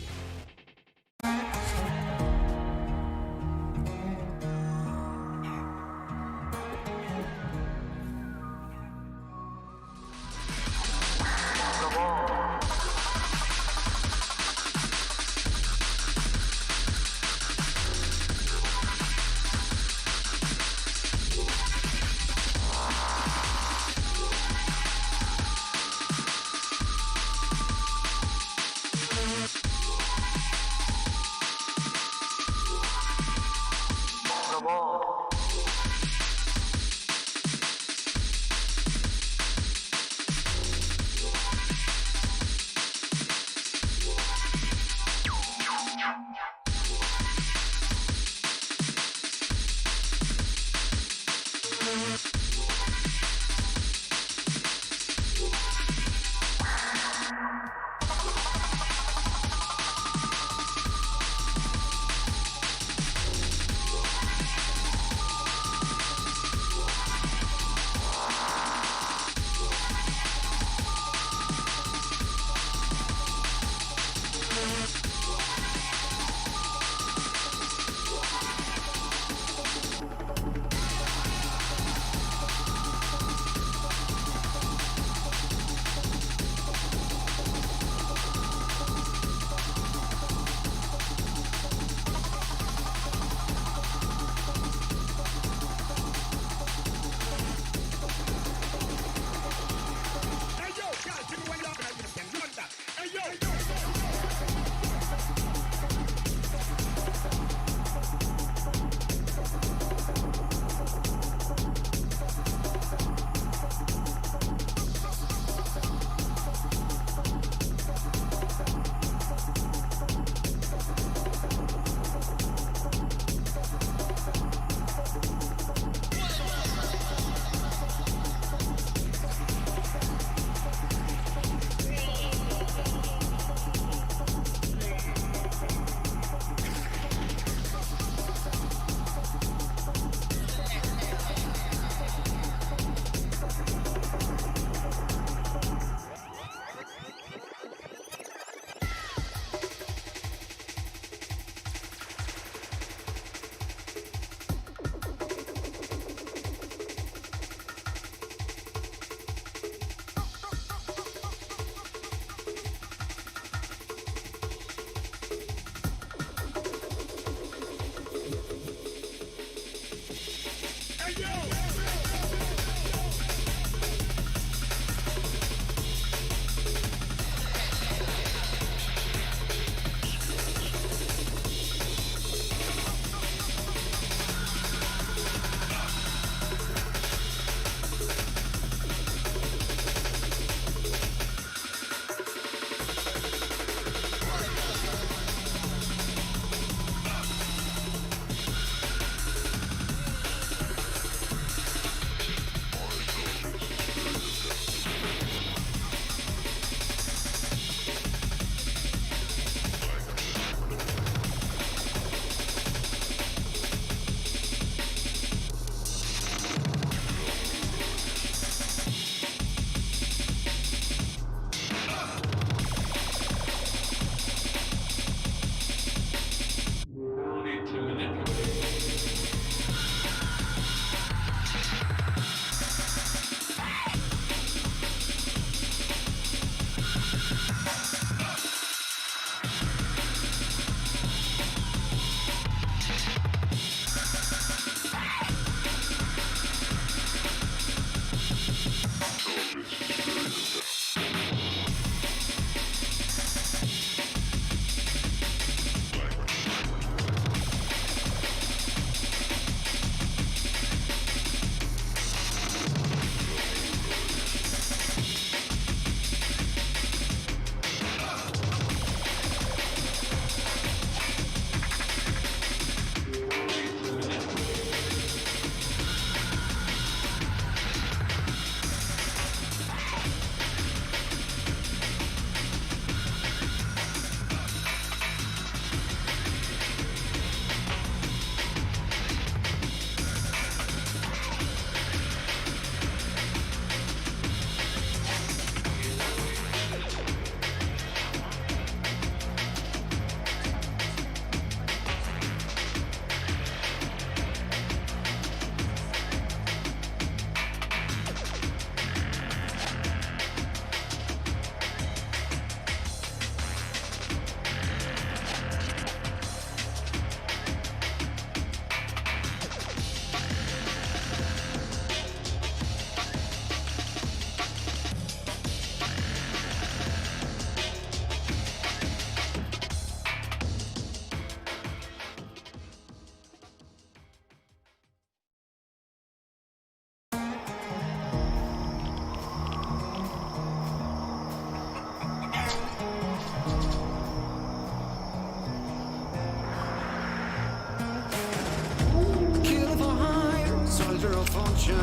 function.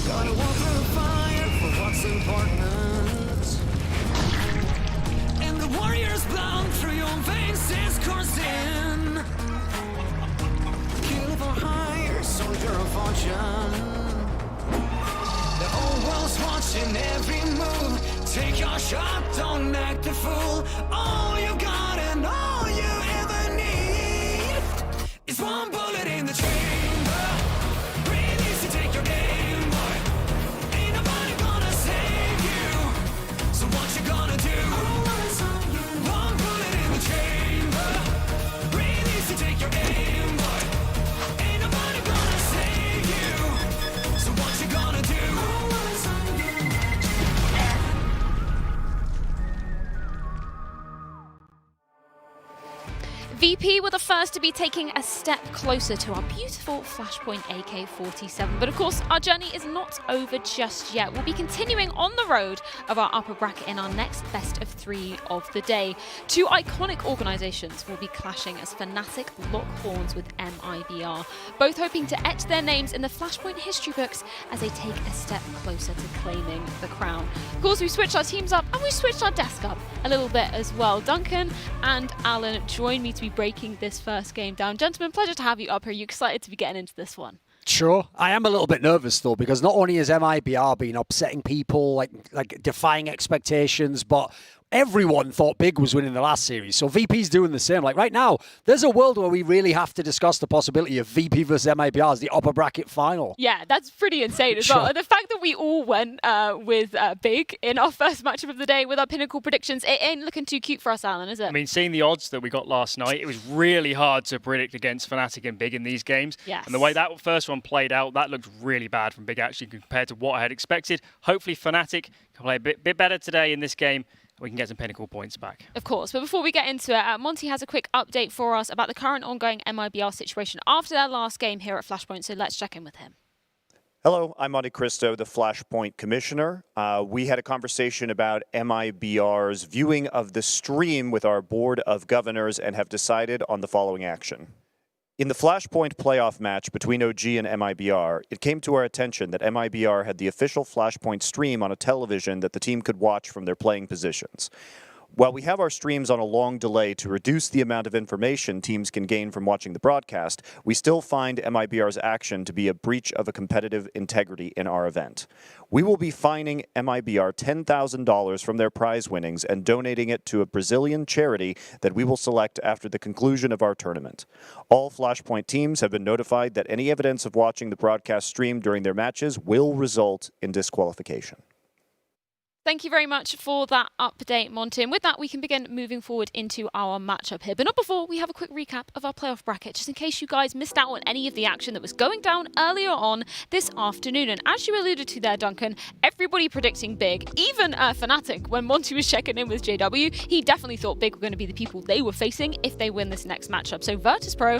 Gotta walk through fire for what's important. And the warrior's blood through your veins is coursing. Kill for hire, soldier of fortune. The whole world's watching every move. Take your shot, don't act a fool. All you got and all you ever need is one bullet in the chamber. Breathe easy, take your game, boy. Ain't nobody gonna save you. So what you gonna do? One bullet in the chamber. Breathe easy, take your aim, boy. Ain't nobody gonna save you. So what you gonna do? VP were the first to be taking a step closer to our beautiful Flashpoint AK-47. But of course, our journey is not over just yet. We'll be continuing on the road of our upper bracket in our next best of 3 of the day. 2 iconic organizations will be clashing as Fnatic lock horns with MIBR, both hoping to etch their names in the Flashpoint history books as they take a step closer to claiming the crown. Of course, we switched our teams up and we switched our desk up a little bit as well. Duncan and Alan join me to be breaking this first game down. Gentlemen, pleasure to have you up here. Are you excited to be getting into this one? Sure. I am a little bit nervous though, because not only has MIBR been upsetting people, like defying expectations, but everyone thought Big was winning the last series. So VP's doing the same. Like right now, there's a world where we really have to discuss the possibility of VP versus MIBR as the upper bracket final. Yeah, that's pretty insane as well. And the fact that we all went with Big in our first matchup of the day with our pinnacle predictions, it ain't looking too cute for us, Alan, is it? I mean, seeing the odds that we got last night, it was really hard to predict against Fnatic and Big in these games. Yes. And the way that first one played out, that looked really bad from Big actually compared to what I had expected. Hopefully Fnatic can play a bit better today in this game. We can get some pinnacle points back. Of course, but before we get into it, Monty has a quick update for us about the current ongoing MIBR situation after their last game here at Flashpoint, so let's check in with him. Hello, I'm Monte Cristo, the Flashpoint Commissioner. We had a conversation about MIBR's viewing of the stream with our Board of Governors and have decided on the following action. In the Flashpoint playoff match between OG and MIBR, it came to our attention that MIBR had the official Flashpoint stream on a television that the team could watch from their playing positions. While we have our streams on a long delay to reduce the amount of information teams can gain from watching the broadcast, we still find MIBR's action to be a breach of a competitive integrity in our event. We will be fining MIBR $10,000 from their prize winnings and donating it to a Brazilian charity that we will select after the conclusion of our tournament. All Flashpoint teams have been notified that any evidence of watching the broadcast stream during their matches will result in disqualification. Thank you very much for that update, Monty. And with that, we can begin moving forward into our matchup here. But not before we have a quick recap of our playoff bracket, just in case you guys missed out on any of the action that was going down earlier on this afternoon. And as you alluded to there, Duncan, everybody predicting Big, even Fnatic, when Monty was checking in with JW, he definitely thought Big were going to be the people they were facing if they win this next matchup. So Virtus.Pro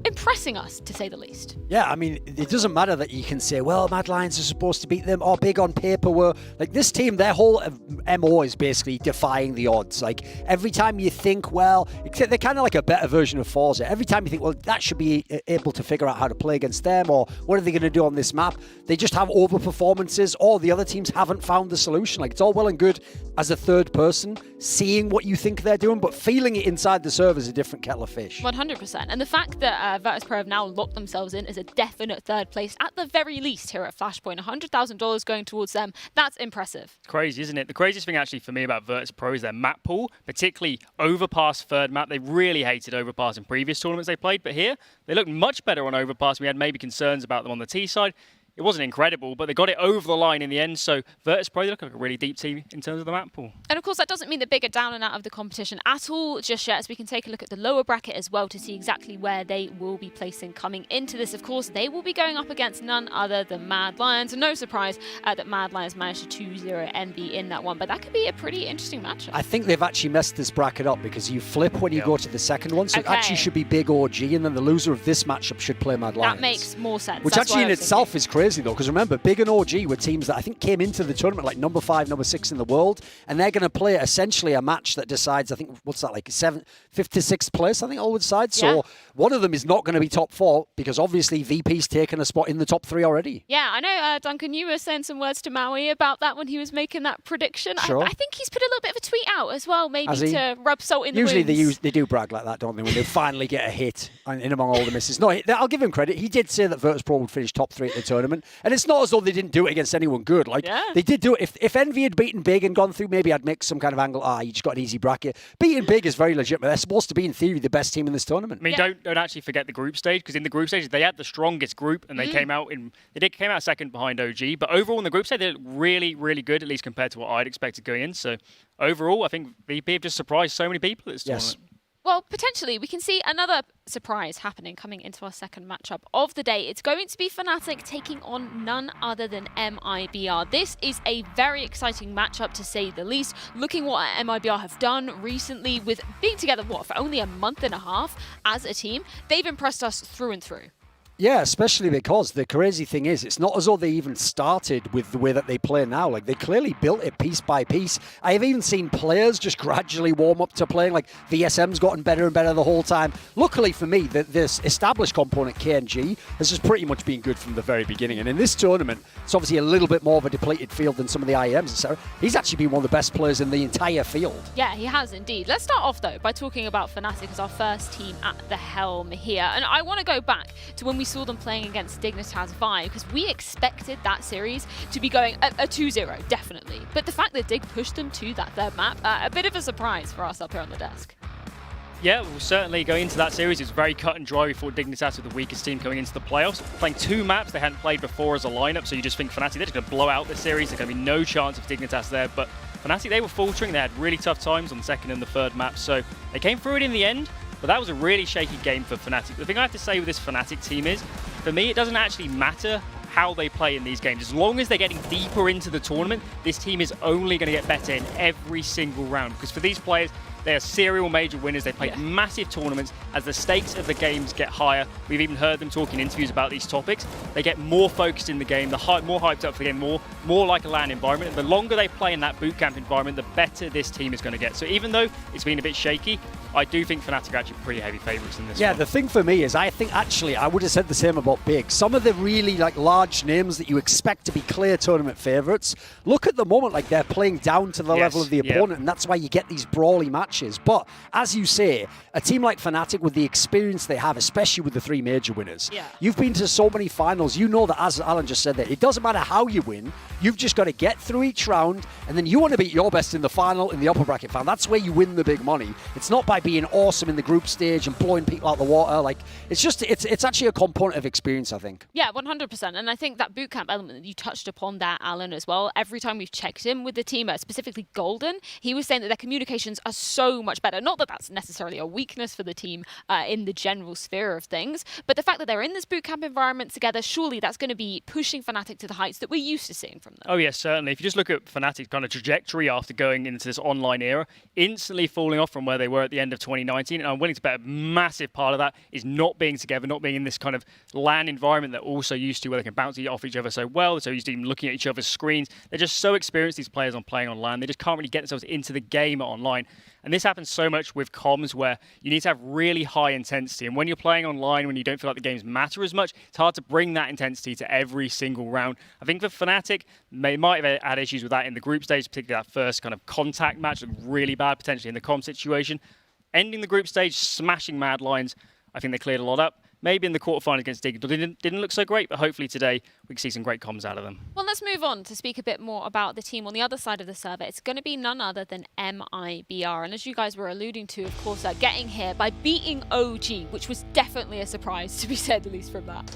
impressing us, to say the least. Yeah, I mean, it doesn't matter that you can say, well, Mad Lions are supposed to beat them, or Big on paper were. Like, this team, their whole MO is basically defying the odds. Like, every time you think, well, they're kind of like a better version of Forza. Every time you think, well, that should be able to figure out how to play against them, or what are they going to do on this map? They just have over performances, or the other teams haven't found the solution. Like, it's all well and good as a third person seeing what you think they're doing, but feeling it inside the server is a different kettle of fish. 100%. And the fact that Virtus.Pro have now locked themselves in as a definite third place, at the very least here at Flashpoint, $100,000 going towards them, that's impressive. Crazy, isn't it? The craziest thing actually for me about Virtus.Pro is their map pool, particularly Overpass third map. They really hated Overpass in previous tournaments they played, but here they look much better on Overpass. We had maybe concerns about them on the T side. It wasn't incredible, but they got it over the line in the end. So Virtus.Pro, they look like a really deep team in terms of the map pool. And of course, that doesn't mean that Big are down and out of the competition at all just yet, as we can take a look at the lower bracket as well to see exactly where they will be placing coming into this. Of course, they will be going up against none other than Mad Lions. And no surprise that Mad Lions managed to 2-0 Envy in that one, but that could be a pretty interesting matchup. I think they've actually messed this bracket up because you flip when you go to the second one, so it actually should be Big OG, and then the loser of this matchup should play Mad Lions. That makes more sense. Which actually in itself is crazy. crazy though, because remember, Big and OG were teams that I think came into the tournament like number 5, number 6 in the world, and they're going to play essentially a match that decides, I think, what's that, like 5th to 6th place, I think, all would side. So one of them is not going to be top 4 because obviously VP's taken a spot in the top 3 already. Yeah, I know, Duncan, you were saying some words to Maui about that when he was making that prediction. Sure. I think he's put a little bit of a tweet out as well, maybe to rub salt in the wounds. Usually they do brag like that, don't they, when they finally get a hit in among all the misses. No, I'll give him credit. He did say that Virtus.Pro would finish top 3 at the tournament, and it's not as though they didn't do it against anyone good. Like they did do it. If Envy had beaten Big and gone through, maybe I'd make some kind of angle. You just got an easy bracket. Beating Big is very legitimate. They're supposed to be, in theory, the best team in this tournament. I mean, don't actually forget the group stage, because in the group stage they had the strongest group, and they came out second behind OG. But overall in the group stage they looked really, really good, at least compared to what I'd expected going in. So overall, I think VP have just surprised so many people at this tournament. Well, potentially, we can see another surprise happening coming into our second matchup of the day. It's going to be Fnatic taking on none other than MIBR. This is a very exciting matchup, to say the least. Looking what MIBR have done recently with being together, for only a month and a half as a team, they've impressed us through and through. Yeah, especially because the crazy thing is, it's not as though they even started with the way that they play now. Like, they clearly built it piece by piece. I have even seen players just gradually warm up to playing. Like, VSM's gotten better and better the whole time. Luckily for me, this established component, KNG, has just pretty much been good from the very beginning. And in this tournament, it's obviously a little bit more of a depleted field than some of the IEMs, etc. He's actually been one of the best players in the entire field. Yeah, he has indeed. Let's start off, though, by talking about Fnatic as our first team at the helm here. And I want to go back to when we saw them playing against Dignitas Vive, because we expected that series to be going a 2-0, definitely. But the fact that Dig pushed them to that third map, a bit of a surprise for us up here on the desk. Yeah, well, certainly going into that series, it was very cut and dry. We thought Dignitas were the weakest team coming into the playoffs. Playing 2 maps they hadn't played before as a lineup, so you just think Fnatic, they're just going to blow out this series. There's going to be no chance of Dignitas there. But Fnatic, they were faltering. They had really tough times on the second and the third map, so they came through it in the end. But that was a really shaky game for Fnatic. The thing I have to say with this Fnatic team is, for me, it doesn't actually matter how they play in these games. As long as they're getting deeper into the tournament, this team is only going to get better in every single round. Because for these players, they are serial major winners. They play massive tournaments. As the stakes of the games get higher, we've even heard them talk in interviews about these topics. They get more focused in the game, more hyped up for the game, more like a LAN environment. And the longer they play in that bootcamp environment, the better this team is going to get. So even though it's been a bit shaky, I do think Fnatic are actually pretty heavy favourites in this one. The thing for me is, I think actually I would have said the same about Big. Some of the really large names that you expect to be clear tournament favourites, look at the moment like they're playing down to the level of the opponent, and that's why you get these brawly matches. But as you say, a team like Fnatic, with the experience they have, especially with the 3 major winners, you've been to so many finals. You know that, as Alan just said, that it doesn't matter how you win. You've just got to get through each round, and then you want to beat your best in the final, in the upper bracket final. That's where you win the big money. It's not by being awesome in the group stage and blowing people out the water. Like, it's actually a component of experience, I think. Yeah, 100%. And I think that bootcamp element that you touched upon there, Alan, as well, every time we've checked in with the team, specifically Golden, he was saying that their communications are so much better. Not that that's necessarily a weakness for the team in the general sphere of things, but the fact that they're in this bootcamp environment together, surely that's going to be pushing Fnatic to the heights that we're used to seeing from them. Oh, yes, certainly. If you just look at Fnatic's kind of trajectory after going into this online era, instantly falling off from where they were at the end of 2019, and I'm willing to bet a massive part of that is not being together, not being in this kind of LAN environment they're also used to, where they can bounce off each other so well. They're so used to even looking at each other's screens. They're just so experienced, these players, on playing on LAN. They just can't really get themselves into the game online. And this happens so much with comms, where you need to have really high intensity. And when you're playing online, when you don't feel like the games matter as much, it's hard to bring that intensity to every single round. I think for Fnatic, they might have had issues with that in the group stage, particularly that first kind of contact match, looked really bad potentially in the comm situation. Ending the group stage, smashing Mad Lions, I think they cleared a lot up. Maybe in the quarterfinals against Dig didn't look so great, but hopefully today we can see some great comms out of them. Well, let's move on to speak a bit more about the team on the other side of the server. It's going to be none other than MIBR. And as you guys were alluding to, of course, getting here by beating OG, which was definitely a surprise, to be said the least, from that.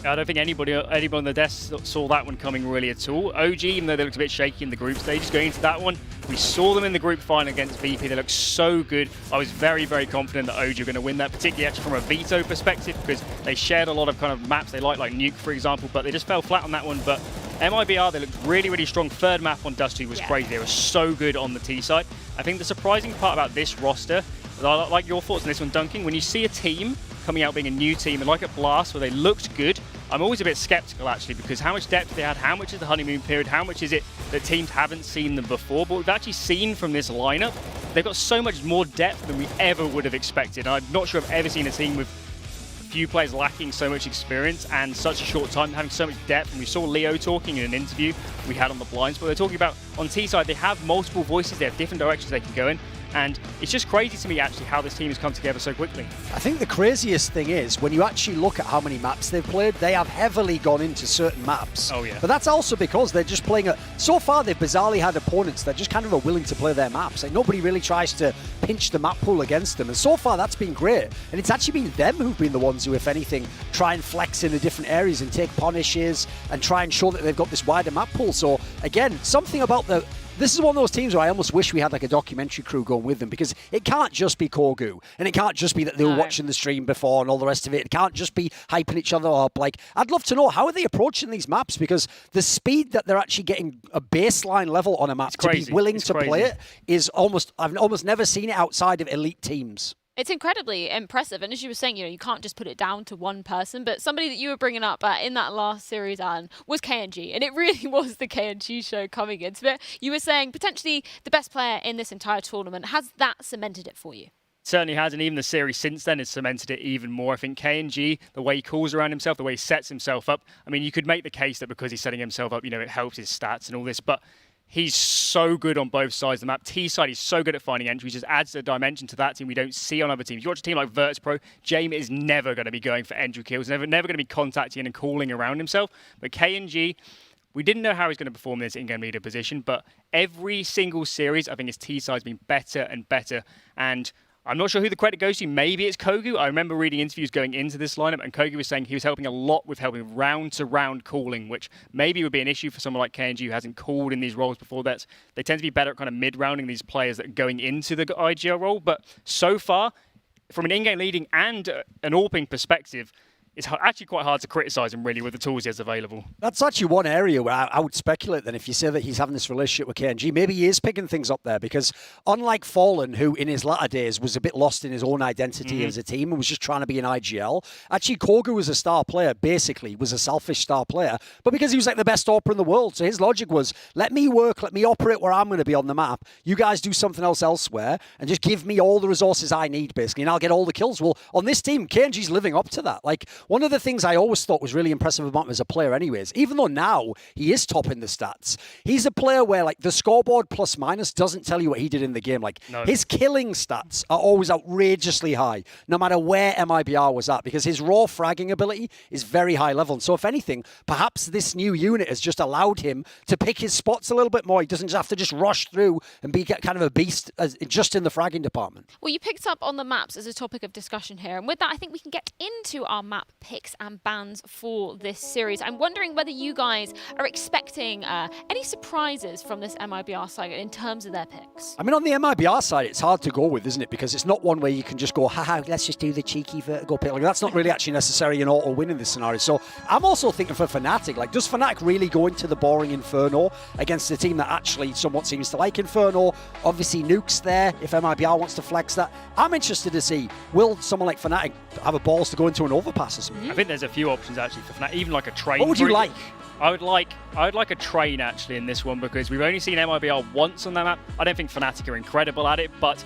I don't think anybody on the desk saw that one coming really at all. OG, even though they looked a bit shaky in the group stages going into that one, we saw them in the group final against VP. They looked so good. I was very, very confident that OG were going to win that, particularly actually from a veto perspective, because they shared a lot of kind of maps they like Nuke, for example, but they just fell flat on that one. But MIBR, they looked really, really strong. Third map on Dusty was crazy. They were so good on the T side. I think the surprising part about this roster, I like your thoughts on this one, Duncan, when you see a team coming out being a new team, and like at Blast, where they looked good, I'm always a bit skeptical actually, because how much depth they had, how much is the honeymoon period, how much is it that teams haven't seen them before, but we've actually seen from this lineup, they've got so much more depth than we ever would have expected. I'm not sure I've ever seen a team with few players lacking so much experience and such a short time, having so much depth. And we saw Leo talking in an interview we had on the Blinds, but they're talking about on T side, they have multiple voices, they have different directions they can go in. And it's just crazy to me, actually, how this team has come together so quickly. I think the craziest thing is, when you actually look at how many maps they've played, they have heavily gone into certain maps. Oh, yeah. But that's also because they're just playing so far, they've bizarrely had opponents that just kind of are willing to play their maps. Like, nobody really tries to pinch the map pool against them. And so far, that's been great. And it's actually been them who've been the ones who, if anything, try and flex in the different areas and take punishes and try and show that they've got this wider map pool. So, again, something about this is one of those teams where I almost wish we had like a documentary crew going with them, because it can't just be Kogu, and it can't just be that they were watching the stream before and all the rest of it. It can't just be hyping each other up. Like, I'd love to know, how are they approaching these maps? Because the speed that they're actually getting a baseline level on a map to be willing to play it is I've almost never seen it outside of elite teams. It's incredibly impressive, and as you were saying, you can't just put it down to one person, but somebody that you were bringing up in that last series, Anne, was KNG, and it really was the KNG show coming into it. You were saying potentially the best player in this entire tournament. Has that cemented it for you? Certainly has, and even the series since then has cemented it even more. I think KNG, the way he calls around himself, the way he sets himself up, I mean, you could make the case that because he's setting himself up, it helps his stats and all this, but he's so good on both sides of the map. T side, he's so good at finding entries, just adds a dimension to that team we don't see on other teams. You watch a team like Virtus.Pro, Jaime is never going to be going for entry kills, never going to be contacting and calling around himself. But KNG, we didn't know how he's going to perform in this in-game leader position, but every single series, I think his T side's been better and better. And I'm not sure who the credit goes to. Maybe it's Kogu. I remember reading interviews going into this lineup, and Kogu was saying he was helping a lot with helping round-to-round calling, which maybe would be an issue for someone like KNG who hasn't called in these roles before. They tend to be better at kind of mid-rounding these players that are going into the IGL role. But so far, from an in-game leading and an AWPing perspective, it's actually quite hard to criticise him, really, with the tools he has available. That's actually one area where I would speculate then, if you say that he's having this relationship with KNG, maybe he is picking things up there, because unlike Fallen, who in his latter days was a bit lost in his own identity as a team and was just trying to be an IGL, actually Kogu was a star player, basically, was a selfish star player, but because he was like the best AWPer in the world, so his logic was, let me work, let me operate where I'm going to be on the map, you guys do something else elsewhere, and just give me all the resources I need, basically, and I'll get all the kills. Well, on this team, KNG's living up to that. Like, one of the things I always thought was really impressive about him as a player anyways, even though now he is top in the stats, he's a player where like the scoreboard plus minus doesn't tell you what he did in the game. Like his killing stats are always outrageously high, no matter where MIBR was at, because his raw fragging ability is very high level. And so if anything, perhaps this new unit has just allowed him to pick his spots a little bit more. He doesn't just have to just rush through and be kind of a beast just in the fragging department. Well, you picked up on the maps as a topic of discussion here, and with that I think we can get into our map picks and bans for this series. I'm wondering whether you guys are expecting any surprises from this MIBR side in terms of their picks. I mean, on the MIBR side, it's hard to go with, isn't it? Because it's not one where you can just go, haha, let's just do the cheeky Vertigo pick. Like, that's not really actually necessarily an auto win in this scenario. So I'm also thinking for Fnatic, like, does Fnatic really go into the boring Inferno against a team that actually somewhat seems to like Inferno? Obviously, Nuke's there if MIBR wants to flex that. I'm interested to see, will someone like Fnatic have a balls to go into an overpass or something? I think there's a few options actually for Fnatic, even like a train. What would you like? I would like a train actually in this one, because we've only seen MIBR once on that map. I don't think Fnatic are incredible at it, but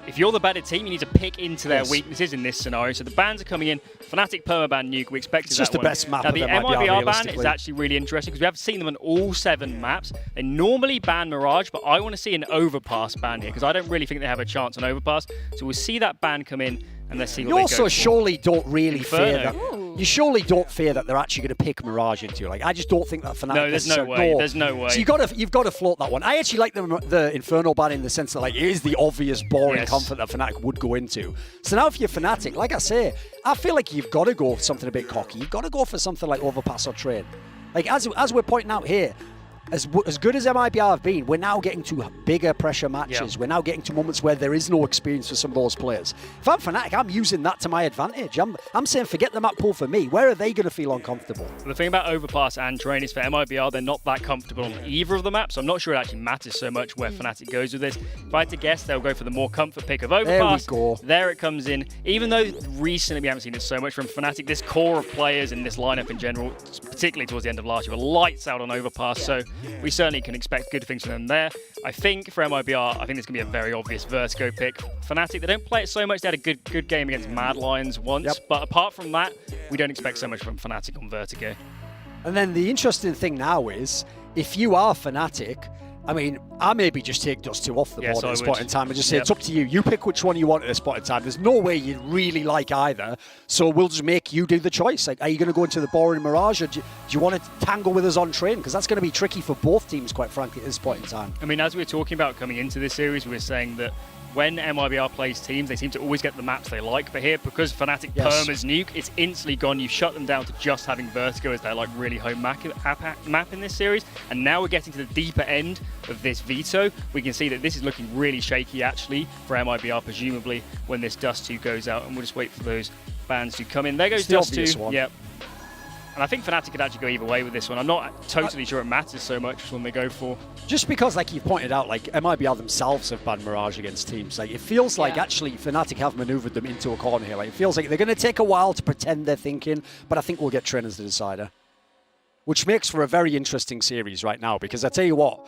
if you're the better team, you need to pick into their weaknesses in this scenario. So the bans are coming in. Fnatic permaban Nuke, we expected it's just that the best map now, of the MIBR ban is actually really interesting, because we have seen them on all 7 maps. They normally ban Mirage, but I want to see an overpass ban here, because I don't really think they have a chance on overpass. So we'll see that ban come in, and let's see what you they also go for. surely don't really fear that. Ooh. You surely don't fear that they're actually going to pick Mirage into you. Like, I just don't think that Fnatic. No, there's no way. There's no way. So you've got to float that one. I actually like the Inferno ban in the sense that like it is the obvious boring conflict that Fnatic would go into. So now if you're Fnatic, like I say, I feel like you've got to go for something a bit cocky. You've got to go for something like overpass or train. Like as we're pointing out here, as good as MIBR have been, we're now getting to bigger pressure matches. We're now getting to moments where there is no experience for some of those players. If I'm Fnatic, I'm using that to my advantage. I'm saying forget the map pool for me. Where are they going to feel uncomfortable? The thing about Overpass and Train is for MIBR, they're not that comfortable on either of the maps, so I'm not sure it actually matters so much where Fnatic goes with this. If I had to guess, they'll go for the more comfort pick of Overpass. There we go. There it comes in. Even though recently we haven't seen it so much from Fnatic, this core of players in this lineup in general, particularly towards the end of last year, were lights out on Overpass, so we certainly can expect good things from them there. I think for MIBR, I think this can be a very obvious Vertigo pick. Fnatic, they don't play it so much. They had a good game against Mad Lions once, but apart from that, we don't expect so much from Fnatic on Vertigo. And then the interesting thing now is, if you are Fnatic, I mean, I maybe just take Dust 2 off the board at this point in time and just say, it's up to you. You pick which one you want at this point in time. There's no way you really like either, so we'll just make you do the choice. Like, are you going to go into the boring Mirage, or do you want to tangle with us on Train? Because that's going to be tricky for both teams, quite frankly, at this point in time. I mean, as we were talking about coming into this series, we were saying that when MIBR plays teams, they seem to always get the maps they like. But here, because Fnatic permas nuke, it's instantly gone. You've shut them down to just having Vertigo as their like really home map in this series. And now we're getting to the deeper end of this veto. We can see that this is looking really shaky actually for MIBR, presumably when this Dust 2 goes out. And we'll just wait for those bans to come in. There goes Dust 2. Yep. And I think Fnatic could actually go either way with this one. I'm not totally sure it matters so much which one they go for. Just because, like you've pointed out, like MIBR themselves have banned Mirage against teams. Like it feels like actually Fnatic have maneuvered them into a corner here. Like it feels like they're going to take a while to pretend they're thinking, but I think we'll get Train as the decider. Which makes for a very interesting series right now, because I tell you what,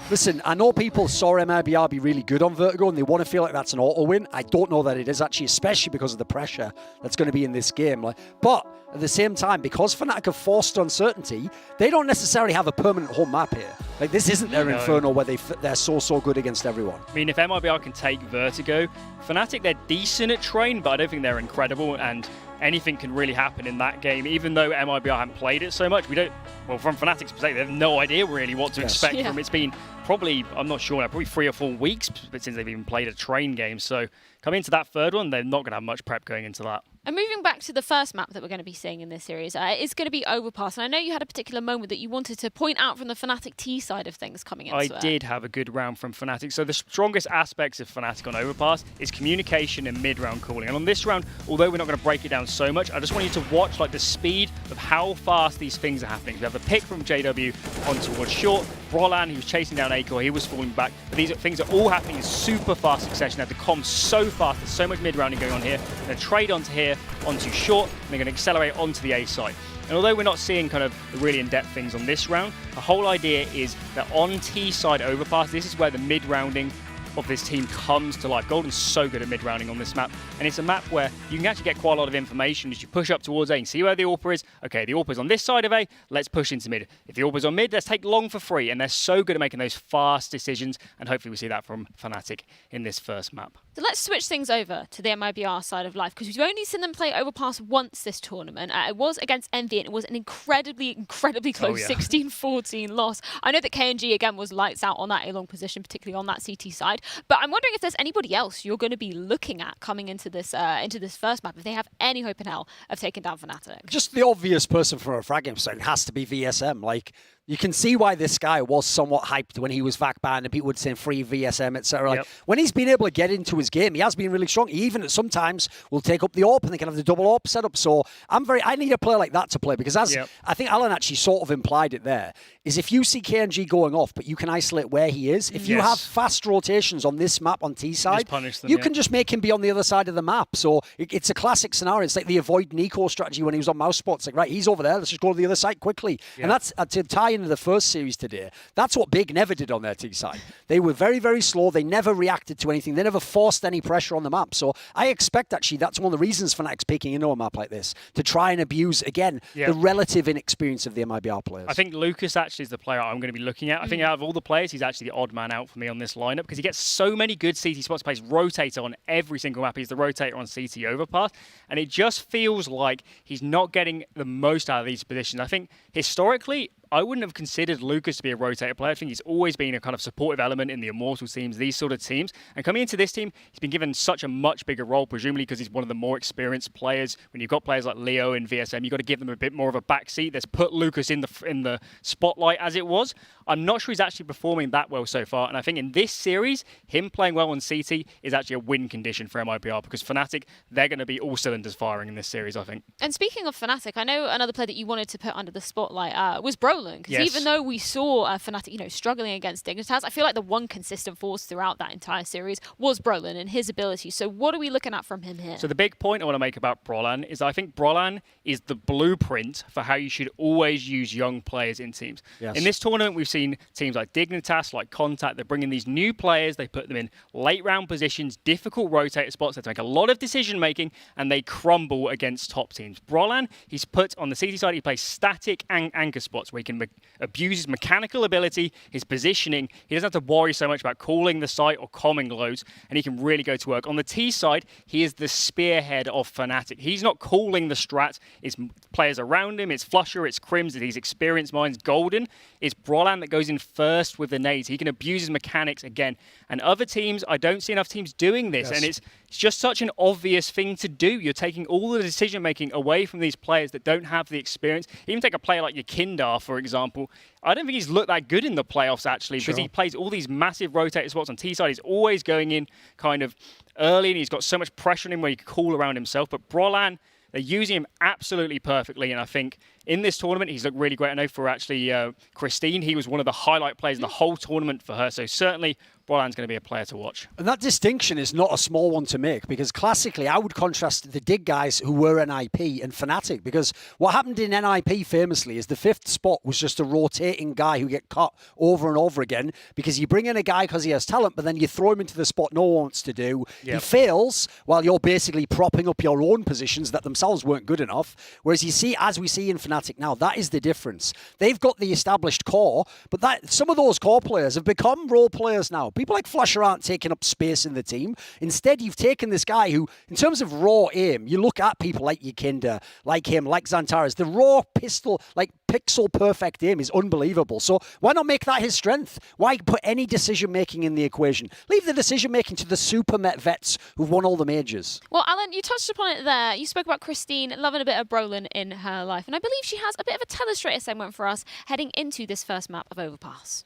listen, I know people saw MIBR be really good on Vertigo and they want to feel like that's an auto win. I don't know that it is actually, especially because of the pressure that's going to be in this game. But at the same time, because Fnatic have forced uncertainty, they don't necessarily have a permanent home map here. Like this isn't their Inferno where they're so good against everyone. I mean, if MIBR can take Vertigo, Fnatic, they're decent at Train, but I don't think they're incredible, and anything can really happen in that game. Even though MIBR haven't played it so much, we don't, well, from Fnatic's perspective, they have no idea really what to expect from it. It's been probably, I'm not sure, probably 3 or 4 weeks since they've even played a Train game. So coming into that third one, they're not going to have much prep going into that. And moving back to the first map that we're going to be seeing in this series, it's going to be Overpass. And I know you had a particular moment that you wanted to point out from the Fnatic T side of things coming into it. I did have a good round from Fnatic. So the strongest aspects of Fnatic on Overpass is communication and mid-round calling. And on this round, although we're not going to break it down so much, I just want you to watch like the speed of how fast these things are happening. We have a pick from JW on towards short. Brolan, he was chasing down Acor, he was falling back. But these things are all happening in super fast succession. They have the comms so fast, there's so much mid-rounding going on here. They're going to trade onto here, onto short, and they're going to accelerate onto the A side. And although we're not seeing kind of the really in-depth things on this round, the whole idea is that on T side Overpass, this is where the mid-rounding of this team comes to life. Golden's so good at mid-rounding on this map, and it's a map where you can actually get quite a lot of information as you push up towards A and see where the AWP is. Okay, the AWP is on this side of A, let's push into mid. If the AWP is on mid, let's take long for free, and they're so good at making those fast decisions, and hopefully we see that from Fnatic in this first map. So let's switch things over to the MIBR side of life, because we've only seen them play Overpass once this tournament. It was against Envy, and it was an incredibly close 16-14 loss. I know that KNG, again, was lights out on that A-long position, particularly on that CT side. But I'm wondering if there's anybody else you're going to be looking at coming into this first map, if they have any hope in hell of taking down Fnatic. Just the obvious person for a frag game perspective has to be VSM. Like, you can see why this guy was somewhat hyped when he was VAC banned and people would say free VSM, etc. Like, when he's been able to get into his game, he has been really strong. He even sometimes will take up the AWP and they can have the double AWP setup. So I need a player like that to play, because as I think Alan actually sort of implied it there, is if you see KNG going off, but you can isolate where he is, if you have fast rotations on this map on T side, you can just make him be on the other side of the map. So it's a classic scenario. It's like the avoid Nico strategy when he was on mouse spots. Like, right, he's over there, let's just go to the other side quickly. And that's to tie into the first series today. That's what Big never did on their T side. They were very, very slow. They never reacted to anything. They never forced any pressure on the map. So I expect actually that's one of the reasons Fnatic's picking into a map like this, to try and abuse, again, the relative inexperience of the MIBR players. I think Lucas actually is the player I'm going to be looking at. I think out of all the players, he's actually the odd man out for me on this lineup, because he gets so many good CT spots, plays rotator on every single map. He's the rotator on CT Overpass, and it just feels like he's not getting the most out of these positions. I think historically, I wouldn't have considered Lucas to be a rotator player. I think he's always been a kind of supportive element in the Immortals teams, these sort of teams. And coming into this team, he's been given such a much bigger role, presumably because he's one of the more experienced players. When you've got players like Leo and VSM, you've got to give them a bit more of a backseat. Let's put Lucas in the spotlight as it was. I'm not sure he's actually performing that well so far. And I think in this series, him playing well on CT is actually a win condition for MIBR because Fnatic, they're going to be all cylinders firing in this series, I think. And speaking of Fnatic, I know another player that you wanted to put under the spotlight was Brolin. Because even though we saw Fnatic, struggling against Dignitas, I feel like the one consistent force throughout that entire series was Brolin and his ability. So what are we looking at from him here? So the big point I want to make about Brolin is I think Brolin is the blueprint for how you should always use young players in teams. Yes. In this tournament, we've seen teams like Dignitas, like Contact, they're bringing these new players, they put them in late round positions, difficult rotator spots, they have to make a lot of decision making, and they crumble against top teams. Brolin, he's put on the CT side, he plays static anchor spots where he can abuse his mechanical ability, his positioning. He doesn't have to worry so much about calling the site or comming loads, and he can really go to work. On the T side, he is the spearhead of Fnatic. He's not calling the strat. It's players around him. It's Flusher, it's Crims, it's these experienced minds. Golden, it's Brolin that goes in first with the nades. He can abuse his mechanics again. And other teams, I don't see enough teams doing this. Yes. And it's just such an obvious thing to do. You're taking all the decision-making away from these players that don't have the experience. Even take a player like Yakindar, for example. I don't think he's looked that good in the playoffs, actually, because he plays all these massive rotator spots on T-side. He's always going in kind of early, and he's got so much pressure on him where he can call around himself. But Brolin, they're using him absolutely perfectly, and I think in this tournament, he's looked really great. I know for actually Christine, he was one of the highlight players in the whole tournament for her, so certainly Brolin's going to be a player to watch. And that distinction is not a small one to make, because classically I would contrast the Dig guys who were NIP and Fnatic, because what happened in NIP famously is the fifth spot was just a rotating guy who get cut over and over again, because you bring in a guy because he has talent, but then you throw him into the spot no one wants to do. Yep. He fails while you're basically propping up your own positions that themselves weren't good enough. Whereas you see, as we see in Fnatic now, that is the difference. They've got the established core, but some of those core players have become role players now. People like Flusher aren't taking up space in the team. Instead, you've taken this guy who, in terms of raw aim, you look at people like Yakinda, like him, like Xantares, the raw pistol, like pixel perfect aim is unbelievable. So why not make that his strength? Why put any decision-making in the equation? Leave the decision-making to the super met vets who've won all the majors. Well, Alan, you touched upon it there. You spoke about Christine loving a bit of Brolin in her life, and I believe she has a bit of a Telestrator segment for us heading into this first map of Overpass.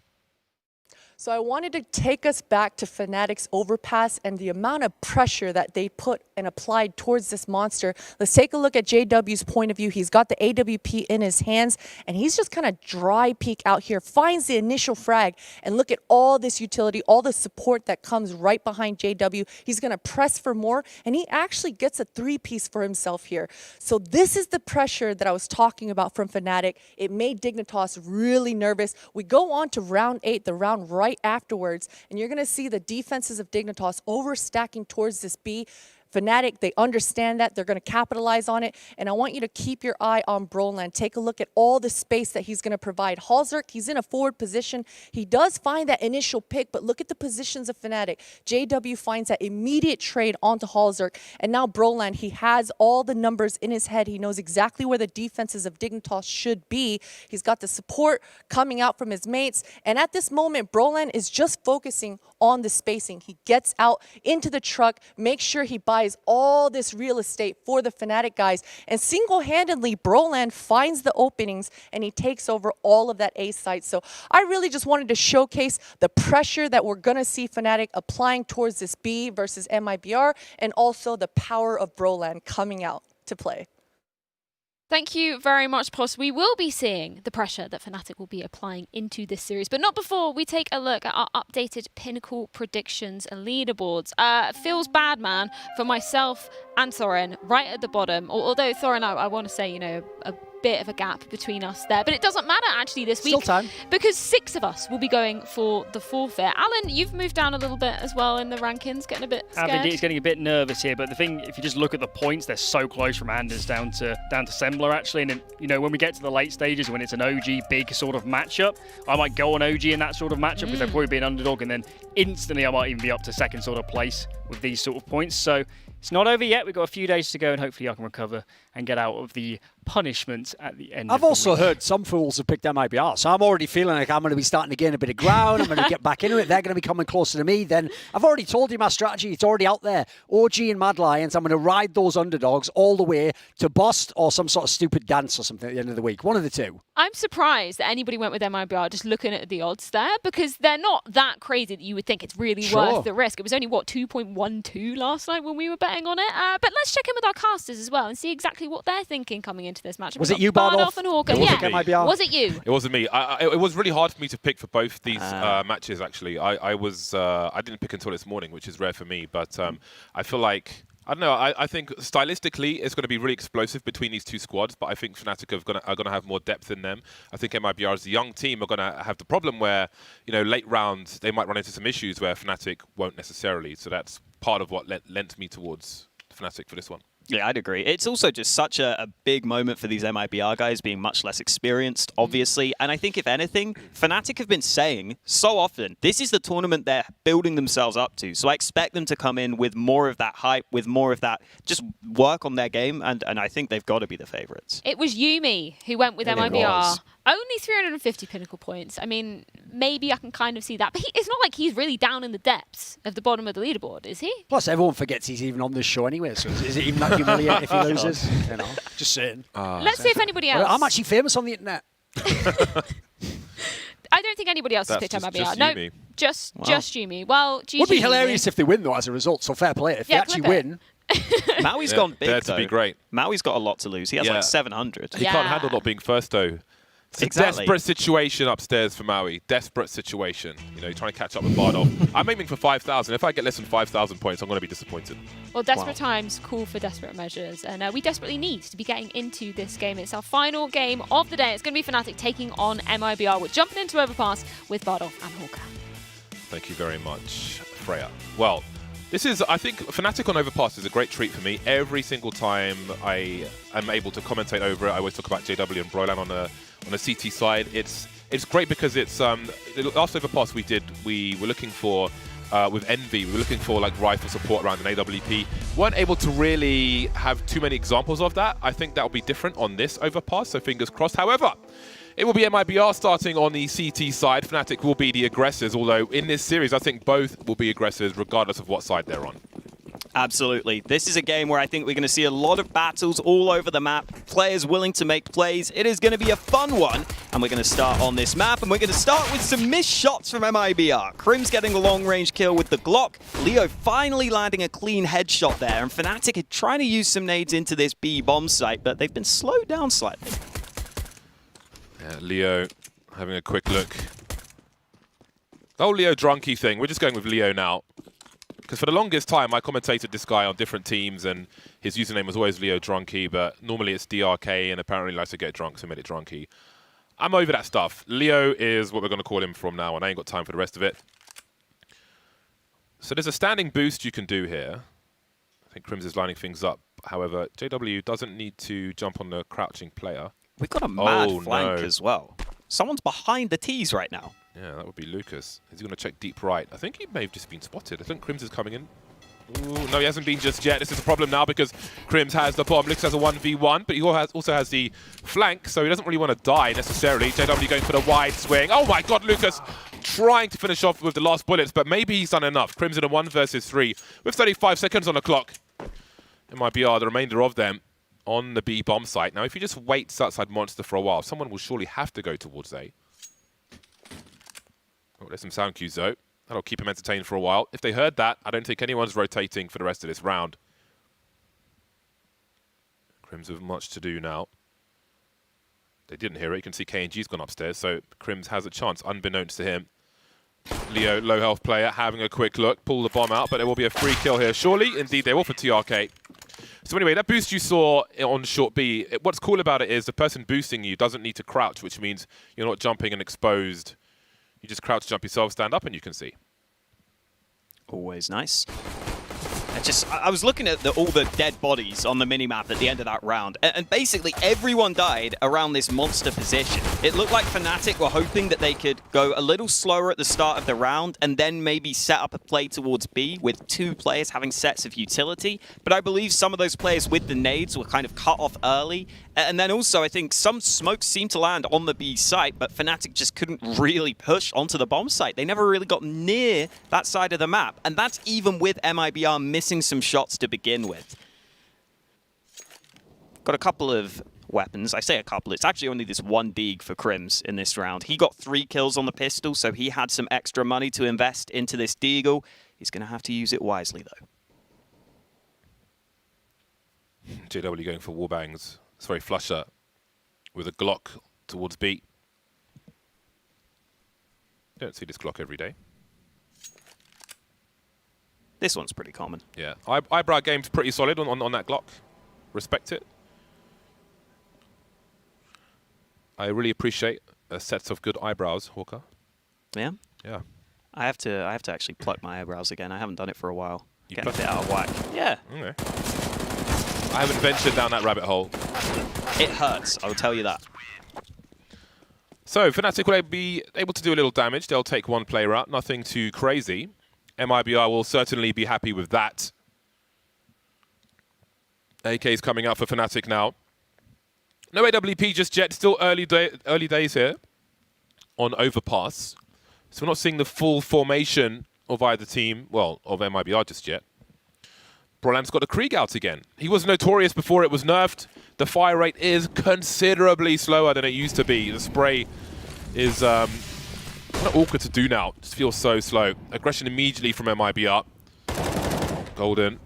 So I wanted to take us back to Fnatic's Overpass and the amount of pressure that they put and applied towards this monster. Let's take a look at JW's point of view. He's got the AWP in his hands, and he's just kind of dry peek out here, finds the initial frag, and look at all this utility, all the support that comes right behind JW. He's going to press for more, and he actually gets a three-piece for himself here. So this is the pressure that I was talking about from Fnatic. It made Dignitas really nervous. We go on to round 8, the round right afterwards, and you're going to see the defenses of Dignitas overstacking towards this B. Fnatic, they understand that. They're going to capitalize on it. And I want you to keep your eye on Brolin. Take a look at all the space that he's going to provide. Halzerk, he's in a forward position. He does find that initial pick, but look at the positions of Fnatic. JW finds that immediate trade onto Halzerk. And now Brolin, he has all the numbers in his head. He knows exactly where the defenses of Dignitas should be. He's got the support coming out from his mates. And at this moment, Brolin is just focusing on the spacing. He gets out into the truck, makes sure he buys all this real estate for the Fnatic guys, and single-handedly Brolin finds the openings and he takes over all of that A site. So I really just wanted to showcase the pressure that we're going to see Fnatic applying towards this B versus MIBR, and also the power of Brolin coming out to play. Thank you very much, Pos. We will be seeing the pressure that Fnatic will be applying into this series, but not before we take a look at our updated Pinnacle predictions and leaderboards. Feels bad, man, for myself and Thorin right at the bottom. Although Thorin, I want to say, a bit of a gap between us there, but it doesn't matter actually this week. Still time. Because 6 of us will be going for the forfeit. Alan, you've moved down a little bit as well in the rankings, getting a bit scared. He's getting a bit nervous here, but the thing, if you just look at the points, they're so close from Anders down to Sembler actually, and then, when we get to the late stages, when it's an OG big sort of matchup, I might go on OG in that sort of matchup because they'll probably be an underdog, and then instantly I might even be up to second sort of place with these sort of points. So it's not over yet. We've got a few days to go, and hopefully I can recover and get out of the punishment at the end. I've also heard some fools have picked MIBR, so I'm already feeling like I'm going to be starting to gain a bit of ground. I'm going to get back into it. They're going to be coming closer to me. Then I've already told you my strategy. It's already out there. OG and Mad Lions. I'm going to ride those underdogs all the way to bust or some sort of stupid dance or something at the end of the week. One of the two. I'm surprised that anybody went with MIBR just looking at the odds there, because they're not that crazy that you would think it's really worth the risk. It was only, what, 2.12 last night when we were betting on it? But let's check in with our casters as well and see exactly what they're thinking coming into this match. Was it you, Bardolph? And Hawker. It wasn't Yeah. me. Was it you? It wasn't me. It was really hard for me to pick for both these matches, actually. I didn't pick until this morning, which is rare for me, but I feel like, I don't know, I think stylistically it's going to be really explosive between these two squads, but I think Fnatic are going to have more depth in them. I think MIBR as a young team are going to have the problem where, you know, late rounds they might run into some issues where Fnatic won't necessarily. So that's part of what lent me towards Fnatic for this one. Yeah, I'd agree. It's also just such a big moment for these MIBR guys being much less experienced, obviously. And I think, if anything, Fnatic have been saying so often, this is the tournament they're building themselves up to. So I expect them to come in with more of that hype, with more of that, just work on their game. And I think they've got to be the favorites. It was Yumi who went with MIBR. Only 350 pinnacle points. I mean, maybe I can kind of see that. But it's not like he's really down in the depths of the bottom of the leaderboard, is he? Plus, everyone forgets he's even on this show anyway, so is it even that humiliating if he loses? You know, just saying. Let's see if anybody else... I'm actually famous on the internet. I don't think anybody else has picked MIBR. No, Yumi. just Yumi. Well, GG. Would be hilarious if they win, though, as a result. So fair play. If they actually win... Maui's gone big, that'd though. be great. Maui's got a lot to lose. He has like 700. He can't handle not being first, though. It's a desperate situation upstairs for Maui. Desperate situation. You know, trying to catch up with Bardolph. I'm aiming for 5,000. If I get less than 5,000 points, I'm going to be disappointed. Well, desperate times call for desperate measures, and we desperately need to be getting into this game. It's our final game of the day. It's going to be Fnatic taking on MIBR. We're jumping into Overpass with Bardolph and Hawker. Thank you very much, Freya. Well, this is, I think, Fnatic on Overpass is a great treat for me. Every single time I am able to commentate over it, I always talk about JW and Brolan on a CT side. It's great because it's the last Overpass we did, we were looking for with Envy, we were looking for like rifle support around an AWP. Weren't able to really have too many examples of that. I think that will be different on this Overpass, so fingers crossed. However, it will be MIBR starting on the CT side. Fnatic will be the aggressors, although in this series I think both will be aggressors regardless of what side they're on. Absolutely. This is a game where I think we're going to see a lot of battles all over the map, players willing to make plays. It is going to be a fun one, and we're going to start on this map, and we're going to start with some missed shots from MIBR. Crim's getting the long-range kill with the Glock. Leo finally landing a clean headshot there, and Fnatic are trying to use some nades into this B bomb site, but they've been slowed down slightly. Yeah, Leo having a quick look. Oh, Leo Drunky thing. We're just going with Leo now. Because for the longest time, I commentated this guy on different teams, and his username was always Leo Drunky, but normally it's DRK, and apparently he likes to get drunk, so made it Drunky. I'm over that stuff. Leo is what we're going to call him from now on. I ain't got time for the rest of it. So there's a standing boost you can do here. I think Crims is lining things up. However, JW doesn't need to jump on the crouching player. We've got a mad flank as well. Someone's behind the T's right now. Yeah, that would be Lucas. Is he going to check deep right? I think he may have just been spotted. I think Crims is coming in. Ooh, no, he hasn't been just yet. This is a problem now because Crims has the bomb. Lucas has a 1v1, but he also has the flank, so he doesn't really want to die necessarily. JW going for the wide swing. Oh my god, Lucas trying to finish off with the last bullets, but maybe he's done enough. Crims in a 1 versus 3 with 35 seconds on the clock. MIBR, the remainder of them, on the B bomb site. Now, if you just wait outside Monster for a while, someone will surely have to go towards A. Oh, there's some sound cues, though. That'll keep him entertained for a while. If they heard that, I don't think anyone's rotating for the rest of this round. Crims have much to do now. They didn't hear it. You can see KNG's gone upstairs, so Crims has a chance, unbeknownst to him. Leo, low health player, having a quick look, pull the bomb out, but there will be a free kill here. Surely, indeed, they will for TRK. So anyway, that boost you saw on short B, what's cool about it is the person boosting you doesn't need to crouch, which means you're not jumping and exposed. You just crouch, jump yourself, stand up, and you can see. Always nice. I was looking at all the dead bodies on the minimap at the end of that round, and basically everyone died around this monster position. It looked like Fnatic were hoping that they could go a little slower at the start of the round and then maybe set up a play towards B with 2 players having sets of utility, but I believe some of those players with the nades were kind of cut off early, and then also I think some smokes seemed to land on the B site, but Fnatic just couldn't really push onto the bomb site. They never really got near that side of the map, and that's even with MIBR missing some shots to begin with. Got a couple of weapons. I say a couple. It's actually only this one Deeg for Crims in this round. He got 3 kills on the pistol, so he had some extra money to invest into this Deagle. He's going to have to use it wisely, though. JW going for warbangs. Sorry, Flusher with a Glock towards B. Don't see this Glock every day. This one's pretty common. Yeah, eyebrow game's pretty solid on that Glock. Respect it. I really appreciate sets of good eyebrows, Hawker. Yeah? Yeah. I have to actually pluck my eyebrows again. I haven't done it for a while. Getting a bit out of whack. Yeah. Okay. I haven't ventured down that rabbit hole. It hurts, I will tell you that. So, Fnatic will be able to do a little damage. They'll take 1 player out, nothing too crazy. MIBR will certainly be happy with that. AK's coming out for Fnatic now. No AWP just yet, still early days here on Overpass. So we're not seeing the full formation of either team, well, of MIBR just yet. Brolan's got the Krieg out again. He was notorious before it was nerfed. The fire rate is considerably slower than it used to be. The spray is kind of awkward to do now. It just feels so slow. Aggression immediately from MIBR. Golden.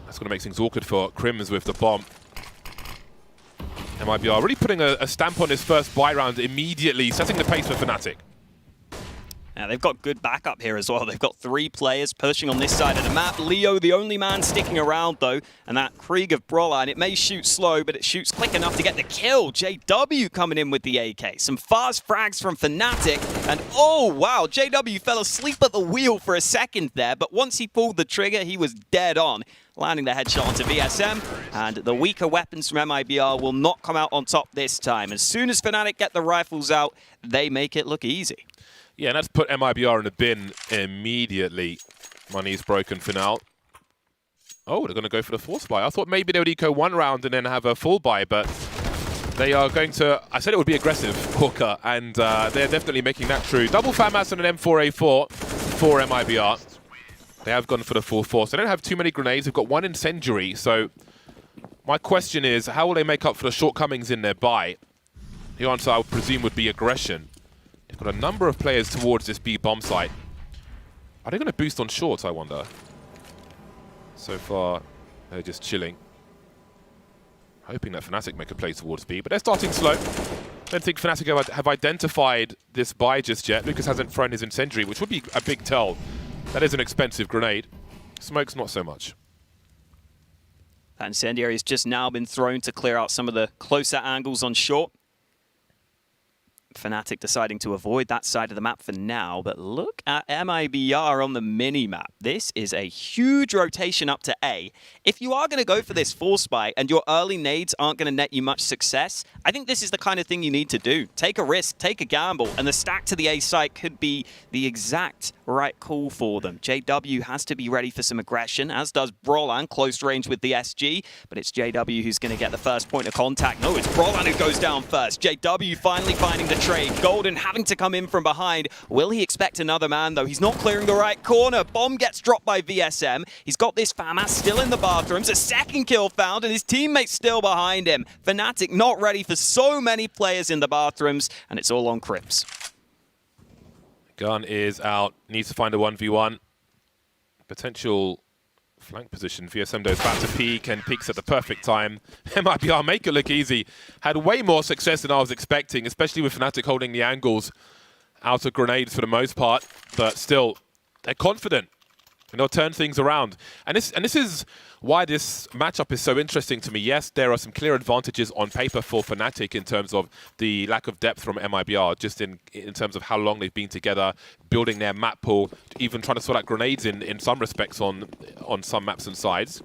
That's going to make things awkward for Crims with the bomb. MIBR really putting a stamp on his first buy round immediately, setting the pace for Fnatic. Yeah, they've got good backup here as well. They've got 3 players pushing on this side of the map. Leo, the only man sticking around, though. And that Krieg of Brolan, it may shoot slow, but it shoots quick enough to get the kill. JW coming in with the AK. Some fast frags from Fnatic. And oh, wow, JW fell asleep at the wheel for a second there. But once he pulled the trigger, he was dead on, landing the headshot onto VSM. And the weaker weapons from MIBR will not come out on top this time. As soon as Fnatic get the rifles out, they make it look easy. Yeah, and that's put MIBR in the bin immediately. Money's broken for now. Oh, they're going to go for the force buy. I thought maybe they would eco 1 round and then have a full buy, but they are going to... I said it would be aggressive, Hawker, and they're definitely making that true. Double FAMAS and an M4A4 for MIBR. They have gone for the full force. They don't have too many grenades. They've got 1 incendiary, so my question is, how will they make up for the shortcomings in their buy? The answer, I would presume, would be aggression. They've got a number of players towards this B bomb site. Are they going to boost on shorts, I wonder? So far, they're just chilling. Hoping that Fnatic make a play towards B, but they're starting slow. I don't think Fnatic have identified this buy just yet. Lucas hasn't thrown his incendiary, which would be a big tell. That is an expensive grenade. Smoke's not so much. That incendiary has just now been thrown to clear out some of the closer angles on short. Fnatic deciding to avoid that side of the map for now, but look at MIBR on the mini-map. This is a huge rotation up to A. If you are going to go for this force buy and your early nades aren't going to net you much success, I think this is the kind of thing you need to do. Take a risk, take a gamble, and the stack to the A site could be the exact right call for them. JW has to be ready for some aggression, as does Brolan, close range with the SG, but it's JW who's going to get the first point of contact. No, it's Brolan who goes down first. JW finally finding the trade. Golden having to come in from behind. Will he expect another man, though? He's not clearing the right corner. Bomb gets dropped by VSM. He's got this FAMAS still in the bathrooms. A second kill found, and his teammate's still behind him. Fnatic not ready for so many players in the bathrooms, and it's all on Crips. Gun is out. Needs to find a 1v1. Potential flank position. VSM goes back to peek and peeks at the perfect time. MIBR make it look easy. Had way more success than I was expecting, especially with Fnatic holding the angles out of grenades for the most part. But still, they're confident. And they'll turn things around. And this is why this matchup is so interesting to me. Yes, there are some clear advantages on paper for Fnatic in terms of the lack of depth from MIBR, just in terms of how long they've been together, building their map pool, even trying to sort out grenades in some respects on some maps and sides.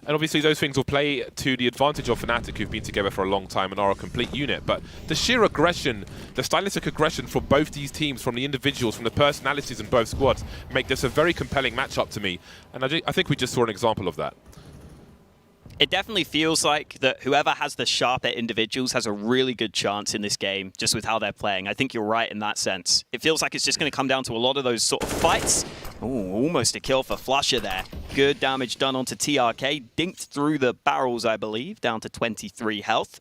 And obviously those things will play to the advantage of Fnatic, who've been together for a long time and are a complete unit. But the sheer aggression, the stylistic aggression from both these teams, from the individuals, from the personalities in both squads, make this a very compelling matchup to me. And I think we just saw an example of that. It definitely feels like that whoever has the sharper individuals has a really good chance in this game, just with how they're playing. I think you're right in that sense. It feels like it's just going to come down to a lot of those sort of fights. Ooh, almost a kill for Flusha there. Good damage done onto TRK. Dinked through the barrels, I believe, down to 23 health.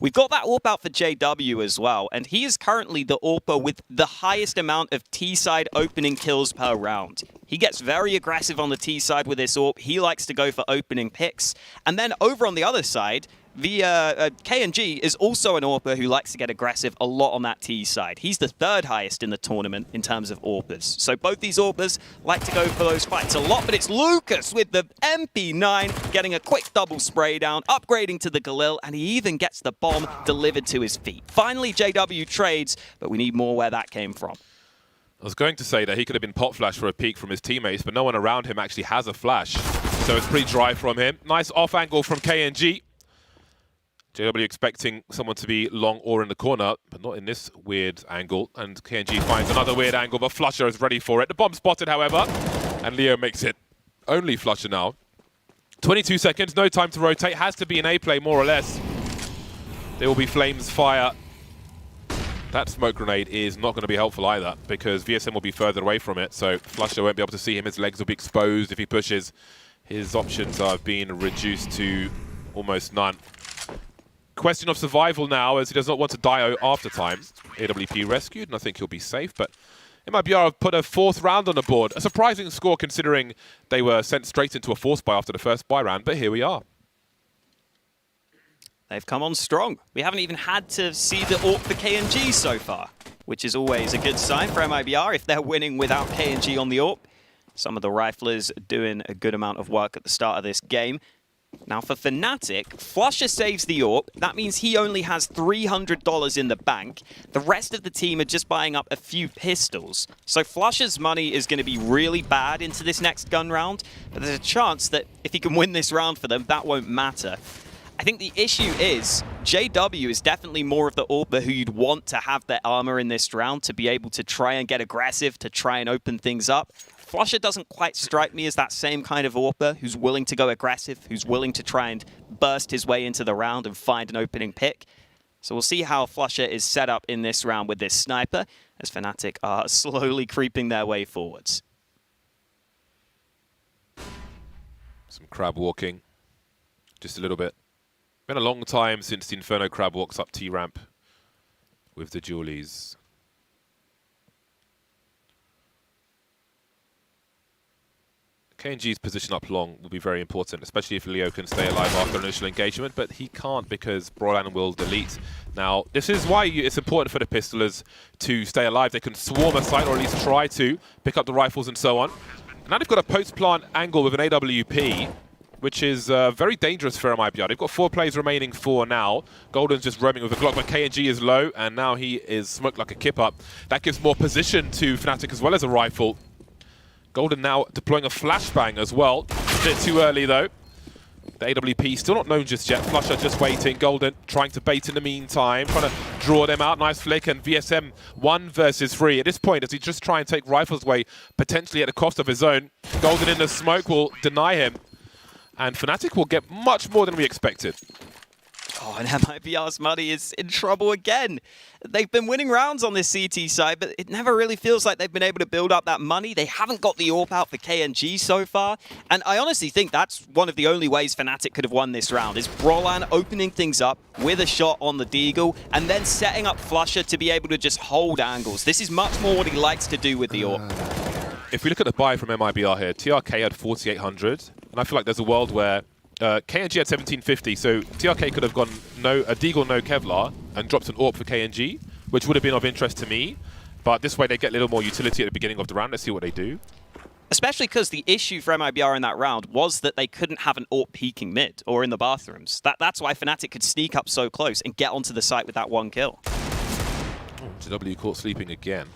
We've got that AWP out for JW as well, and he is currently the AWPer with the highest amount of T-side opening kills per round. He gets very aggressive on the T-side with this AWP. He likes to go for opening picks. And then over on the other side, the KNG is also an AWPer who likes to get aggressive a lot on that T side. He's the third highest in the tournament in terms of AWPers. So both these AWPers like to go for those fights a lot, but it's Lucas with the MP9 getting a quick double spray down, upgrading to the Galil, and he even gets the bomb delivered to his feet. Finally, JW trades, but we need more where that came from. I was going to say that he could have been pot flash for a peek from his teammates, but no one around him actually has a flash. So it's pretty dry from him. Nice off angle from KNG. JW expecting someone to be long or in the corner, but not in this weird angle. And KNG finds another weird angle, but Flusha is ready for it. The bomb spotted, however, and Leo makes it. Only Flusha now. 22 seconds, no time to rotate. Has to be an A play, more or less. There will be flames fire. That smoke grenade is not going to be helpful either, because VSM will be further away from it, so Flusha won't be able to see him. His legs will be exposed if he pushes. His options are being reduced to almost none. Question of survival now, as he does not want to die after time. AWP rescued, and I think he'll be safe, but MIBR have put a fourth round on the board. A surprising score considering they were sent straight into a force buy after the first buy round, but here we are. They've come on strong. We haven't even had to see the AWP for KNG so far, which is always a good sign for MIBR if they're winning without KNG on the AWP. Some of the riflers doing a good amount of work at the start of this game. Now for Fnatic, Flusha saves the AWP. That means he only has $300 in the bank. The rest of the team are just buying up a few pistols. So Flusha's money is going to be really bad into this next gun round, but there's a chance that if he can win this round for them, that won't matter. I think the issue is JW is definitely more of the AWPer who you'd want to have their armor in this round to be able to try and get aggressive, to try and open things up. Flusha doesn't quite strike me as that same kind of AWPer who's willing to go aggressive, who's willing to try and burst his way into the round and find an opening pick. So we'll see how Flusha is set up in this round with this sniper, as Fnatic are slowly creeping their way forwards. Some crab walking, just a little bit. Been a long time since the Inferno crab walks up T-ramp with the Julies. KNG's position up long will be very important, especially if Leo can stay alive after initial engagement, but he can't because Brolan will delete. Now, this is why it's important for the pistolers to stay alive. They can swarm a site, or at least try to, pick up the rifles and so on. And now they've got a post-plant angle with an AWP, which is very dangerous for MIBR. They've got 4 plays remaining for now. Golden's just roaming with a Glock, but KNG is low, and now he is smoked like a kip-up. That gives more position to Fnatic as well as a rifle. Golden now deploying a flashbang as well. A bit too early, though. The AWP still not known just yet. Flusha just waiting. Golden trying to bait in the meantime, trying to draw them out. Nice flick, and VSM 1 versus 3. At this point, does he just try and take rifles away, potentially at the cost of his own? Golden in the smoke will deny him. And Fnatic will get much more than we expected. Oh, and MIBR's money is in trouble again. They've been winning rounds on this CT side, but it never really feels like they've been able to build up that money. They haven't got the AWP out for KNG so far. And I honestly think that's one of the only ways Fnatic could have won this round, is Brolan opening things up with a shot on the Deagle, and then setting up Flusha to be able to just hold angles. This is much more what he likes to do with the AWP. If we look at the buy from MIBR here, TRK had 4,800, and I feel like there's a world where KNG had 1750, so TRK could have gone a Deagle, no Kevlar, and dropped an AWP for KNG, which would have been of interest to me. But this way they get a little more utility at the beginning of the round. Let's see what they do. Especially because the issue for MIBR in that round was that they couldn't have an AWP peeking mid or in the bathrooms. That's why Fnatic could sneak up so close and get onto the site with that one kill. Oh, JW caught sleeping again.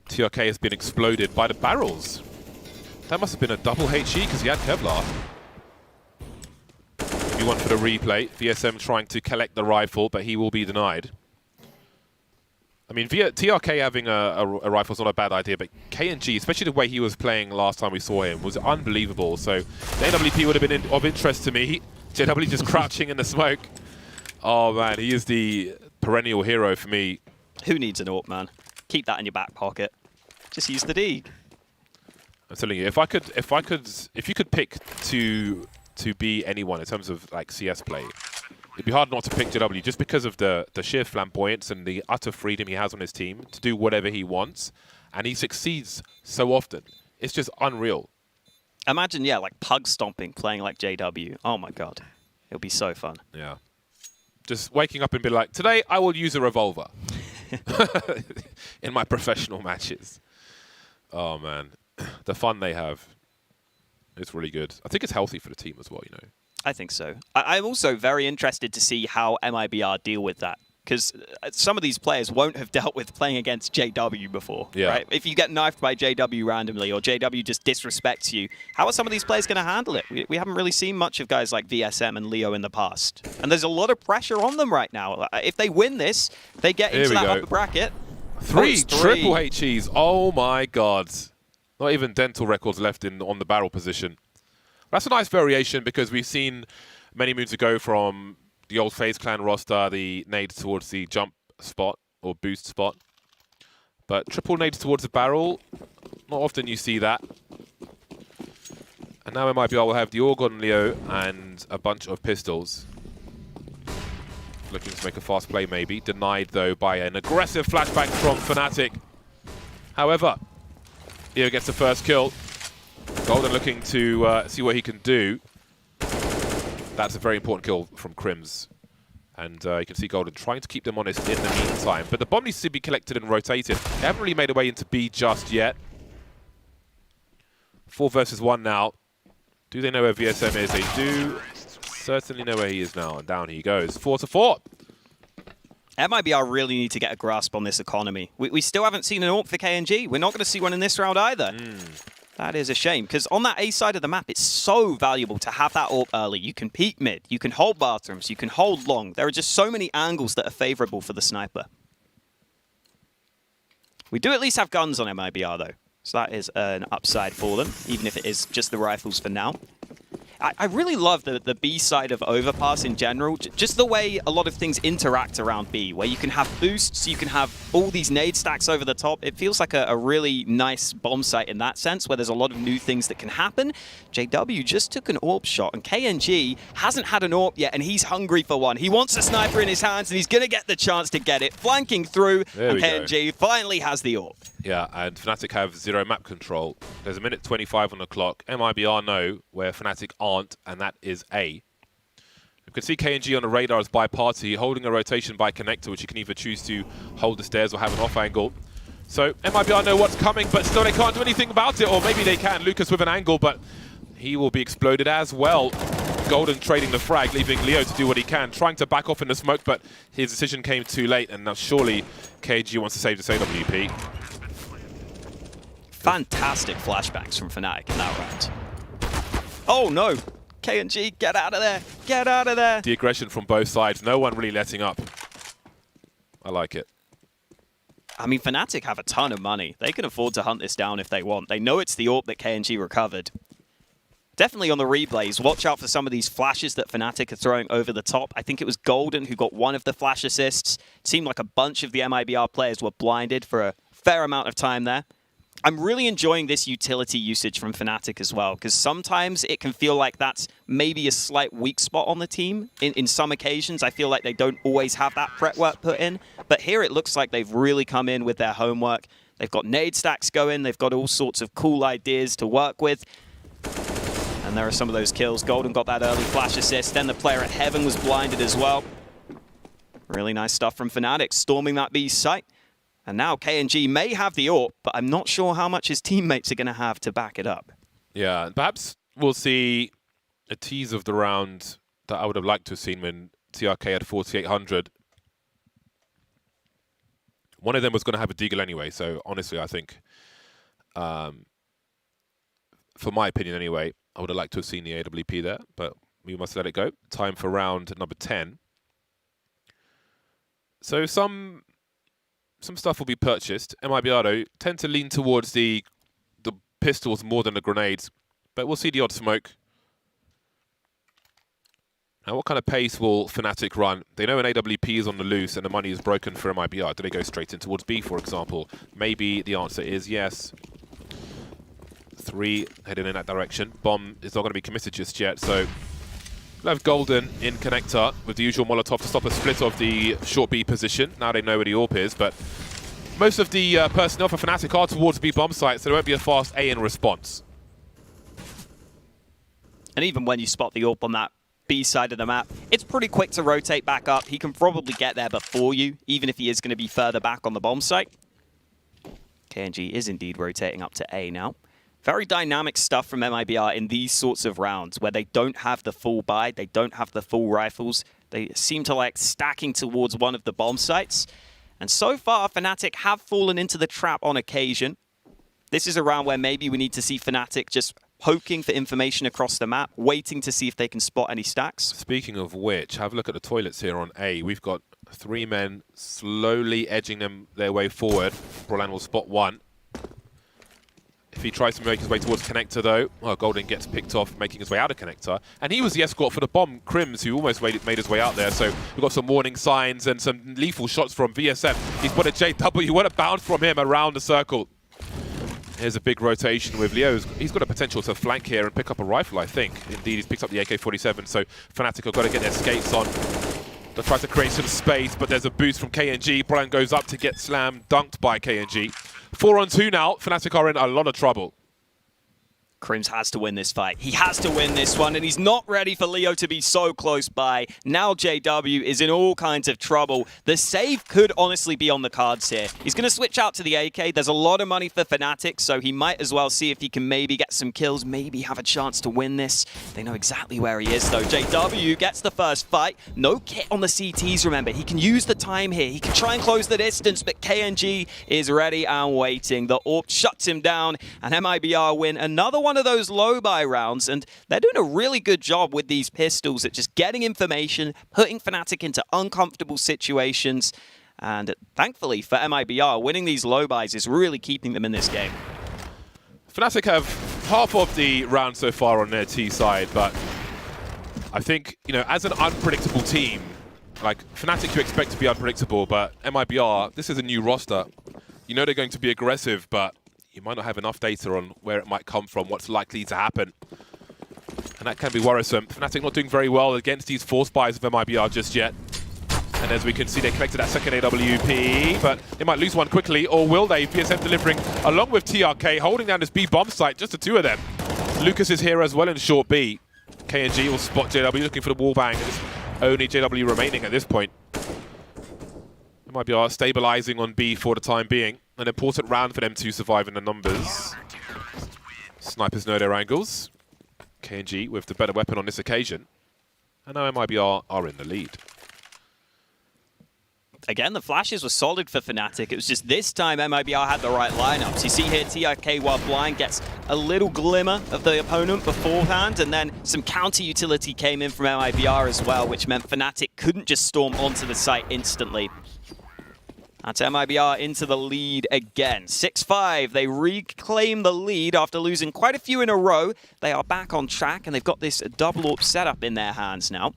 TRK has been exploded by the barrels. That must have been a double HE because he had Kevlar. Maybe one for the replay. VSM trying to collect the rifle, but he will be denied. I mean, TRK having a rifle is not a bad idea, but KNG, especially the way he was playing last time we saw him, was unbelievable. So the AWP would have been of interest to me. JW just crouching in the smoke. Oh man, he is the perennial hero for me. Who needs an AWP, man? Keep that in your back pocket. Just use the D. I'm telling you, if you could pick to be anyone in terms of like CS play, it'd be hard not to pick JW just because of the sheer flamboyance and the utter freedom he has on his team to do whatever he wants, and he succeeds so often. It's just unreal. Imagine, yeah, like pug stomping, playing like JW. Oh my god, it'll be so fun. Yeah, just waking up and be like, today I will use a revolver in my professional matches. Oh man, the fun they have. It's really good. I think it's healthy for the team as well, you know. I think so. I'm also very interested to see how MIBR deal with that, because some of these players won't have dealt with playing against JW before, right? If you get knifed by JW randomly or JW just disrespects you, how are some of these players going to handle it? We haven't really seen much of guys like VSM and Leo in the past, and there's a lot of pressure on them right now. If they win this, they get into that upper bracket. Three triple HEs. Oh my god. Not even dental records left on the barrel position. That's a nice variation because we've seen many moons ago from the old FaZe Clan roster, the nades towards the jump spot or boost spot. But triple nades towards the barrel, not often you see that. And now MIBR will have the AUG on Leo and a bunch of pistols. Looking to make a fast play maybe. Denied though by an aggressive flashback from Fnatic. However, Leo gets the first kill. Golden looking to see what he can do. That's a very important kill from Crims. And you can see Golden trying to keep them honest in the meantime. But the bomb needs to be collected and rotated. They haven't really made a way into B just yet. 4 versus 1 now. Do they know where VSM is? They do certainly know where he is now. And down he goes. 4-4. MIBR really need to get a grasp on this economy. We still haven't seen an AWP for KNG. We're not going to see one in this round either. That is a shame, because on that A side of the map, it's so valuable to have that AWP early. You can peek mid, you can hold bathrooms, you can hold long. There are just so many angles that are favorable for the sniper. We do at least have guns on MIBR, though. So that is an upside for them, even if it is just the rifles for now. I really love the B side of Overpass in general. Just the way a lot of things interact around B, where you can have boosts, you can have all these nade stacks over the top. It feels like a really nice bomb site in that sense, where there's a lot of new things that can happen. JW just took an AWP shot, and KNG hasn't had an AWP yet, and he's hungry for one. He wants a sniper in his hands, and he's going to get the chance to get it. Flanking through, and KNG finally has the AWP. Yeah, and Fnatic have 0 map control. There's a minute 25 on the clock. MIBR know where Fnatic aren't, and that is A. You can see KNG on the radar as by party, holding a rotation by connector, which you can either choose to hold the stairs or have an off angle. So MIBR know what's coming, but still they can't do anything about it, or maybe they can. Lucas with an angle, but he will be exploded as well. Golden trading the frag, leaving Leo to do what he can, trying to back off in the smoke, but his decision came too late, and now surely KNG wants to save this AWP. Fantastic flashbacks from Fnatic in that round. Oh no! KNG, get out of there! Get out of there! The aggression from both sides, no one really letting up. I like it. I mean, Fnatic have a ton of money. They can afford to hunt this down if they want. They know it's the AWP that KNG recovered. Definitely on the replays, watch out for some of these flashes that Fnatic are throwing over the top. I think it was Golden who got one of the flash assists. It seemed like a bunch of the MIBR players were blinded for a fair amount of time there. I'm really enjoying this utility usage from Fnatic as well, because sometimes it can feel like that's maybe a slight weak spot on the team. In some occasions, I feel like they don't always have that prep work put in. But here it looks like they've really come in with their homework. They've got nade stacks going. They've got all sorts of cool ideas to work with. And there are some of those kills. Golden got that early flash assist. Then the player at Heaven was blinded as well. Really nice stuff from Fnatic, storming that B site. And now KNG may have the AWP, but I'm not sure how much his teammates are going to have to back it up. Yeah, and perhaps we'll see a tease of the round that I would have liked to have seen when TRK had 4,800. One of them was going to have a deagle anyway, so honestly, I think, for my opinion anyway, I would have liked to have seen the AWP there, but we must let it go. Time for round number 10. So some stuff will be purchased. MIBR, though, tend to lean towards the pistols more than the grenades, but we'll see the odd smoke. Now, what kind of pace will Fnatic run? They know an AWP is on the loose and the money is broken for MIBR. Do they go straight in towards B, for example? Maybe the answer is yes. 3 heading in that direction. Bomb is not going to be committed just yet, so we'll have Golden in connector with the usual Molotov to stop a split of the short B position. Now they know where the AWP is, but most of the personnel for Fnatic are towards B bomb site, so there won't be a fast A in response. And even when you spot the AWP on that B side of the map, it's pretty quick to rotate back up. He can probably get there before you, even if he is going to be further back on the bomb site. KNG is indeed rotating up to A now. Very dynamic stuff from MIBR in these sorts of rounds where they don't have the full buy, they don't have the full rifles. They seem to like stacking towards one of the bomb sites. And so far, Fnatic have fallen into the trap on occasion. This is a round where maybe we need to see Fnatic just poking for information across the map, waiting to see if they can spot any stacks. Speaking of which, have a look at the toilets here on A. We've got 3 men slowly edging their way forward. Brolan will spot 1. If he tries to make his way towards connector, though, well, Golden gets picked off, making his way out of connector. And he was the escort for the bomb, Crims, who almost made his way out there. So we've got some warning signs and some lethal shots from VSM. He's put a JW. What a bounce from him around the circle. Here's a big rotation with Leo. He's got a potential to flank here and pick up a rifle, I think. Indeed, he's picked up the AK-47, so Fnatic have got to get their skates on. They'll try to create some space, but there's a boost from KNG. Brian goes up to get slam dunked by KNG. 4-on-2 now. Fnatic are in a lot of trouble. Crims has to win this fight. He has to win this one, and he's not ready for Leo to be so close by. Now JW is in all kinds of trouble. The save could honestly be on the cards here. He's going to switch out to the AK. There's a lot of money for Fnatic, so he might as well see if he can maybe get some kills, maybe have a chance to win this. They know exactly where he is, though. JW gets the first fight. No kit on the CTs, remember. He can use the time here. He can try and close the distance, but KNG is ready and waiting. The AWP shuts him down, and MIBR win another one of those low buy rounds, and they're doing a really good job with these pistols at just getting information, putting Fnatic into uncomfortable situations, and thankfully for MIBR, winning these low buys is really keeping them in this game. Fnatic have half of the round so far on their T side, but I think, you know, as an unpredictable team, like Fnatic you expect to be unpredictable, but MIBR, this is a new roster. You know they're going to be aggressive, but you might not have enough data on where it might come from, what's likely to happen. And that can be worrisome. Fnatic not doing very well against these force buys of MIBR just yet. And as we can see, they collected that second AWP, but they might lose one quickly, or will they? VSM delivering along with TRK, holding down this B bomb site, just the 2 of them. Lucas is here as well in short B. KNG will spot JW looking for the wall bang. It's only JW remaining at this point. MIBR stabilizing on B for the time being. An important round for them to survive in the numbers. Snipers know their angles. KNG with the better weapon on this occasion. And now MIBR are in the lead. Again, the flashes were solid for Fnatic. It was just this time MIBR had the right lineups. You see here TRK while blind gets a little glimmer of the opponent beforehand, and then some counter utility came in from MIBR as well, which meant Fnatic couldn't just storm onto the site instantly. That's MIBR into the lead again. 6-5, they reclaim the lead after losing quite a few in a row. They are back on track, and they've got this double AWP setup in their hands now.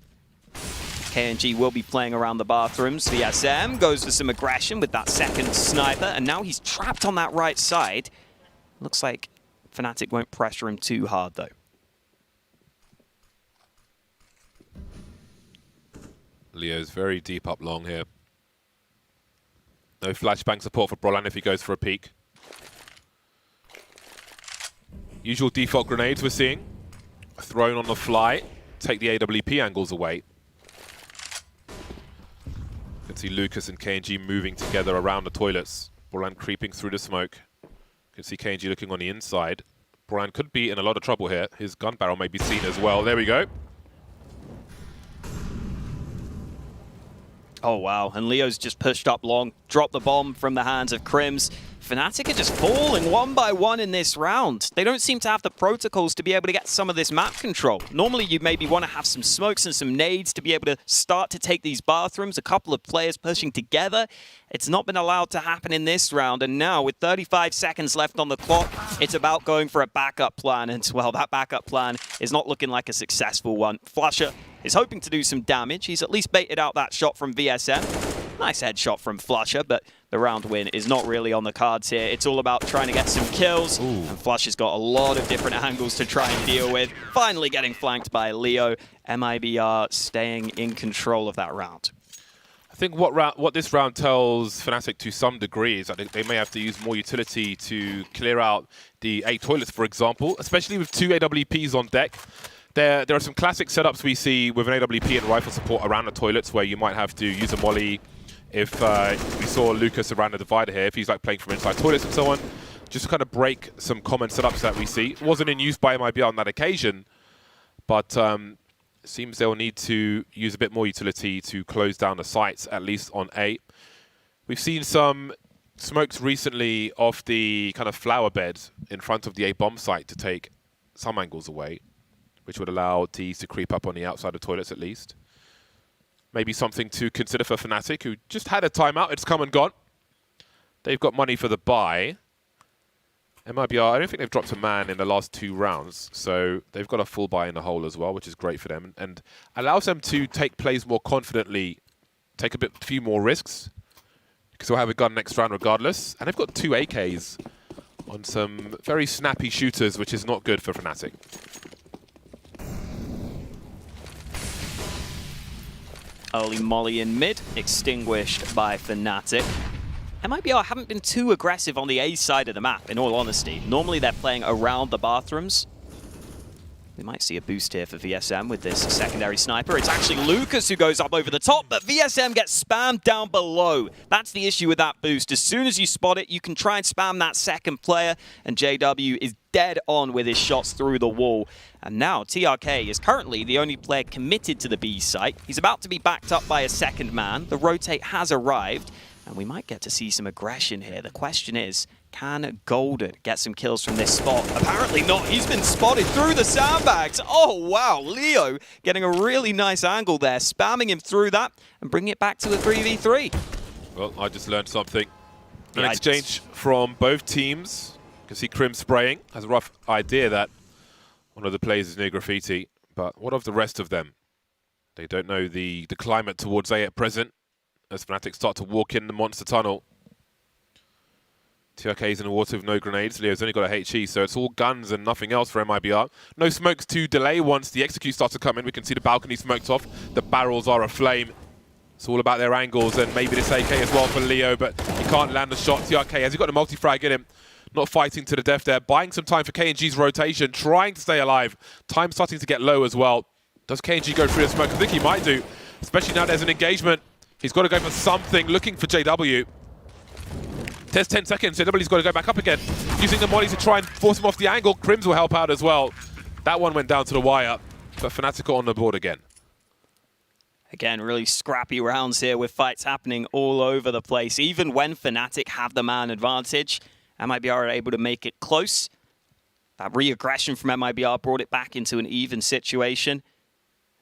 KNG will be playing around the bathrooms. VSM goes for some aggression with that second sniper, and now he's trapped on that right side. Looks like Fnatic won't pressure him too hard, though. Leo's very deep up long here. No flashbang support for Brolan if he goes for a peek. Usual default grenades we're seeing. Thrown on the fly. Take the AWP angles away. You can see Lucas and KNG moving together around the toilets. Borland creeping through the smoke. You can see KNG looking on the inside. Borland could be in a lot of trouble here. His gun barrel may be seen as well. There we go. Oh, wow. And Leo's just pushed up long, dropped the bomb from the hands of Crims. Fnatic are just falling one by one in this round. They don't seem to have the protocols to be able to get some of this map control. Normally, you maybe want to have some smokes and some nades to be able to start to take these bathrooms, a couple of players pushing together. It's not been allowed to happen in this round, and now with 35 seconds left on the clock, it's about going for a backup plan, and well, that backup plan is not looking like a successful one. Flusher is hoping to do some damage. He's at least baited out that shot from VSM. Nice headshot from Flusher, but the round win is not really on the cards here. It's all about trying to get some kills, and Flusher's got a lot of different angles to try and deal with. Finally getting flanked by Leo. MIBR staying in control of that round. I think what this round tells Fnatic to some degree is that they may have to use more utility to clear out the A toilets, for example, especially with 2 AWPs on deck. There are some classic setups we see with an AWP and rifle support around the toilets where you might have to use a molly. If we saw Lucas around the divider here, if he's like playing from inside toilets and so on, just to kind of break some common setups that we see. It wasn't in use by MIBR on that occasion, but it seems they'll need to use a bit more utility to close down the sites, at least on A. We've seen some smokes recently off the kind of flower bed in front of the A bomb site to take some angles away, which would allow Ts to creep up on the outside of toilets at least. Maybe something to consider for Fnatic, who just had a timeout. It's come and gone. They've got money for the buy. MIBR, I don't think they've dropped a man in the last 2 rounds, so they've got a full buy in the hole as well, which is great for them, and allows them to take plays more confidently, take a few more risks, because they'll have a gun next round regardless. And they've got 2 AKs on some very snappy shooters, which is not good for Fnatic. Early molly in mid, extinguished by Fnatic. MIBR haven't been too aggressive on the A side of the map, in all honesty. Normally they're playing around the bathrooms. We might see a boost here for VSM with this secondary sniper. It's actually Lucas who goes up over the top, but VSM gets spammed down below. That's the issue with that boost. As soon as you spot it, you can try and spam that second player, and JW is dead on with his shots through the wall. And now TRK is currently the only player committed to the B site. He's about to be backed up by a second man. The rotate has arrived, and we might get to see some aggression here. The question is, can Golden get some kills from this spot? Apparently not. He's been spotted through the sandbags. Oh, wow. Leo getting a really nice angle there, spamming him through that and bringing it back to a 3v3. Well, I just learned something. An exchange from both teams. You can see Crim spraying. Has a rough idea that one of the players is near graffiti. But what of the rest of them? They don't know the climate towards A at present, as Fnatic start to walk in the monster tunnel. TRK's in the water with no grenades. Leo's only got a HE, so it's all guns and nothing else for MIBR. No smokes to delay once the execute starts to come in. We can see the balcony smoked off. The barrels are aflame. It's all about their angles and maybe this AK as well for Leo, but he can't land the shot. TRK, has he got the multi-frag in him? Not fighting to the death there. Buying some time for KNG's rotation, trying to stay alive. Time starting to get low as well. Does KNG go through the smoke? I think he might do, especially now there's an engagement. He's got to go for something, looking for JW. There's 10 seconds. JW's got to go back up again. Using the molly to try and force him off the angle. Crims will help out as well. That one went down to the wire, but Fnatic are on the board again. Again, really scrappy rounds here with fights happening all over the place. Even when Fnatic have the man advantage, MIBR are able to make it close. That re-aggression from MIBR brought it back into an even situation.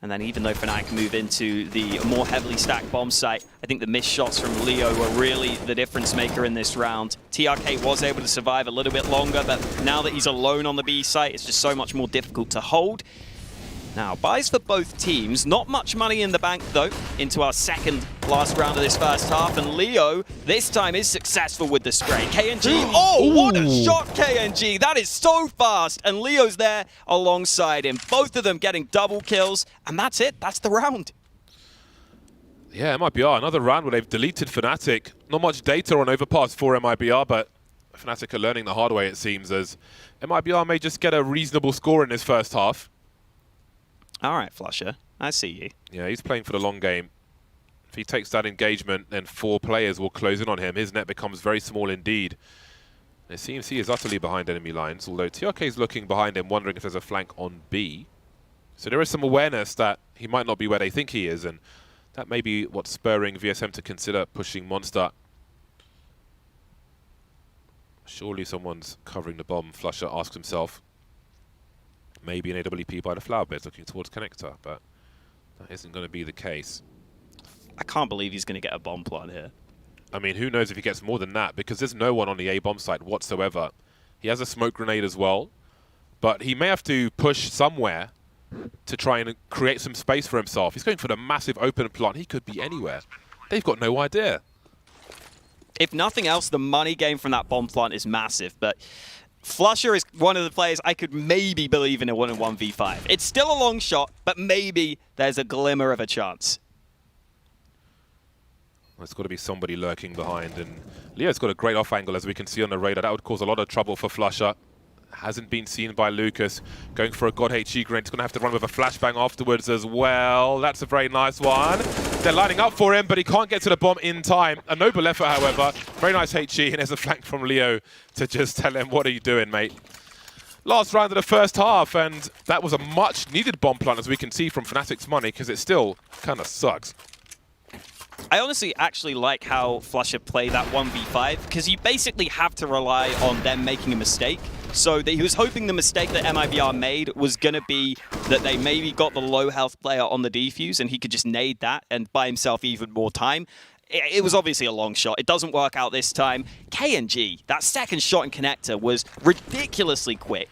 And then even though Fnatic move into the more heavily stacked bomb site, I think the missed shots from Leo were really the difference maker in this round. TRK was able to survive a little bit longer, but now that he's alone on the B site, it's just so much more difficult to hold. Now, buys for both teams. Not much money in the bank, though, into our second last round of this first half. And Leo, this time, is successful with the spray. KNG, oh, what a shot, KNG. That is so fast. And Leo's there alongside him. Both of them getting double kills. And that's it. That's the round. Yeah, MIBR, another round where they've deleted Fnatic. Not much data on overpass for MIBR, but Fnatic are learning the hard way, it seems, as MIBR may just get a reasonable score in this first half. All right, Flusher. I see you. Yeah, he's playing for the long game. If he takes that engagement, then 4 players will close in on him. His net becomes very small indeed. It seems he is utterly behind enemy lines, although TRK is looking behind him, wondering if there's a flank on B. So there is some awareness that he might not be where they think he is, and that may be what's spurring VSM to consider pushing Monster. Surely someone's covering the bomb, Flusher asks himself. Maybe an AWP by the flower beds looking towards Connector, but that isn't going to be the case. I can't believe he's going to get a bomb plant here. I mean, who knows if he gets more than that, because there's no one on the A bomb site whatsoever. He has a smoke grenade as well, but he may have to push somewhere to try and create some space for himself. He's going for the massive open plant. He could be anywhere. They've got no idea. If nothing else, the money game from that bomb plant is massive, but Flusher is one of the players I could maybe believe in a 1-on-1v5. It's still a long shot, but maybe there's a glimmer of a chance. There's got to be somebody lurking behind, and Leo's got a great off angle, as we can see on the radar. That would cause a lot of trouble for Flusher. Hasn't been seen by Lucas. Going for a God HE grenade. He's going to have to run with a flashbang afterwards as well. That's a very nice one. They're lining up for him, but he can't get to the bomb in time. A noble effort, however. Very nice HE, and there's a flank from Leo to just tell him, what are you doing, mate? Last round of the first half, and that was a much-needed bomb plant, as we can see from Fnatic's money, because it still kind of sucks. I honestly actually like how Flusher played that 1v5, because you basically have to rely on them making a mistake. So he was hoping the mistake that MIBR made was going to be that they maybe got the low health player on the defuse and he could just nade that and buy himself even more time. It was obviously a long shot. It doesn't work out this time. KNG, that second shot in Connector was ridiculously quick.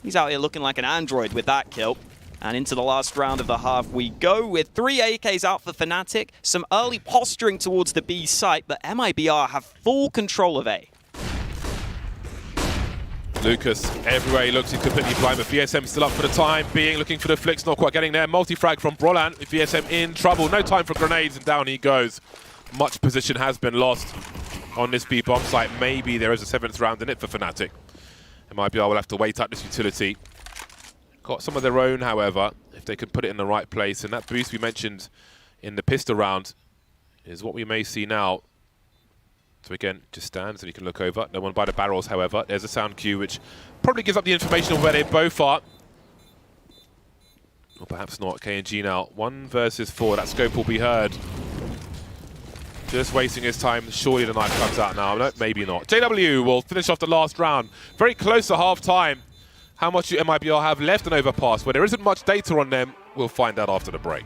He's out here looking like an android with that kill. And into the last round of the half we go with 3 AKs out for Fnatic. Some early posturing towards the B site, but MIBR have full control of A. Lucas, everywhere he looks, he's completely blind, but VSM still up for the time being, looking for the flicks, not quite getting there. Multi-frag from Brolan, with VSM in trouble. No time for grenades, and down he goes. Much position has been lost on this B bomb site. Maybe there is a 7th round in it for Fnatic. MIBR will have to wait out this utility. Got some of their own, however, if they can put it in the right place. And that boost we mentioned in the pistol round is what we may see now. So again, just stands and you can look over. No one by the barrels, however. There's a sound cue, which probably gives up the information of where they both are. Or perhaps not. KNG now. 1 versus 4. That scope will be heard. Just wasting his time. Surely the knife comes out now. No, maybe not. JW will finish off the last round. Very close to half-time. How much do MIBR have left in Overpass? Where there isn't much data on them, we'll find out after the break.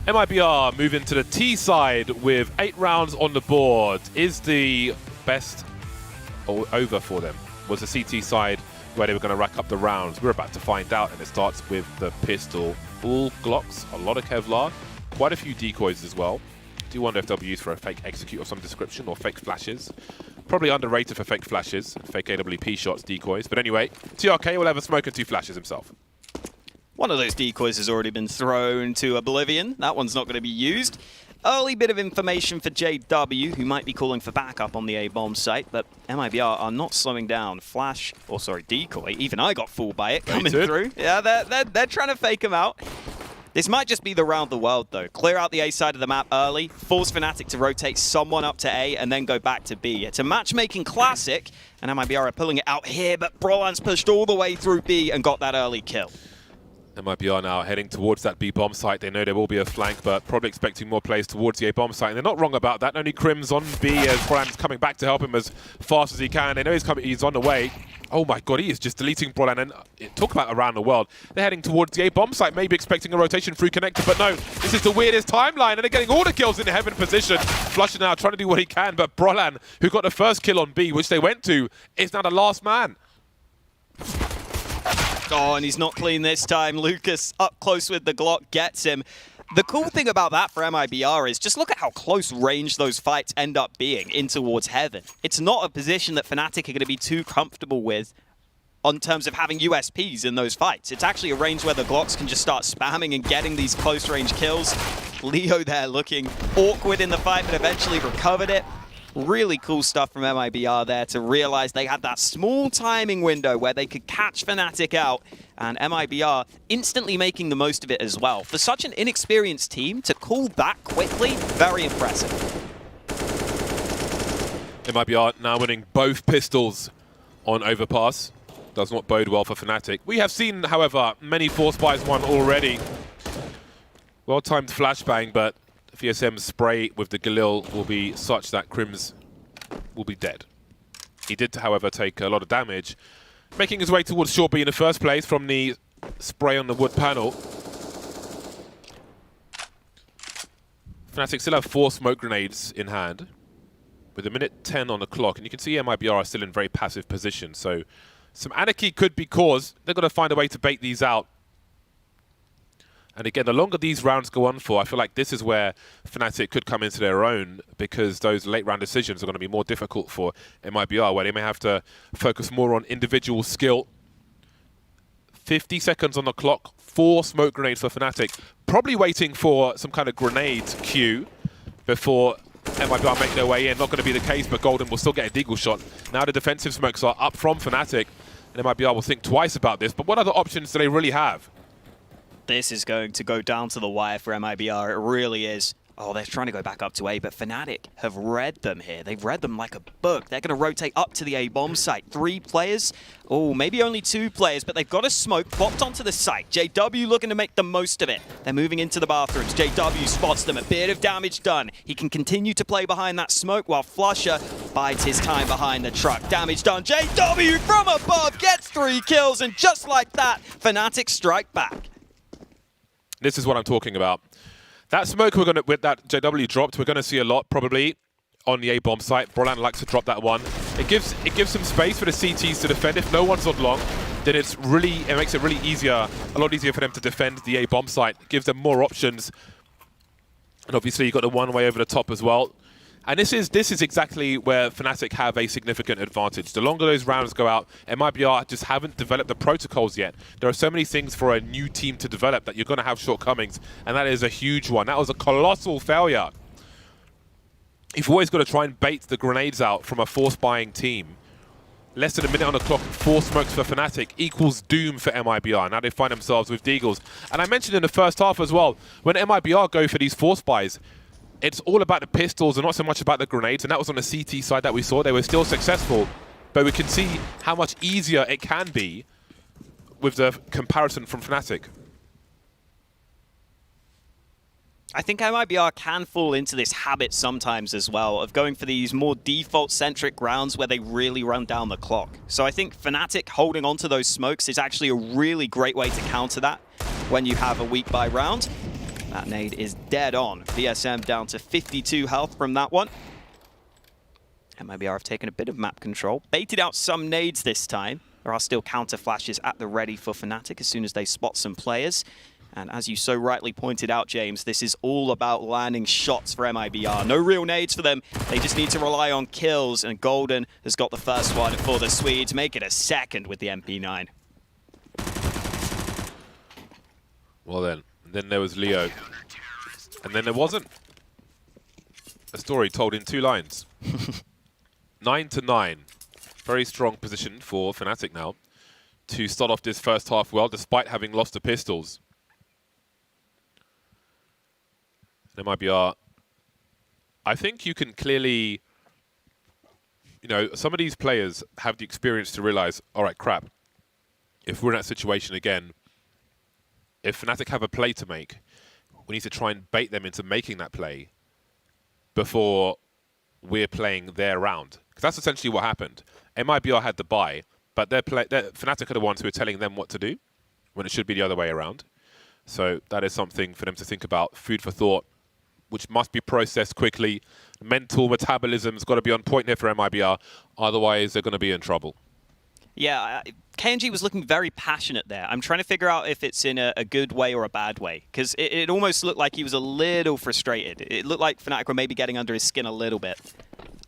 MIBR moving to the T side with 8 rounds on the board. Is the best over for them? Was the CT side where they were going to rack up the rounds? We're about to find out, and it starts with the pistol. All Glocks, a lot of Kevlar, quite a few decoys as well. Do wonder if they'll be used for a fake execute of some description or fake flashes. Probably underrated for fake flashes, fake AWP shots, decoys. But anyway, TRK will have a smoke and 2 flashes himself. One of those decoys has already been thrown to oblivion. That one's not going to be used. Early bit of information for JW, who might be calling for backup on the A-bomb site, but MIBR are not slowing down. Flash, or sorry, decoy. Even I got fooled by it coming through. Yeah, they're trying to fake him out. This might just be the round the world, though. Clear out the A side of the map early, force Fnatic to rotate someone up to A, and then go back to B. It's a matchmaking classic, and MIBR are pulling it out here, but Brolan's pushed all the way through B and got that early kill. MIBR now heading towards that B-bomb site. They know there will be a flank, but probably expecting more players towards the A-bomb site. And they're not wrong about that. Only Crim's on B as Brolan's coming back to help him as fast as he can. They know he's on the way. Oh my god, he is just deleting Brolan. And talk about around the world. They're heading towards the A-bomb site, maybe expecting a rotation through connector, but no. This is the weirdest timeline, and they're getting all the kills in the heaven position. Flusher now trying to do what he can, but Brolan, who got the first kill on B, which they went to, is now the last man. Oh, and he's not clean this time. Lucas up close with the Glock gets him. The cool thing about that for MIBR is just look at how close range those fights end up being in towards heaven. It's not a position that Fnatic are going to be too comfortable with on terms of having USPs in those fights. It's actually a range where the Glocks can just start spamming and getting these close range kills. Leo there looking awkward in the fight, but eventually recovered it. Really cool stuff from MIBR there to realize they had that small timing window where they could catch Fnatic out, and MIBR instantly making the most of it as well. For such an inexperienced team to call that quickly, very impressive. MIBR now winning both pistols on Overpass. Does not bode well for Fnatic. We have seen, however, many force buys won already. Well-timed flashbang, but VSM's spray with the Galil will be such that Crims will be dead. He did, however, take a lot of damage, making his way towards short B in the first place from the spray on the wood panel. Fnatic still have 4 smoke grenades in hand, with a minute 10 on the clock, and you can see MIBR are still in very passive position, so some anarchy could be caused. They've got to find a way to bait these out. And again, the longer these rounds go on for, I feel like this is where Fnatic could come into their own, because those late round decisions are going to be more difficult for MIBR, where they may have to focus more on individual skill. 50 seconds on the clock, 4 smoke grenades for Fnatic. Probably waiting for some kind of grenade queue before MIBR make their way in. Not going to be the case, but Golden will still get a deagle shot. Now the defensive smokes are up from Fnatic, and MIBR will think twice about this. But what other options do they really have? This is going to go down to the wire for MIBR. It really is. Oh, they're trying to go back up to A, but Fnatic have read them here. They've read them like a book. They're going to rotate up to the A-bomb site. 3 players. Oh, maybe only 2 players, but they've got a smoke popped onto the site. JW looking to make the most of it. They're moving into the bathrooms. JW spots them. A bit of damage done. He can continue to play behind that smoke while Flusher bides his time behind the truck. Damage done. JW from above gets 3 kills, and just like that, Fnatic strike back. This is what I'm talking about. That smoke with that JW dropped, we're gonna see a lot probably on the A-bomb site. Brolan likes to drop that one. It gives some space for the CTs to defend. If no one's on long, then it makes it really a lot easier for them to defend the A-bomb site. It gives them more options. And obviously you've got the one way over the top as well. And this is exactly where Fnatic have a significant advantage. The longer those rounds go out, MIBR just haven't developed the protocols yet. There are so many things for a new team to develop that you're going to have shortcomings, and that is a huge one. That was a colossal failure. You've always got to try and bait the grenades out from a force buying team. Less than a minute on the clock, 4 smokes for Fnatic equals doom for MIBR. Now they find themselves with deagles. And I mentioned in the first half as well, when MIBR go for these force buys, it's all about the pistols and not so much about the grenades, and that was on the CT side that we saw. They were still successful, but we can see how much easier it can be with the comparison from Fnatic. I think MIBR can fall into this habit sometimes as well of going for these more default-centric rounds where they really run down the clock. So I think Fnatic holding onto those smokes is actually a really great way to counter that when you have a weak buy round. That nade is dead on. VSM down to 52 health from that one. MIBR have taken a bit of map control. Baited out some nades this time. There are still counter flashes at the ready for Fnatic as soon as they spot some players. And as you so rightly pointed out, James, this is all about landing shots for MIBR. No real nades for them. They just need to rely on kills. And Golden has got the first one for the Swedes. Make it a second with the MP9. Well then there was Leo. And then there wasn't. A story told in 2 lines. 9-9. Very strong position for Fnatic now to start off this first half well, despite having lost the pistols. MIBR, I think you can clearly, you know, some of these players have the experience to realize, all right, crap, if we're in that situation again, if Fnatic have a play to make, we need to try and bait them into making that play before we're playing their round. Because that's essentially what happened. MIBR had the buy, but Fnatic are the ones who are telling them what to do when it should be the other way around. So that is something for them to think about. Food for thought, which must be processed quickly. Mental metabolism's got to be on point here for MIBR. Otherwise, they're going to be in trouble. Yeah, KNG was looking very passionate there. I'm trying to figure out if it's in a good way or a bad way, because it almost looked like he was a little frustrated. It looked like Fnatic were maybe getting under his skin a little bit.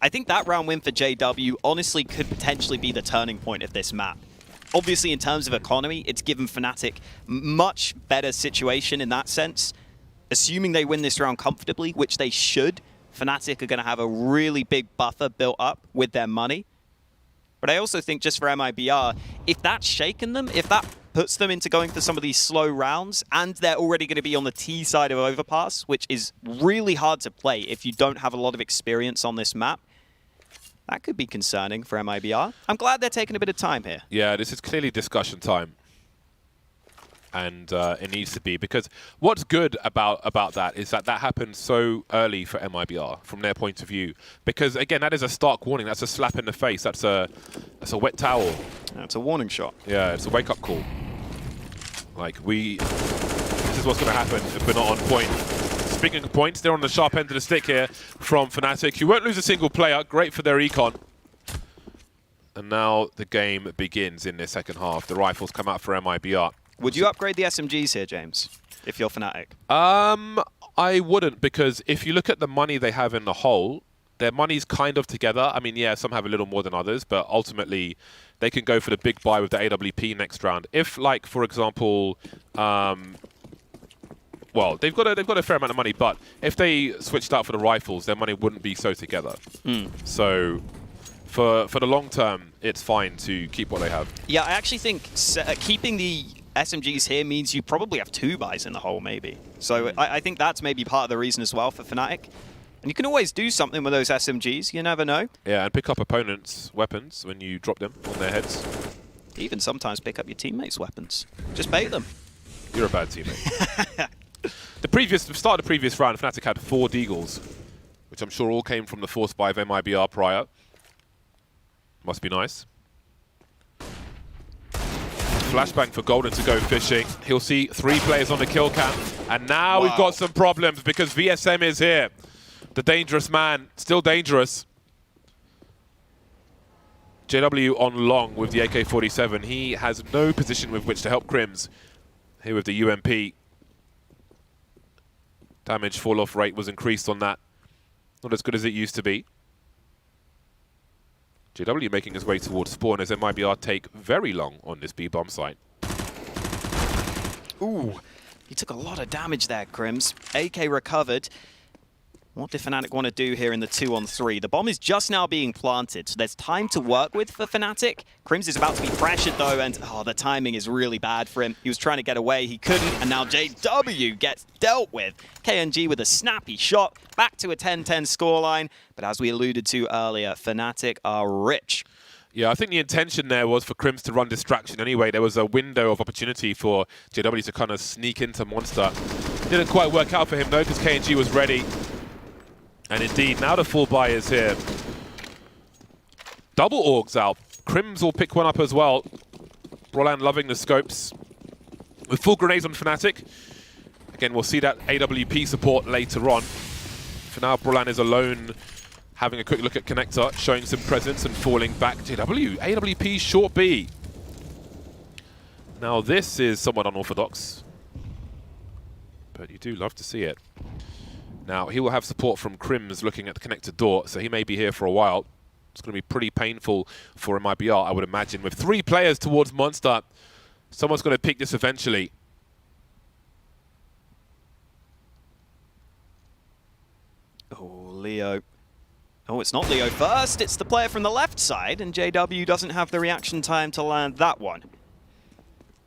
I think that round win for JW honestly could potentially be the turning point of this map. Obviously, in terms of economy, it's given Fnatic much better situation in that sense. Assuming they win this round comfortably, which they should, Fnatic are going to have a really big buffer built up with their money. But I also think just for MIBR, if that's shaken them, if that puts them into going for some of these slow rounds, and they're already going to be on the T side of Overpass, which is really hard to play if you don't have a lot of experience on this map, that could be concerning for MIBR. I'm glad they're taking a bit of time here. Yeah, this is clearly discussion time. And it needs to be, because what's good about that is that happened so early for MIBR from their point of view. Because again, that is a stark warning. That's a slap in the face. That's a wet towel. That's a warning shot. Yeah, it's a wake up call. Like this is what's going to happen if we're not on point. Speaking of points, they're on the sharp end of the stick here from Fnatic. You won't lose a single player. Great for their econ. And now the game begins in the second half. The rifles come out for MIBR. Would you upgrade the SMGs here, James, if you're Fnatic? I wouldn't, because if you look at the money they have in the whole, their money's kind of together. I mean, yeah, some have a little more than others, but ultimately they can go for the big buy with the AWP next round. If, like, for example, well, they've got a fair amount of money, but if they switched out for the rifles, their money wouldn't be so together. So for the long term, it's fine to keep what they have. Yeah, I actually think keeping the SMGs here means you probably have 2 buys in the hole, maybe. So I think that's maybe part of the reason as well for Fnatic. And you can always do something with those SMGs, you never know. Yeah, and pick up opponents' weapons when you drop them on their heads. Even sometimes pick up your teammates' weapons. Just bait them. You're a bad teammate. The start of the previous round, Fnatic had 4 Deagles, which I'm sure all came from the force buy of MIBR prior. Must be nice. Flashbang for Golden to go fishing. He'll see 3 players on the kill cam. And now we've got some problems because VSM is here. The dangerous man, still dangerous. JW on long with the AK-47. He has no position with which to help Crims. Here with the UMP. Damage fall-off rate was increased on that. Not as good as it used to be. JW making his way towards spawn as MIBR take very long on this B-bomb site. Ooh, he took a lot of damage there, Crims. AK recovered. What did Fnatic want to do here in the 2-on-3? The bomb is just now being planted, so there's time to work with for Fnatic. Crims is about to be pressured though, and the timing is really bad for him. He was trying to get away, he couldn't, and now JW gets dealt with. KNG with a snappy shot, back to a 10-10 scoreline. But as we alluded to earlier, Fnatic are rich. Yeah, I think the intention there was for Crims to run distraction anyway. There was a window of opportunity for JW to kind of sneak into Monster. Didn't quite work out for him though, because KNG was ready. And indeed, now the full buy is here. Double Orgs out. Crims will pick one up as well. Roland loving the scopes. With full grenades on Fnatic. Again, we'll see that AWP support later on. For now, Brolan is alone, having a quick look at Connector, showing some presence and falling back. JW, AWP, short B. Now this is somewhat unorthodox, but you do love to see it. Now he will have support from Crims looking at the connector door, so he may be here for a while. It's going to be pretty painful for MIBR, I would imagine. With 3 players towards Monster, someone's going to pick this eventually. Oh, Leo. Oh, it's not Leo first, it's the player from the left side, and JW doesn't have the reaction time to land that one.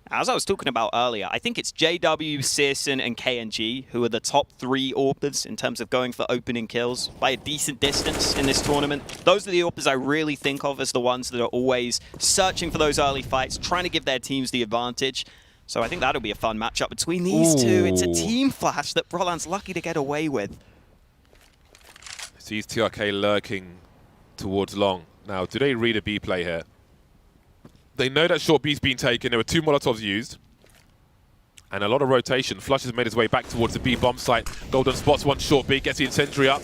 As I was talking about earlier, I think it's JW, Searson, and KNG who are the top 3 AWPers in terms of going for opening kills by a decent distance in this tournament. Those are the AWPers I really think of as the ones that are always searching for those early fights, trying to give their teams the advantage. So I think that'll be a fun matchup between these two. It's a team flash that Brolan's lucky to get away with. Sees TRK lurking towards long. Now, do they read a B play here? They know that short B's been taken. There were 2 Molotovs used. And a lot of rotation. Flush has made his way back towards the B bomb site. Golden spots one short B, gets the incendiary up.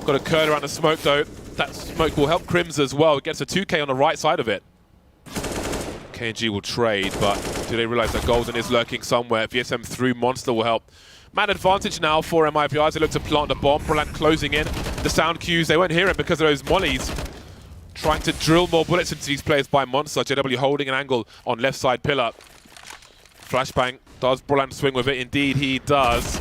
Got a curl around the smoke though. That smoke will help Crims as well. Gets a 2K on the right side of it. KNG will trade, but do they realize that Golden is lurking somewhere? VSM through Monster will help. Man advantage now for MIBR as they look to plant the bomb. Brolan closing in. The sound cues, they won't hear it because of those mollies. Trying to drill more bullets into these players by Monster. JW holding an angle on left side pillar. Flashbang. Does Brolan swing with it? Indeed he does.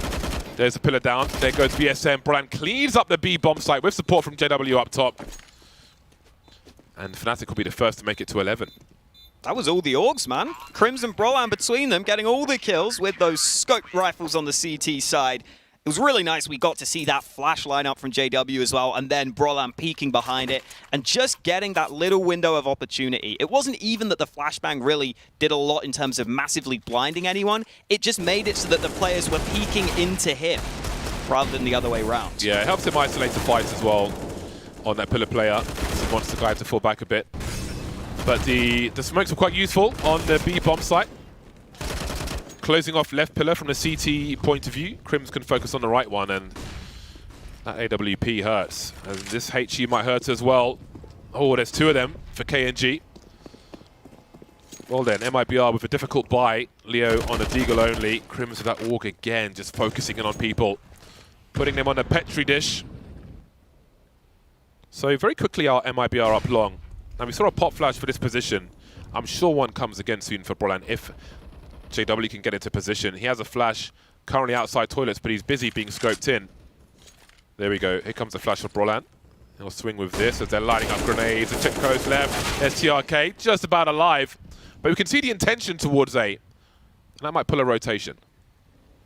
There's a pillar down. There goes VSM. Brolan cleans up the B bomb site with support from JW up top. And Fnatic will be the first to make it to 11. That was all the Orgs, man. Crims and Brolan between them getting all the kills with those scoped rifles on the CT side. It was really nice we got to see that flash lineup from JW as well, and then Brolan peeking behind it and just getting that little window of opportunity. It wasn't even that the flashbang really did a lot in terms of massively blinding anyone. It just made it so that the players were peeking into him rather than the other way around. Yeah, it helps him isolate the fights as well on that pillar player. So wants the guy to fall back a bit. But the smokes were quite useful on the B bomb site. Closing off left pillar from the CT point of view. Crims can focus on the right one, and that AWP hurts. And this HE might hurt as well. Oh, there's 2 of them for KNG. Well then, MIBR with a difficult buy. Leo on a Deagle only. Crims with that AUG again, just focusing in on people. Putting them on a Petri dish. So very quickly our MIBR up long. Now we saw a pop flash for this position. I'm sure one comes again soon for Brolan if JW can get into position. He has a flash currently outside toilets, but he's busy being scoped in. There we go. Here comes a flash for Brolan. He'll swing with this as they're lining up grenades. The check goes left. There's TRK, just about alive. But we can see the intention towards A. And that might pull a rotation.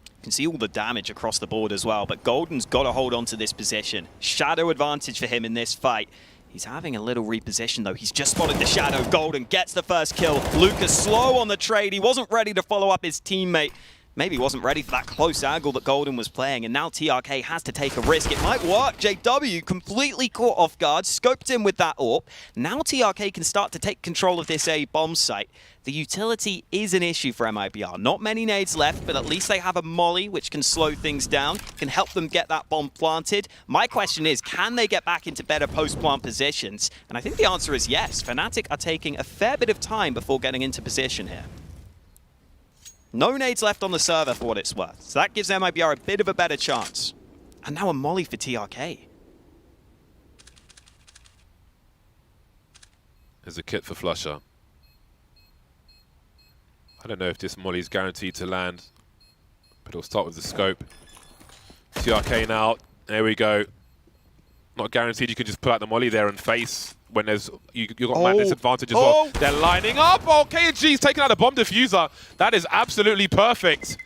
You can see all the damage across the board as well, but Golden's got to hold on to this position. Shadow advantage for him in this fight. He's having a little reposition though. He's just spotted the Shadow. Golden gets the first kill. Lucas slow on the trade. He wasn't ready to follow up his teammate. Maybe he wasn't ready for that close angle that Golden was playing, and now TRK has to take a risk. It might work. JW completely caught off guard, scoped in with that AWP. Now TRK can start to take control of this A bomb site. The utility is an issue for MIBR. Not many nades left, but at least they have a molly, which can slow things down, can help them get that bomb planted. My question is, can they get back into better post-plant positions? And I think the answer is yes. Fnatic are taking a fair bit of time before getting into position here. No nades left on the server for what it's worth. So that gives MIBR a bit of a better chance. And now a molly for TRK. There's a kit for Flusher. I don't know if this molly is guaranteed to land, but it'll start with the scope. TRK now, there we go. Not guaranteed you can just pull out the molly there and face when there's you got man disadvantage as well. They're lining up. Oh, KNG's taking out a bomb diffuser. That is absolutely perfect.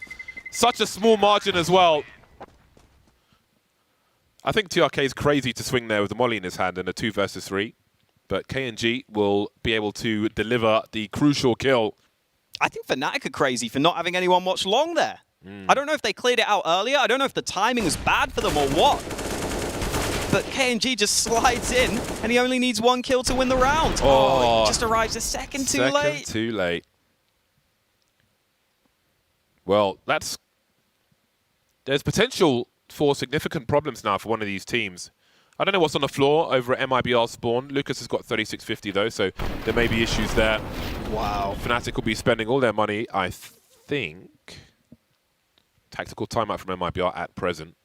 Such a small margin as well. I think TRK is crazy to swing there with the molly in his hand in a 2 versus 3, but KNG will be able to deliver the crucial kill. I think Fnatic are crazy for not having anyone watch long there. I don't know if they cleared it out earlier. I don't know if the timing was bad for them or what. But KNG just slides in, and he only needs 1 kill to win the round. Oh, he just arrives a second too late. Too late. Well, that's there's potential for significant problems now for one of these teams. I don't know what's on the floor over at MIBR spawn. Lucas has got 3650 though, so there may be issues there. Wow. Fnatic will be spending all their money, I think. Tactical timeout from MIBR at present.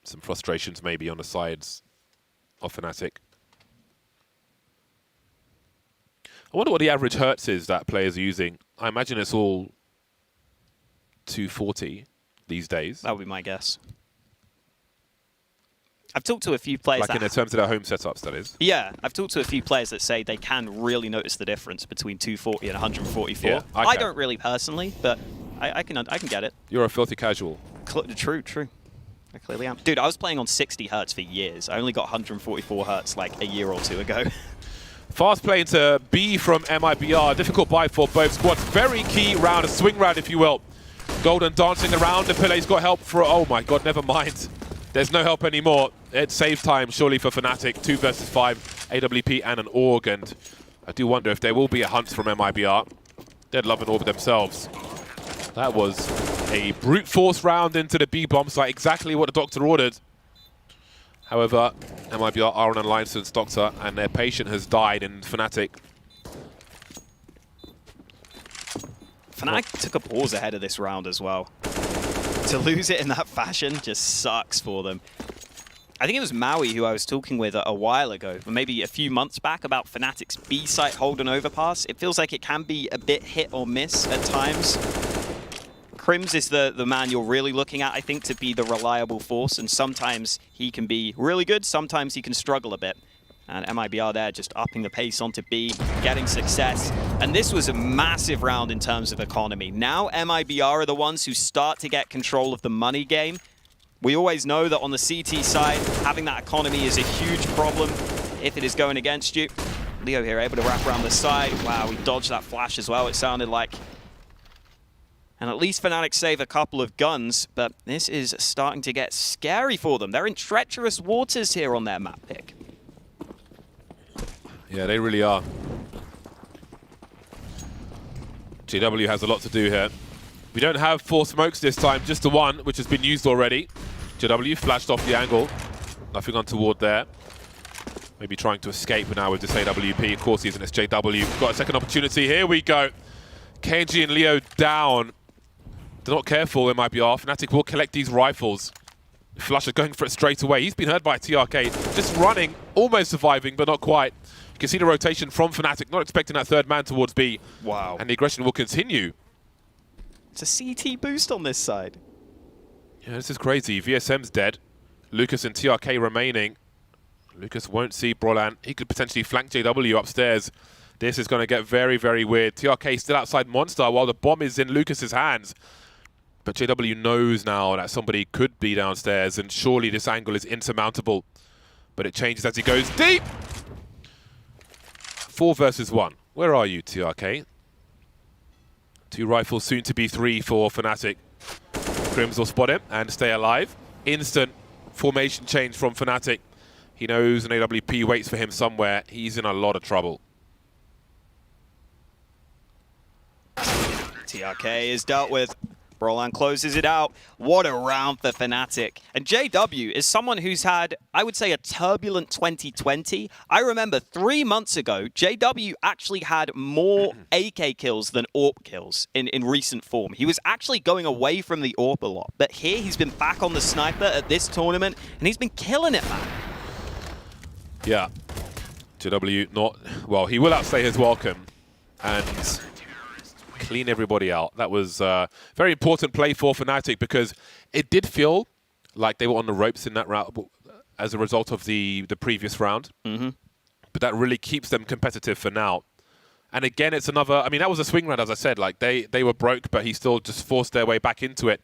Some frustrations maybe on the sides of Fnatic. I wonder what the average hertz is that players are using. I imagine it's all 240 these days. That would be my guess. I've talked to a few players like in terms of their home setups, that is. Yeah, I've talked to a few players that say they can really notice the difference between 240 and 144. Yeah, I don't really personally, but I can get it. You're a filthy casual. True. I clearly am. Dude, I was playing on 60 hertz for years. I only got 144 hertz like a year or two ago. Fast play into B from MIBR. Difficult buy for both squads. Very key round, a swing round, if you will. Golden dancing around. The Pele's got help for... Oh my god, never mind. There's no help anymore. It saves time, surely, for Fnatic. 2 versus 5, AWP and an Org. And I do wonder if there will be a hunt from MIBR. They'd love an Orb themselves. That was a brute force round into the B bomb site. Exactly what the Doctor ordered. However, MIBR are on an unlicensed Doctor, and their patient has died in Fnatic. Fnatic took a pause ahead of this round as well. To lose it in that fashion just sucks for them. I think it was Maui who I was talking with a while ago, or maybe a few months back, about Fnatic's B site hold and overpass. It feels like it can be a bit hit or miss at times. Crims is the man you're really looking at, I think, to be the reliable force, and sometimes he can be really good, sometimes he can struggle a bit. And MIBR there just upping the pace onto B, getting success. And this was a massive round in terms of economy. Now MIBR are the ones who start to get control of the money game. We always know that on the CT side, having that economy is a huge problem if it is going against you. Leo here able to wrap around the side. Wow, we dodged that flash as well, it sounded like. And at least Fnatic save a couple of guns, but this is starting to get scary for them. They're in treacherous waters here on their map pick. Yeah, they really are. JW has a lot to do here. We don't have 4 smokes this time, just the one, which has been used already. JW flashed off the angle. Nothing untoward there. Maybe trying to escape now with this AWP. Of course he isn't, it's JW. Got a second opportunity, here we go. KNG and Leo down. They're not careful, it might be off. Fnatic will collect these rifles. Flusher going for it straight away. He's been hurt by TRK. Just running, almost surviving, but not quite. You can see the rotation from Fnatic, not expecting that third man towards B. Wow. And the aggression will continue. It's a CT boost on this side. Yeah, this is crazy. VSM's dead. Lucas and TRK remaining. Lucas won't see Brolan. He could potentially flank JW upstairs. This is going to get very, very weird. TRK still outside Monster while the bomb is in Lucas's hands. But JW knows now that somebody could be downstairs, and surely this angle is insurmountable. But it changes as he goes deep! 4 versus 1. Where are you, TRK? 2 rifles, soon to be 3 for Fnatic. Crims will spot him and stay alive. Instant formation change from Fnatic. He knows an AWP waits for him somewhere. He's in a lot of trouble. TRK is dealt with. Brolan closes it out. What a round for Fnatic. And JW is someone who's had, I would say, a turbulent 2020. I remember 3 months ago, JW actually had more AK kills than AWP kills in recent form. He was actually going away from the AWP a lot. But here, he's been back on the sniper at this tournament, and he's been killing it, man. Yeah. JW not... Well, he will outstay his welcome. And... clean everybody out. That was a very important play for Fnatic because it did feel like they were on the ropes in that round as a result of the previous round. But that really keeps them competitive for now. And again, it's another... I mean, that was a swing round, as I said. Like, they were broke, but he still just forced their way back into it.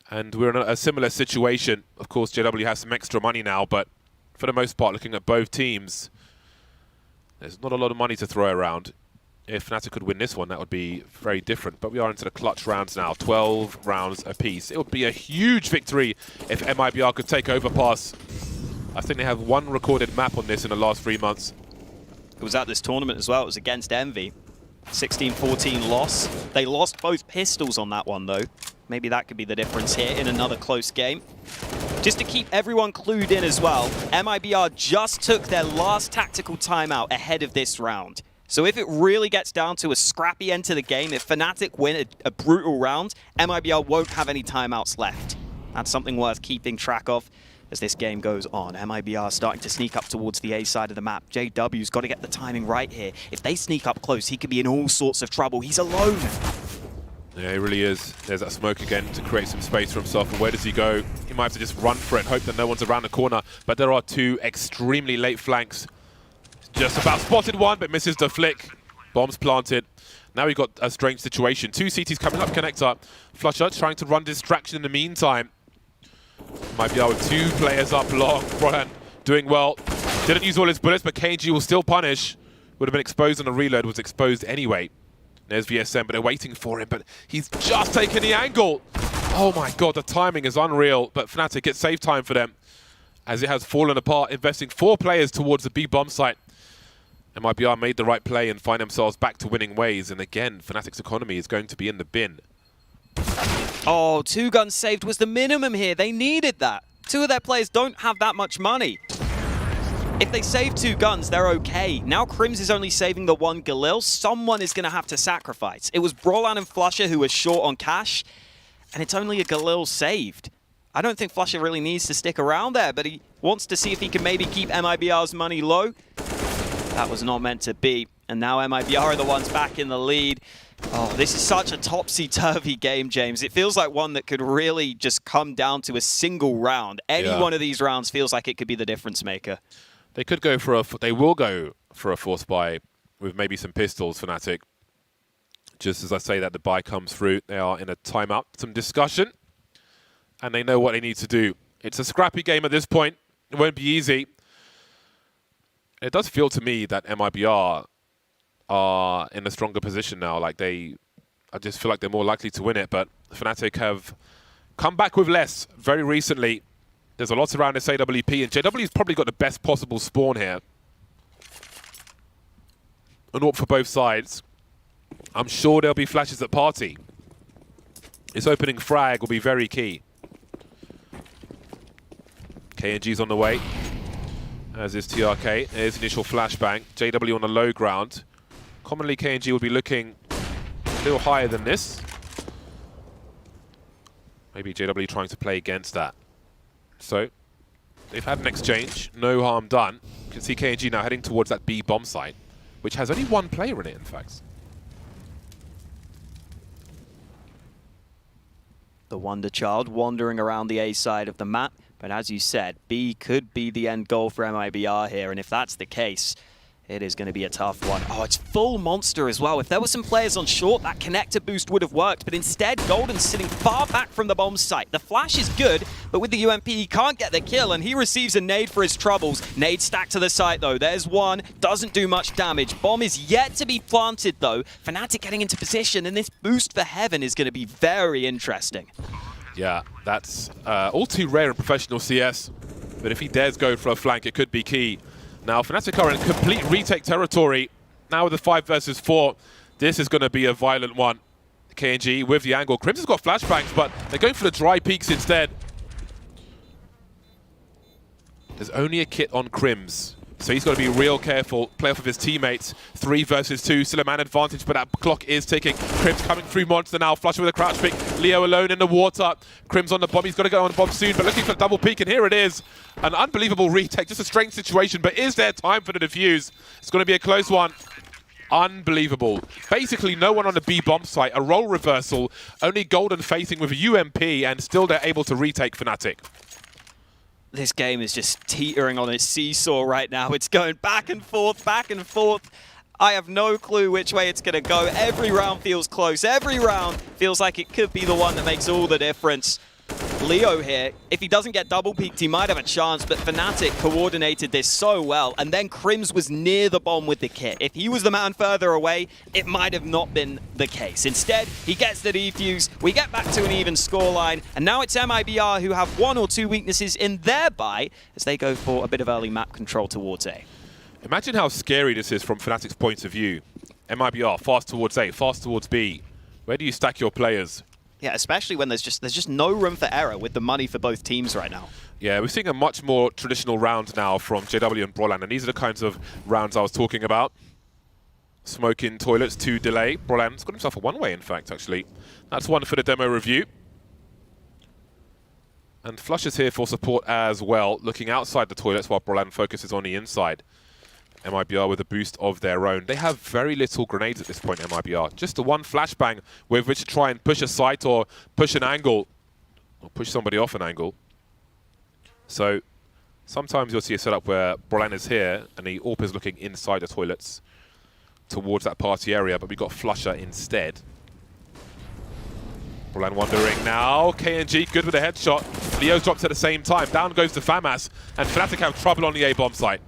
And we're in a similar situation. Of course, JW has some extra money now, but for the most part, looking at both teams, there's not a lot of money to throw around. If Fnatic could win this one, that would be very different. But we are into the clutch rounds now, 12 rounds apiece. It would be a huge victory if MIBR could take overpass. I think they have 1 recorded map on this in the last 3 months. It was at this tournament as well. It was against Envy. 16-14 loss. They lost both pistols on that one, though. Maybe that could be the difference here in another close game. Just to keep everyone clued in as well, MIBR just took their last tactical timeout ahead of this round. So if it really gets down to a scrappy end to the game, if Fnatic win a brutal round, MIBR won't have any timeouts left. That's something worth keeping track of as this game goes on. MIBR starting to sneak up towards the A side of the map. JW's got to get the timing right here. If they sneak up close, he could be in all sorts of trouble. He's alone. Yeah, he really is. There's that smoke again to create some space for himself. And where does he go? He might have to just run for it and hope that no one's around the corner. But there are two extremely late flanks. Just about spotted one, but misses the flick. Bombs planted. Now we've got a strange situation. Two CTs coming up connector. Flusher trying to run distraction in the meantime. MIBR with two players up long. Brolan doing well. Didn't use all his bullets, but KNG will still punish. Would have been exposed on a reload, was exposed anyway. There's VSM, but they're waiting for him, but he's just taken the angle. Oh my god, the timing is unreal, but Fnatic, it's save time for them as it has fallen apart, investing 4 players towards the B bomb site. MIBR made the right play and find themselves back to winning ways, and again, Fnatic's economy is going to be in the bin. Oh, 2 guns saved was the minimum here. They needed that. 2 of their players don't have that much money. If they save 2 guns, they're okay. Now Crims is only saving the 1 Galil. Someone is going to have to sacrifice. It was Brolan and Flusher who were short on cash, and it's only a Galil saved. I don't think Flusher really needs to stick around there, but he wants to see if he can maybe keep MIBR's money low. That was not meant to be, and now MIBR are the ones back in the lead. Oh, this is such a topsy-turvy game, James. It feels like one that could really just come down to a single round. Any one of these rounds feels like it could be the difference maker. They could go for they will go for a force buy with maybe some pistols, Fnatic. Just as I say that, the buy comes through. They are in a timeout, some discussion, and they know what they need to do. It's a scrappy game at this point. It won't be easy. It does feel to me that MIBR are in a stronger position now. Like I just feel like they're more likely to win it, but Fnatic have come back with less very recently. There's a lot around this AWP, and JW's probably got the best possible spawn here. An AWP for both sides. I'm sure there'll be flashes at party. This opening frag will be very key. KNG's on the way, as is TRK. There's initial flashbang. JW on the low ground. Commonly, KNG would be looking a little higher than this. Maybe JW trying to play against that. So, they've had an exchange, no harm done. You can see KNG now heading towards that B bomb site, which has only 1 player in it, in fact. The Wonder Child wandering around the A side of the map, but as you said, B could be the end goal for MIBR here, and if that's the case, it is going to be a tough one. Oh, it's full monster as well. If there were some players on short, that connector boost would have worked. But instead, Golden's sitting far back from the bomb site. The flash is good, but with the UMP, he can't get the kill, and he receives a nade for his troubles. Nade stacked to the site, though. There's one. Doesn't do much damage. Bomb is yet to be planted, though. Fnatic getting into position, and this boost for Heaven is going to be very interesting. Yeah, that's all too rare in professional CS. But if he dares go for a flank, it could be key. Now, Fnatic are in complete retake territory. Now with the 5 versus 4, this is going to be a violent one. KNG with the angle. Crims has got flashbangs, but they're going for the dry peaks instead. There's only a kit on Crims, so he's got to be real careful. Play off of his teammates. 3 versus 2, still a man advantage, but that clock is ticking. Crims coming through monster now. Flusher with a crouch pick. Leo alone in the water. Crims on the bomb. He's got to go on the bomb soon, but looking for the double peek, and here it is. An unbelievable retake. Just a strange situation, but is there time for the defuse? It's going to be a close one. Unbelievable. Basically, no one on the B bomb site. A role reversal. Only Golden facing with a UMP, and still they're able to retake Fnatic. This game is just teetering on its seesaw right now. It's going back and forth, back and forth. I have no clue which way it's going to go. Every round feels close. Every round feels like it could be the one that makes all the difference. Leo here, if he doesn't get double peaked, he might have a chance, but Fnatic coordinated this so well, and then Crims was near the bomb with the kit. If he was the man further away, it might have not been the case. Instead, he gets the defuse, we get back to an even scoreline, and now it's MIBR who have 1 or 2 weaknesses in their buy as they go for a bit of early map control towards A. Imagine how scary this is from Fnatic's point of view. MIBR, fast towards A, fast towards B. Where do you stack your players? Yeah, especially when there's just no room for error with the money for both teams right now. Yeah, we're seeing a much more traditional round now from JW and Brolan, and these are the kinds of rounds I was talking about. Smoking toilets to delay. Brolan's got himself a one-way, in fact, actually. That's one for the demo review. And Flush is here for support as well, looking outside the toilets while Brolan focuses on the inside. MIBR with a boost of their own. They have very little grenades at this point, MIBR. Just the one flashbang with which to try and push a site or push an angle, or push somebody off an angle. So sometimes you'll see a setup where Brolan is here and the AWP is looking inside the toilets towards that party area, but we got Flusher instead. Brolan wandering now. KNG good with a headshot. Leo's drops at the same time. Down goes to Famas, and Fnatic have trouble on the A-bomb site.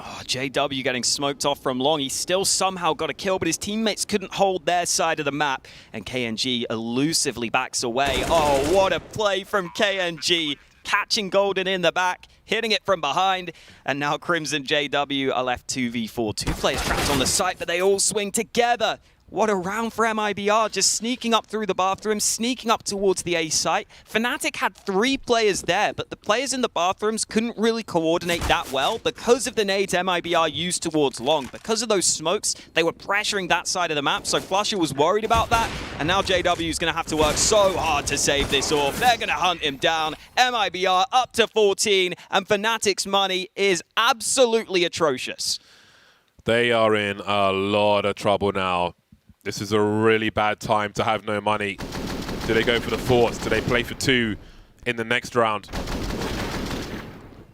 Oh, JW getting smoked off from long. He still somehow got a kill, but his teammates couldn't hold their side of the map, and KNG elusively backs away. Oh, what a play from KNG. Catching Golden in the back, hitting it from behind, and now Crimson JW are left 2v4. Two players trapped on the site, but they all swing together. What a round for MIBR, just sneaking up through the bathroom, sneaking up towards the A site. Fnatic had 3 players there, but the players in the bathrooms couldn't really coordinate that well because of the nades MIBR used towards long. Because of those smokes, they were pressuring that side of the map, so Flusher was worried about that, and now JW is going to have to work so hard to save this off. They're going to hunt him down. MIBR up to 14, and Fnatic's money is absolutely atrocious. They are in a lot of trouble now. This is a really bad time to have no money. Do they go for the force? Do they play for 2 in the next round?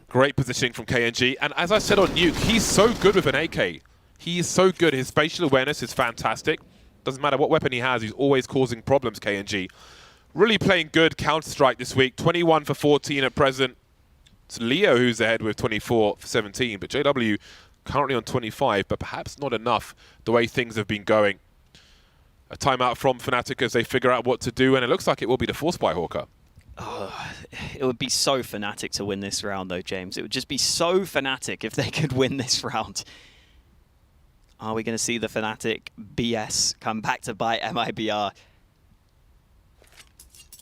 Great positioning from KNG. And as I said on Nuke, he's so good with an AK. He is so good. His spatial awareness is fantastic. Doesn't matter what weapon he has, he's always causing problems, KNG. Really playing good Counter-Strike this week. 21 for 14 at present. It's Leo who's ahead with 24 for 17. But JW currently on 25, but perhaps not enough the way things have been going. A timeout from Fnatic as they figure out what to do, and it looks like it will be the force by Hawker. Oh, it would be so Fnatic to win this round, though, James. It would just be so Fnatic if they could win this round. Are we going to see the Fnatic BS come back to bite MIBR?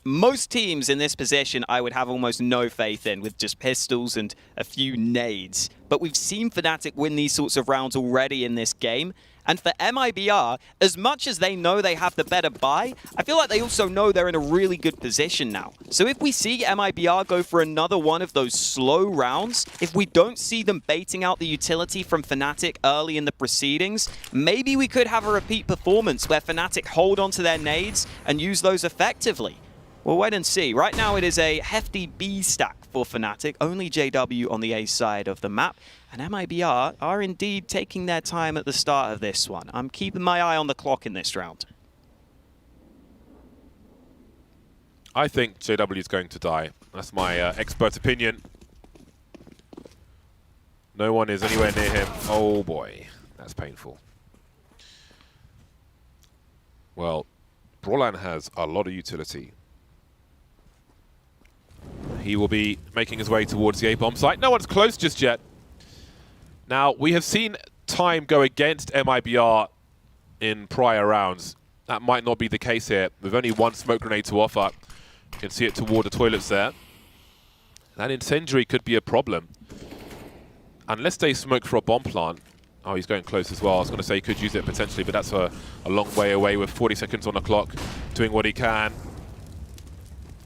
Most teams in this position I would have almost no faith in, with just pistols and a few nades. But we've seen Fnatic win these sorts of rounds already in this game. And for MIBR, as much as they know they have the better buy, I feel like they also know they're in a really good position now. So if we see MIBR go for another one of those slow rounds, if we don't see them baiting out the utility from Fnatic early in the proceedings, maybe we could have a repeat performance where Fnatic hold onto their nades and use those effectively. We'll wait and see. Right now it is a hefty B stack for Fnatic, only JW on the A side of the map. And MIBR are indeed taking their time at the start of this one. I'm keeping my eye on the clock in this round. I think JW is going to die. That's my expert opinion. No one is anywhere near him. Oh boy, that's painful. Well, Brolan has a lot of utility. He will be making his way towards the A-bomb site. No one's close just yet. Now, we have seen time go against MIBR in prior rounds. That might not be the case here. With only one smoke grenade to offer. You can see it toward the toilets there. That incendiary could be a problem. Unless they smoke for a bomb plant. Oh, he's going close as well. I was going to say he could use it potentially, but that's a long way away with 40 seconds on the clock. Doing what he can.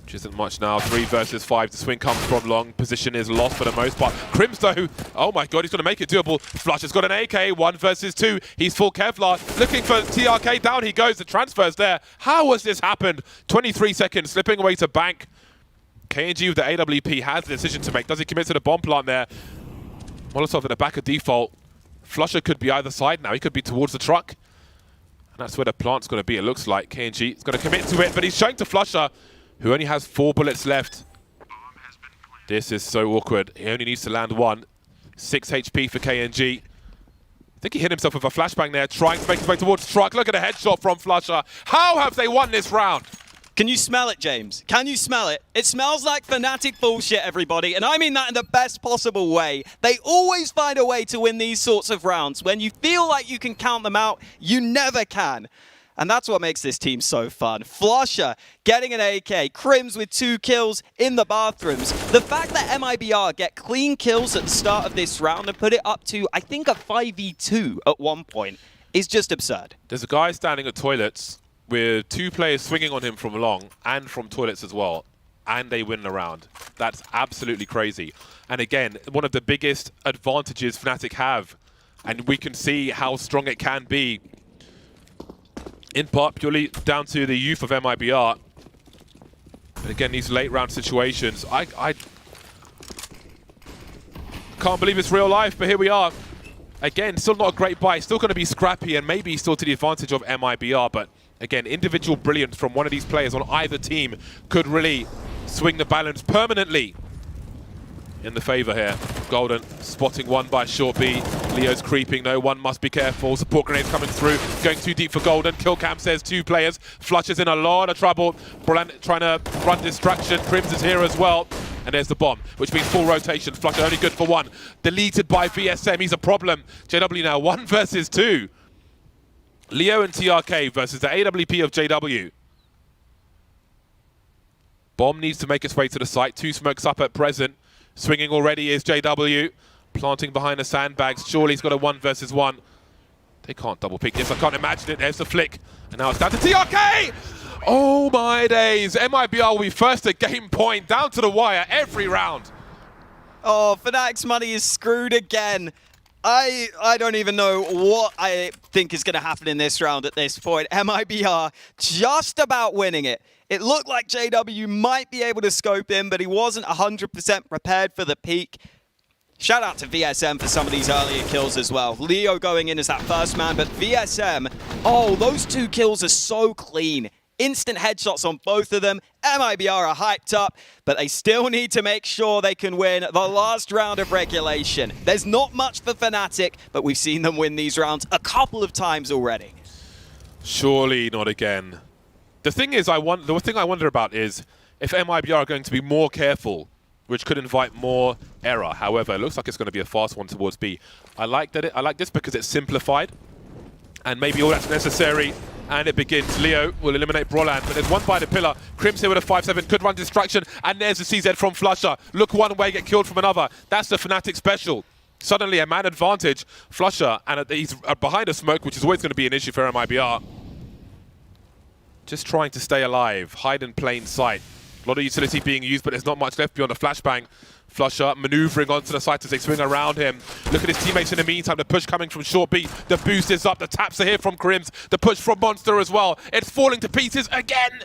Which isn't much now. 3 versus 5. The swing comes from long. Position is lost for the most part. Crims, though, oh my god, he's going to make it doable. Flush has got an AK. 1 versus 2. He's full Kevlar. Looking for TRK. Down he goes. The transfer's there. How has this happened? 23 seconds. Slipping away to bank. KNG with the AWP has the decision to make. Does he commit to the bomb plant there? Molotov in the back of default. Flusher could be either side now. He could be towards the truck. And that's where the plant's going to be, it looks like. KNG is going to commit to it, but he's showing to Flusher, who only has 4 bullets left. This is so awkward. He only needs to land 1. 6 HP for KNG. I think he hit himself with a flashbang there, trying to make his way towards the truck. Look at the headshot from Flusher. How have they won this round? Can you smell it, James? Can you smell it? It smells like Fnatic bullshit, everybody, and I mean that in the best possible way. They always find a way to win these sorts of rounds. When you feel like you can count them out, you never can. And that's what makes this team so fun. Flusher getting an AK, Crims with 2 kills in the bathrooms. The fact that MIBR get clean kills at the start of this round and put it up to, I think, a 5v2 at one point is just absurd. There's a guy standing at toilets with 2 players swinging on him from long and from toilets as well, and they win the round. That's absolutely crazy. And again, one of the biggest advantages Fnatic have, and we can see how strong it can be, in part purely down to the youth of MIBR. And again, these late round situations, I can't believe it's real life, but here we are. Again, still not a great buy, still going to be scrappy and maybe still to the advantage of MIBR, but again, individual brilliance from one of these players on either team could really swing the balance permanently in the favor here. Golden spotting one by Short B. Leo's creeping, no one must be careful. Support grenades coming through, going too deep for Golden. Kill cam says 2 players. Flush is in a lot of trouble. Brand trying to run distraction. Crims is here as well. And there's the bomb, which means full rotation. Flusher only good for 1. Deleted by VSM, he's a problem. JW now 1 versus 2. Leo and TRK versus the AWP of JW. Bomb needs to make its way to the site. 2 smokes up at present. Swinging already is JW. Planting behind the sandbags. Surely he's got a 1 versus 1. They can't double pick this. I can't imagine it. There's the flick. And now it's down to TRK! Oh my days. MIBR will be first at game point. Down to the wire every round. Oh, Fnatic's money is screwed again. I don't even know what I think is going to happen in this round at this point. MIBR just about winning it. It looked like JW might be able to scope in, but he wasn't 100% prepared for the peak. Shout out to VSM for some of these earlier kills as well. Leo going in as that first man, but VSM, oh, those 2 kills are so clean. Instant headshots on both of them. MIBR are hyped up, but they still need to make sure they can win the last round of regulation. There's not much for Fnatic, but we've seen them win these rounds a couple of times already. Surely not again. The thing is, the thing I wonder about is if MIBR are going to be more careful, which could invite more error. However, it looks like it's going to be a fast one towards B. I like this because it's simplified, and maybe all that's necessary. And it begins. Leo will eliminate Broland, but there's one by the pillar. Crims here with a 5-7, could run distraction, and there's the CZ from Flusher. Look one way, get killed from another. That's the Fnatic special. Suddenly a man advantage. Flusher, and he's behind a smoke, which is always going to be an issue for MIBR. Just trying to stay alive, hide in plain sight. A lot of utility being used, but there's not much left beyond a flashbang. Flusher maneuvering onto the site as they swing around him. Look at his teammates in the meantime. The push coming from Short B. The boost is up. The taps are here from Crims. The push from Monster as well. It's falling to pieces again.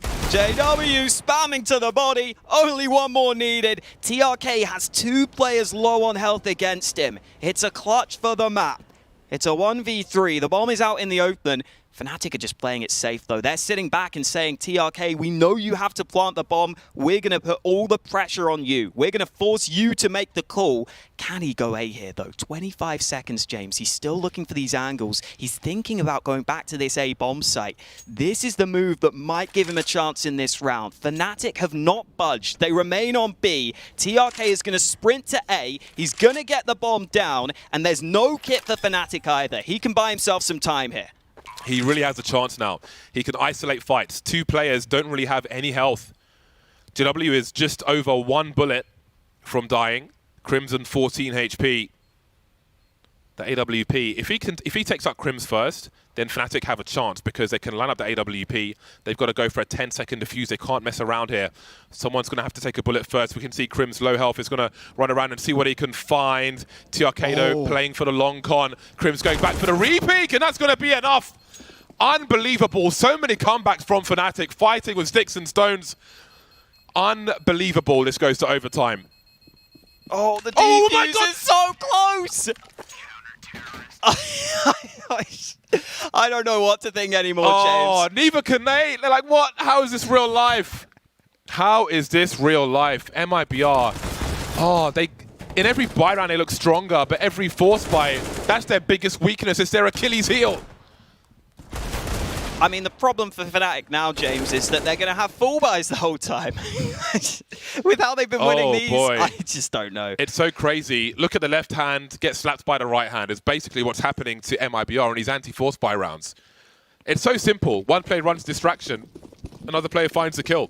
JW spamming to the body. Only 1 more needed. TRK has 2 players low on health against him. It's a clutch for the map. It's a 1v3. The bomb is out in the open. Fnatic are just playing it safe, though. They're sitting back and saying, TRK, we know you have to plant the bomb. We're going to put all the pressure on you. We're going to force you to make the call. Can he go A here, though? 25 seconds, James. He's still looking for these angles. He's thinking about going back to this A bomb site. This is the move that might give him a chance in this round. Fnatic have not budged. They remain on B. TRK is going to sprint to A. He's going to get the bomb down, and there's no kit for Fnatic either. He can buy himself some time here. He really has a chance now. He can isolate fights. 2 players don't really have any health. JW is just over 1 bullet from dying. Crimson 14 HP. The AWP. If he takes out Crims first, then Fnatic have a chance because they can line up the AWP. They've got to go for a 10-second defuse. They can't mess around here. Someone's going to have to take a bullet first. We can see Crims low health is going to run around and see what he can find. TRK playing for the long con. Crims going back for the re-peek, and that's going to be enough. Unbelievable. So many comebacks from Fnatic, fighting with sticks and stones. Unbelievable. This goes to overtime. Oh, the defuse is so close! I don't know what to think anymore, James. Oh, neither can they. They're like, what? How is this real life? How is this real life? MIBR. Oh, in every buy round they look stronger, but every force buy, that's their biggest weakness. It's their Achilles heel. I mean, the problem for Fnatic now, James, is that they're going to have full buys the whole time. With how they've been winning these, boy. I just don't know. It's so crazy. Look at the left hand, get slapped by the right hand. It's basically what's happening to MIBR in these anti-force buy rounds. It's so simple. One player runs distraction, another player finds the kill.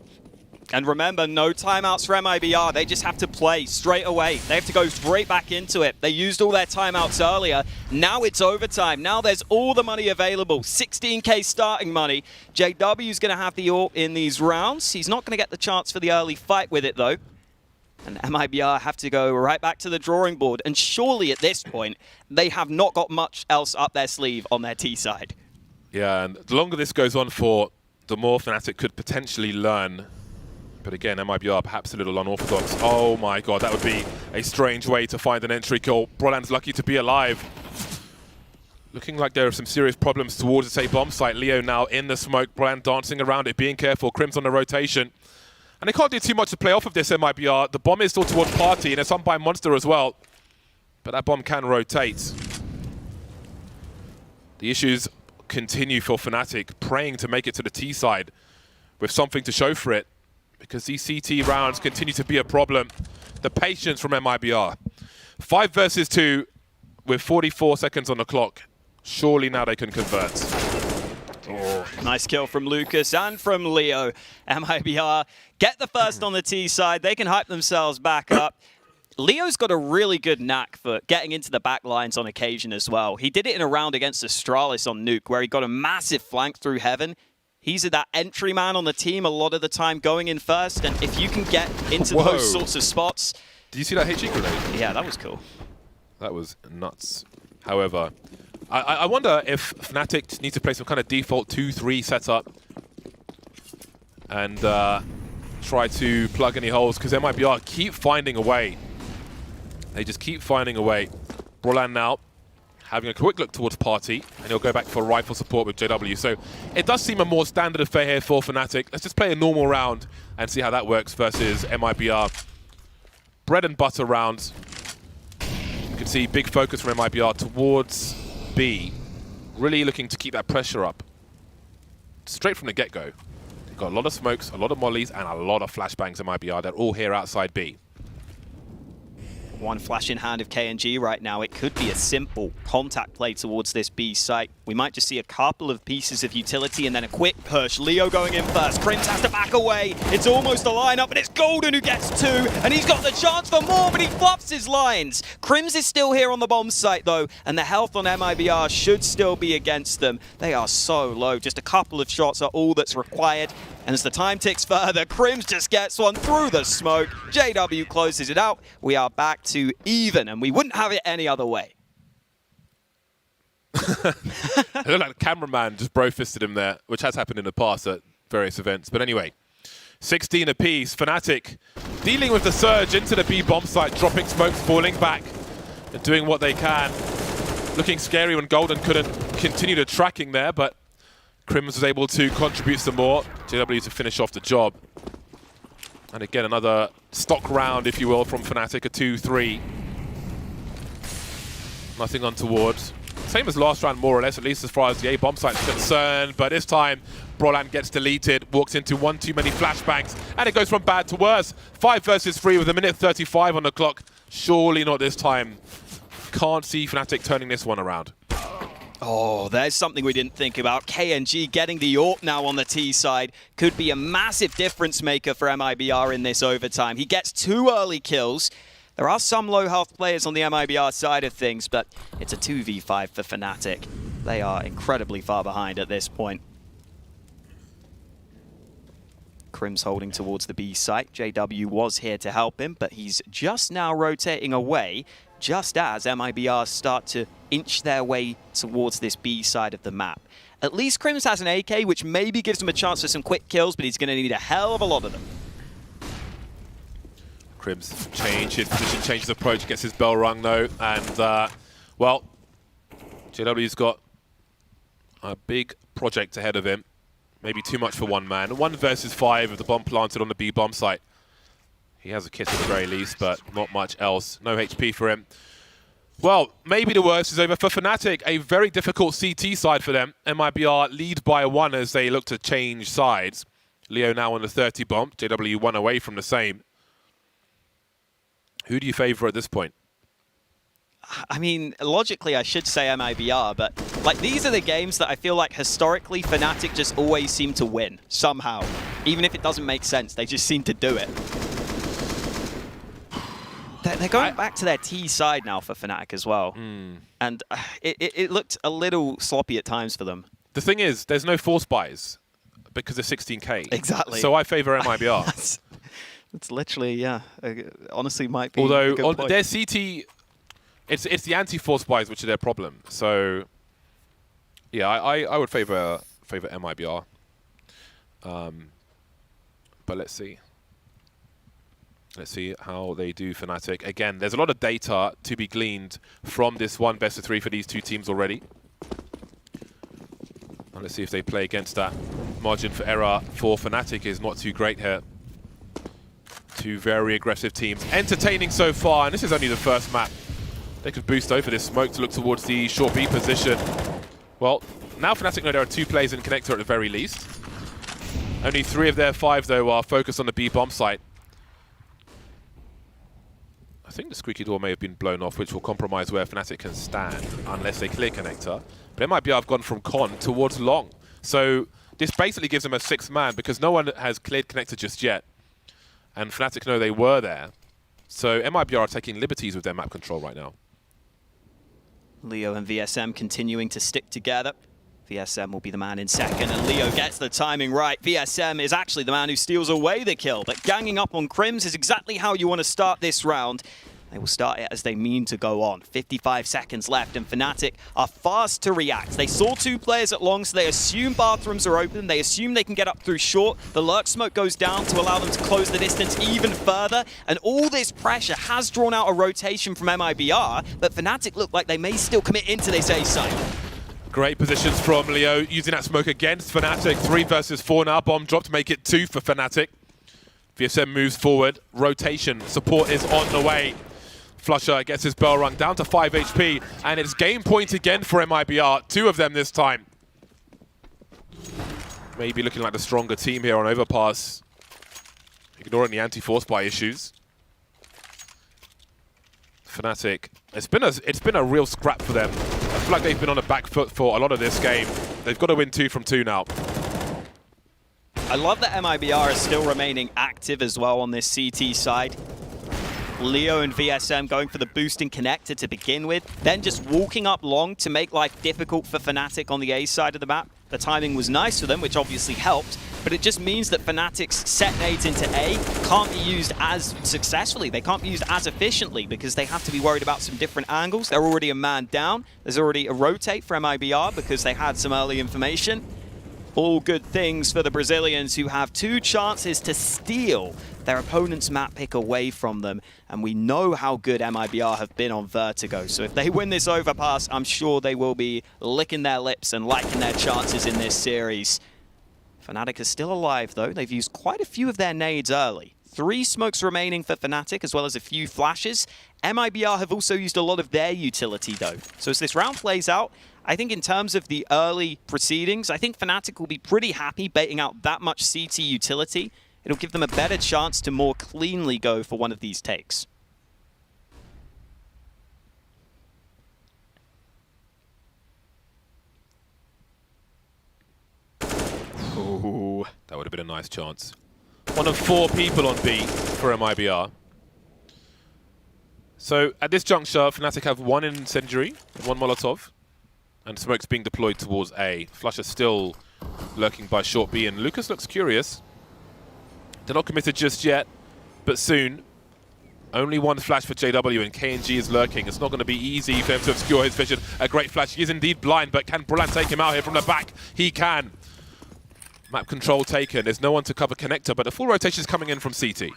And remember, no timeouts for MIBR. They just have to play straight away. They have to go straight back into it. They used all their timeouts earlier. Now it's overtime. Now there's all the money available. 16k starting money. JW's going to have the AWP in these rounds. He's not going to get the chance for the early fight with it, though. And MIBR have to go right back to the drawing board. And surely at this point, they have not got much else up their sleeve on their T side. Yeah, and the longer this goes on for, the more Fnatic could potentially learn. But again, MIBR perhaps a little unorthodox. Oh my god, that would be a strange way to find an entry kill. Brolan's lucky to be alive. Looking like there are some serious problems towards the bomb site. Leo now in the smoke, Brolan dancing around it, being careful. Crim's on the rotation. And they can't do too much to play off of this MIBR. The bomb is still towards Party, and there's some by Monster as well. But that bomb can rotate. The issues continue for Fnatic, praying to make it to the T side with something to show for it. Because these CT rounds continue to be a problem. The patience from MIBR. 5 versus 2 with 44 seconds on the clock. Surely now they can convert. Oh, nice kill from Lucas and from Leo. MIBR get the first on the T side. They can hype themselves back up. Leo's got a really good knack for getting into the back lines on occasion as well. He did it in a round against Astralis on Nuke, where he got a massive flank through Heaven. He's that entry man on the team a lot of the time, going in first, and if you can get into those sorts of spots... Did you see that HE grenade? Yeah, that was cool. That was nuts. However, I wonder if Fnatic need to play some kind of default 2-3 setup and try to plug any holes, because MIBR keep finding a way. They just keep finding a way. Brolan now having a quick look towards Party, and he'll go back for rifle support with JW. So it does seem a more standard affair here for Fnatic. Let's just play a normal round and see how that works versus MIBR. Bread and butter rounds. You can see big focus from MIBR towards B. Really looking to keep that pressure up. Straight from the get-go. They've got a lot of smokes, a lot of mollies, and a lot of flashbangs in MIBR. They're all here outside B. One flash in hand of KNG right now. It could be a simple contact play towards this B site. We might just see a couple of pieces of utility and then a quick push. Leo going in first. Crims has to back away. It's almost a lineup, and it's Golden who gets 2, and he's got the chance for more, but he fluffs his lines. Crims is still here on the bomb site, though, and the health on MIBR should still be against them. They are so low. Just a couple of shots are all that's required. And as the time ticks further, Crims just gets one through the smoke. JW closes it out. We are back to even, and we wouldn't have it any other way. It looked like the cameraman just bro-fisted him there, which has happened in the past at various events. But anyway, 16 apiece. Fnatic dealing with the surge into the B bomb site, dropping smokes, falling back, and doing what they can. Looking scary when Golden couldn't continue the tracking there, but Crims was able to contribute some more. JW to finish off the job. And again, another stock round, if you will, from Fnatic, a 2-3. Nothing untoward. Same as last round, more or less, at least as far as the A bomb site is concerned. But this time, Brolan gets deleted, walks into one too many flashbangs, and it goes from bad to worse. 5 versus 3 with a minute 35 on the clock. Surely not this time. Can't see Fnatic turning this one around. Oh, there's something we didn't think about. KNG getting the AWP now on the T side could be a massive difference maker for MIBR in this overtime. He gets 2 early kills. There are some low health players on the MIBR side of things, but it's a 2v5 for Fnatic. They are incredibly far behind at this point. Crims holding towards the B site. JW was here to help him, but he's just now rotating away, just as MIBR start to inch their way towards this B side of the map. At least Crims has an AK, which maybe gives him a chance for some quick kills, but he's going to need a hell of a lot of them. Crims changes position, changes approach, gets his bell rung though, and well, JW's got a big project ahead of him. Maybe too much for one man. 1 versus 5 with the bomb planted on the B bomb site. He has a kit at the very least, but not much else. No HP for him. Well, maybe the worst is over for Fnatic. A very difficult CT side for them. MIBR lead by 1 as they look to change sides. Leo now on the 30 bomb. JW 1 away from the same. Who do you favor at this point? I mean, logically, I should say MIBR, but like these are the games that I feel like historically Fnatic just always seem to win somehow. Even if it doesn't make sense, they just seem to do it. They're going back to their T side now for Fnatic as well. And it looked a little sloppy at times for them. The thing is, there's no force buys because of 16k. Exactly. So I favor MIBR. It's literally, yeah, honestly might be Although a good on point. their CT, it's the anti-force buys which are their problem. So yeah, I would favor MIBR. But let's see. Let's see how they do Fnatic. Again, there's a lot of data to be gleaned from this one best of 3 for these two teams already. And let's see if they play against that. Margin for error for Fnatic is not too great here. Two very aggressive teams. Entertaining so far, and this is only the first map. They could boost over this smoke to look towards the short B position. Well, now Fnatic know there are 2 players in connector at the very least. Only 3 of their 5, though, are focused on the B bomb site. I think the squeaky door may have been blown off, which will compromise where Fnatic can stand unless they clear connector. But MIBR have gone from con towards long. So this basically gives them a 6-man because no one has cleared connector just yet. And Fnatic know they were there. So MIBR are taking liberties with their map control right now. Leo and VSM continuing to stick together. VSM will be the man in second, and Leo gets the timing right. VSM is actually the man who steals away the kill, but ganging up on Crims is exactly how you want to start this round. They will start it as they mean to go on. 55 seconds left, and Fnatic are fast to react. They saw 2 players at long, so they assume bathrooms are open. They assume they can get up through short. The lurk smoke goes down to allow them to close the distance even further, and all this pressure has drawn out a rotation from MIBR, but Fnatic look like they may still commit into this A side. Great positions from Leo, using that smoke against Fnatic. 3 versus 4 now. Bomb drop to make it 2 for Fnatic. VSM moves forward. Rotation. Support is on the way. Flusher gets his bell rung down to 5 HP. And it's game point again for MIBR. 2 of them this time. Maybe looking like the stronger team here on overpass. Ignoring the anti-force buy issues. Fnatic. It's been a real scrap for them. I feel like they've been on the back foot for a lot of this game. They've got to win 2 from 2 now. I love that MIBR is still remaining active as well on this CT side. Leo and VSM going for the boosting connector to begin with, then just walking up long to make life difficult for Fnatic on the A side of the map. The timing was nice for them, which obviously helped, but it just means that Fnatic's set nades into A can't be used as successfully. They can't be used as efficiently because they have to be worried about some different angles. They're already a man down. There's already a rotate for MIBR because they had some early information. All good things for the Brazilians, who have 2 chances to steal their opponent's map pick away from them. And we know how good MIBR have been on Vertigo. So if they win this overpass, I'm sure they will be licking their lips and liking their chances in this series. Fnatic is still alive, though. They've used quite a few of their nades early. 3 smokes remaining for Fnatic, as well as a few flashes. MIBR have also used a lot of their utility, though. So as this round plays out, I think in terms of the early proceedings, I think Fnatic will be pretty happy baiting out that much CT utility. It'll give them a better chance to more cleanly go for one of these takes. Ooh, that would have been a nice chance. 1 of 4 people on B for MIBR. So at this juncture, Fnatic have 1 incendiary, 1 Molotov, and smoke's being deployed towards A. Flusher still lurking by short B, and Lucas looks curious. They're not committed just yet, but soon. Only 1 flash for JW, and KNG is lurking. It's not going to be easy for him to obscure his vision. A great flash. He is indeed blind, but can Brollan take him out here from the back? He can. Map control taken. There's no one to cover connector, but the full rotation is coming in from CT.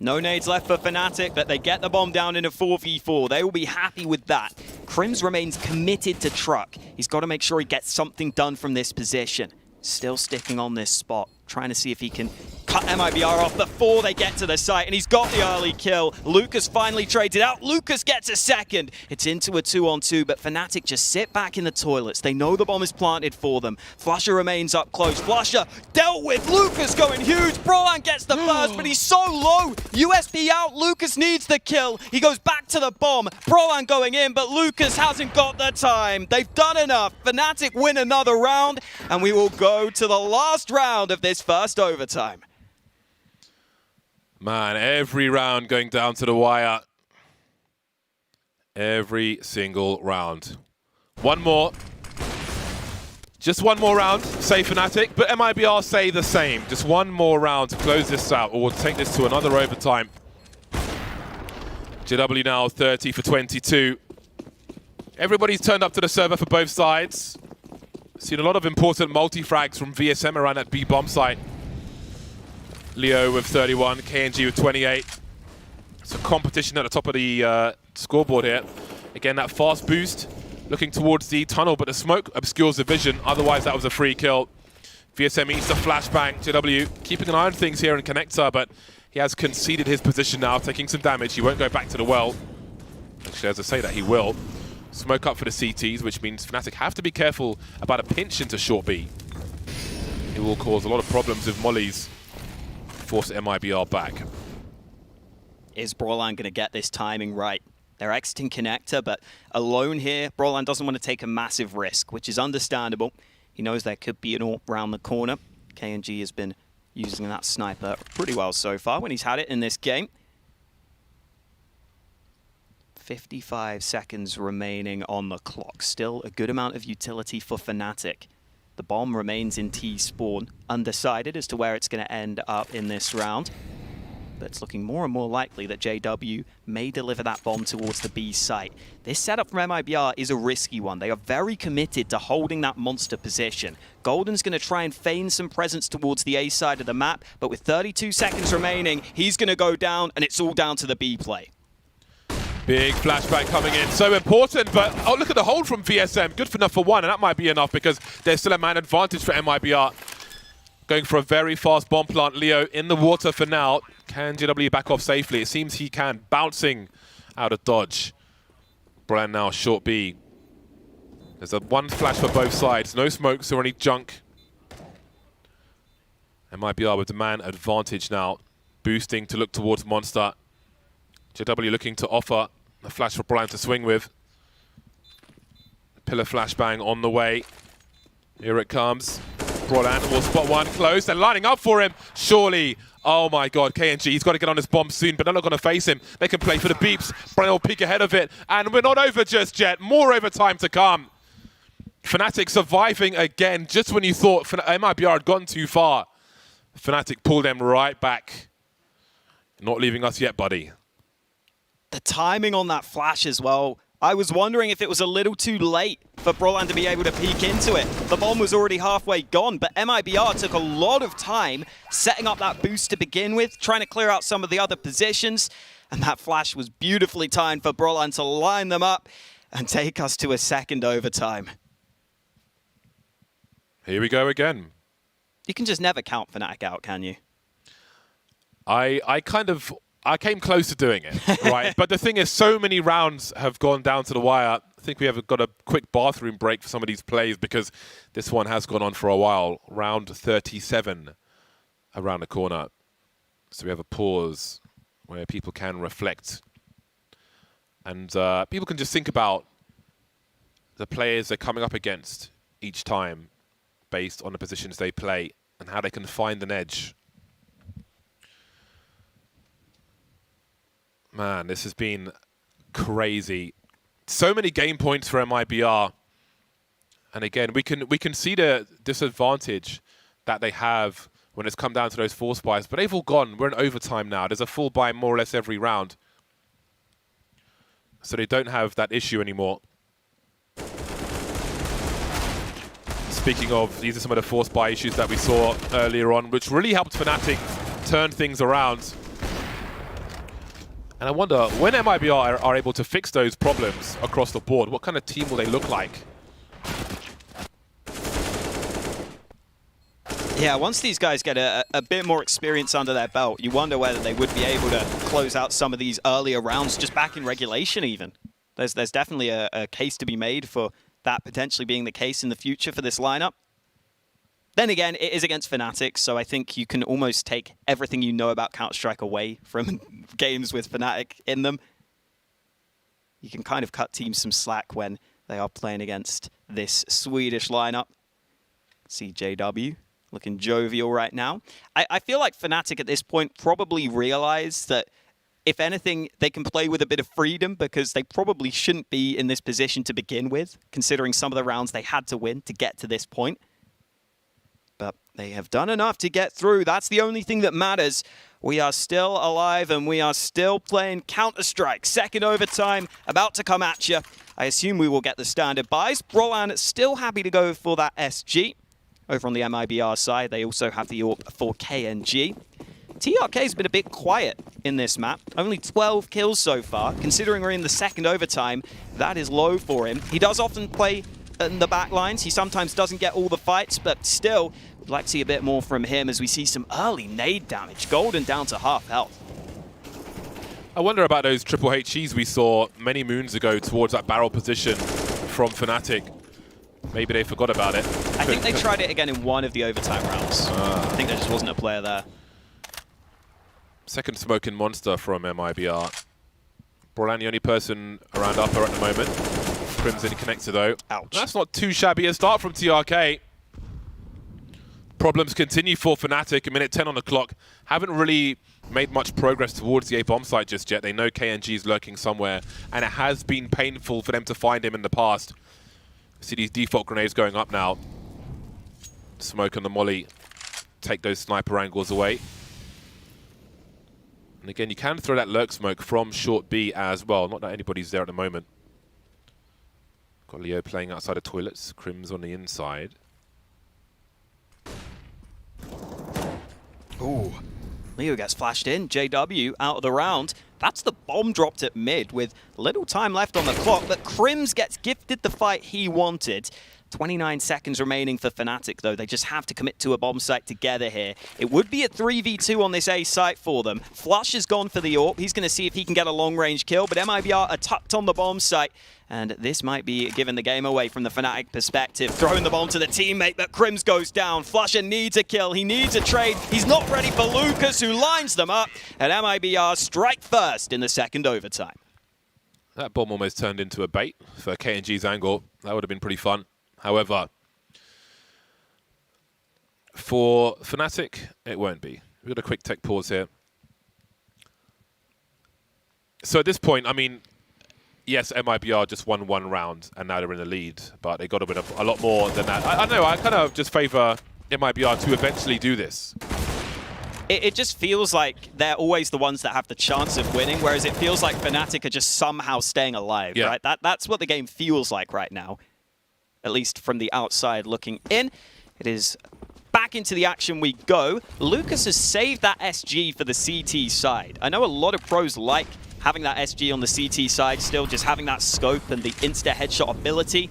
No nades left for Fnatic, but they get the bomb down in a 4v4. They will be happy with that. Crims remains committed to truck. He's got to make sure he gets something done from this position. Still sticking on this spot. trying to see if he can cut MIBR off before they get to the site, and he's got the early kill. Lucas finally trades it out. Lucas gets a second. It's into a 2-on-2, but Fnatic just sit back in the toilets. They know the bomb is planted for them. Flusher remains up close. Flusher dealt with. Lucas going huge. Brolan gets the first, but he's so low. USP out. Lucas needs the kill. He goes back to the bomb. Brolan going in, but Lucas hasn't got the time. They've done enough. Fnatic win another round, and we will go to the last round of this first overtime. Man, every round going down to the wire. Every single round. One more. Just one more round, say Fnatic, but MIBR say the same. Just one more round to close this out, or we'll take this to another overtime. JW now 30 for 22. Everybody's turned up to the server for both sides. Seen a lot of important multi-frags from VSM around that B bomb site. Leo with 31, KNG with 28. It's a competition at the top of the scoreboard here. Again, that fast boost, looking towards the tunnel, but the smoke obscures the vision. Otherwise, that was a free kill. VSM eats the flashbang. JW keeping an eye on things here in Connector, but he has conceded his position now, taking some damage. He won't go back to the well. Actually, as I say that, he will. Smoke up for the CTs, which means Fnatic have to be careful about a pinch into short B. It will cause a lot of problems with mollies. Force MIBR back. Is Brolan going to get this timing right? They're exiting Connector, but alone here, Brolan doesn't want to take a massive risk, which is understandable. He knows there could be an AWP around the corner. KNG has been using that sniper pretty well so far when he's had it in this game. 55 seconds remaining on the clock. Still a good amount of utility for Fnatic. The bomb remains in T-spawn, undecided as to where it's going to end up in this round. But it's looking more and more likely that JW may deliver that bomb towards the B site. This setup from MIBR is a risky one. They are very committed to holding that monster position. Golden's going to try and feign some presence towards the A side of the map, but with 32 seconds remaining, he's going to go down, and it's all down to the B play. Big flashback coming in, so important, but oh, look at the hold from VSM. Good enough for one, and that might be enough because there's still a man advantage for MIBR. Going for a very fast bomb plant. Leo in the water for now. Can JW back off safely? It seems he can. Bouncing out of dodge. Brian now short B. There's a one flash for both sides. No smokes or any junk. MIBR with the man advantage now. Boosting to look towards Monster. JW looking to offer a flash for Brian to swing with. Pillar flashbang on the way. Here it comes. Brolan will spot one close. They're lining up for him. Surely. Oh my god, KNG, he's got to get on his bomb soon, but they're not going to face him. They can play for the beeps. Brian will peek ahead of it. And we're not over just yet. More overtime to come. Fnatic surviving again just when you thought MIBR had gone too far. Fnatic pulled them right back. Not leaving us yet, buddy. The timing on that flash as well. I was wondering if it was a little too late for Brolan to be able to peek into it. The bomb was already halfway gone, but MIBR took a lot of time setting up that boost to begin with, trying to clear out some of the other positions, and that flash was beautifully timed for Brolan to line them up and take us to a second overtime. Here we go again. You can just never count Fnatic out, can you? I came close to doing it, right? But the thing is, so many rounds have gone down to the wire. I think we have got a quick bathroom break for some of these plays because this one has gone on for a while. Round 37 around the corner. So we have a pause where people can reflect. And people can just think about the players they're coming up against each time based on the positions they play and how they can find an edge. Man, this has been crazy. So many game points for MIBR. And again, we can see the disadvantage that they have when it's come down to those force buys. But they've all gone. We're in overtime now. There's a full buy more or less every round. So they don't have that issue anymore. Speaking of, these are some of the force buy issues that we saw earlier on, which really helped Fnatic turn things around. And I wonder, when MIBR are able to fix those problems across the board, what kind of team will they look like? Yeah, once these guys get a bit more experience under their belt, you wonder whether they would be able to close out some of these earlier rounds just back in regulation even. There's definitely a case to be made for that potentially being the case in the future for this lineup. Then again, it is against Fnatic, so I think you can almost take everything you know about Counter-Strike away from games with Fnatic in them. You can kind of cut teams some slack when they are playing against this Swedish lineup. See JW looking jovial right now. I feel like Fnatic at this point probably realize that if anything, they can play with a bit of freedom because they probably shouldn't be in this position to begin with, considering some of the rounds they had to win to get to this point. But they have done enough to get through. That's the only thing that matters. We are still alive and we are still playing Counter-Strike. Second overtime about to come at you. I assume we will get the standard buys. Brolan still happy to go for that SG. Over on the MIBR side, they also have the AWP for KNG. TRK's been a bit quiet in this map. Only 12 kills so far. Considering we're in the second overtime, that is low for him. He does often play in the back lines. He sometimes doesn't get all the fights, but still, we'd like to see a bit more from him as we see some early nade damage. Golden down to half health. I wonder about those triple HEs we saw many moons ago towards that barrel position from Fnatic. Maybe they forgot about it. I think they tried it again in one of the overtime rounds. I think there just wasn't a player there. Second smoking monster from MIBR. Brolan, the only person around upper at the moment. Crimson connector though. Ouch. That's not too shabby a start from TRK. Problems continue for Fnatic. A minute 10 on the clock. Haven't really made much progress towards the A bomb site just yet. They know KNG is lurking somewhere, and it has been painful for them to find him in the past. See these default grenades going up now. Smoke on the molly. Take those sniper angles away. And again, you can throw that lurk smoke from short B as well. Not that anybody's there at the moment. Got Leo playing outside of toilets. Crims on the inside. Ooh. Leo gets flashed in. JW out of the round. That's the bomb dropped at mid with little time left on the clock, but Crims gets gifted the fight he wanted. 29 seconds remaining for Fnatic, though. They just have to commit to a bomb site together here. It would be a 3v2 on this A site for them. Flush has gone for the AWP. He's going to see if he can get a long-range kill, but MIBR are tucked on the bomb site, and this might be giving the game away from the Fnatic perspective. Throwing the bomb to the teammate, but Crims goes down. Flusher needs a kill. He needs a trade. He's not ready for Lucas, who lines them up, and MIBR strike first in the second overtime. That bomb almost turned into a bait for KNG's angle. That would have been pretty fun. However, for Fnatic, it won't be. We've got a quick tech pause here. So at this point, I mean, yes, MIBR just won one round and now they're in the lead, but they got to win a lot more than that. I know, I kind of just favor MIBR to eventually do this. It just feels like they're always the ones that have the chance of winning, whereas it feels like Fnatic are just somehow staying alive, right? That's what the game feels like right now. At least from the outside looking in. It is back into the action we go. Lucas has saved that SG for the CT side. I know a lot of pros like having that SG on the CT side still, just having that scope and the insta-headshot ability.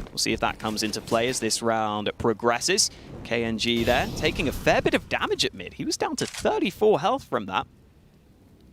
We'll see if that comes into play as this round progresses. KNG there, taking a fair bit of damage at mid. He was down to 34 health from that.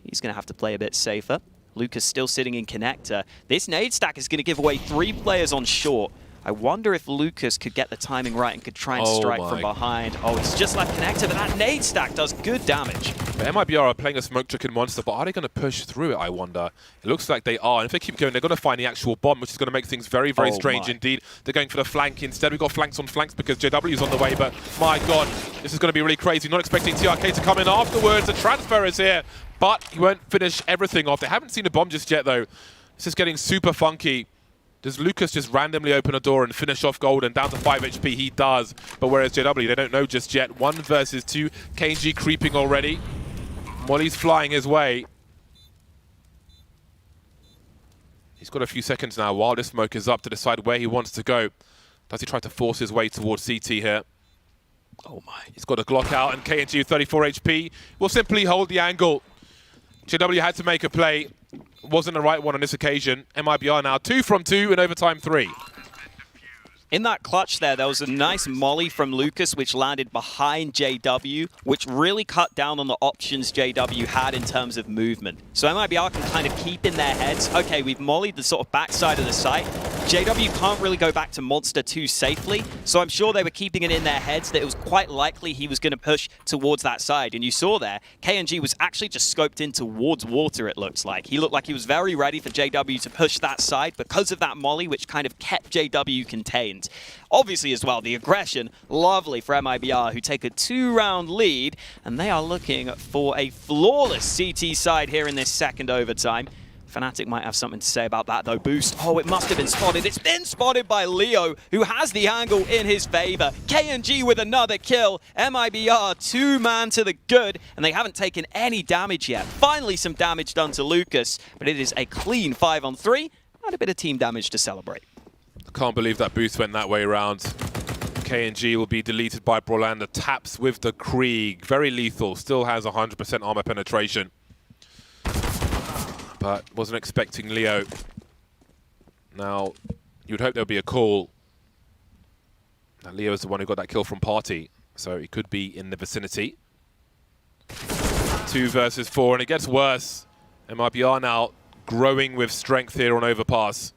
He's going to have to play a bit safer. Lucas still sitting in connector. This nade stack is going to give away 3 players on short. I wonder if Lucas could get the timing right and could try and strike from behind. Oh, he's just left connector, but that nade stack does good damage. But MIBR are playing a smoke-chicken monster, but are they going to push through it, I wonder? It looks like they are. And if they keep going, they're going to find the actual bomb, which is going to make things very, very strange indeed. They're going for the flank instead. We've got flanks on flanks because JW is on the way, but my God, this is going to be really crazy. Not expecting TRK to come in afterwards. The transfer is here, but he won't finish everything off. They haven't seen a bomb just yet, though. This is getting super funky. Does Lucas just randomly open a door and finish off Golden down to 5 HP? He does. But whereas JW, they don't know just yet. 1 versus 2. KNG creeping already. Molly's flying his way. He's got a few seconds now while this smoke is up to decide where he wants to go. Does he try to force his way towards CT here? Oh my. He's got a Glock out and KNG with 34 HP will simply hold the angle. JW had to make a play. Wasn't the right one on this occasion. MIBR now 2 from 2 in overtime 3. In that clutch there was a nice molly from Lucas, which landed behind JW, which really cut down on the options JW had in terms of movement. So MIBR can kind of keep in their heads, okay, we've mollied the sort of backside of the site. JW can't really go back to Monster too safely, so I'm sure they were keeping it in their heads that it was quite likely he was going to push towards that side. And you saw there, KNG was actually just scoped in towards water, it looks like. He looked like he was very ready for JW to push that side because of that molly, which kind of kept JW contained. Obviously as well, the aggression, lovely for MIBR, who take a 2-round lead, and they are looking for a flawless CT side here in this second overtime. Fnatic might have something to say about that though. Boost, oh, it must have been spotted. It's been spotted by Leo, who has the angle in his favor. KNG with another kill. MIBR 2-man to the good, and they haven't taken any damage yet. Finally some damage done to Lucas, but it is a clean 5-on-3 and a bit of team damage to celebrate. I can't believe that boost went that way around. KNG will be deleted by Brolander. Taps with the Krieg. Very lethal. Still has 100% armor penetration. But wasn't expecting Leo. Now, you would hope there would be a call. Now, Leo is the one who got that kill from Party, so he could be in the vicinity. 2 versus 4, and it gets worse. MIBR now growing with strength here on Overpass,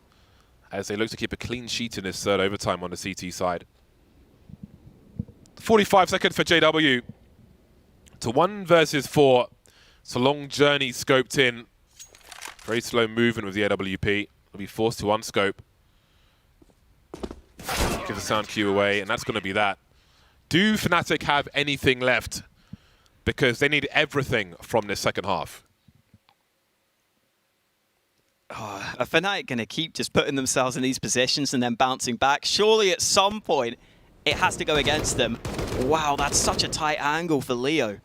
as they look to keep a clean sheet in this third overtime on the CT side. 45 seconds for JW to 1 versus 4. It's a long journey scoped in. Very slow movement with the AWP. Will be forced to unscope. Give the sound cue away, and that's going to be that. Do Fnatic have anything left? Because they need everything from this second half. Oh, are Fnatic going to keep just putting themselves in these positions and then bouncing back? Surely at some point it has to go against them. Wow, that's such a tight angle for Leo.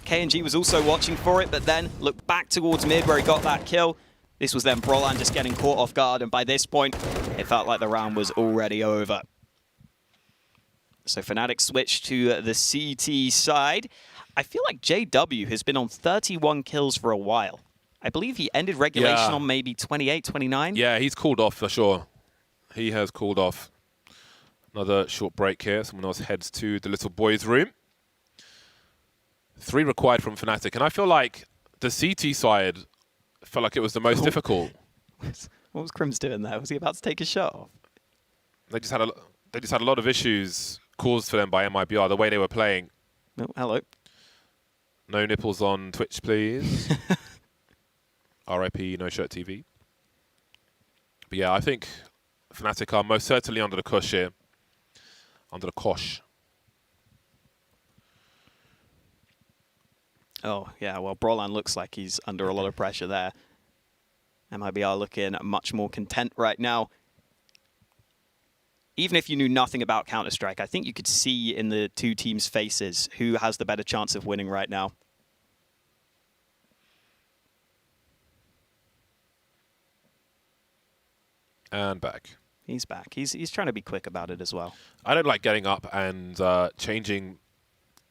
KNG was also watching for it, but then looked back towards mid where he got that kill. This was then Brolan just getting caught off guard, and by this point, it felt like the round was already over. So Fnatic switched to the CT side. I feel like JW has been on 31 kills for a while. I believe he ended regulation on maybe 28, 29. Yeah, he's cooled off for sure. He has cooled off. Another short break here. Someone else heads to the little boys' room. 3 required from Fnatic, and I feel like the CT side felt like it was the most difficult. What was Crims doing there? Was he about to take his shot off? They just had a lot of issues caused for them by MIBR, the way they were playing. Oh, hello. No nipples on Twitch, please. RIP No Shirt TV. But yeah, I think Fnatic are most certainly under the cosh here. Under the cosh. Oh, yeah, well, Brolan looks like he's under a lot of pressure there. MIBR looking much more content right now. Even if you knew nothing about Counter-Strike, I think you could see in the two teams' faces who has the better chance of winning right now. And back. He's back. He's trying to be quick about it as well. I don't like getting up and changing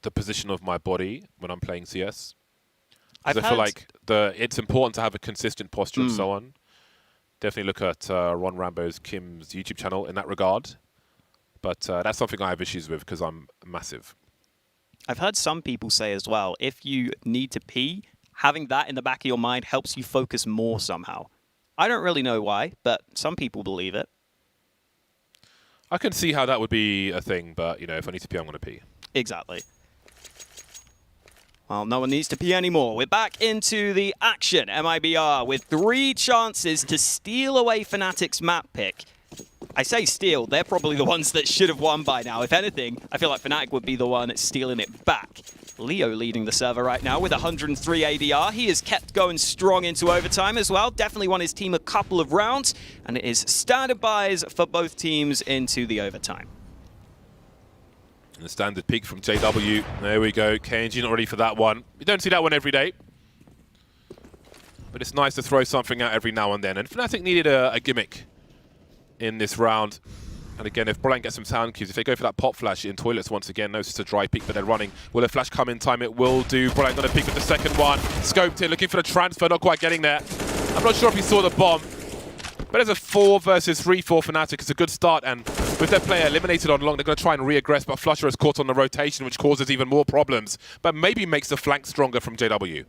the position of my body when I'm playing CS. I feel like it's important to have a consistent posture and so on. Definitely look at Ron Rambo's Kim's YouTube channel in that regard. But that's something I have issues with because I'm massive. I've heard some people say as well, if you need to pee, having that in the back of your mind helps you focus more somehow. I don't really know why, but some people believe it. I can see how that would be a thing, but you know, if I need to pee, I'm going to pee. Exactly. Well, no one needs to pee anymore. We're back into the action. MIBR with 3 chances to steal away Fnatic's map pick. I say steal, they're probably the ones that should have won by now. If anything, I feel like Fnatic would be the one stealing it back. Leo leading the server right now with 103 ADR. He has kept going strong into overtime as well. Definitely won his team a couple of rounds. And it is standard buys for both teams into the overtime. And the standard peak from JW. There we go. KNG not ready for that one. You don't see that one every day. But it's nice to throw something out every now and then. And Fnatic needed a gimmick in this round. And again, if Brolan gets some sound cues, if they go for that pop flash in toilets once again, notice a dry peek, but they're running. Will the flash come in time? It will do. Brolan going to peek with the second one. Scoped it, looking for the transfer, not quite getting there. I'm not sure if he saw the bomb. But it's a 4 versus 3 for Fnatic. It's a good start, and With their player eliminated on long, they're going to try and re-aggress, but Flusher is caught on the rotation, which causes even more problems, but maybe makes the flank stronger from JW.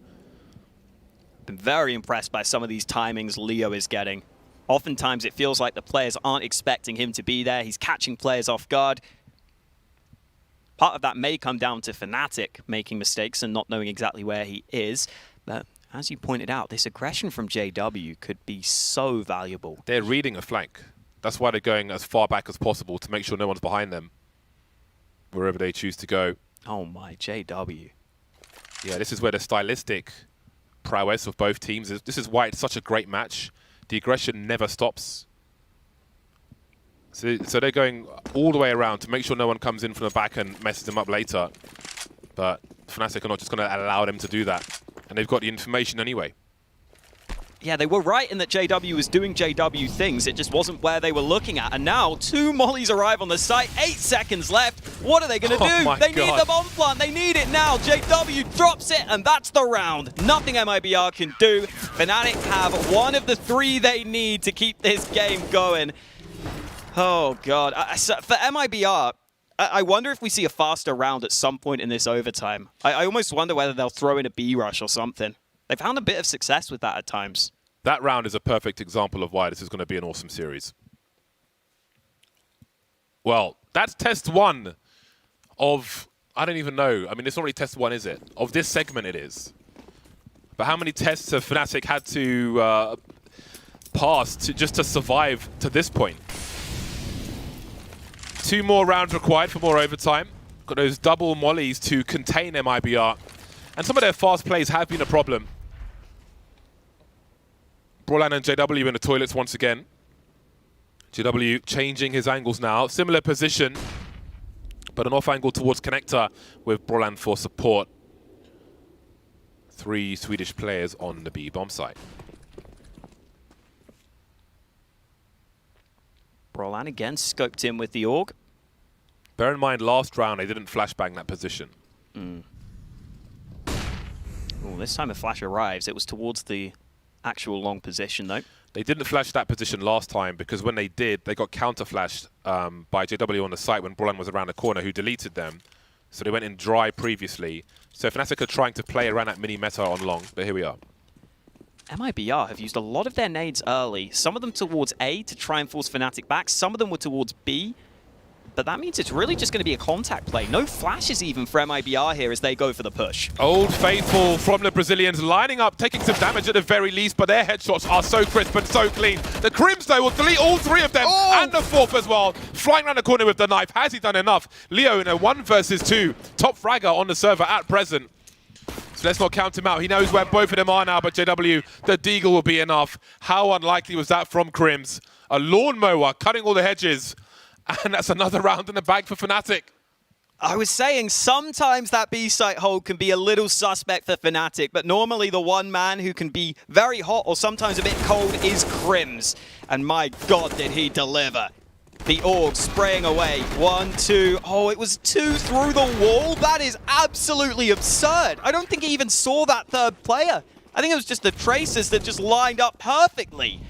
Been very impressed by some of these timings Leo is getting. Oftentimes it feels like the players aren't expecting him to be there. He's catching players off guard. Part of that may come down to Fnatic making mistakes and not knowing exactly where he is. But as you pointed out, this aggression from JW could be so valuable. They're reading a flank. That's why they're going as far back as possible to make sure no one's behind them, wherever they choose to go. Oh my, JW. Yeah, this is where the stylistic prowess of both teams is. This is why it's such a great match. The aggression never stops. So they're going all the way around to make sure no one comes in from the back and messes them up later. But Fnatic are not just going to allow them to do that. And they've got the information anyway. Yeah, they were right in that JW was doing JW things. It just wasn't where they were looking at. And now 2 mollies arrive on the site. 8 seconds left. What are they going to do? They need the bomb plant. They need it now. JW drops it, and that's the round. Nothing MIBR can do. Fnatic have one of the 3 they need to keep this game going. Oh, God. For MIBR, I wonder if we see a faster round at some point in this overtime. I almost wonder whether they'll throw in a B rush or something. They've found a bit of success with that at times. That round is a perfect example of why this is going to be an awesome series. Well, that's test 1 of, I don't even know. I mean, it's not really test 1, is it? Of this segment it is. But how many tests have Fnatic had to pass just to survive to this point? 2 more rounds required for more overtime. Got those double mollies to contain MIBR. And some of their fast plays have been a problem. Brolan and JW in the toilets once again. JW changing his angles now. Similar position, but an off angle towards connector with Brolan for support. 3 Swedish players on the B bomb site. Brolan again scoped in with the AUG. Bear in mind, last round they didn't flashbang that position. Ooh, this time a flash arrives. It was towards the actual long position, though. They didn't flash that position last time because when they did, they got counter-flashed by JW on the site when Brolan was around the corner, who deleted them. So they went in dry previously. So Fnatic are trying to play around that mini-meta on long, but here we are. MIBR have used a lot of their nades early. Some of them towards A to try and force Fnatic back. Some of them were towards B. But that means it's really just going to be a contact play. No flashes even for MIBR here as they go for the push. Old Faithful from the Brazilians lining up, taking some damage at the very least, but their headshots are so crisp and so clean. The Crims, though, will delete all 3 of them, and the 4th as well. Flying around the corner with the knife. Has he done enough? Leo in a 1 versus 2. Top fragger on the server at present. So let's not count him out. He knows where both of them are now, but JW, the Deagle will be enough. How unlikely was that from Crims? A lawnmower cutting all the hedges. And that's another round in the bag for Fnatic. I was saying sometimes that B-site hold can be a little suspect for Fnatic, but normally the one man who can be very hot or sometimes a bit cold is Crims. And my God, did he deliver. The AUG spraying away. 1, 2. Oh, it was 2 through the wall? That is absolutely absurd. I don't think he even saw that 3rd player. I think it was just the tracers that just lined up perfectly.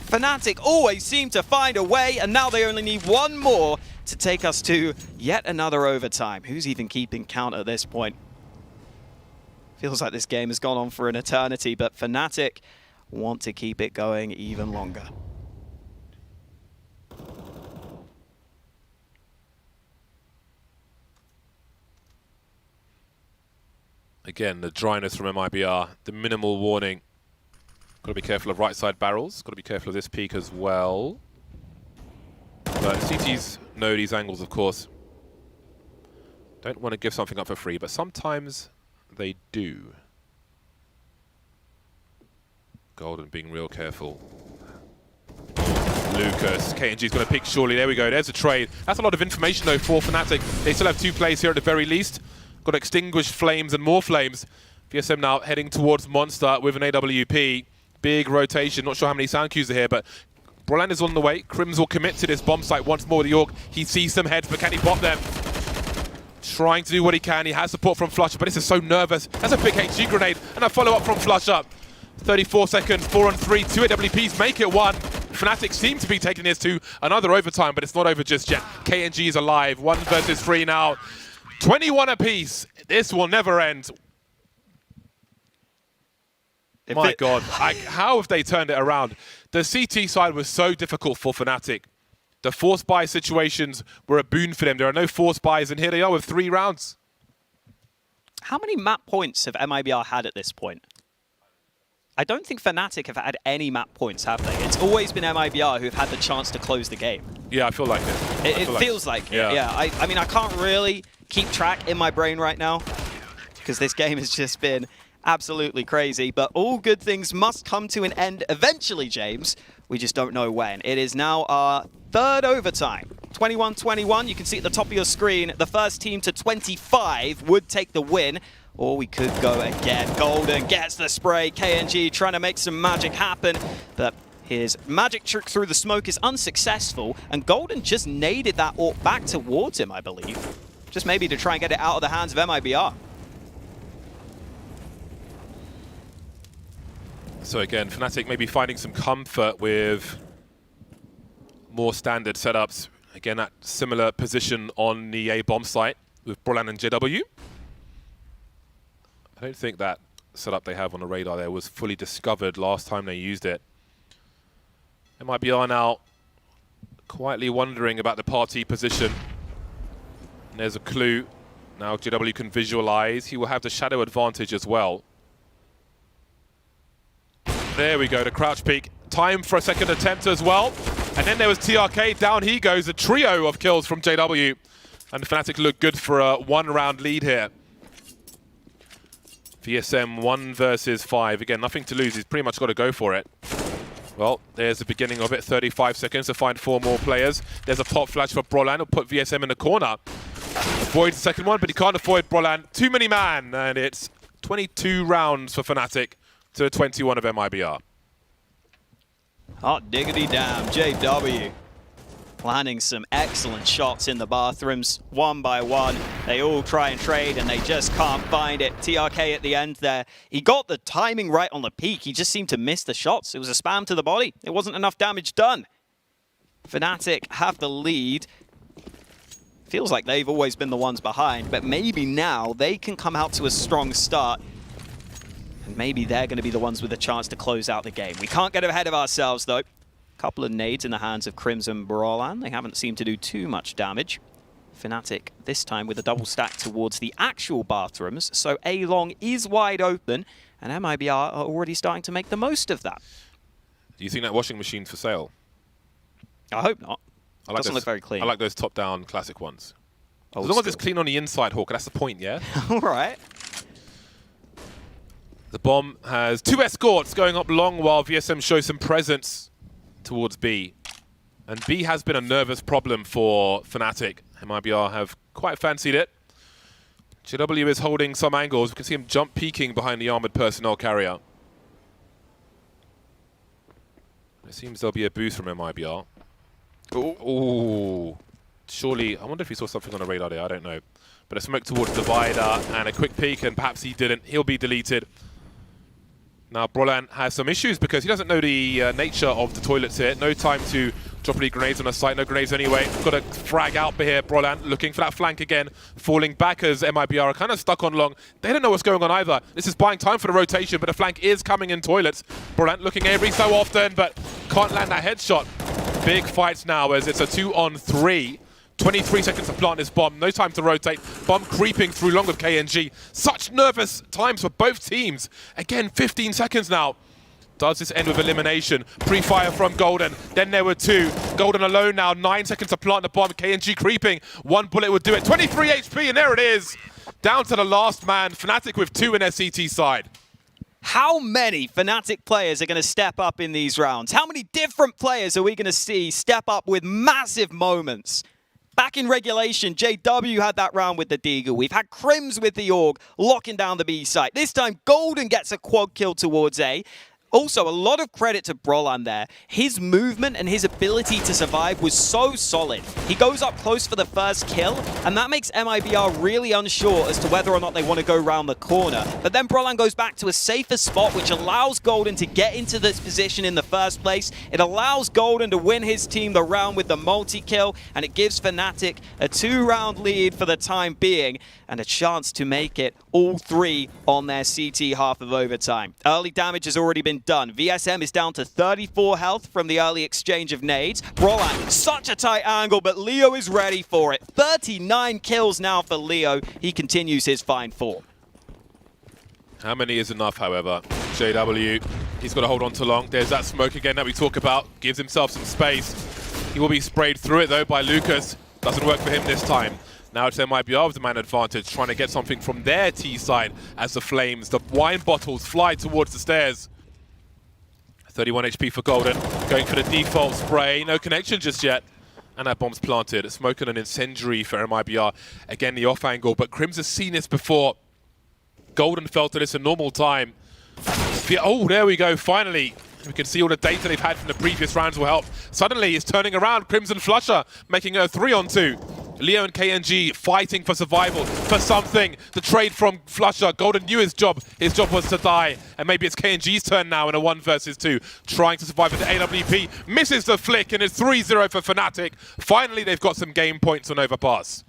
Fnatic always seem to find a way, and now they only need 1 more to take us to yet another overtime. Who's even keeping count at this point? Feels like this game has gone on for an eternity, but Fnatic want to keep it going even longer. Again, the dryness from MIBR, the minimal warning. Got to be careful of right side barrels. Got to be careful of this peak as well. But CTs know these angles, of course. Don't want to give something up for free, but sometimes they do. Golden being real careful. Lucas, KNG's going to pick surely. There we go. There's a trade. That's a lot of information, though, for Fnatic. They still have 2 plays here at the very least. Got extinguished flames and more flames. VSM now heading towards Monster with an AWP. Big rotation. Not sure how many sound cues are here, but Brolan is on the way. Crims will commit to this bomb site once more. The AUG, he sees some heads, but can he pop them? Trying to do what he can. He has support from Flusher, but this is so nervous. That's a big HG grenade and a follow-up from Flusher. 34 seconds, 4 on 3, 2 AWPs make it 1. Fnatic seem to be taking this to another overtime, but it's not over just yet. KNG is alive. 1 versus 3 now. 21 apiece. This will never end. My God, how have they turned it around? The CT side was so difficult for Fnatic. The force buy situations were a boon for them. There are no force buys, and here they are with 3 rounds. How many map points have MIBR had at this point? I don't think Fnatic have had any map points, have they? It's always been MIBR who've had the chance to close the game. Yeah, I feel like it. It feels like it, yeah. I mean, I can't really keep track in my brain right now because this game has just been absolutely crazy, but all good things must come to an end eventually, James. We just don't know when. It is now our 3rd overtime. 21-21, you can see at the top of your screen, the first team to 25 would take the win, or we could go again. Golden gets the spray, KNG trying to make some magic happen, but his magic trick through the smoke is unsuccessful, and Golden just naded that AWP back towards him, I believe. Just maybe to try and get it out of the hands of MIBR. So again, Fnatic maybe finding some comfort with more standard setups. Again, that similar position on the A bomb site with Brolan and JW. I don't think that setup they have on the radar there was fully discovered last time they used it. MIBR now quietly wondering about the party position. And there's a clue. Now JW can visualize. He will have the shadow advantage as well. There we go, the crouch peek. Time for a second attempt as well. And then there was TRK, down he goes. A trio of kills from JW. And Fnatic look good for a 1-round lead here. VSM 1 versus 5. Again, nothing to lose. He's pretty much got to go for it. Well, there's the beginning of it. 35 seconds to find 4 more players. There's a pop flash for Brolan. He'll put VSM in the corner. Avoids the second one, but he can't avoid Brolan. Too many man. And it's 22 rounds for Fnatic to 21 of MIBR. Hot diggity damn, JW planning some excellent shots in the bathrooms, one by one. They all try and trade and they just can't find it. TRK at the end there, he got the timing right on the peak. He just seemed to miss the shots. It was a spam to the body. It wasn't enough damage done. Fnatic have the lead. Feels like they've always been the ones behind, but maybe now they can come out to a strong start. And maybe they're going to be the ones with a chance to close out the game. We can't get ahead of ourselves, though. Couple of nades in the hands of Crimson Brolan. They haven't seemed to do too much damage. Fnatic this time with a double stack towards the actual bathrooms. So A-Long is wide open, and MIBR are already starting to make the most of that. Do you think that washing machine's for sale? I hope not. Doesn't look very clean. I like those top-down classic ones. Old as long as school. it's clean on the inside, Hawk, that's the point, yeah? All right. The bomb has 2 escorts going up long while VSM shows some presence towards B. And B has been a nervous problem for Fnatic. MIBR have quite fancied it. JW is holding some angles. We can see him jump peeking behind the armored personnel carrier. It seems there'll be a boost from MIBR. Ooh. Surely, I wonder if he saw something on the radar there, I don't know. But a smoke towards Divider and a quick peek, and perhaps he didn't. He'll be deleted. Now, Brolan has some issues because he doesn't know the nature of the toilets here. No time to drop any grenades on the site. No grenades anyway. Got to frag out here. Brolan looking for that flank again. Falling back as MIBR are kind of stuck on long. They don't know what's going on either. This is buying time for the rotation, but the flank is coming in toilets. Brolan looking every so often, but can't land that headshot. Big fights now as it's a 2-on-3. 23 seconds to plant this bomb. No time to rotate. Bomb creeping through long with KNG. Such nervous times for both teams. Again, 15 seconds now. Does this end with elimination? Pre-fire from Golden. Then there were 2. Golden alone now. 9 seconds to plant the bomb. KNG creeping. 1 bullet would do it. 23 HP, and there it is. Down to the last man. Fnatic with 2 in their CT side. How many Fnatic players are going to step up in these rounds? How many different players are we going to see step up with massive moments? Back in regulation, JW had that round with the Deagle. We've had Crims with the AUG, locking down the B site. This time, Golden gets a quad kill towards A. Also, a lot of credit to Brolan there. His movement and his ability to survive was so solid. He goes up close for the first kill, and that makes MIBR really unsure as to whether or not they want to go around the corner. But then Brolan goes back to a safer spot, which allows Golden to get into this position in the first place. It allows Golden to win his team the round with the multi-kill, and it gives Fnatic a 2-round lead for the time being, and a chance to make it all 3 on their CT half of overtime. Early damage has already been done. VSM is down to 34 health from the early exchange of nades. Brolan, such a tight angle, but Leo is ready for it. 39 kills now for Leo. He continues his fine form. How many is enough, however? JW, he's got to hold on to long. There's that smoke again that we talk about. Gives himself some space. He will be sprayed through it, though, by Lucas. Doesn't work for him this time. Now it's MIBR with the man advantage, trying to get something from their T side as the flames, the wine bottles fly towards the stairs. 31 HP for Golden, going for the default spray, no connection just yet. And that bomb's planted, smoking an incendiary for MIBR. Again, the off angle, but Crims has seen this before. Golden fell to this in normal time. Oh, there we go, finally. We can see all the data they've had from the previous rounds will help. Suddenly, it's turning around. Crimson Flusher making a 3-on-2. Leo and KNG fighting for survival, for something. The trade from Flusher. Golden knew his job. His job was to die. And maybe it's KNG's turn now in a 1 versus 2. Trying to survive with the AWP. Misses the flick, and it's 3-0 for Fnatic. Finally, they've got some game points on Overpass.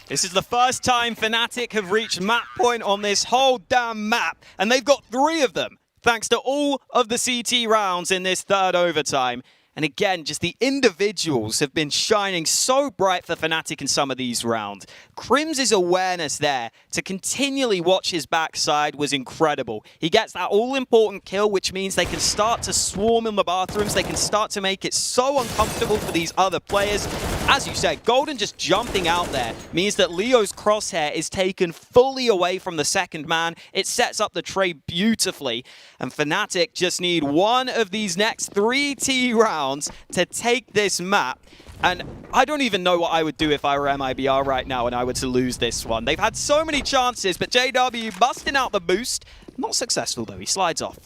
This is the first time Fnatic have reached map point on this whole damn map. And they've got 3 of them, thanks to all of the CT rounds in this third overtime. And again, just the individuals have been shining so bright for Fnatic in some of these rounds. Crims' awareness there to continually watch his backside was incredible. He gets that all-important kill, which means they can start to swarm in the bathrooms. They can start to make it so uncomfortable for these other players. As you said, Golden just jumping out there means that Leo's crosshair is taken fully away from the second man. It sets up the trade beautifully. And Fnatic just need one of these next 3 T rounds to take this map. And I don't even know what I would do if I were MIBR right now and I were to lose this one. They've had so many chances, but JW busting out the boost. Not successful, though. He slides off.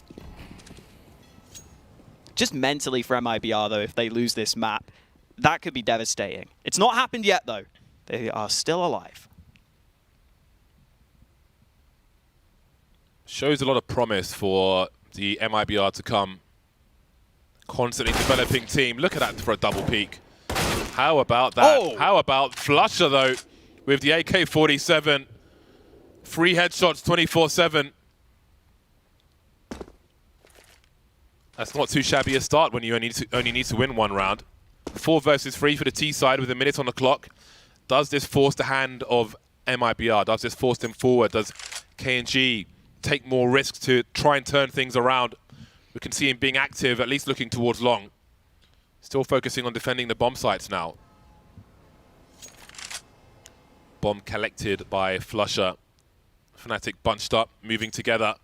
Just mentally for MIBR, though, if they lose this map, that could be devastating. It's not happened yet, though. They are still alive. Shows a lot of promise for the MIBR to come. Constantly developing team. Look at that for a double peak. How about that? Oh. How about Flusher, though, with the AK-47. 3 headshots, 24/7. That's not too shabby a start when you only need to win 1 round. 4 versus 3 for the T side with a minute on the clock. Does this force the hand of MIBR? Does this force them forward? Does KNG take more risks to try and turn things around? We can see him being active, at least looking towards long. Still focusing on defending the bomb sites now. Bomb collected by Flusher. Fnatic bunched up, moving together.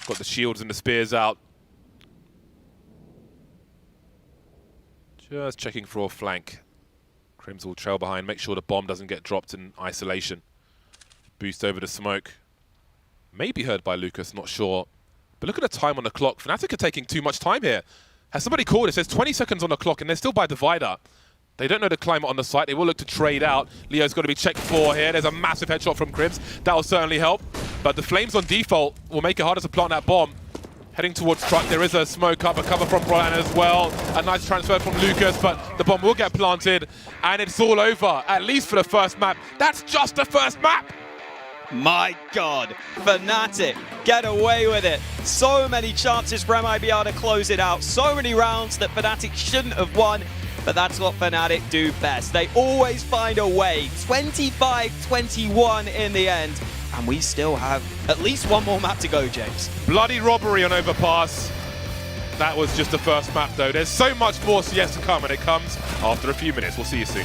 Got the shields and the spears out. Just checking for a flank. Crims will trail behind, make sure the bomb doesn't get dropped in isolation. Boost over the smoke. Maybe heard by Lucas, not sure. But look at the time on the clock. Fnatic are taking too much time here. Has somebody called? It says 20 seconds on the clock, and they're still by divider. They don't know the climate on the site. They will look to trade out. Leo's got to be checked for here. There's a massive headshot from Crims. That will certainly help. But the flames on default will make it harder to plant that bomb. Heading towards truck, there is a smoke up, a cover from Brolan as well. A nice transfer from Lucas, but the bomb will get planted, and it's all over, at least for the first map. That's just the first map! My God, Fnatic get away with it. So many chances for MIBR to close it out. So many rounds that Fnatic shouldn't have won, but that's what Fnatic do best. They always find a way. 25-21 in the end. And we still have at least 1 more map to go, James. Bloody robbery on Overpass. That was just the first map, though. There's so much more CS to come, and it comes after a few minutes. We'll see you soon.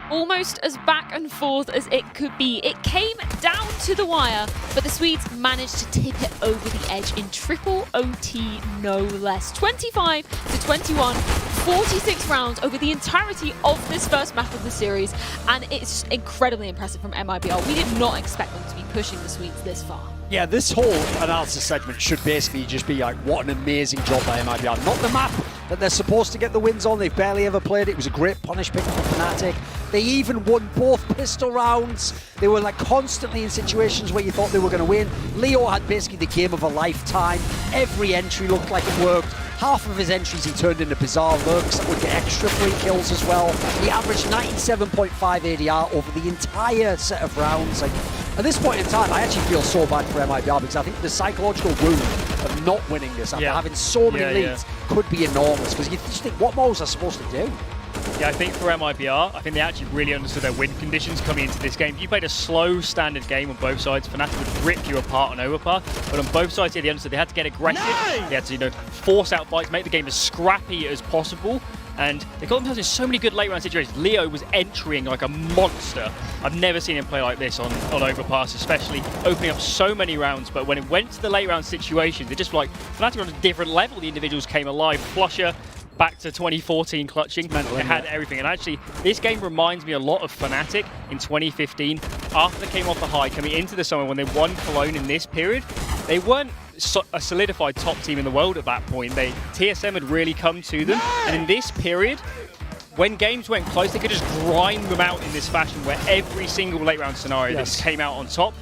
Almost as back and forth as it could be. It came down to the wire, but the Swedes managed to tip it over the edge in triple OT, no less. 25-21, 46 rounds over the entirety of this first map of the series, and it's incredibly impressive from MIBR. We did not expect them to be pushing the Swedes this far. Yeah, this whole analysis segment should basically just be like, what an amazing job by MIBR. Not the map that they're supposed to get the wins on. They've barely ever played it. It was a great punish pick from Fnatic. They even won both pistol rounds. They were like constantly in situations where you thought they were going to win. Leo had basically the game of a lifetime. Every entry looked like it worked. Half of his entries he turned into bizarre lurks that would get extra free kills as well. He averaged 97.5 ADR over the entire set of rounds. Like, at this point in time, I actually feel so bad for MIBR because I think the psychological wound of not winning this after having so many leads could be enormous, because you just think, what more was I supposed to do? Yeah, I think for MIBR, I think they actually really understood their win conditions coming into this game. If you played a slow standard game on both sides, Fnatic would rip you apart on overpass. But on both sides, they understood they had to get aggressive. They had to, force out fights, make the game as scrappy as possible. And they got themselves in so many good late round situations. Leo was entering like a monster. I've never seen him play like this on overpass, especially opening up so many rounds. But when it went to the late round situations, it just like Fnatic on a different level. The individuals came alive. Flusher back to 2014 clutching. They had everything. And actually, this game reminds me a lot of Fnatic in 2015. After they came off the high, coming into the summer when they won Cologne in this period, they weren't a solidified top team in the world at that point. TSM had really come to them. And in this period, when games went close, they could just grind them out in this fashion where every single late round scenario this came out on top.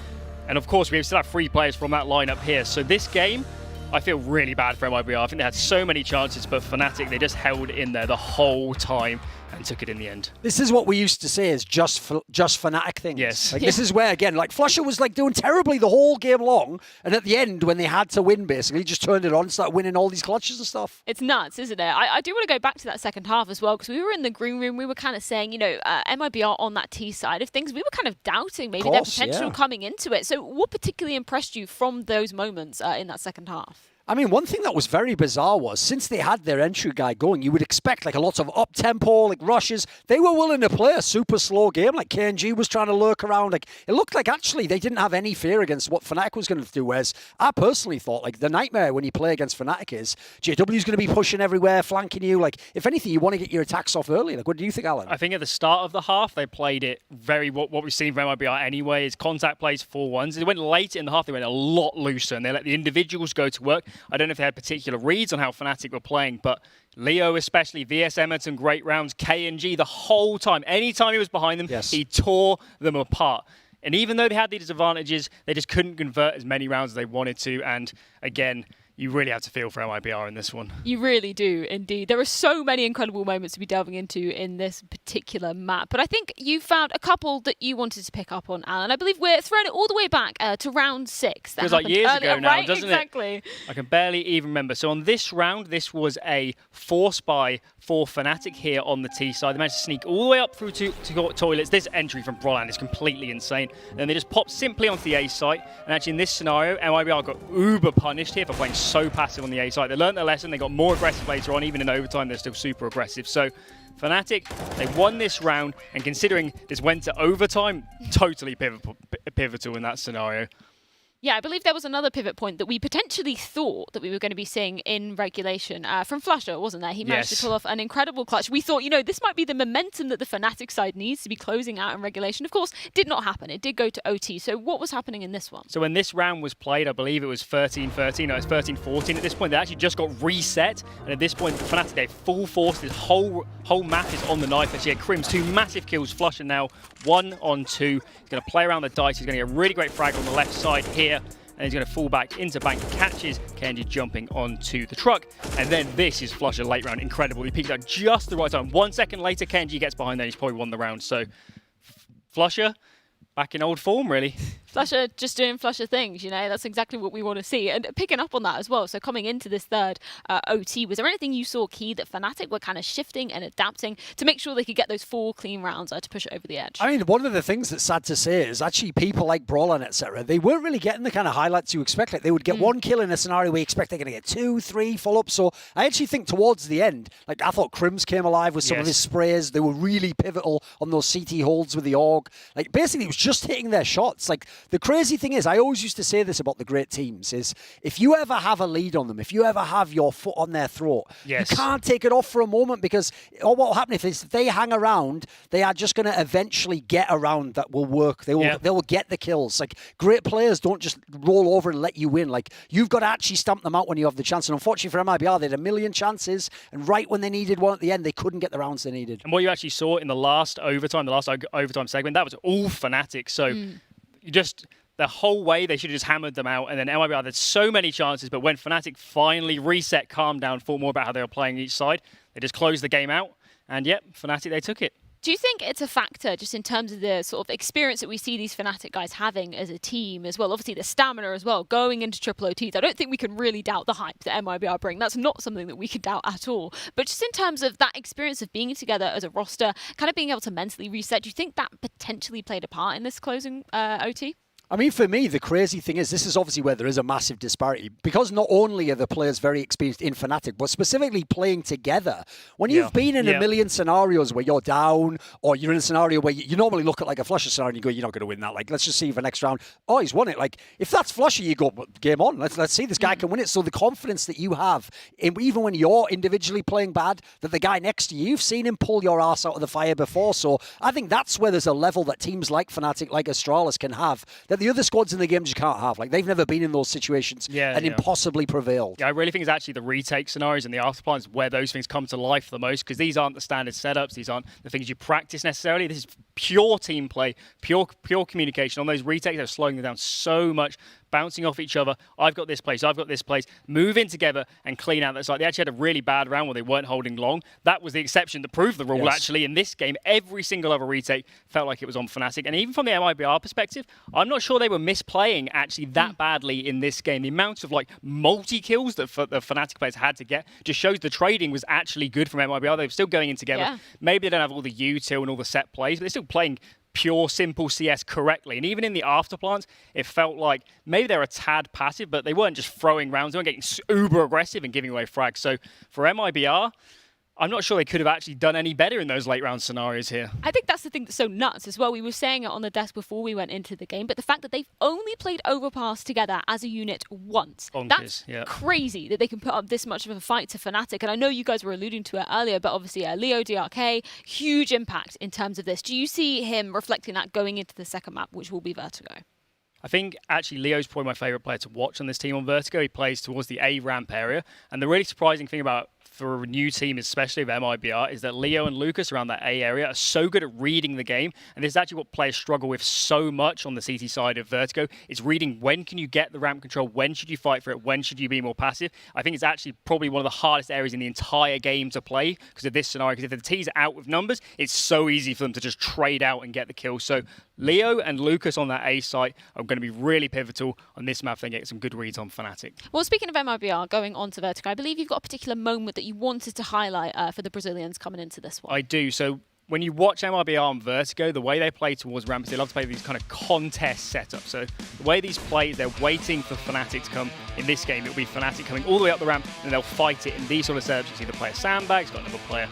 And of course, we still have 3 players from that lineup here. So this game, I feel really bad for MIBR. I think they had so many chances, but Fnatic, they just held in there the whole time and took it in the end. This is what we used to say is just Fnatic things. Yes. Like, this is where, again, like Flusher was like doing terribly the whole game long, and at the end, when they had to win, basically, just turned it on and started winning all these clutches and stuff. It's nuts, isn't it? I do want to go back to that second half as well, because we were in the green room, we were kind of saying, MIBR on that T side of things, we were kind of doubting maybe their potential coming into it. So what particularly impressed you from those moments in that second half? I mean, one thing that was very bizarre was, since they had their entry guy going, you would expect like a lot of up-tempo, like rushes. They were willing to play a super slow game. Like KNG was trying to lurk around. Like, it looked like actually they didn't have any fear against what Fnatic was going to do. Whereas I personally thought, like, the nightmare when you play against Fnatic is JW's going to be pushing everywhere, flanking you. Like, if anything, you want to get your attacks off early. Like, what do you think, Alan? I think at the start of the half, they played it very, what we've seen from MIBR anyway, is contact plays 4-1s. They went late in the half, they went a lot looser, and they let the individuals go to work. I don't know if they had particular reads on how Fnatic were playing, but Leo especially, VS Emerton, great rounds, KNG the whole time. Anytime he was behind them, he tore them apart. And even though they had these advantages, they just couldn't convert as many rounds as they wanted to. And again, you really have to feel for MIBR in this one. You really do, indeed. There are so many incredible moments to be delving into in this particular map. But I think you found a couple that you wanted to pick up on, Alan. I believe we're throwing it all the way back to round 6. That feels like years ago now, right? doesn't Exactly. it? I can barely even remember. So on this round, this was a force buy for Fnatic here on the T side. They managed to sneak all the way up through to toilets. This entry from Brolan is completely insane. And then they just popped simply onto the A site. And actually in this scenario, MIBR got uber punished here for playing so passive on the A site. They learned their lesson. They got more aggressive later on. Even in overtime, they're still super aggressive. So Fnatic, they won this round. And considering this went to overtime, totally pivotal in that scenario. Yeah, I believe there was another pivot point that we potentially thought that we were going to be seeing in regulation from Flasher, wasn't there? He managed to pull off an incredible clutch. We thought, this might be the momentum that the Fnatic side needs to be closing out in regulation. Of course, did not happen. It did go to OT. So what was happening in this one? So when this round was played, I believe it was 13-13. No, it's 13-14 at this point. They actually just got reset. And at this point, Fnatic, they full force. This whole map is on the knife. Actually, Crim's 2 massive kills. Flusher now 1 on 2. He's going to play around the dice. He's going to get a really great frag on the left side here. And he's going to fall back into bank, catches KNG jumping onto the truck. And then this is Flusher late round. Incredible. He peeks out just the right time. 1 second later, KNG gets behind there. He's probably won the round. So Flusher, back in old form, really. Flusher just doing Flusher things, that's exactly what we want to see. And picking up on that as well, so coming into this third OT, was there anything you saw key that Fnatic were kind of shifting and adapting to make sure they could get those 4 clean rounds to push it over the edge? I mean, one of the things that's sad to say is actually people like Brawlan, etc., they weren't really getting the kind of highlights you expect. Like they would get 1 kill in a scenario where you expect they're going to get 2, 3 follow-ups. So I actually think towards the end, I thought Crims came alive with some of his sprays. They were really pivotal on those CT holds with the AUG. Basically, it was just hitting their shots. The crazy thing is, I always used to say this about the great teams, is if you ever have a lead on them, if you ever have your foot on their throat, you can't take it off for a moment, because what will happen if they hang around, they are just going to eventually get a round that will work. They will get the kills. Great players don't just roll over and let you win. You've got to actually stamp them out when you have the chance. And unfortunately for MIBR, they had a million chances, and right when they needed one at the end, they couldn't get the rounds they needed. And what you actually saw in the last overtime segment, that was all Fnatic. So just the whole way, they should have just hammered them out. And then MIBR had so many chances, but when Fnatic finally reset, calmed down, thought more about how they were playing each side, they just closed the game out. And Fnatic, they took it. Do you think it's a factor just in terms of the sort of experience that we see these Fnatic guys having as a team as well? Obviously, the stamina as well, going into triple OTs. I don't think we can really doubt the hype that MIBR bring. That's not something that we can doubt at all. But just in terms of that experience of being together as a roster, kind of being able to mentally reset, do you think that potentially played a part in this closing OT? I mean, for me, the crazy thing is this is obviously where there is a massive disparity, because not only are the players very experienced in Fnatic, but specifically playing together. When you've been in a million scenarios where you're down, or you're in a scenario where you normally look at a Flusher scenario and you go, you're not going to win that. Let's just see for next round. Oh, he's won it. If that's Flusher, you go, game on. Let's see, this guy can win it. So the confidence that you have, even when you're individually playing bad, that the guy next to you, you've seen him pull your ass out of the fire before. So I think that's where there's a level that teams like Fnatic, like Astralis can have, that the other squads in the game just can't have. They've never been in those situations and impossibly prevailed. Yeah, I really think it's actually the retake scenarios and the afterplans where those things come to life the most, because these aren't the standard setups. These aren't the things you practice necessarily. This is pure team play, pure communication. On those retakes, they're slowing them down so much, bouncing off each other. I've got this place, move in together and clean out that side. They actually had a really bad round where they weren't holding long. That was the exception that proved the rule, actually. In this game, every single other retake felt like it was on Fnatic. And even from the MIBR perspective, I'm not sure they were misplaying actually that badly in this game. The amount of multi-kills that the Fnatic players had to get just shows the trading was actually good from MIBR. They were still going in together. Yeah. Maybe they don't have all the util and all the set plays, but they're still playing pure, simple CS correctly. And even in the afterplants, it felt like maybe they're a tad passive, but they weren't just throwing rounds. They weren't getting uber aggressive and giving away frags. So for MIBR, I'm not sure they could have actually done any better in those late round scenarios here. I think that's the thing that's so nuts as well. We were saying it on the desk before we went into the game, but the fact that they've only played Overpass together as a unit once. Bonkers, that's crazy that they can put up this much of a fight to Fnatic. And I know you guys were alluding to it earlier, but obviously Leo DRK, huge impact in terms of this. Do you see him reflecting that going into the second map, which will be Vertigo? I think actually Leo's probably my favorite player to watch on this team on Vertigo. He plays towards the A ramp area. And the really surprising thing about for a new team, especially of MIBR, is that Leo and Lucas around that A area are so good at reading the game. And this is actually what players struggle with so much on the CT side of Vertigo. It's reading when can you get the ramp control, when should you fight for it, when should you be more passive. I think it's actually probably one of the hardest areas in the entire game to play because of this scenario. Because if the T's are out with numbers, it's so easy for them to just trade out and get the kill. So Leo and Lucas on that A site are going to be really pivotal on this map. They get some good reads on Fnatic. Well, speaking of MIBR, going on to Vertigo, I believe you've got a particular moment that you wanted to highlight for the Brazilians coming into this one. I do. So when you watch MIBR on Vertigo, the way they play towards ramps, they love to play these kind of contest setups. So the way these play is they're waiting for Fnatic to come. In this game, it'll be Fnatic coming all the way up the ramp, and they'll fight it in these sort of setups. You see the player sandbags, got another player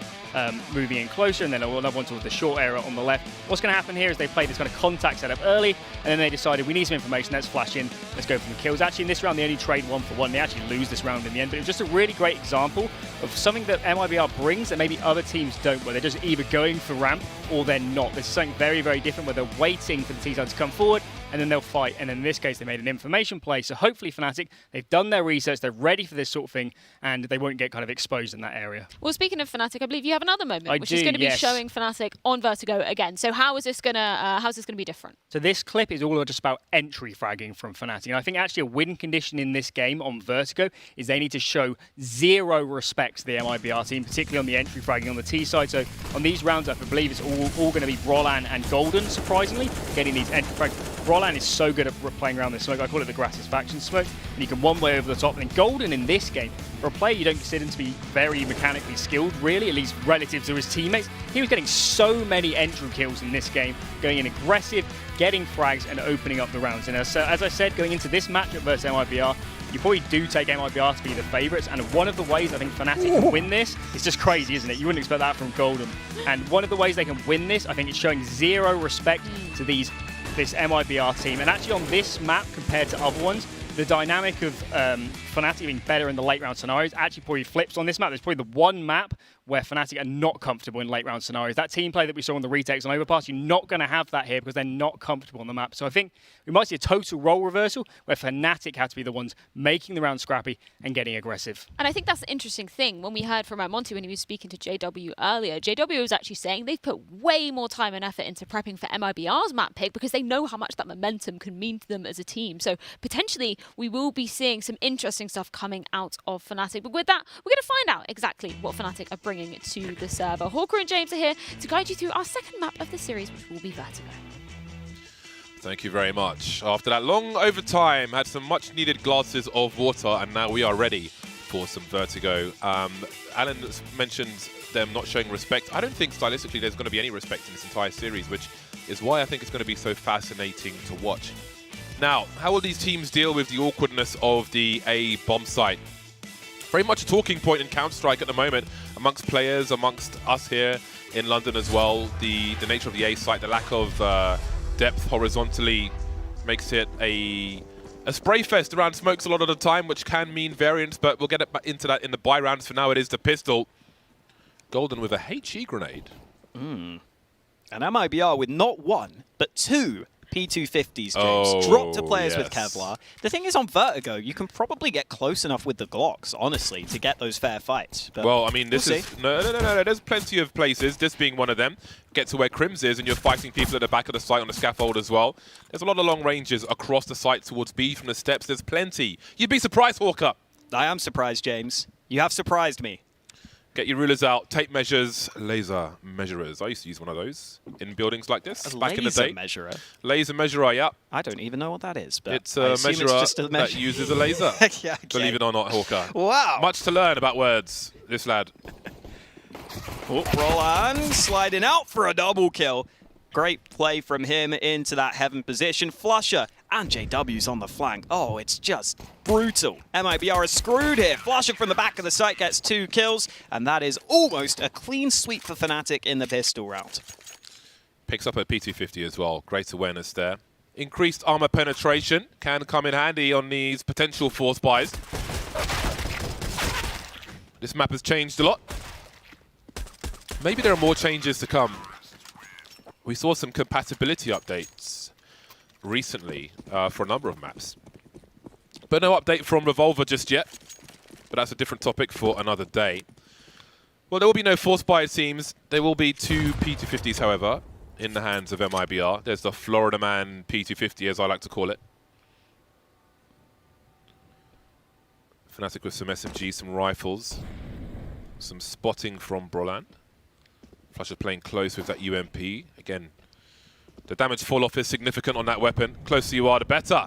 moving in closer, and then another one towards the short area on the left. What's going to happen here is they play this kind of contact setup early, and then they decided we need some information, let's flash in, let's go for the kills. Actually, in this round, they only trade 1-for-1. They actually lose this round in the end, but it was just a really great example of something that MIBR brings that maybe other teams don't, where they're just either going for ramp or they're not. This is something very, very different where they're waiting for the T-side to come forward, and then they'll fight. And in this case, they made an information play. So hopefully Fnatic, they've done their research, they're ready for this sort of thing, and they won't get kind of exposed in that area. Well, speaking of Fnatic, I believe you have another moment, which is going to be showing Fnatic on Vertigo again. So how's this going to be different? So this clip is all just about entry fragging from Fnatic. And I think actually a win condition in this game on Vertigo is they need to show zero respect to the MIBR team, particularly on the entry fragging on the T side. So on these rounds, I believe it's all going to be Roland and Golden, surprisingly, getting these entry frags. Roland is so good at playing around this smoke. I call it the grass's faction smoke. And you can one way over the top. And Golden in this game, for a player you don't consider him to be very mechanically skilled, really, at least relative to his teammates, he was getting so many entry kills in this game, going in aggressive, getting frags, and opening up the rounds. And as I said, going into this matchup versus MIBR, you probably do take MIBR to be the favourites, and one of the ways I think Fnatic can win this, it's just crazy, isn't it? You wouldn't expect that from Golden. And one of the ways they can win this, I think, is showing zero respect to this MIBR team. And actually on this map, compared to other ones, the dynamic of Fnatic being better in the late round scenarios actually probably flips on this map. There's probably the one map where Fnatic are not comfortable in late round scenarios. That team play that we saw on the retakes on Overpass, you're not going to have that here because they're not comfortable on the map. So I think we might see a total role reversal where Fnatic have to be the ones making the round scrappy and getting aggressive. And I think that's the interesting thing. When we heard from Monty when he was speaking to JW earlier, JW was actually saying they've put way more time and effort into prepping for MIBR's map pick because they know how much that momentum can mean to them as a team. So potentially we will be seeing some interesting stuff coming out of Fnatic. But with that, we're going to find out exactly what Fnatic are bringing to the server. Hawker and James are here to guide you through our second map of the series, which will be Vertigo. Thank you very much. After that long overtime, had some much needed glasses of water, and now we are ready for some Vertigo. Alan mentioned them not showing respect. I don't think stylistically there's going to be any respect in this entire series, which is why I think it's going to be so fascinating to watch. Now, how will these teams deal with the awkwardness of the A bomb site? Very much a talking point in Counter-Strike at the moment amongst players, amongst us here in London as well. The nature of the A site, the lack of depth horizontally makes it a spray fest around smokes a lot of the time, which can mean variance, but we'll get into that in the buy rounds. For now, it is the pistol. Golden with a HE grenade. And MIBR with not one, but two P250s, James. Drop to players with Kevlar. The thing is, on Vertigo, you can probably get close enough with the Glocks, honestly, to get those fair fights. But well, I mean, this is... No. There's plenty of places, this being one of them. Get to where Crims is, and you're fighting people at the back of the site on the scaffold as well. There's a lot of long ranges across the site towards B from the steps. There's plenty. You'd be surprised, Hawker. I am surprised, James. You have surprised me. Get your rulers out, tape measures, laser measurers. I used to use one of those in buildings like this back in the day. Laser measurer? Laser measurer, yeah. I don't even know what that is, but it's a measurer that uses a laser. Yeah, okay. Believe it or not, Hawker. Wow. Much to learn about words, this lad. Roland sliding out for a double kill. Great play from him into that heaven position. Flusher and JW's on the flank. Oh, it's just brutal. MIBR is screwed here. Flusher from the back of the site gets 2 kills, and that is almost a clean sweep for Fnatic in the pistol round. Picks up a P250 as well. Great awareness there. Increased armor penetration can come in handy on these potential force buys. This map has changed a lot. Maybe there are more changes to come. We saw some compatibility updates. recently for a number of maps. But no update from Revolver just yet. But that's a different topic for another day. Well, there will be no Force Buy, it seems. There will be 2 P250s, however, in the hands of MIBR. There's the Florida Man P250, as I like to call it. Fnatic with some SMGs, some rifles. Some spotting from Broland. Flash is playing close with that UMP. Again, the damage fall-off is significant on that weapon. Closer you are, the better.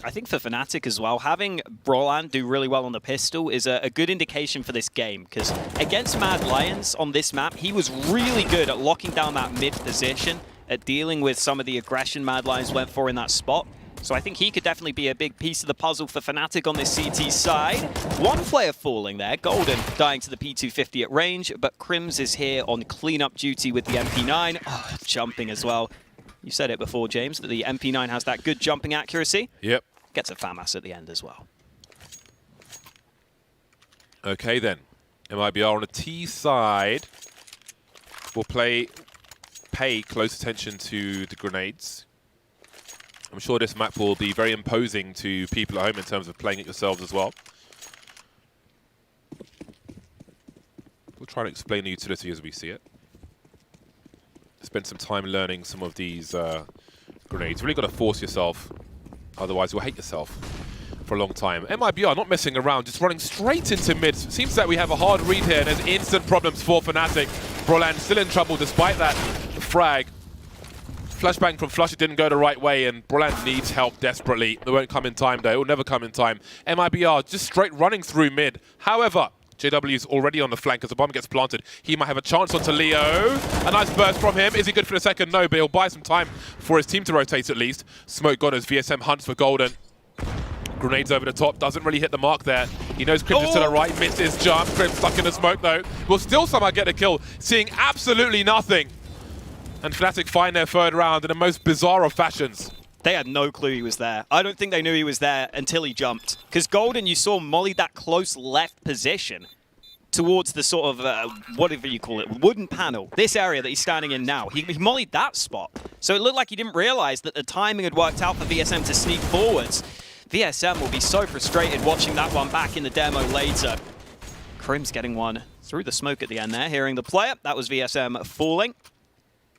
I think for Fnatic as well, having Broland do really well on the pistol is a good indication for this game, because against Mad Lions on this map, he was really good at locking down that mid position, at dealing with some of the aggression Mad Lions went for in that spot. So I think he could definitely be a big piece of the puzzle for Fnatic on this CT side. One player falling there, Golden dying to the P250 at range, but Crims is here on cleanup duty with the MP9. Oh, jumping as well. You said it before, James, that the MP9 has that good jumping accuracy. Yep. Gets a FAMAS at the end as well. Okay then, MIBR on the T side will pay close attention to the grenades. I'm sure this map will be very imposing to people at home in terms of playing it yourselves as well. We'll try to explain the utility as we see it. Spend some time learning some of these grenades. Really got to force yourself, otherwise you'll hate yourself for a long time. MIBR not messing around, just running straight into mid. Seems that we have a hard read here, and there's instant problems for Fnatic. Broland still in trouble despite that frag. Flashbang from Flush, it didn't go the right way, and Broland needs help desperately. It won't come in time, though. It will never come in time. MIBR just straight running through mid. However, JW is already on the flank as the bomb gets planted. He might have a chance onto Leo. A nice burst from him. Is he good for the second? No, but he'll buy some time for his team to rotate at least. Smoke got as VSM hunts for Golden. Grenades over the top. Doesn't really hit the mark there. He knows Crims is to the right. Misses jump. Crims stuck in the smoke, though. Will still somehow get a kill. Seeing absolutely nothing. And Fnatic find their third round in the most bizarre of fashions. They had no clue he was there. I don't think they knew he was there until he jumped. Because Golden, you saw molly that close left position towards the sort of, whatever you call it, wooden panel. This area that he's standing in now. He mollied that spot. So it looked like he didn't realize that the timing had worked out for VSM to sneak forwards. VSM will be so frustrated watching that one back in the demo later. Crims getting one through the smoke at the end there, hearing the player. That was VSM falling.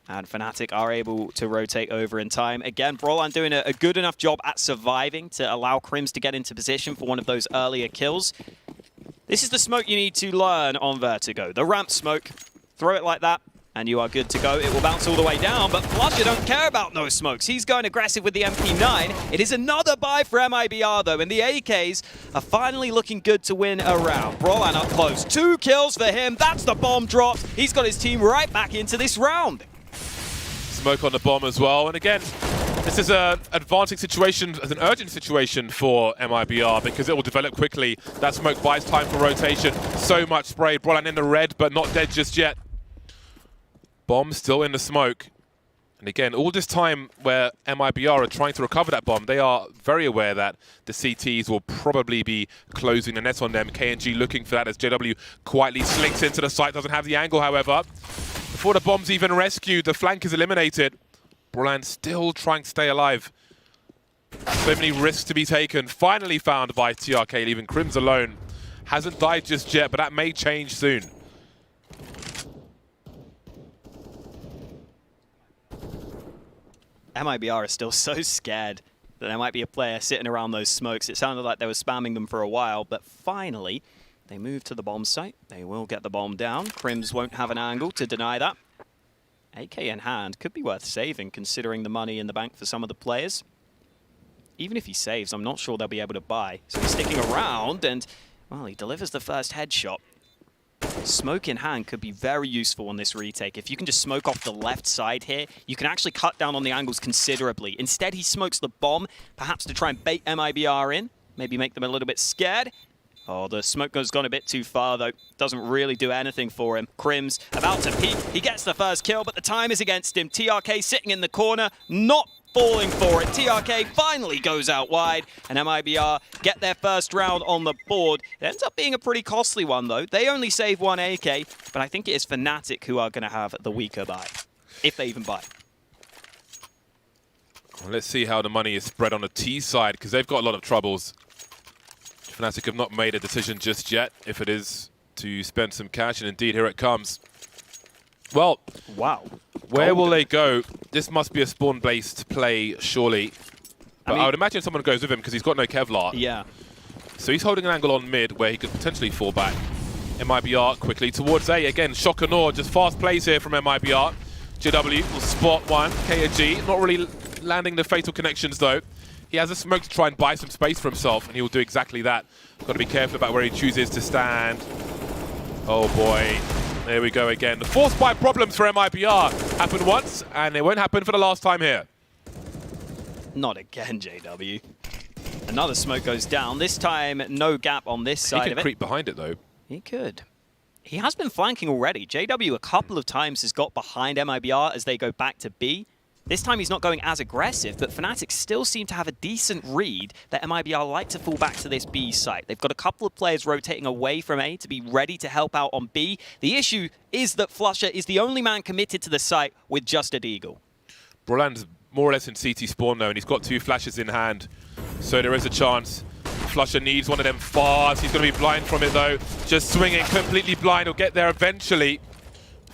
And Fnatic are able to rotate over in time. Again, Broland doing a good enough job at surviving to allow Crims to get into position for one of those earlier kills. This is the smoke you need to learn on Vertigo. The ramp smoke. Throw it like that, and you are good to go. It will bounce all the way down, but Flusher don't care about those smokes. He's going aggressive with the MP9. It is another buy for MIBR, though, and the AKs are finally looking good to win a round. Broland up close. 2 kills for him. That's the bomb drop. He's got his team right back into this round. Smoke on the bomb as well, and again, this is an advancing situation, an urgent situation for MIBR because it will develop quickly. That smoke buys time for rotation. So much spray. Broland in the red, but not dead just yet. Bomb still in the smoke. And again, all this time where MIBR are trying to recover that bomb, they are very aware that the CTs will probably be closing the net on them. KNG looking for that as JW quietly slinks into the site. Doesn't have the angle, however. Before the bomb's even rescued, the flank is eliminated. Broland still trying to stay alive. So many risks to be taken. Finally found by TRK, leaving Crims alone. Hasn't died just yet, but that may change soon. MIBR is still so scared that there might be a player sitting around those smokes. It sounded like they were spamming them for a while, but finally they move to the bomb site. They will get the bomb down. Crims won't have an angle to deny that. AK in hand could be worth saving considering the money in the bank for some of the players. Even if he saves, I'm not sure they'll be able to buy. So he's sticking around and, well, he delivers the first headshot. Smoke in hand could be very useful on this retake. If you can just smoke off the left side here, you can actually cut down on the angles considerably. Instead, he smokes the bomb, perhaps to try and bait MIBR in, maybe make them a little bit scared. Oh, the smoke has gone a bit too far, though. Doesn't really do anything for him. Crims about to peek. He gets the first kill, but the time is against him. TRK sitting in the corner, not falling for it. TRK finally goes out wide, and MIBR get their first round on the board. It ends up being a pretty costly one, though. They only save 1 AK, but I think it is Fnatic who are going to have the weaker buy, if they even buy. Well, let's see how the money is spread on the T side, because they've got a lot of troubles. Fnatic have not made a decision just yet, if it is to spend some cash, and indeed, here it comes. Well, wow. Where will they go? This must be a spawn-based play, surely. But I would imagine someone goes with him because he's got no Kevlar. Yeah. So he's holding an angle on mid where he could potentially fall back. MIBR quickly towards A. Again, Shock and Awe, just fast plays here from MIBR. JW will spot one. KG not really landing the fatal connections though. He has a smoke to try and buy some space for himself, and he will do exactly that. Got to be careful about where he chooses to stand. Oh boy. There we go again. The force buy problems for MIBR happened once, and it won't happen for the last time here. Not again, JW. Another smoke goes down. This time, no gap on this side of it. He can creep behind it, though. He could. He has been flanking already. JW a couple of times has got behind MIBR as they go back to B. This time he's not going as aggressive, but Fnatic still seem to have a decent read that MIBR like to fall back to this B site. They've got a couple of players rotating away from A to be ready to help out on B. The issue is that Flusha is the only man committed to the site with just a Deagle. Brolan's more or less in CT spawn though, and he's got 2 flashes in hand. So there is a chance. Flusha needs one of them fast. He's going to be blind from it though. Just swinging, completely blind. He'll get there eventually.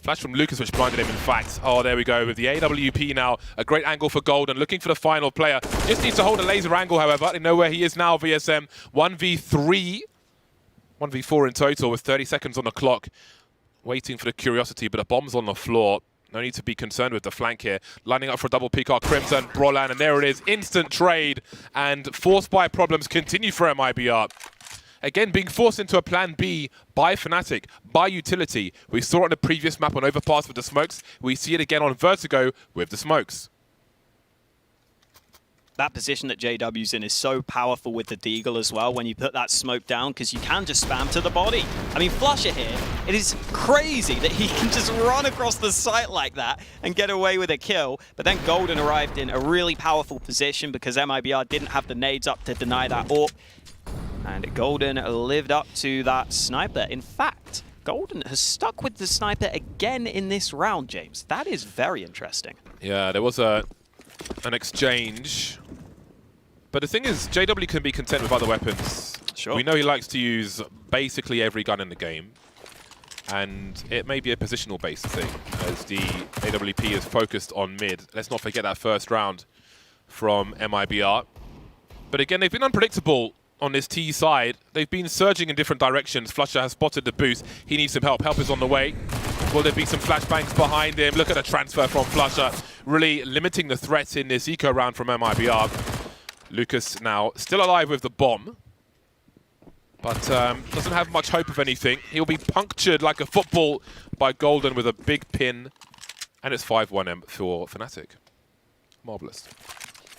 Flash from Lucas, which blinded him, in fact. Oh, there we go. With the AWP now, a great angle for Golden. Looking for the final player. Just needs to hold a laser angle, however. They know where he is now, VSM. 1v3. 1v4 in total with 30 seconds on the clock. Waiting for the curiosity, but a bomb's on the floor. No need to be concerned with the flank here. Lining up for a double peacock, Crimson, Brolan, and there it is. Instant trade. And force buy problems continue for MIBR. Again, being forced into a plan B by Fnatic, by utility. We saw it on the previous map on Overpass with the smokes. We see it again on Vertigo with the smokes. That position that JW's in is so powerful with the Deagle as well when you put that smoke down, because you can just spam to the body. I mean, Flusha here, it is crazy that he can just run across the site like that and get away with a kill. But then Golden arrived in a really powerful position because MIBR didn't have the nades up to deny that AWP. And Golden lived up to that sniper. In fact, Golden has stuck with the sniper again in this round, James. That is very interesting. Yeah, there was an exchange. But the thing is, JW can be content with other weapons. Sure. We know he likes to use basically every gun in the game. And it may be a positional-based thing, as the AWP is focused on mid. Let's not forget that first round from MIBR. But again, they've been unpredictable on this T side. They've been surging in different directions. Flusha has spotted the boost. He needs some help. Help is on the way. Will there be some flashbangs behind him? Look at the transfer from Flusha. Really limiting the threat in this eco round from MIBR. Lucas now still alive with the bomb, but doesn't have much hope of anything. He'll be punctured like a football by Golden with a big pin. And it's 5-1 for Fnatic. Marvelous.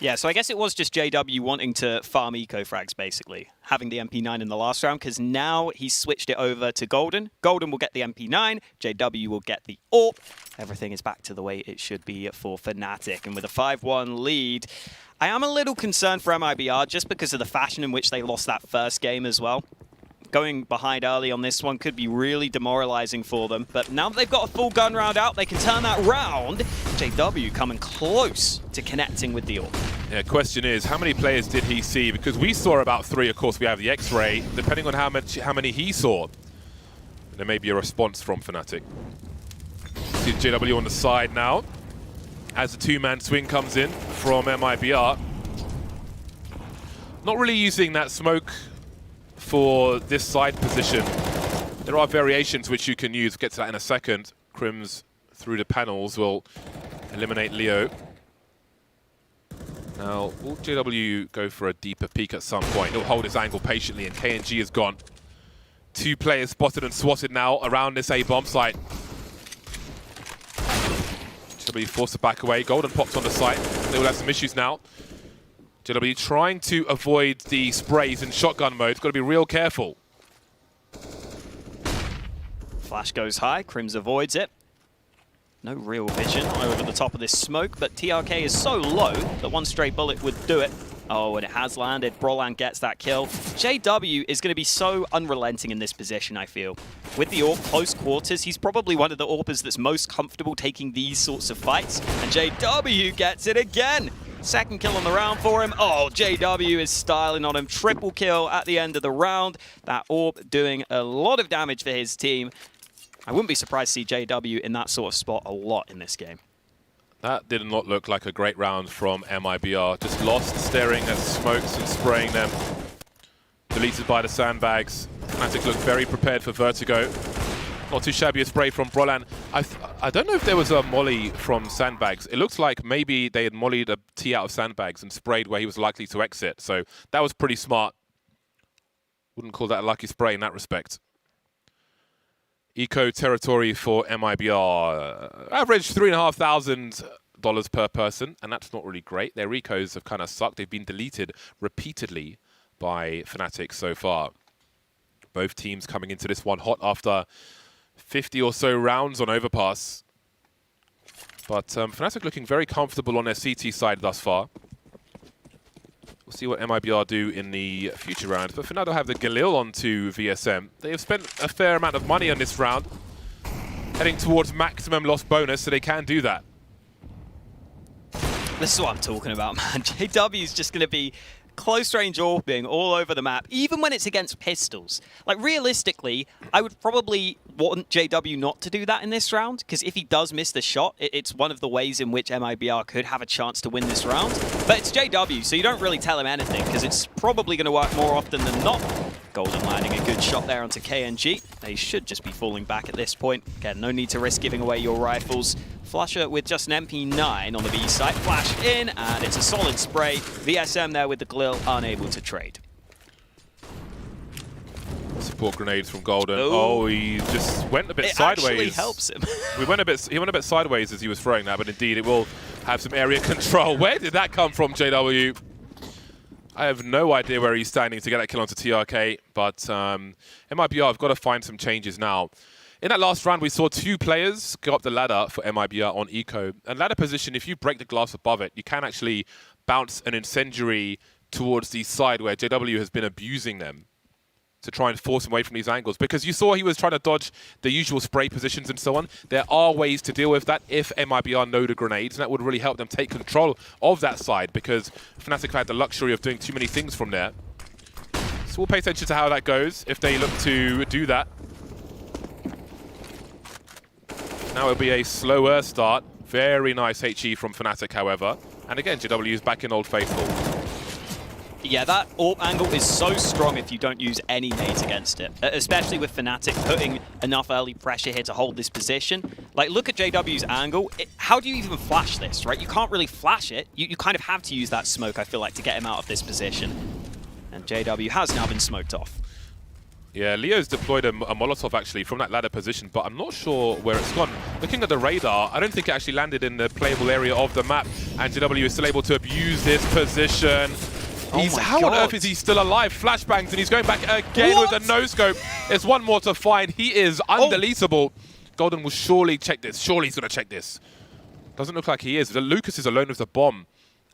Yeah, so I guess it was just JW wanting to farm eco frags, basically, having the MP9 in the last round, because now he's switched it over to Golden. Golden will get the MP9, JW will get the AWP. Everything is back to the way it should be for Fnatic, and with a 5-1 lead, I am a little concerned for MIBR just because of the fashion in which they lost that first game as well. Going behind early on this one could be really demoralizing for them. But now that they've got a full gun round out, they can turn that round. JW coming close to connecting with the AWP. Yeah, question is, how many players did he see? Because we saw about 3, of course, we have the X-ray. Depending on how many he saw, there may be a response from Fnatic. See JW on the side now, as the 2-man swing comes in from MIBR. Not really using that smoke for this side position. There are variations which you can use. We'll get to that in a second. Crims through the panels will eliminate Leo. Now, will JW go for a deeper peek at some point? He'll hold his angle patiently, and KNG is gone. 2 players spotted and swatted now around this A-bomb site. JW forced to back away. Golden pops on the site. They will have some issues now. JW trying to avoid the sprays in shotgun mode. Got to be real careful. Flash goes high. Crims avoids it. No real vision over the top of this smoke, but TRK is so low that one stray bullet would do it. Oh, and it has landed. Brolan gets that kill. JW is going to be so unrelenting in this position, I feel. With the AWP close quarters, he's probably one of the AWPers that's most comfortable taking these sorts of fights. And JW gets it again. Second kill on the round for him. Oh, JW is styling on him. Triple kill at the end of the round. That orb doing a lot of damage for his team. I wouldn't be surprised to see JW in that sort of spot a lot in this game. That did not look like a great round from MIBR. Just lost staring at smokes and spraying them. Deleted by the sandbags. Fnatic looked very prepared for Vertigo. Not too shabby a spray from Brolan. I don't know if there was a molly from sandbags. It looks like maybe they had mollied a T out of sandbags and sprayed where he was likely to exit. So that was pretty smart. Wouldn't call that a lucky spray in that respect. Eco territory for MIBR. Average $3,500 per person, and that's not really great. Their ecos have kind of sucked. They've been deleted repeatedly by Fnatic so far. Both teams coming into this one hot after 50 or so rounds on Overpass. But Fnatic looking very comfortable on their CT side thus far. We'll see what MIBR do in the future round. But for now, they'll have the Galil onto VSM. They have spent a fair amount of money on this round, heading towards maximum loss bonus, so they can do that. This is what I'm talking about, man. JW is just going to be close range orbing all over the map, even when it's against pistols. Like, realistically, I would probably want JW not to do that in this round, because if he does miss the shot, it's one of the ways in which MIBR could have a chance to win this round. But it's JW, so you don't really tell him anything, because it's probably going to work more often than not. Golden landing a good shot there onto KNG. They should just be falling back at this point. Again, no need to risk giving away your rifles. Flusher with just an MP9 on the B side. Flash in, and it's a solid spray. VSM there with the Glil, unable to trade. Support grenades from Golden. Oh, he just went a bit sideways. It actually helps him. He went a bit sideways as he was throwing that, but indeed it will have some area control. Where did that come from, JW? I have no idea where he's standing to get that kill onto TRK, but MIBR have got to find some changes now. In that last round, we saw two players go up the ladder for MIBR on Eco. And ladder position, if you break the glass above it, you can actually bounce an incendiary towards the side where JW has been abusing them to try and force him away from these angles. Because you saw he was trying to dodge the usual spray positions and so on. There are ways to deal with that if MIBR know the grenades, and that would really help them take control of that side, because Fnatic have had the luxury of doing too many things from there. So we'll pay attention to how that goes if they look to do that. Now it'll be a slower start. Very nice HE from Fnatic, however. And again, JW is back in Old Faithful. Yeah, that AWP angle is so strong if you don't use any nades against it, especially with Fnatic putting enough early pressure here to hold this position. Like, look at JW's angle. How do you even flash this, right? You can't really flash it. You kind of have to use that smoke, I feel like, to get him out of this position. And JW has now been smoked off. Yeah, Leo's deployed a Molotov actually from that ladder position, but I'm not sure where it's gone. Looking at the radar, I don't think it actually landed in the playable area of the map, and JW is still able to abuse this position. How on earth is he still alive? Flashbangs, and he's going back again with a no-scope. There's one more to find. He is undeleteable. Golden will surely check this. Surely he's going to check this. Doesn't look like he is. Lucas is alone with the bomb,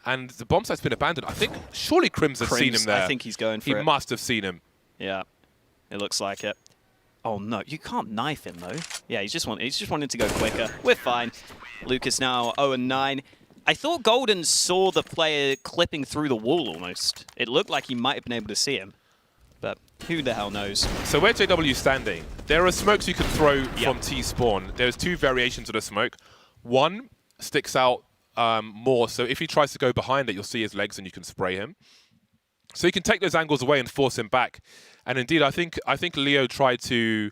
and the bomb site's been abandoned. I think surely Crims has seen him there. I think he's going for it. He must have seen him. Yeah, it looks like it. Oh no, you can't knife him though. Yeah, he's just wanting to go quicker. We're fine. Lucas now 0-9. I thought Golden saw the player clipping through the wall almost. It looked like he might have been able to see him, but who the hell knows? So where JW is standing, there are smokes you can throw from T-spawn. There's two variations of the smoke. One sticks out more, so if he tries to go behind it, you'll see his legs and you can spray him. So you can take those angles away and force him back. And indeed, I think Leo tried to...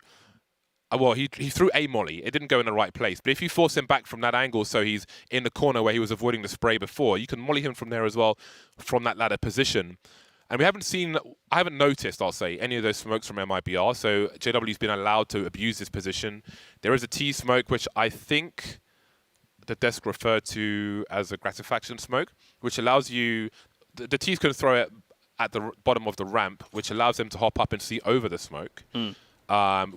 Well, he threw a molly. It didn't go in the right place. But if you force him back from that angle, so he's in the corner where he was avoiding the spray before, you can molly him from there as well, from that ladder position. And we haven't seen, I haven't noticed, I'll say, any of those smokes from MIBR. So JW's been allowed to abuse this position. There is a T smoke, which I think the desk referred to as a gratification smoke, which allows you, the T's can throw it at the bottom of the ramp, which allows them to hop up and see over the smoke.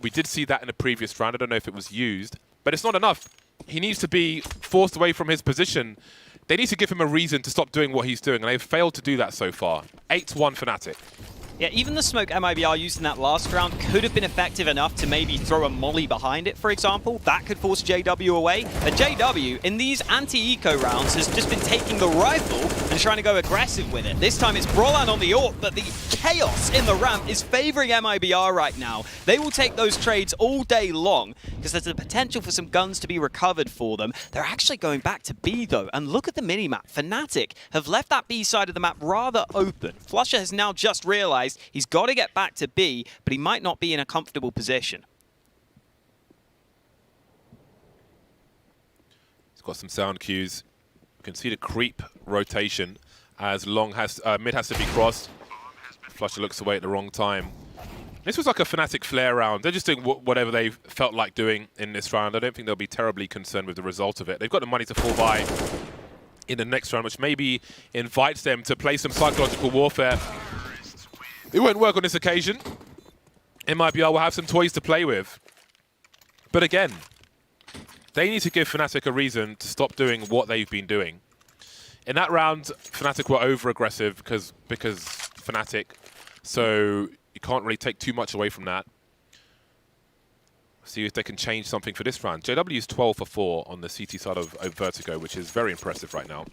We did see that in a previous round. I don't know if it was used, but it's not enough. He needs to be forced away from his position. They need to give him a reason to stop doing what he's doing, and they've failed to do that so far. 8-1 Fnatic. Yeah, even the smoke MIBR used in that last round could have been effective enough to maybe throw a molly behind it, for example. That could force JW away. But JW, in these anti-eco rounds, has just been taking the rifle and trying to go aggressive with it. This time it's Brolan on the AWP, but the chaos in the ramp is favoring MIBR right now. They will take those trades all day long because there's the potential for some guns to be recovered for them. They're actually going back to B, though, and look at the minimap. Fnatic have left that B side of the map rather open. Flusha has now just realized he's got to get back to B, but he might not be in a comfortable position. He's got some sound cues. You can see the creep rotation as mid has to be crossed. Flusha looks away at the wrong time. This was like a Fnatic flare round. They're just doing whatever they felt like doing in this round. I don't think they'll be terribly concerned with the result of it. They've got the money to fall by in the next round, which maybe invites them to play some psychological warfare. It won't work on this occasion. MIBR will have some toys to play with. But again, they need to give Fnatic a reason to stop doing what they've been doing. In that round, Fnatic were over-aggressive because Fnatic, so you can't really take too much away from that. See if they can change something for this round. JW is 12 for 4 on the CT side of Vertigo, which is very impressive right now.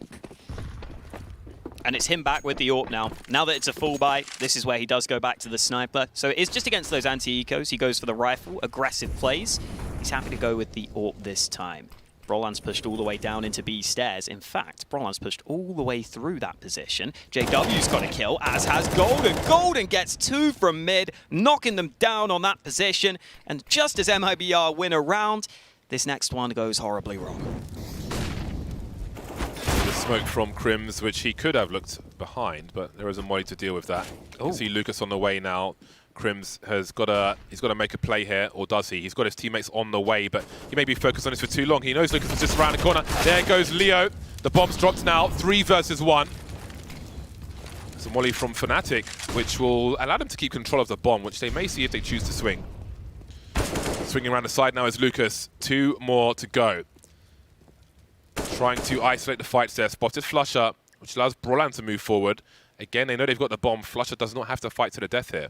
And it's him back with the AWP now. Now that it's a full buy, this is where he does go back to the sniper. So it's just against those anti-ecos. He goes for the rifle, aggressive plays. He's happy to go with the AWP this time. Brolan's pushed all the way down into B stairs. In fact, Brolan's pushed all the way through that position. JW's got a kill, as has Golden. Golden gets 2 from mid, knocking them down on that position. And just as MIBR win a round, this next one goes horribly wrong. Smoke from Crims, which he could have looked behind, but there is a molly to deal with that. You can see Lucas on the way now. Crims has he's got to make a play here, or does he? He's got his teammates on the way, but he may be focused on this for too long. He knows Lucas is just around the corner. There goes Leo. The bomb's dropped now, 3 versus 1. There's a molly from Fnatic, which will allow them to keep control of the bomb, which they may see if they choose to swing. Swinging around the side now is Lucas. 2 more to go. Trying to isolate the fights there. Spotted Flusha, which allows Brolan to move forward. Again, they know they've got the bomb. Flusha does not have to fight to the death here.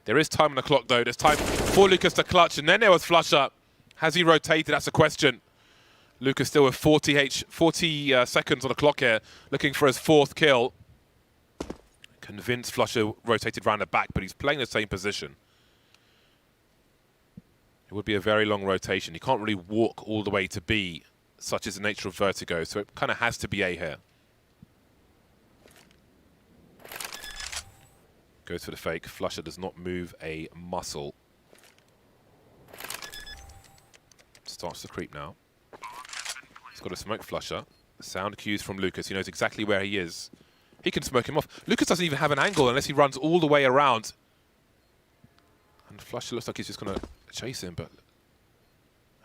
There is time on the clock, though. There's time for Lucas to clutch. And then there was Flusha. Has he rotated? That's a question. Lucas still with 40 seconds on the clock here, looking for his 4th kill. Convinced Flusha rotated round the back, but he's playing the same position. It would be a very long rotation. He can't really walk all the way to B, such is the nature of Vertigo, so it kind of has to be A here. Goes for the fake. Flusha does not move a muscle. Starts to creep now. He's got a smoke Flusha. Sound cues from Lucas. He knows exactly where he is. He can smoke him off. Lucas doesn't even have an angle unless he runs all the way around. And Flusha looks like he's just going to chase him, but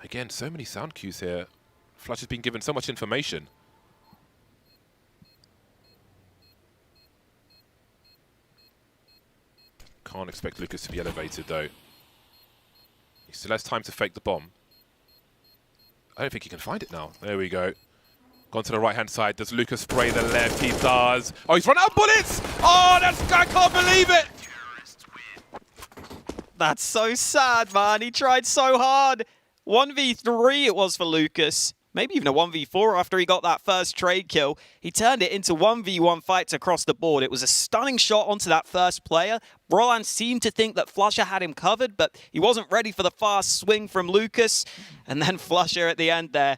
again, so many sound cues here. Flusha's been given so much information. Can't expect Lucas to be elevated, though. He still has time to fake the bomb. I don't think he can find it now. There we go. Gone to the right-hand side. Does Lucas spray the left? He does. Oh, he's run out of bullets! Oh, I can't believe it! That's so sad, man. He tried so hard. 1v3 it was for Lucas. Maybe even a 1v4 after he got that first trade kill. He turned it into 1v1 fights across the board. It was a stunning shot onto that first player. Brolan seemed to think that Flusha had him covered, but he wasn't ready for the fast swing from Lucas. And then Flusha at the end there,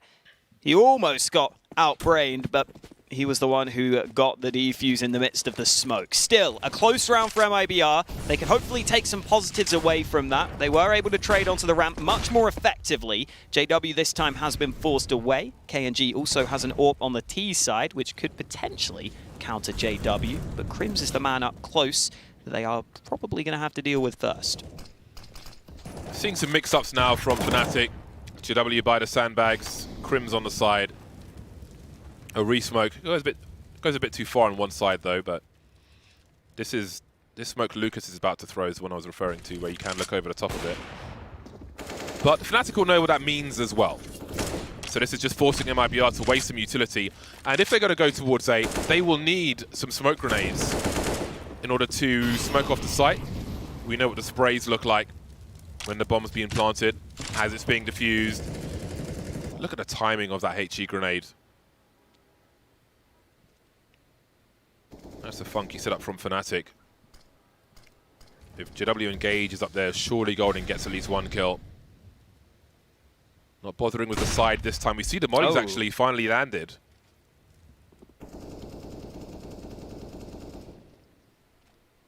he almost got outbrained, but he was the one who got the defuse in the midst of the smoke. Still, a close round for MIBR. They can hopefully take some positives away from that. They were able to trade onto the ramp much more effectively. JW this time has been forced away. KNG also has an AWP on the T side, which could potentially counter JW. But Crims is the man up close that they are probably going to have to deal with first. Seeing some mix-ups now from Fnatic. JW by the sandbags. Crims on the side. A re-smoke. Goes a bit too far on one side, though, but this smoke Lucas is about to throw is the one I was referring to, where you can look over the top of it. But Fnatic will know what that means as well. So this is just forcing MIBR to waste some utility. And if they're going to go towards A, they will need some smoke grenades in order to smoke off the site. We know what the sprays look like when the bomb's being planted, as it's being defused. Look at the timing of that HE grenade. That's a funky setup from Fnatic. If JW engages up there, surely Golden gets at least one kill. Not bothering with the side this time. We see the mollies actually finally landed.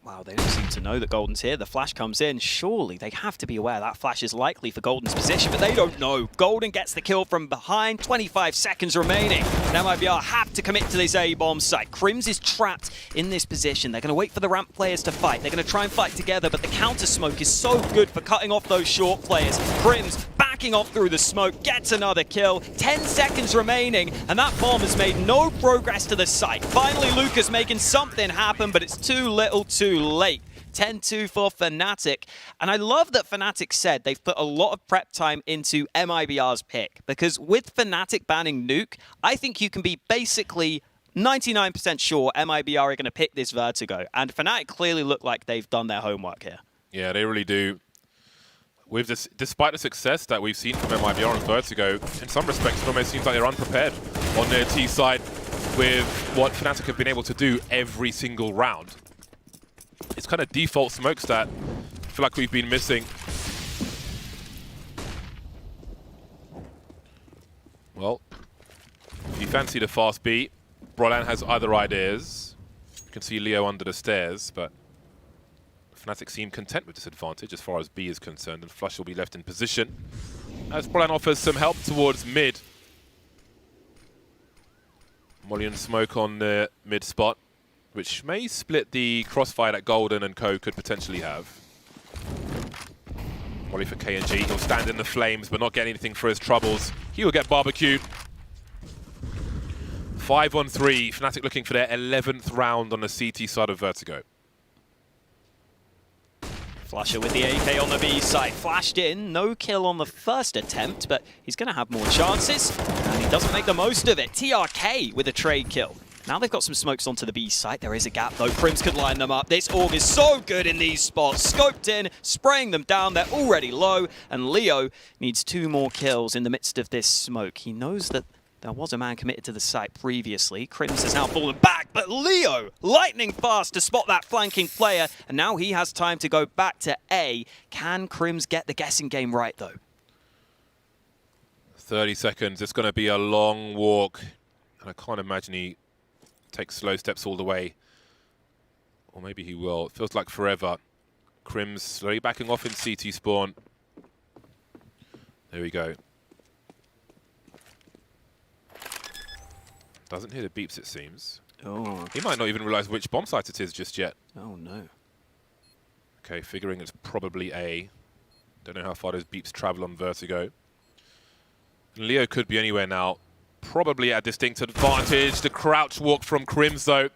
Wow, they don't seem to know that Golden's here. The flash comes in. Surely they have to be aware that flash is likely for Golden's position, but they don't know. Golden gets the kill from behind. 25 seconds remaining. Now MIBR have to commit to this A-bomb site. Crims is trapped in this position. They're going to wait for the ramp players to fight. They're going to try and fight together, but the counter smoke is so good for cutting off those short players. Crims backing off through the smoke, gets another kill. 10 seconds remaining, and that bomb has made no progress to the site. Finally, Lucas making something happen, but it's too little too late. 10-2 for Fnatic. And I love that Fnatic said they've put a lot of prep time into MIBR's pick, because with Fnatic banning Nuke, I think you can be basically 99% sure MIBR are going to pick this Vertigo. And Fnatic clearly look like they've done their homework here. Yeah, they really do. With this, despite the success that we've seen from MIBR and Vertigo, in some respects it almost seems like they're unprepared on their T side with what Fnatic have been able to do every single round. It's kind of default smokes that I feel like we've been missing. Well, if you fancy the fast beat, Brolan has other ideas. You can see Leo under the stairs, but Fnatic seem content with this advantage as far as B is concerned, and Flush will be left in position as Brolan offers some help towards mid. Molly and smoke on the mid spot, which may split the crossfire that Golden and Co could potentially have. Molly for KNG, he'll stand in the flames but not get anything for his troubles. He will get barbecued. 5-on-3, Fnatic looking for their 11th round on the CT side of Vertigo. Flusher with the AK on the B side, flashed in, no kill on the first attempt, but he's going to have more chances, and he doesn't make the most of it. TRK with a trade kill. Now they've got some smokes onto the B site. There is a gap though. Crims could line them up. This AUG is so good in these spots. Scoped in, spraying them down. They're already low, and Leo needs 2 more kills in the midst of this smoke. He knows that there was a man committed to the site previously. Crims has now fallen back, but Leo, lightning fast to spot that flanking player, and now he has time to go back to A. Can Crims get the guessing game right, though? 30 seconds. It's going to be a long walk, and I can't imagine he takes slow steps all the way. Or maybe he will. It feels like forever. Crims slowly backing off in CT spawn. There we go. Doesn't hear the beeps, it seems. Oh. He might not even realize which bomb site it is just yet. Oh, no. Okay, figuring it's probably A. Don't know how far those beeps travel on Vertigo. Leo could be anywhere now. Probably at a distinct advantage. The crouch walk from Crims, though.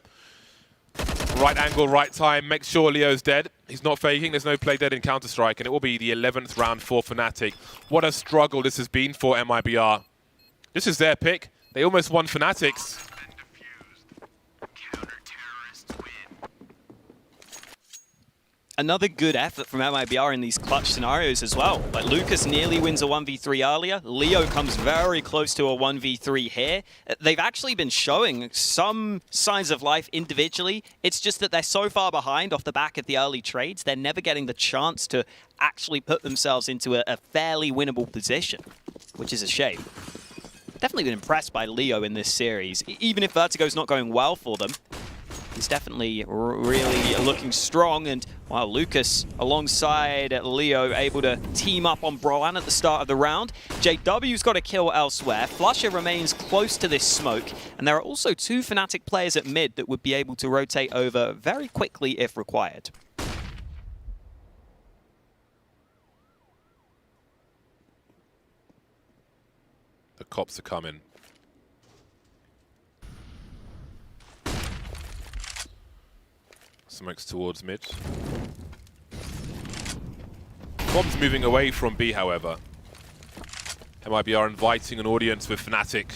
Right angle, right time. Make sure Leo's dead. He's not faking. There's no play dead in Counter-Strike, and it will be the 11th round for Fnatic. What a struggle this has been for MIBR. This is their pick. They almost won Fnatic's. Another good effort from MIBR in these clutch scenarios as well. Like Lucas nearly wins a 1v3 earlier. Leo comes very close to a 1v3 here. They've actually been showing some signs of life individually. It's just that they're so far behind off the back of the early trades, they're never getting the chance to actually put themselves into a fairly winnable position, which is a shame. Definitely been impressed by Leo in this series. Even if Vertigo's not going well for them, he's definitely really looking strong. And wow, Lucas alongside Leo able to team up on Brolan at the start of the round. JW's got a kill elsewhere. Flusher remains close to this smoke. And there are also 2 Fnatic players at mid that would be able to rotate over very quickly if required. The cops are coming. Smokes towards mid. Bomb's moving away from B, however. MIBR inviting an audience with Fnatic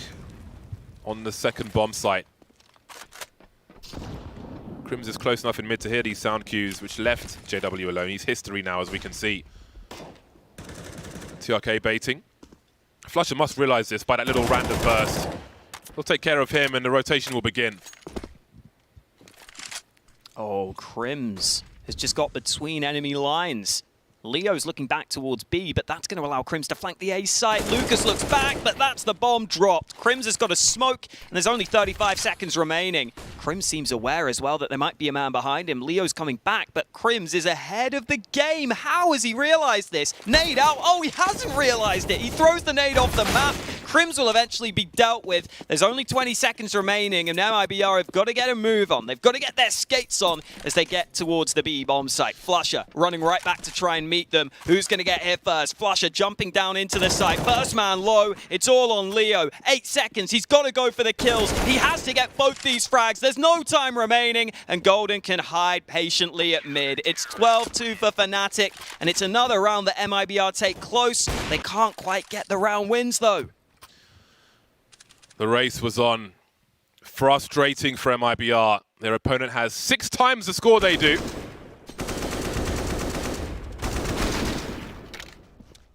on the second bomb site. Crims is close enough in mid to hear these sound cues, which left JW alone. He's history now, as we can see. TRK baiting. Flusha must realize this by that little random burst. He'll take care of him and the rotation will begin. Oh, Crims has just got between enemy lines. Leo's looking back towards B, but that's going to allow Crims to flank the A site. Lucas looks back, but that's the bomb dropped. Crims has got a smoke, and there's only 35 seconds remaining. Crims seems aware as well that there might be a man behind him. Leo's coming back, but Crims is ahead of the game. How has he realized this? Nade out. Oh, he hasn't realized it. He throws the nade off the map. Crims will eventually be dealt with. There's only 20 seconds remaining, and now MIBR have got to get a move on. They've got to get their skates on as they get towards the B bomb site. Flusha running right back to try and meet them. Who's going to get here first? Flusha jumping down into the site. First man low. It's all on Leo. 8 seconds. He's got to go for the kills. He has to get both these frags. There's no time remaining, and Golden can hide patiently at mid. It's 12-2 for Fnatic, and it's another round that MIBR take close. They can't quite get the round wins, though. The race was on. Frustrating for MIBR. Their opponent has 6 times the score they do.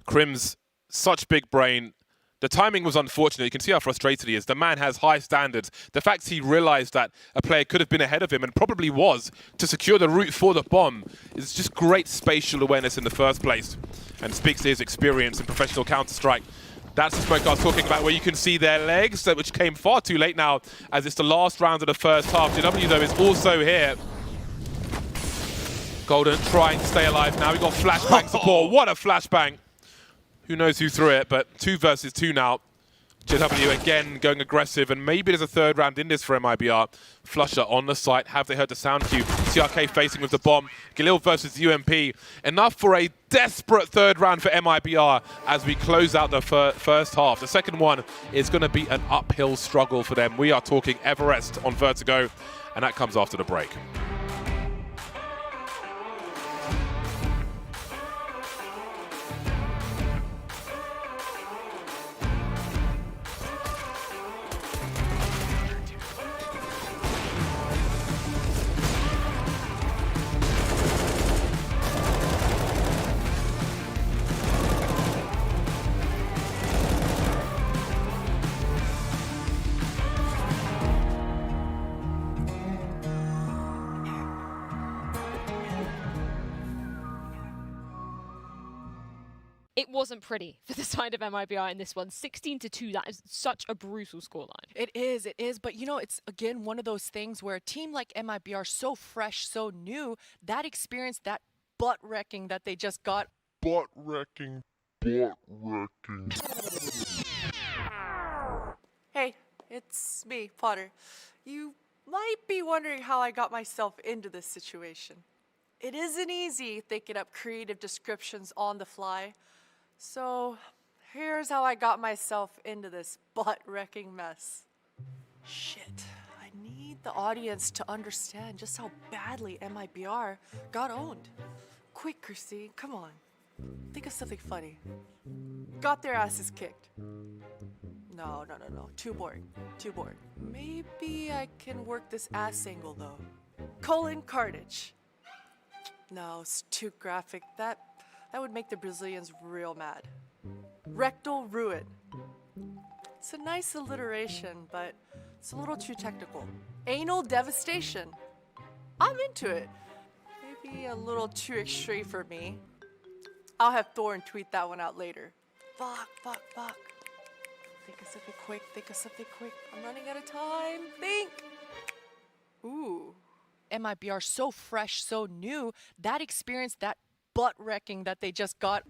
Crims, such big brain. The timing was unfortunate. You can see how frustrated he is. The man has high standards. The fact he realized that a player could have been ahead of him, and probably was, to secure the route for the bomb is just great spatial awareness in the first place, and speaks to his experience in professional Counter-Strike. That's the smoke I was talking about, where you can see their legs, which came far too late now, as it's the last round of the first half. JW, though, is also here. Golden trying to stay alive now. We've got flashbang support. What a flashbang. Who knows who threw it, but 2 versus 2 now. JW again going aggressive, and maybe there's a third round in this for MIBR. Flusha on the site. Have they heard the sound cue? TRK facing with the bomb. Galil versus UMP. Enough for a desperate third round for MIBR as we close out the first half. The second one is going to be an uphill struggle for them. We are talking Everest on Vertigo, and that comes after the break. It wasn't pretty for the side of MIBR in this one. 16-2, that is such a brutal scoreline. It is. But you know, it's again one of those things where a team like MIBR, so fresh, so new, that experience, that butt wrecking that they just got. Butt wrecking. Hey, it's me, Potter. You might be wondering how I got myself into this situation. It isn't easy thinking up creative descriptions on the fly. So here's how I got myself into this butt-wrecking mess. Shit, I need the audience to understand just how badly MIBR got owned. Quick, Christine, come on. Think of something funny. Got their asses kicked. No. Too boring. Maybe I can work this ass angle, though. Colon carnage. No, it's too graphic. That would make the Brazilians real mad. Rectal ruin. It's a nice alliteration, but it's a little too technical. Anal devastation. I'm into it. Maybe a little too extreme for me. I'll have Thorin tweet that one out later. Fuck. Think of something quick. I'm running out of time. Think. Ooh. MIBR, so fresh, so new, that experience, that butt wrecking that they just got.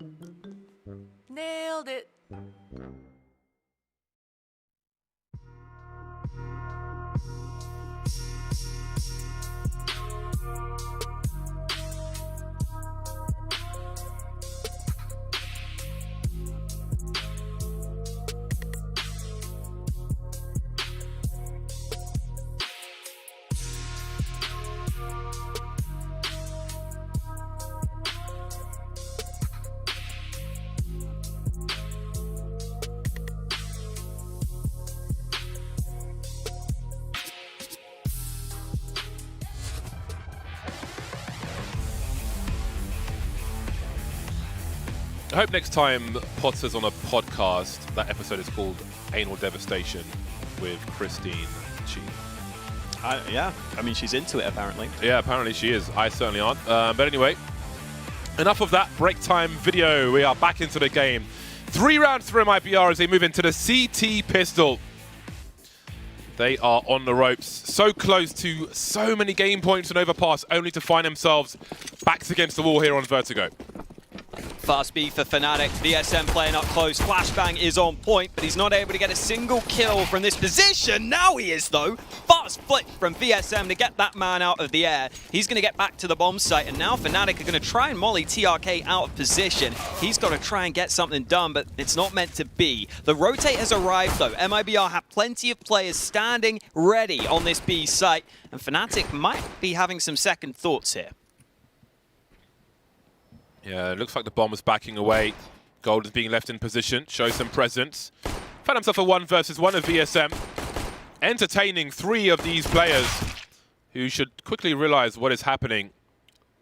Nailed it. I hope next time Potter's on a podcast, that episode is called Anal Devastation with Christine Chi. Yeah, I mean, she's into it, apparently. Yeah, apparently she is. I certainly aren't. But anyway, enough of that break time video. We are back into the game. 3 rounds for MIBR as they move into the CT pistol. They are on the ropes, so close to so many game points and overpass, only to find themselves backs against the wall here on Vertigo. Fast B for Fnatic. VSM playing up close. Flashbang is on point, but he's not able to get a single kill from this position. Now he is, though. Fast flick from VSM to get that man out of the air. He's going to get back to the bomb site, and now Fnatic are going to try and molly TRK out of position. He's got to try and get something done, but it's not meant to be. The rotate has arrived, though. MIBR have plenty of players standing ready on this B site, and Fnatic might be having some second thoughts here. Yeah, it looks like the bomb is backing away. Gold is being left in position, shows some presence. Found himself a 1 versus 1 of VSM. Entertaining 3 of these players who should quickly realize what is happening.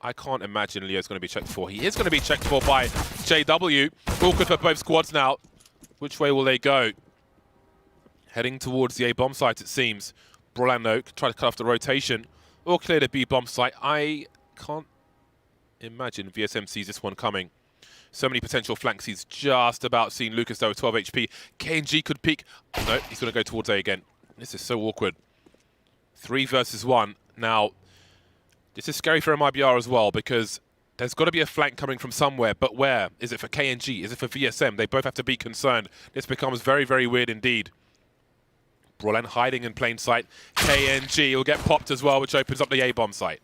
I can't imagine Leo's going to be checked for. He is going to be checked for by JW. Awkward for both squads now. Which way will they go? Heading towards the A bomb site, it seems. Brolano try to cut off the rotation. Or clear the B bomb site. I can't imagine VSM sees this one coming. So many potential flanks. He's just about seen Lucas, though, 12 HP. KNG could peek. No, he's going to go towards A again. This is so awkward. 3 versus 1. Now, this is scary for MIBR as well, because there's got to be a flank coming from somewhere, but where? Is it for KNG? Is it for VSM? They both have to be concerned. This becomes very, very weird indeed. Brolan hiding in plain sight. KNG will get popped as well, which opens up the A bomb site.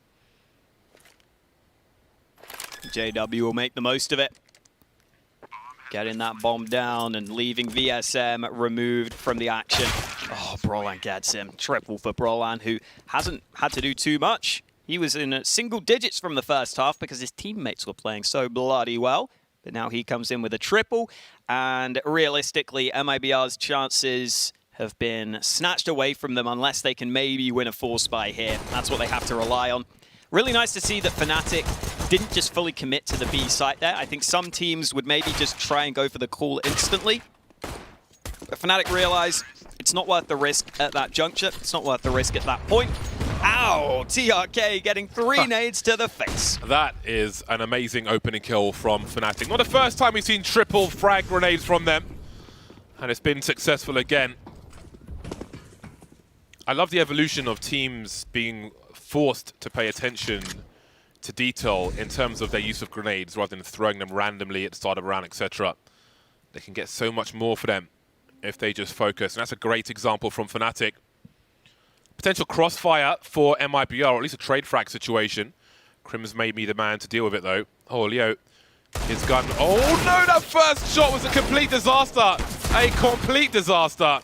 JW will make the most of it. Getting that bomb down and leaving VSM removed from the action. Oh, Brolan gets him. Triple for Brolan, who hasn't had to do too much. He was in single digits from the first half because his teammates were playing so bloody well. But now he comes in with a triple. And realistically, MIBR's chances have been snatched away from them unless they can maybe win a force buy here. That's what they have to rely on. Really nice to see that Fnatic didn't just fully commit to the B site there. I think some teams would maybe just try and go for the call instantly. But Fnatic realize it's not worth the risk at that juncture. It's not worth the risk at that point. Ow! TRK getting 3 nades to the face. That is an amazing opening kill from Fnatic. Not the first time we've seen triple frag grenades from them. And it's been successful again. I love the evolution of teams being forced to pay attention to detail in terms of their use of grenades rather than throwing them randomly at the start of a round, etc. They can get so much more for them if they just focus. And that's a great example from Fnatic. Potential crossfire for MIBR, or at least a trade frag situation. Crim's made me the man to deal with it, though. Oh, Leo, his gun. Oh, no, that first shot was a complete disaster. A complete disaster.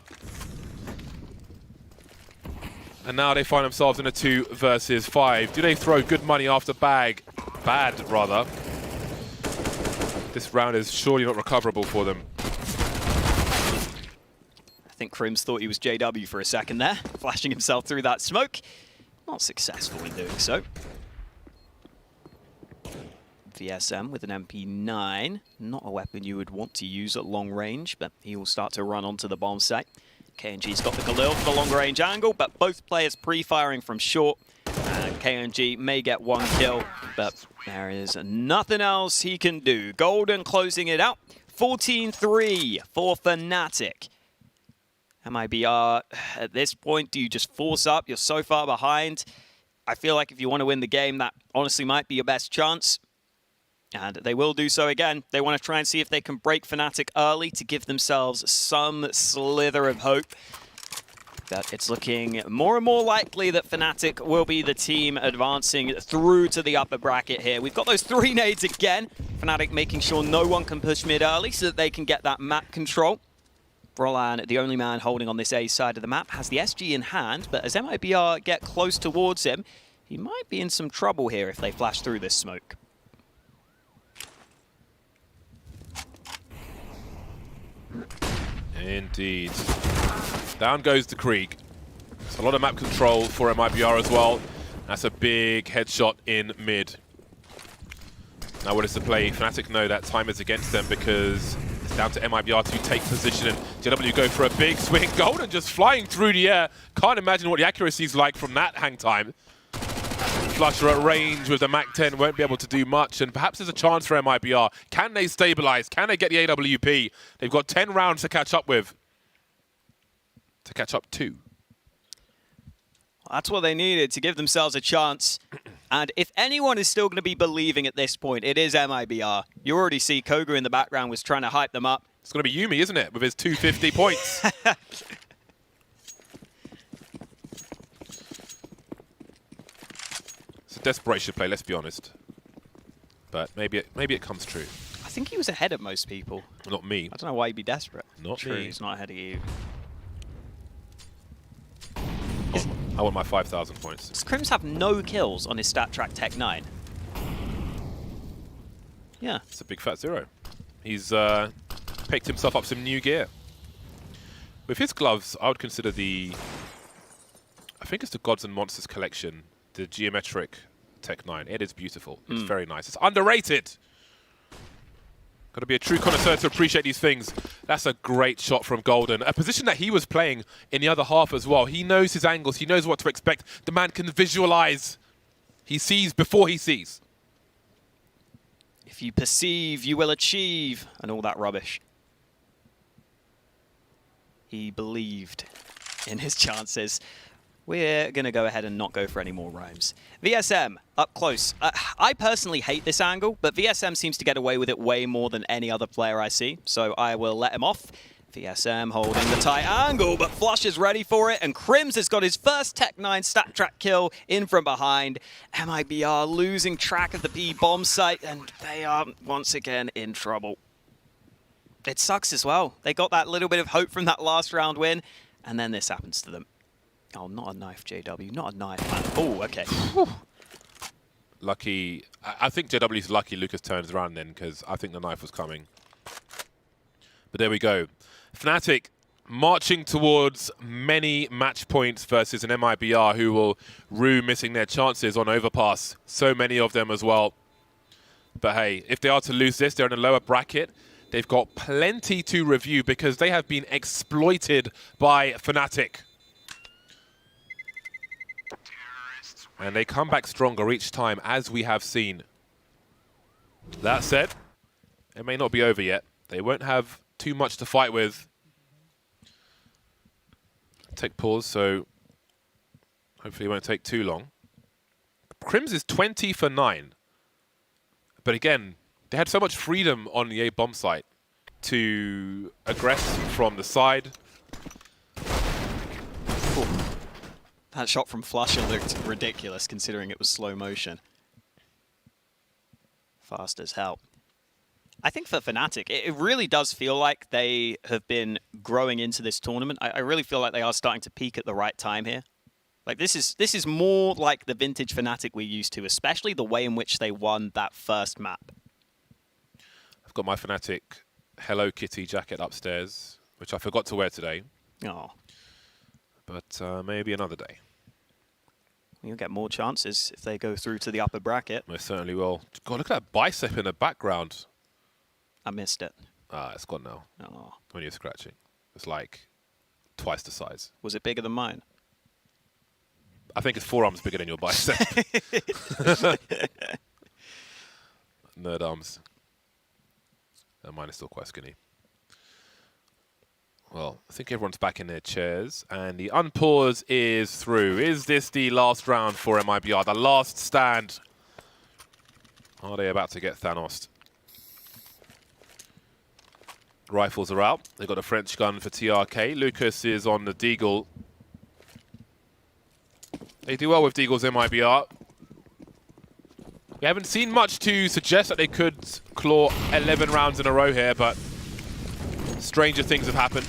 And now they find themselves in a 2 versus 5. Do they throw good money after bad, rather? This round is surely not recoverable for them. I think Crims thought he was JW for a second there, flashing himself through that smoke. Not successful in doing so. VSM with an MP9. Not a weapon you would want to use at long range, but he will start to run onto the bomb site. KNG's got the Galil for the long range angle, but both players pre-firing from short. And KNG may get 1 kill, but there is nothing else he can do. Golden closing it out. 14-3 for Fnatic. MIBR, at this point, do you just force up? You're so far behind. I feel like if you want to win the game, that honestly might be your best chance. And they will do so again. They want to try and see if they can break Fnatic early to give themselves some slither of hope. But it's looking more and more likely that Fnatic will be the team advancing through to the upper bracket here. We've got those 3 nades again. Fnatic making sure no one can push mid early so that they can get that map control. Brolan, the only man holding on this A side of the map, has the SG in hand, but as MIBR get close towards him, he might be in some trouble here if they flash through this smoke. Indeed. Down goes the Krieg. It's a lot of map control for MIBR as well. That's a big headshot in mid. Now what is the play? Fnatic know that time is against them because it's down to MIBR to take position, and JW go for a big swing. Golden just flying through the air. Can't imagine what the accuracy is like from that hang time. Flusher at range with the MAC-10 won't be able to do much, and perhaps there's a chance for MIBR. Can they stabilize? Can they get the AWP? They've got 10 rounds to catch up with. To catch up to. That's what they needed to give themselves a chance. And if anyone is still going to be believing at this point, it is MIBR. You already see Koga in the background was trying to hype them up. It's going to be Yuumi, isn't it, with his 250 points? It's a desperation play, let's be honest. But maybe it comes true. I think he was ahead of most people. Not me. I don't know why he'd be desperate. Not True, me. he's not ahead of you. I want my 5,000 points. Does Crims have no kills on his stat track Tech 9? Yeah. It's a big fat 0. He's picked himself up some new gear. With his gloves, I would consider the... I think it's the Gods and Monsters collection, the geometric Tech 9. It is beautiful. It's very nice. It's underrated. Got to be a true connoisseur to appreciate these things. That's a great shot from Golden. A position that he was playing in the other half as well. He knows his angles. He knows what to expect. The man can visualize. He sees before he sees. If you perceive, you will achieve, and all that rubbish. He believed in his chances. We're going to go ahead and not go for any more rhymes. VSM, up close. I personally hate this angle, but VSM seems to get away with it way more than any other player I see, so I will let him off. VSM holding the tight angle, but Flush is ready for it, and Crims has got his first Tech 9 stat track kill in from behind. MIBR losing track of the B bomb site, and they are once again in trouble. It sucks as well. They got that little bit of hope from that last round win, and then this happens to them. Oh, not a knife, JW. Not a knife, man. Oh, okay. Lucky. I think JW's lucky Lucas turns around then, because I think the knife was coming. But there we go. Fnatic marching towards many match points versus an MIBR who will rue missing their chances on overpass. So many of them as well. But hey, if they are to lose this, they're in a lower bracket. They've got plenty to review because they have been exploited by Fnatic. And they come back stronger each time, as we have seen. That said, it may not be over yet. They won't have too much to fight with. Take pause, so hopefully it won't take too long. Crims is 20 for 9. But again, they had so much freedom on the A bomb site to aggress from the side. Ooh. That shot from Flusher looked ridiculous considering it was slow motion. Fast as hell. I think for Fnatic, it really does feel like they have been growing into this tournament. I really feel like they are starting to peak at the right time here. Like this is more like the vintage Fnatic we're used to, especially the way in which they won that first map. I've got my Fnatic Hello Kitty jacket upstairs, which I forgot to wear today. Oh. But maybe another day. You'll get more chances if they go through to the upper bracket. Most certainly will. God, look at that bicep in the background. I missed it. Ah, it's gone now. Oh. When you're scratching. It's like twice the size. Was it bigger than mine? I think it's 4 arms bigger than your bicep. Nerd arms. And mine is still quite skinny. Well, I think everyone's back in their chairs, and the unpause is through. Is this the last round for MIBR? The last stand? Are they about to get Thanos? Rifles are out. They've got a French gun for TRK. Lucas is on the Deagle. They do well with Deagle's MIBR. We haven't seen much to suggest that they could claw 11 rounds in a row here, but stranger things have happened.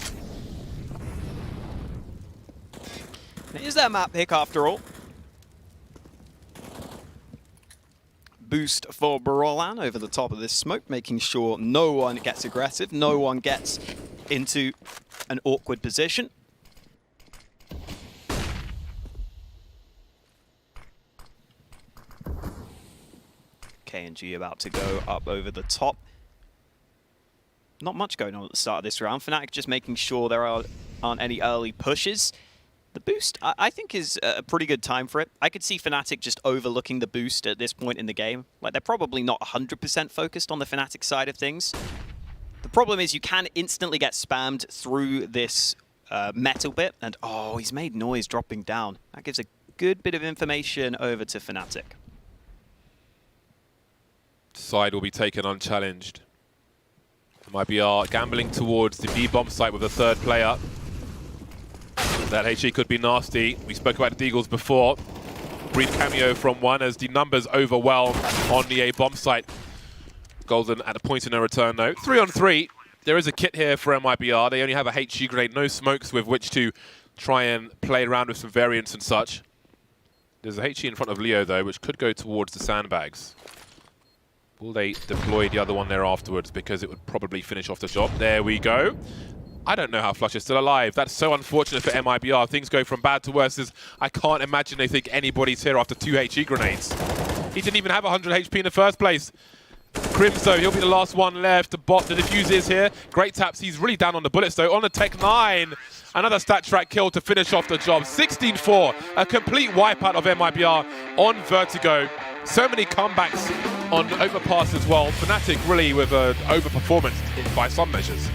Is that map pick after all? Boost for Barolan over the top of this smoke, making sure no one gets aggressive, no one gets into an awkward position. KNG about to go up over the top. Not much going on at the start of this round. Fnatic just making sure there aren't any early pushes. The boost, I think, is a pretty good time for it. I could see Fnatic just overlooking the boost at this point in the game. Like, they're probably not 100% focused on the Fnatic side of things. The problem is you can instantly get spammed through this metal bit, and oh, he's made noise dropping down. That gives a good bit of information over to Fnatic. Side will be taken unchallenged. MIBR gambling towards the B-bomb site with a third player. That HE could be nasty. We spoke about the Deagles before. Brief cameo from one as the numbers overwhelm on the A-bomb site. Golden at a point in no return though. 3-on-3. There is a kit here for MIBR. They only have a HE grenade, no smokes with which to try and play around with some variants and such. There's a HE in front of Leo though, which could go towards the sandbags. Will they deploy the other one there afterwards, because it would probably finish off the job? There we go. I don't know how Flush is still alive. That's so unfortunate for MIBR. Things go from bad to worse as I can't imagine they think anybody's here after 2 HE grenades. He didn't even have 100 HP in the first place. Crims though, he'll be the last one left. The bot, the defuse is here. Great taps, he's really down on the bullets though. On the Tech 9, another stat track kill to finish off the job. 16-4, a complete wipeout of MIBR on Vertigo. So many comebacks on Overpass as well. Fnatic really with an overperformance by some measures.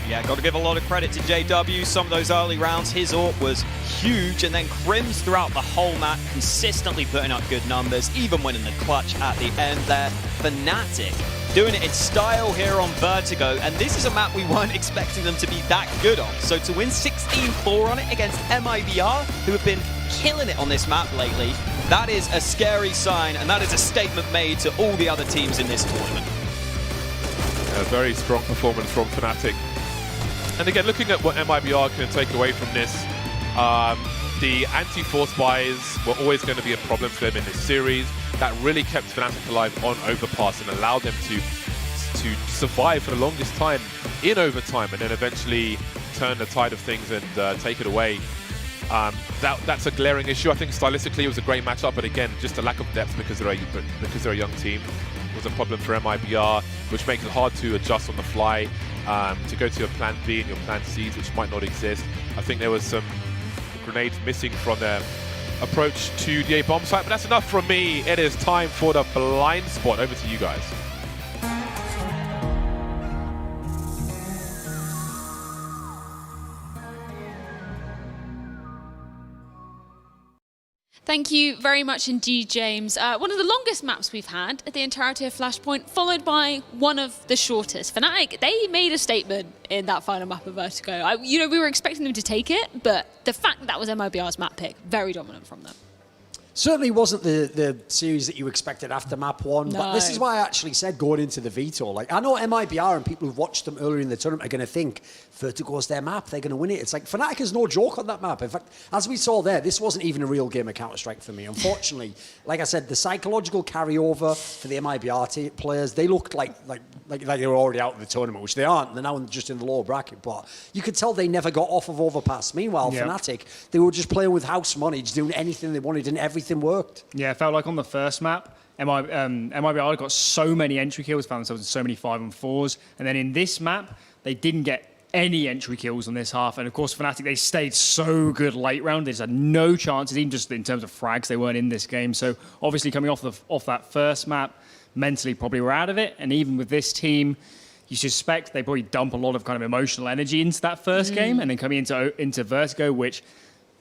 Yeah, got to give a lot of credit to JW. Some of those early rounds, his AWP was huge, and then Crims throughout the whole map, consistently putting up good numbers, even winning the clutch at the end there. Fnatic doing it in style here on Vertigo, and this is a map we weren't expecting them to be that good on. So to win 16-4 on it against MIBR, who have been killing it on this map lately, that is a scary sign, and that is a statement made to all the other teams in this tournament. A very strong performance from Fnatic. And again, looking at what MIBR can take away from this, the anti-force buys were always going to be a problem for them in this series. That really kept Fnatic alive on Overpass and allowed them to survive for the longest time in overtime, and then eventually turn the tide of things and take it away. That's a glaring issue. I think stylistically it was a great matchup, but again, just a lack of depth because they're a young team was a problem for MIBR, which makes it hard to adjust on the fly. To go to your plan B and your plan C's, which might not exist. I think there was some grenades missing from their approach to the A-bomb site, but that's enough from me. It is time for the blind spot. Over to you guys. Thank you very much indeed, James. One of the longest maps we've had at the entirety of Flashpoint, followed by one of the shortest. Fnatic, they made a statement in that final map of Vertigo. We were expecting them to take it, but the fact that was MIBR's map pick, very dominant from them. Certainly wasn't the series that you expected after map one, but this is why I actually said going into the veto. Like, I know MIBR and people who've watched them earlier in the tournament are going to think Vertigo's their map, they're going to win it. It's like, Fnatic is no joke on that map. In fact, as we saw there, this wasn't even a real game of Counter-Strike for me. Unfortunately, like I said, the psychological carryover for the MIBR players, they looked like they were already out of the tournament, which they aren't. They're now just in the lower bracket, but you could tell they never got off of Overpass. Meanwhile, Fnatic, they were just playing with house money, just doing anything they wanted, and everything worked. Yeah, it felt like on the first map, MIBR got so many entry kills, found themselves in so many 5-on-4s, and then in this map, they didn't get any entry kills on this half, and of course Fnatic, they stayed so good late round, they just had no chances, even just in terms of frags, they weren't in this game. So obviously coming off that first map, mentally probably were out of it, and even with this team, you suspect they probably dump a lot of kind of emotional energy into that first game, and then coming into Vertigo, which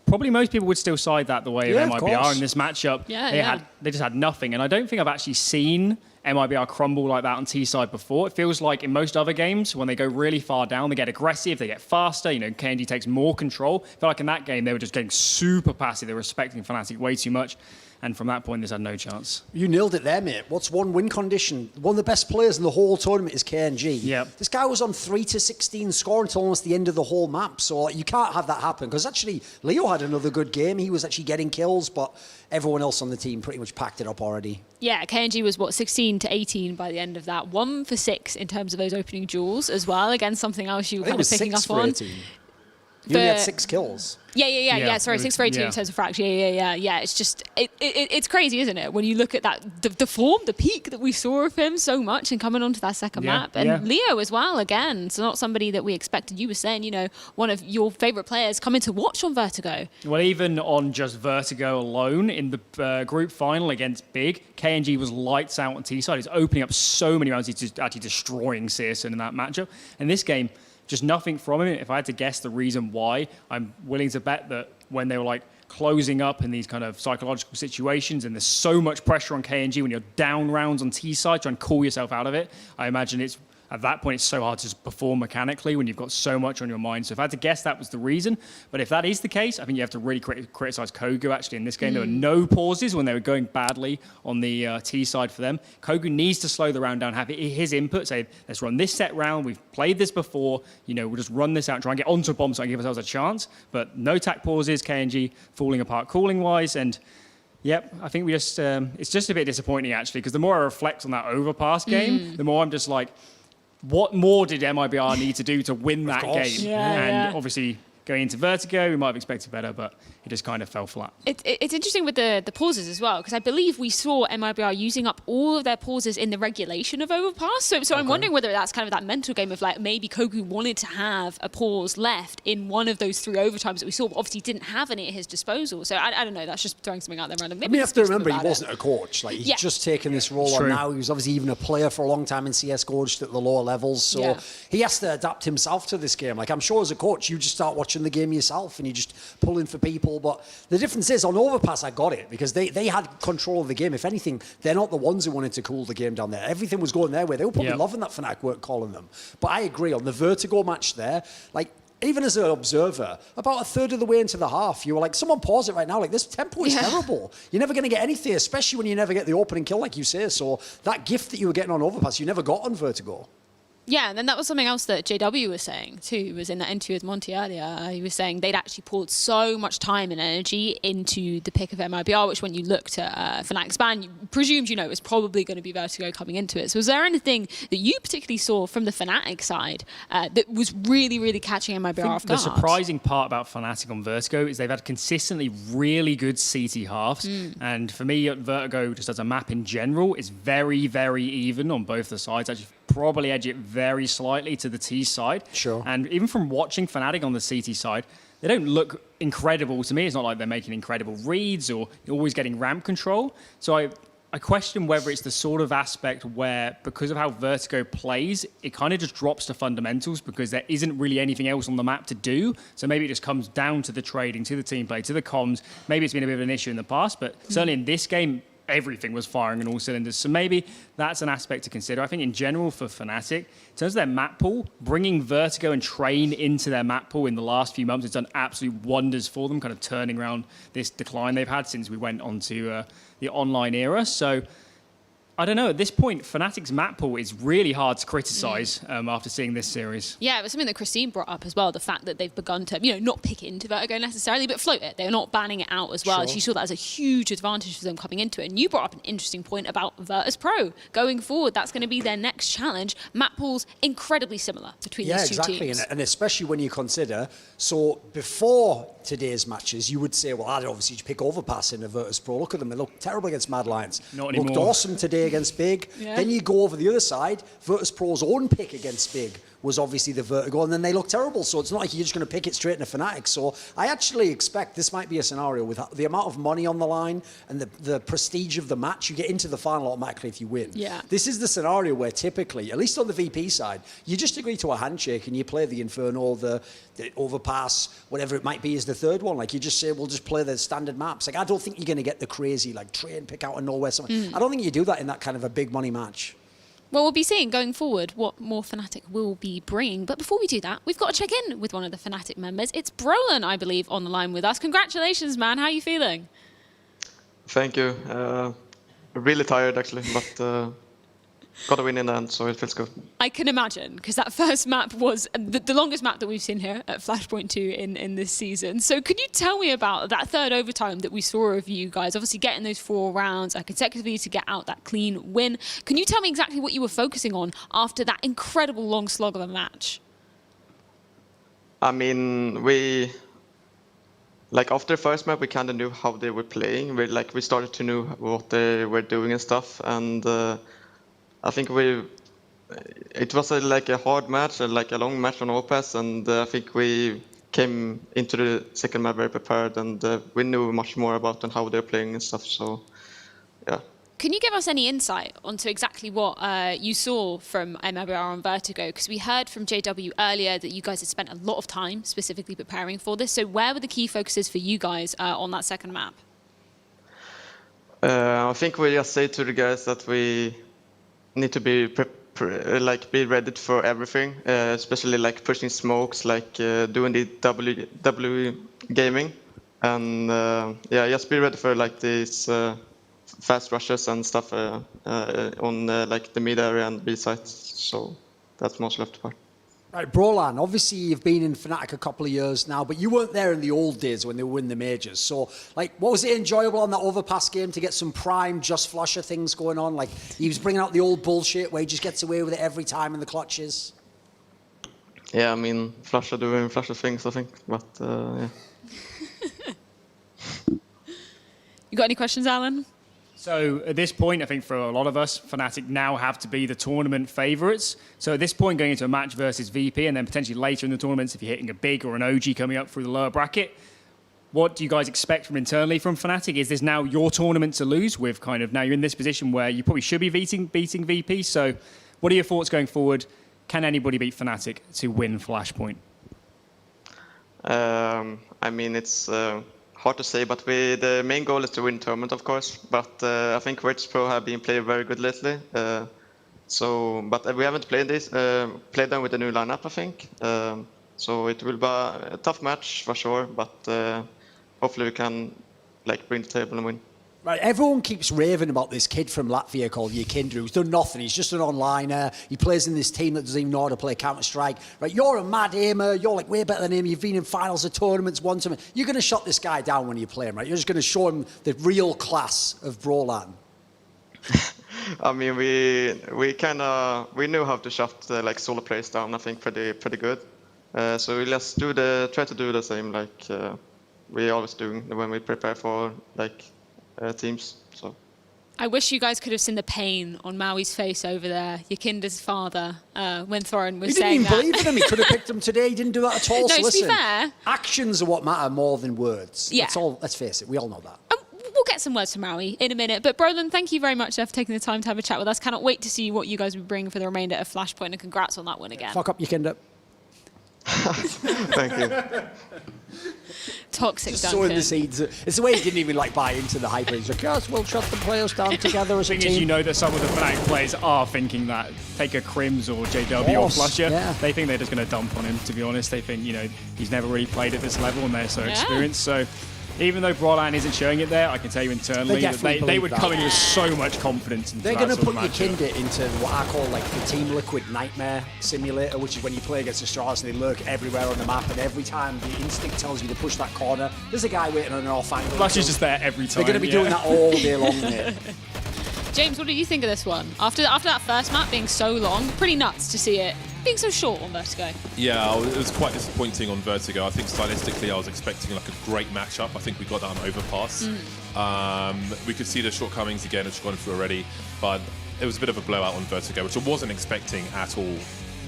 probably most people would still side that the way of MIBR in this matchup. They just had nothing, and I don't think I've actually seen MIBR crumble like that on T-side before. It feels like in most other games, when they go really far down, they get aggressive, they get faster, KNG takes more control. I feel like in that game, they were just getting super passive. They were respecting Fnatic way too much. And from that point, this had no chance. You nailed it there, mate. What's one win condition? One of the best players in the whole tournament is KNG. Yep. This guy was on 3-16 score until almost the end of the whole map. So you can't have that happen. Because actually, Leo had another good game. He was actually getting kills, but everyone else on the team pretty much packed it up already. Yeah, KNG was, 16-18 by the end of that. 1 for 6 in terms of those opening duels as well. Again, something else you were kind of picking up on. 18. You only had 6 kills. Yeah. Sorry, 6 for 18 in terms of fracture. Yeah. It's just, it's crazy, isn't it? When you look at that, the form, the peak that we saw of him so much and coming onto that second map. And Leo as well, again. So not somebody that we expected. You were saying, you know, one of your favorite players coming to watch on Vertigo. Well, even on just Vertigo alone in the group final against Big, KNG was lights out on T-side. He's opening up so many rounds. He's just actually destroying Searson in that matchup. And this game, just nothing from him. If I had to guess the reason why, I'm willing to bet that when they were like closing up in these kind of psychological situations and there's so much pressure on KNG when you're down rounds on T side, trying to call yourself out of it, I imagine it's at that point, it's so hard to perform mechanically when you've got so much on your mind. So if I had to guess, that was the reason. But if that is the case, I think you have to really criticize Kogu, actually, in this game. There were no pauses when they were going badly on the T side for them. Kogu needs to slow the round down, have his input, say, let's run this set round. We've played this before. You know, we'll just run this out and try and get onto a bomb so I can give ourselves a chance. But no tack pauses, KNG falling apart cooling-wise. And yep, I think we just, it's just a bit disappointing, actually, because the more I reflect on that overpass game, the more I'm just like, what more did MIBR need to do to win that game? And obviously, going into Vertigo, we might have expected better, but it just kind of fell flat. It's interesting with the pauses as well, because I believe we saw MIBR using up all of their pauses in the regulation of Overpass. So I'm wondering whether that's kind of that mental game of like maybe Kogu wanted to have a pause left in one of those 3 overtimes that we saw, but obviously didn't have any at his disposal. So I don't know, that's just throwing something out there random. Maybe you have to remember he wasn't a coach. Like he's just taken this role on now. He was obviously even a player for a long time in CSGO, just at the lower levels. So he has to adapt himself to this game. Like I'm sure as a coach, you just start watching the game yourself and you just pull in for people. But the difference is on Overpass, I got it because they had control of the game. If anything, they're not the ones who wanted to cool the game down there. Everything was going their way. They were probably loving that Fnatic weren't calling them. But I agree on the Vertigo match there, like even as an observer, about a third of the way into the half, you were like, someone pause it right now. Like, this tempo is terrible. You're never going to get anything, especially when you never get the opening kill, like you say. So that gift that you were getting on Overpass, you never got on Vertigo. Yeah, and then that was something else that JW was saying too. He was in that interview with Monty earlier. He was saying they'd actually poured so much time and energy into the pick of MIBR, which when you looked at Fnatic's ban, you presumed, you know, it was probably going to be Vertigo coming into it. So was there anything that you particularly saw from the Fnatic side that was really, really catching MIBR off guard? The surprising part about Fnatic on Vertigo is they've had consistently really good CT halves. And for me, Vertigo, just as a map in general, is very, very even on both the sides. Actually, probably edge it very slightly to the T side. Sure. And even from watching Fnatic on the CT side, they don't look incredible to me. It's not like they're making incredible reads or always getting ramp control. So I question whether it's the sort of aspect where, because of how Vertigo plays, it kind of just drops to fundamentals because there isn't really anything else on the map to do. So maybe it just comes down to the trading, to the team play, to the comms. Maybe it's been a bit of an issue in the past, but certainly in this game, everything was firing on all cylinders. So maybe that's an aspect to consider. I think in general for Fnatic, in terms of their map pool, bringing Vertigo and Train into their map pool in the last few months, it's done absolute wonders for them, kind of turning around this decline they've had since we went on to the online era. So I don't know, at this point, Fnatic's map pool is really hard to criticize after seeing this series. Yeah, it was something that Christine brought up as well, the fact that they've begun to, you know, not pick into Vertigo necessarily, but float it. They're not banning it out as well. She saw that as a huge advantage for them coming into it. And you brought up an interesting point about Virtus.Pro. Going forward, that's going to be their next challenge. Map pools incredibly similar between these two teams. And especially when you consider, so before today's matches, you would say, well, I'd obviously just pick Overpass in a Virtus.Pro. Look at them, they look terrible against Mad Lions. Not anymore. Looked awesome today against Big. Then you go over the other side, Virtus.Pro's own pick against Big was obviously the Vertigo, and then they look terrible. So it's not like you're just going to pick it straight into Fnatic. So I actually expect this might be a scenario with the amount of money on the line and the prestige of the match. You get into the final automatically if you win. Yeah. This is the scenario where typically, at least on the VP side, you just agree to a handshake and you play the Inferno, the Overpass, whatever it might be is the third one. Like you just say, we'll just play the standard maps. Like I don't think you're going to get the crazy like Train pick out of nowhere. I don't think you do that in that kind of a big money match. Well, we'll be seeing going forward what more Fnatic will be bringing. But before we do that, we've got to check in with one of the Fnatic members. It's Brolin, I believe, on the line with us. Congratulations, man. How are you feeling? Thank you. Really tired, actually, but got a win in the end, so it feels good. I can imagine, because that first map was the longest map that we've seen here at Flashpoint 2 in this season. So could you tell me about that third overtime that we saw of you guys, obviously getting those 4 rounds consecutively to get out that clean win? Can you tell me exactly what you were focusing on after that incredible long slog of a match? I mean, like after the first map, we kind of knew how they were playing. We started to know what they were doing and stuff, and I think it was like a hard match, like a long match on OPS, and I think we came into the second map very prepared, and we knew much more about and how they're playing and stuff. So, yeah. Can you give us any insight onto exactly what you saw from MIBR on Vertigo? Because we heard from JW earlier that you guys had spent a lot of time specifically preparing for this. So where were the key focuses for you guys on that second map? I think we just say to the guys that we need to be be ready for everything, especially like pushing smokes, like doing the W gaming, and just be ready for like these fast rushes and stuff on like the mid area and B sites. So that's most left part. Right, Brolan, obviously you've been in Fnatic a couple of years now, but you weren't there in the old days when they were winning the majors. So, like, what was it enjoyable on that overpass game to get some prime just flusher things going on? Like, he was bringing out the old bullshit where he just gets away with it every time in the clutches. Yeah, I mean, flusher doing flusher things, I think, but yeah. You got any questions, Alan? So at this point, I think for a lot of us, Fnatic now have to be the tournament favourites. So at this point, going into a match versus VP, and then potentially later in the tournaments, if you're hitting a big or an OG coming up through the lower bracket, what do you guys expect from internally from Fnatic? Is this now your tournament to lose with kind of now you're in this position where you probably should be beating VP? So what are your thoughts going forward? Can anybody beat Fnatic to win Flashpoint? I mean, it's hard to say, but the main goal is to win tournament, of course. But I think Virtus.Pro have been playing very good lately. But we haven't played them with the new lineup, I think. So it will be a tough match for sure. But hopefully we can bring the table and win. Right, everyone keeps raving about this kid from Latvia called Yakinder, who's done nothing. He's just an onliner. He plays in this team that doesn't even know how to play Counter-Strike. Right, you're a mad aimer. You're way better than him. You've been in finals of tournaments once. You're going to shut this guy down when you play him, right? You're just going to show him the real class of Brolan. I mean, we knew how to shut solo players down. I think pretty good. So we just try to do the same like we always do when we prepare for teams. So I wish you guys could have seen the pain on Maui's face over there, Yakinder's father, when Thorin was saying that. He didn't even believe in him. He could have picked him today. He didn't do that at all. No, so listen, to be fair, actions are what matter more than words. Yeah. Let's face it. We all know that. We'll get some words from Maui in a minute. But Brolan, thank you very much for taking the time to have a chat with us. Cannot wait to see what you guys will bring for the remainder of Flashpoint, and congrats on that one again. Fuck up, Yakinder. Thank you. Toxic Just Duncan. sowing the seeds. It's the way he didn't even buy into the hype. He's like, yes, we'll shut the players down together as a The thing team. is, you know that some of the Fnatic players are thinking that. Take a Crims or JW or Flusher. Yeah. They think they're just going to dump on him, to be honest. They think, he's never really played at this level and they're so experienced. So even though Brolan isn't showing it there, I can tell you internally that they would come in with so much confidence. They're going to put Yakinder into what I call the Team Liquid Nightmare Simulator, which is when you play against Astralis and they lurk everywhere on the map, and every time the instinct tells you to push that corner, there's a guy waiting on an off angle. Flush is just there every time. They're going to be doing that all day long, mate. James, what did you think of this one? After that first map being so long, pretty nuts to see it being so short on Vertigo. Yeah, it was quite disappointing on Vertigo. I think stylistically I was expecting a great matchup. I think we got that on Overpass. We could see the shortcomings again, it's gone through already, but it was a bit of a blowout on Vertigo, which I wasn't expecting at all.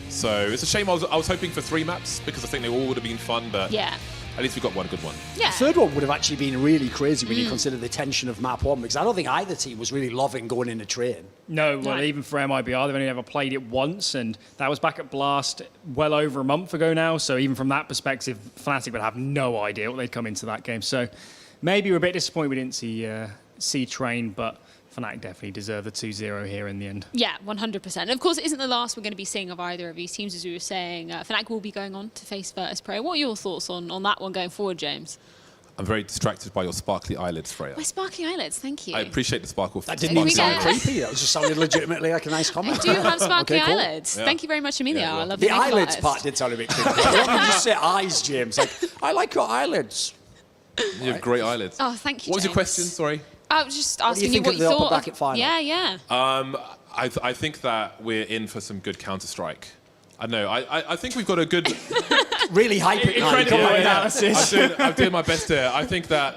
So it's a shame. I was hoping for 3 maps because I think they all would have been fun, but at least we got one good one. Yeah. The third one would have actually been really crazy when you consider the tension of map 1, because I don't think either team was really loving going in a train. No, well, even for MIBR, they've only ever played it once, and that was back at Blast well over a month ago now. So even from that perspective, Fnatic would have no idea what they'd come into that game. So maybe we're a bit disappointed we didn't see Train, but Fnatic definitely deserve the 2-0 here in the end. Yeah, 100%. And of course, it isn't the last we're going to be seeing of either of these teams, as we were saying. Fnatic will be going on to face Virtus.Pro. What are your thoughts on that one going forward, James? I'm very distracted by your sparkly eyelids, Freya. My sparkly eyelids, thank you. I appreciate the sparkle. That didn't even sound creepy. That just sounded legitimately like a nice comment. I do have sparkly Okay, cool. eyelids. Thank you very much, Emilio. I love the eyelids part did sound a bit creepy. Why don't you just say eyes, James? I like your eyelids. You have great eyelids. Oh, thank you, What was your James. question? Sorry. I was just What do you asking think what of you the upper thought. bracket final? Yeah. I think that we're in for some good Counter-Strike. I know. I think we've got a good... really hype it. Incredible analysis. I'm doing my best here. I think that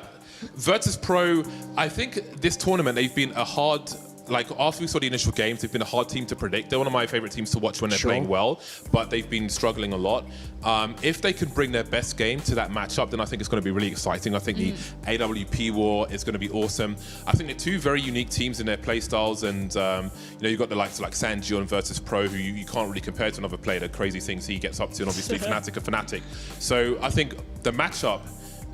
Virtus.Pro, I think this tournament, they've been a hard... Like, after we saw the initial games, they've been a hard team to predict. They're one of my favorite teams to watch when they're playing well, but they've been struggling a lot. If they can bring their best game to that matchup, then I think it's going to be really exciting. I think the AWP war is going to be awesome. I think they're two very unique teams in their play styles, and you've got the likes of like Sanjio and Virtus.Pro, who you can't really compare to another player, the crazy things he gets up to, and obviously Fnatic are Fnatic. So I think the matchup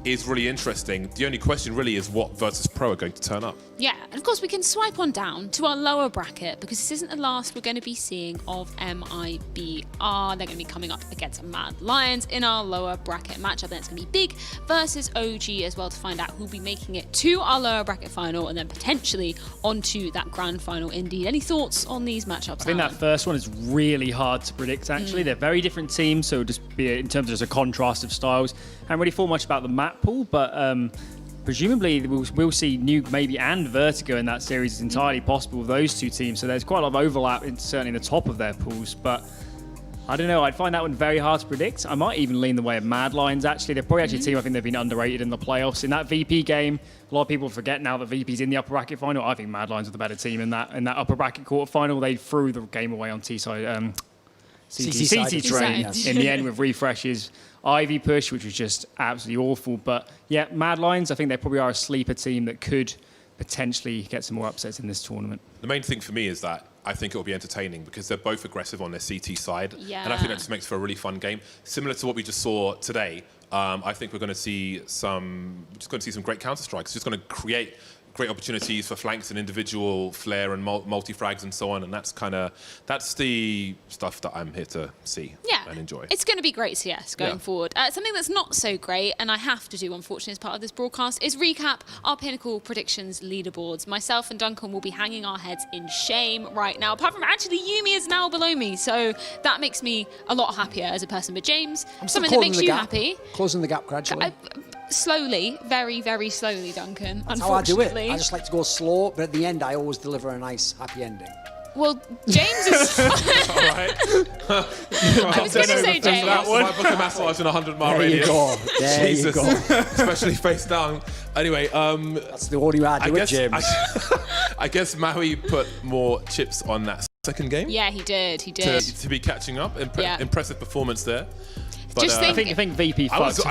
is really interesting. The only question really is what Virtus.Pro are going to turn up. Yeah, and of course we can swipe on down to our lower bracket because this isn't the last we're going to be seeing of MIBR. They're going to be coming up against Mad Lions in our lower bracket matchup. Then it's going to be Big versus OG as well to find out who'll be making it to our lower bracket final and then potentially onto that grand final indeed. Any thoughts on these matchups? I think that first one is really hard to predict actually. They're very different teams, so it'll just be in terms of just a contrast of styles. I haven't really thought much about the map pool, but presumably we'll see Nuke maybe and Vertigo in that series. It's entirely possible with those two teams, so there's quite a lot of overlap certainly in the top of their pools, but I don't know, I'd find that one very hard to predict. I might even lean the way of Mad Lions actually. They're probably actually a team I think they've been underrated in the playoffs. In that VP game, a lot of people forget now that VP's in the upper bracket final. I think Mad Lions are the better team in that upper bracket quarter final. They threw the game away on T-side. CT train in the end with refreshes. Ivy push, which was just absolutely awful. But yeah, Mad Lions, I think they probably are a sleeper team that could potentially get some more upsets in this tournament. The main thing for me is that I think it'll be entertaining because they're both aggressive on their CT side. Yeah. And I think that just makes for a really fun game. Similar to what we just saw today, I think we're going to see some great counter-strikes. It's just going to create great opportunities for flanks and individual flare and multi-frags and so on, and that's the stuff that I'm here to see and enjoy. It's going to be great CS going forward. Something that's not so great, and I have to do unfortunately as part of this broadcast, is recap our Pinnacle predictions leaderboards. Myself and Duncan will be hanging our heads in shame right now, apart from actually Yumi is now below me, so that makes me a lot happier as a person. But James, something that makes you happy? Closing the gap gradually. Slowly, very, very slowly, Duncan. That's how I do it. I just like to go slow, but at the end, I always deliver a nice, happy ending. Well, James is... All right. I was going to say James. My book of massage in a 100-mile radius. There you go. Especially face down. Anyway, that's the audio I do it, James. I guess Maui put more chips on that second game. Yeah, he did. He did. To be catching up. Impressive performance there. But, just I think VP fucked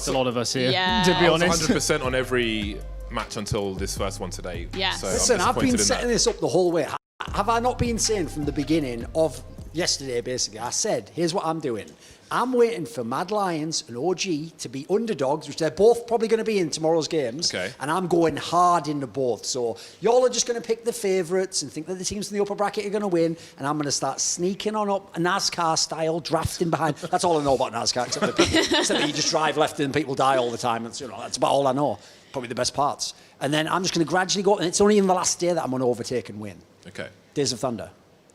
a lot of us here, to be honest. 100% on every match until this first one today. Yeah. So listen, I've been setting this up the whole way. Have I not been saying from the beginning of yesterday, basically, I said, here's what I'm doing. I'm waiting for Mad Lions and OG to be underdogs, which they're both probably going to be in tomorrow's games. Okay. And I'm going hard into both. So y'all are just going to pick the favourites and think that the teams in the upper bracket are going to win. And I'm going to start sneaking on up, NASCAR style, drafting behind. That's all I know about NASCAR, except that you just drive left and people die all the time. That's about all I know. Probably the best parts. And then I'm just going to gradually go, and it's only in the last day that I'm going to overtake and win. Okay. Days of Thunder.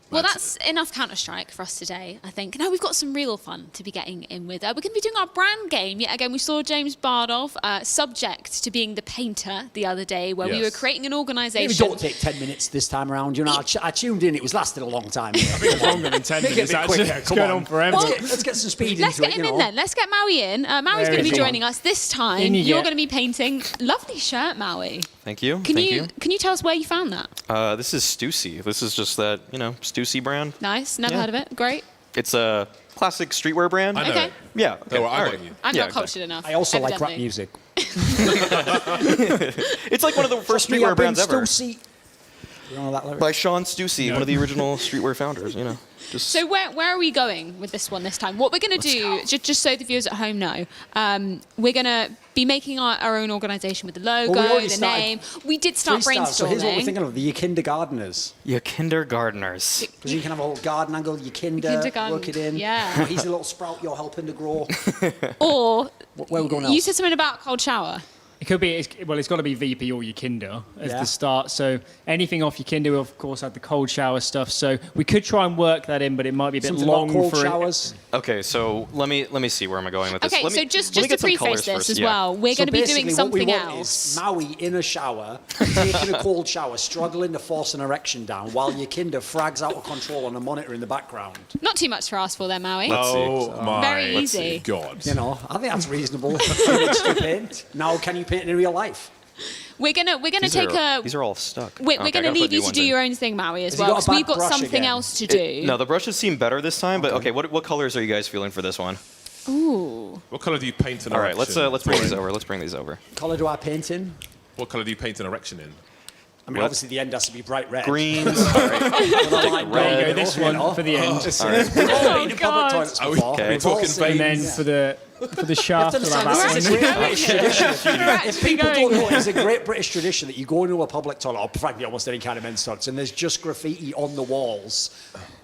Well, that's enough Counter-Strike for us today, I think. Now we've got some real fun to be getting in with. We're going to be doing our brand game. Yet again, we saw James Bardolph subject to being the painter the other day, where we were creating an organisation. Maybe don't take 10 minutes this time around. You know, I tuned in. It was lasted a long time. I think it's longer than 10 minutes, actually. It's going on forever. Let's get some speed into it. Let's get him in then. Let's get Maui in. Maui's going to be joining us this time. You're going to be painting. Lovely shirt, Maui. Thank you. Can you tell us where you found that? This is Stussy. This is just that, Stussy brand. Nice. Never heard of it. Great. It's a classic streetwear brand. I know. Okay. Yeah. Okay. I'm not cultured enough. I also like rap music. It's like one of the first streetwear brands ever. Stussy. You know that lyric? By Sean Stussy, one of the original streetwear founders, So where are we going with this one this time? What we're going to do, just so the viewers at home know, we're going to be making our own organisation with the logo, the name. We did start brainstorming. So here's what we're thinking of, the kindergarteners. Your kindergartners. Because you can have a little garden angle, your kindergarten, work it in. Yeah. He's a little sprout you're helping to grow. Or, where are we going else? You said something about cold shower. It could be, it's got to be VP or Yakinda as the start. So anything off Yakinda, we of course had the cold shower stuff. So we could try and work that in, but it might be a bit Something long about cold for showers. Okay, so let me see where am I going with this. Okay, Let me, so just let me to get some preface colors this first. as Yeah. well, we're going to be doing something what we want else. Is Maui in a shower, taking a cold shower, struggling to force an erection down, while Yakinda frags out of control on a monitor in the background. Not too much to ask for there, Maui. Oh my Very easy. God. You know, I think that's reasonable. Image to paint. Now, can you paint in real life? We're gonna take a. These are all stuck. We're Okay, going to leave you to do your own thing, Maui, as Has he well, got a because we've bad got brush something again? else to do. No, the brushes seem better this time, but okay, what colors are you guys feeling for this one? Ooh. What color do you paint an All right, erection? let's bring these over. Let's bring these over. Colour do I paint in? What color do you paint an erection in? I mean, obviously the end has to be bright red. Greens. There you go, this one for the end. Oh, God. Okay. We're talking And then for the shaft. It's a great British tradition. If people don't know, it's a great British tradition that you go into a public toilet, or frankly almost any kind of men's toilets, and there's just graffiti on the walls.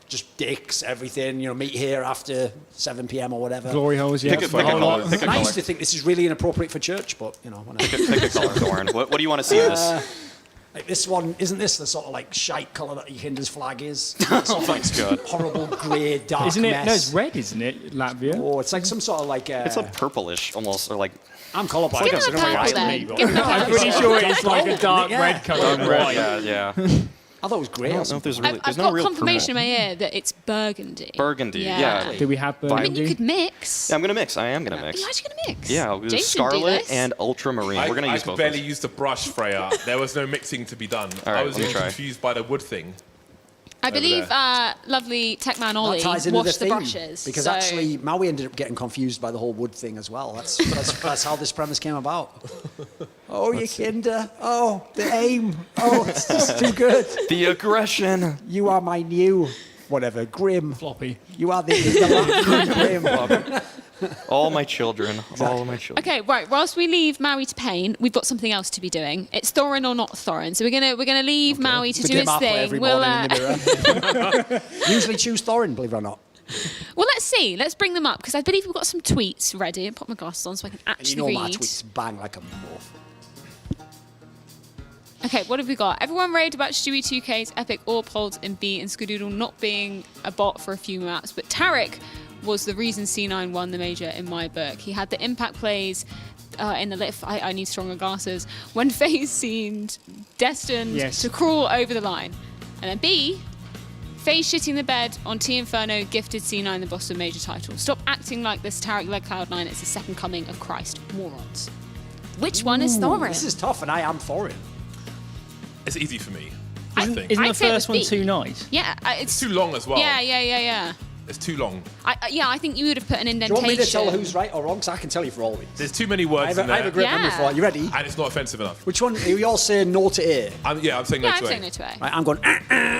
Just dicks, everything, you know, meet here after 7 p.m. or whatever. Glory holes, yeah. Pick a color. Pick a I used color. to think this is really inappropriate for church, but, you know, whatever. Pick a color, Thorin. What do you want to see in this? Like this one, isn't this the sort of like shite colour that Yakinda's flag is? It's sort of like God. horrible grey, dark Isn't it? mess. No, it's red, isn't it? Latvia. Oh, it's like some sort of like... It's like purplish, almost, or like... I'm colourblind. Give him a purple then. Give him a I'm purple. pretty sure it's like a dark red colour. Red, yeah. I thought it was grey. I don't know if there's really... I've There's no got real confirmation purple. in my ear that it's burgundy. Burgundy, yeah. Do we have I mean, burgundy? you could mix. Yeah, I'm gonna mix. I am gonna mix. You're actually going to mix? Yeah, I'll do Jason, scarlet do this. and ultramarine. We're gonna I use could both. barely of use the brush, Freya. There was no mixing to be done. All right, I was let me try. confused by the wood thing. I believe there. lovely Techman That Ollie ties into washed the theme, brushes. because so actually Maui ended up getting confused by the whole wood thing as well. That's how this premise came about. Oh, Yakinda. Oh, the aim. Oh, it's just too good. The aggression. You are my new, whatever, Grim. Floppy. You are the Latin Grim. All my children. All of my children. Okay, right. Whilst we leave Maui to paint, we've got something else to be doing. It's Thorin or not Thorin. So we're gonna leave Maui to It's a do game his I play thing. every We'll morning in the mirror. Usually choose Thorin, believe it or not. well, let's see. Let's bring them up because I believe we've got some tweets ready. Put my glasses on so I can And actually you know my read. tweets bang like a morph. Okay, what have we got? Everyone raved about Stewie 2K's epic AWP holds in B and Skadoodle not being a bot for a few maps, but Tarek was the reason C9 won the major in my book. He had the impact plays in the lift. I need stronger glasses. When FaZe seemed destined to crawl over the line. And then B, FaZe shitting the bed on T Inferno gifted C9 the Boston major title. Stop acting like this Tarek-led Cloud9. It's the second coming of Christ. Morons. Which one is Thorin? This is tough, and I am Thorin. It's easy for me, I think. Isn't the I'd say it first was one B. too nice? Yeah, it's too long as well. Yeah. It's too long. I think you would have put an Do you indentation. want me to tell who's right or wrong? Because I can tell you for all these. There's too many words in there. I have a great memory for it. You ready? And it's not offensive enough. Which one? Are we all saying no to A? I'm saying no Yeah, to I'm A. saying no to A. Right, I'm going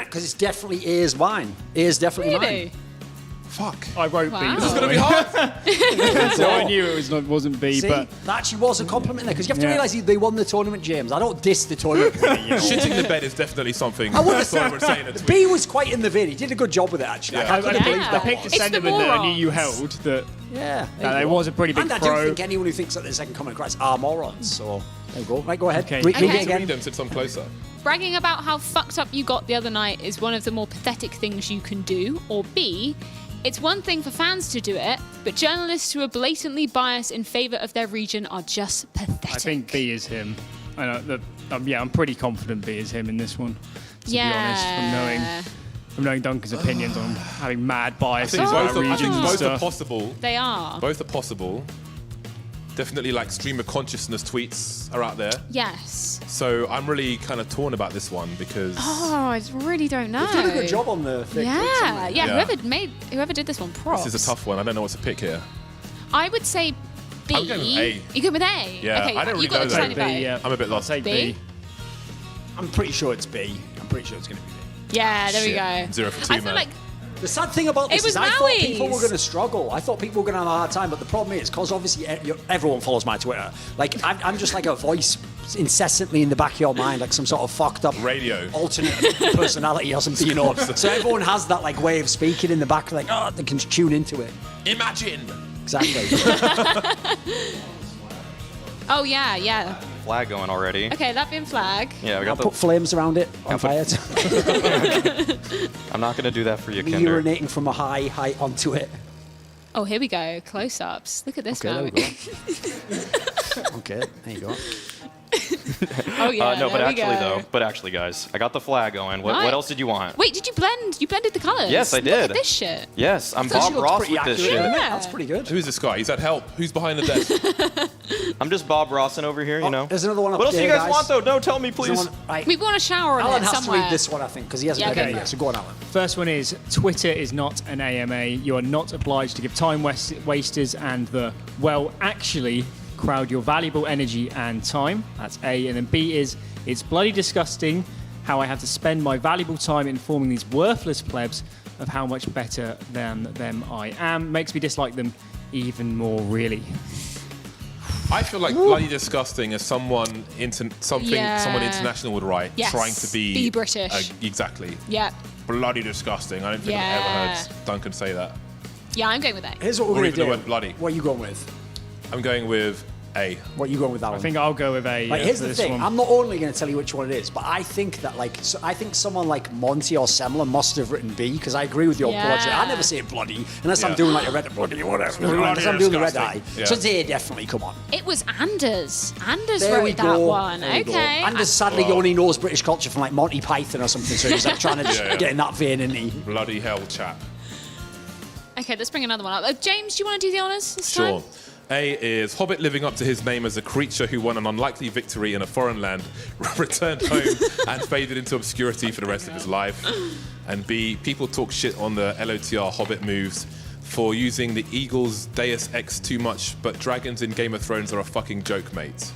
because it's definitely A is mine. A is definitely mine. Fuck. I wrote Wow. B. This is gonna be hard. So I knew it wasn't B, See, but that actually was a compliment there because you have to Yeah. realise they won the tournament, James. I don't diss the tournament. You know. Shitting the bed is definitely something. I wouldn't That's what we're saying. in a tweet. B was quite in the vein. He did a good job with it, actually. Yeah. I couldn't believe I that. picked a It's the sentiment that I knew morons. you held that Yeah. it was a pretty big And I pro. do think anyone who thinks that the second coming of Christ are morons. So there you go. Right, go ahead. Okay. Read You it need to again. read them, sit some closer. Bragging about how fucked up you got the other night is one of the more pathetic things you can do. Or B, it's one thing for fans to do it, but journalists who are blatantly biased in favour of their region are just pathetic. I think B is him. I know I'm pretty confident B is him in this one. To be honest, from knowing Duncan's opinions on having mad I biases think about both regions and are stuff. possible. They are. Both are possible. Definitely like stream of consciousness tweets are out there. Yes. So I'm really kind of torn about this one because Oh, I really don't know. You did a good job on the fake tweets, haven't you? Yeah. Whoever did this one, props. this is a tough one. I don't know what to pick here. I would say B. I'm going with A. You go with A? Yeah, okay, I don't really you got know a that. tiny vote. Yeah. I'm a bit lost. Take B? B. I'm pretty sure it's B. I'm pretty sure it's going to be B. Yeah, there we Shit. go. 0 for 2, I feel man. like The sad thing about this It was is I thought people Maui's. were going to struggle. I thought people were going to have a hard time, but the problem is, because obviously everyone follows my Twitter, like I'm just like a voice incessantly in the back of your mind, like some sort of fucked up radio alternate personality or something, you know. So everyone has that like way of speaking in the back, like, oh, they can tune into it. Imagine. Exactly. Oh, yeah. Flag going already. Okay, Latvian flag. Yeah, we I'll got put flames around it on fire. I'm not going to do that for you, Kinder. Urinating from a high height onto it. Oh, here we go. Close-ups. Look at this Okay, now. there we go. Okay, there you go. Oh, yeah, No, but there we actually, guys, I got the flag going. What Nice. else did you want? Wait, did you blend? You blended the colors? Yes, I Look did. at this shit. Yes, I'm That Bob looks Ross pretty with this accurate, shit. isn't it? That's pretty good. Who's this guy? He's had help. Who's behind the desk? I'm just Bob Rossing over here, you know. There's another one up What else do you there, guys want, though? No, tell me, please. We want a shower on Alan it has somewhere. to read this one, I think, because he hasn't Yeah, read okay. it yet. So go on, Alan. First one is Twitter is not an AMA. You are not obliged to give time wasters and the, well, actually crowd your valuable energy and time. That's A. And then B is it's bloody disgusting how I have to spend my valuable time informing these worthless plebs of how much better than them I am. Makes me dislike them even more, really. I feel like bloody disgusting as someone someone international would write, Yes. trying to Be British. Exactly. Yeah. Bloody disgusting. I don't think I've ever heard Duncan say that. Yeah, I'm going with that. Here's what we're Or going even to the do. word bloody. What are you going with? I'm going with A. What are you going with, Alan? I think I'll go with A. Like, for here's the this thing. one. I'm not only going to tell you which one it is, but I think that I think someone like Monty or Semler must have written B because I agree with your Yeah. logic. I never say bloody unless I'm Yeah. doing like a red bloody whatever. Unless I'm doing the red eye. Yeah. So it's A, definitely. Come on. It was Anders. Anders There we wrote that go. one. There we go. Okay. And sadly, he only knows British culture from like Monty Python or something, so he's like trying to just get in that vein, isn't he? Bloody hell, chap. Okay, let's bring another one up. James, do you want to do the honours this Sure. time? A is Hobbit living up to his name as a creature who won an unlikely victory in a foreign land, returned home and faded into obscurity for the rest of his life. And B, people talk shit on the LOTR Hobbit moves for using the Eagles Deus Ex too much, but dragons in Game of Thrones are a fucking joke, mate.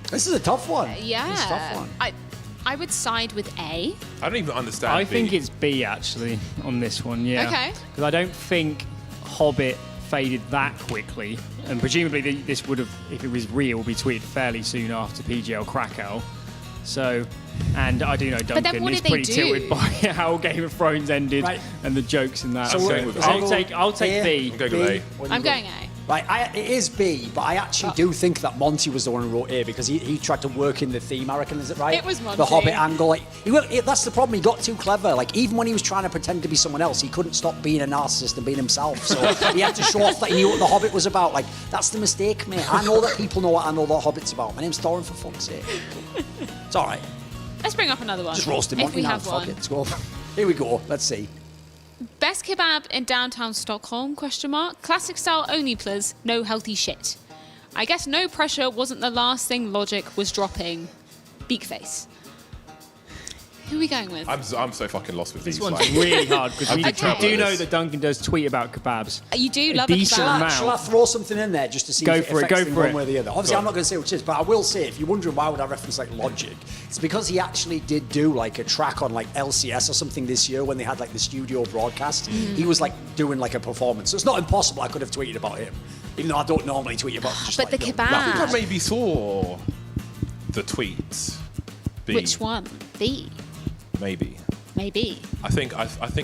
This is a tough one. Yeah. This is a tough one. I would side with A. I don't even understand I B. think it's B, actually, on this one, yeah. Okay. Because I don't think Hobbit faded that quickly, and presumably this would have, if it was real, be tweeted fairly soon after PGL Krakow. So, and I do know then Duncan what is did they pretty do? tilted by how Game of Thrones ended Right. and the jokes in that. So I'll take B. I'm going with A. I'm going A. Right, it is B, but I actually do think that Monty was the one who wrote A because he tried to work in the theme, I reckon, is it right? It was Monty. The Hobbit angle. Like, that's the problem, he got too clever. Like, even when he was trying to pretend to be someone else, he couldn't stop being a narcissist and being himself. So he had to show off that he knew what the Hobbit was about. Like, that's the mistake, mate. I know that people know what I know the Hobbit's about. My name's Thorin, for fuck's sake. It's all right. Let's bring up another one. Just roast him, if Monty, we now. have Fuck one. it. Let's go. Here we go. Let's see. Best kebab in downtown Stockholm? ? Classic style only, please. No healthy shit. I guess no pressure wasn't the last thing Logic was dropping. Beak face. Who are we going with? I'm so fucking lost with This these. one's like- really hard because we Okay. do know that Duncan does tweet about kebabs. You do A love a decent kebab. amount. Shall I throw something in there just to see Go if it for it, affects go them for one it. way or the other? Obviously, I'm not going to say which is, but I will say, if you're wondering why would I reference like Logic, it's because he actually did do like a track on like LCS or something this year when they had like the studio broadcast. He was like doing like a performance. So it's not impossible I could have tweeted about him, even though I don't normally tweet about just But like the little kebab. I think I rappers. maybe saw the tweets. B. Which one? B. Maybe. Maybe. I think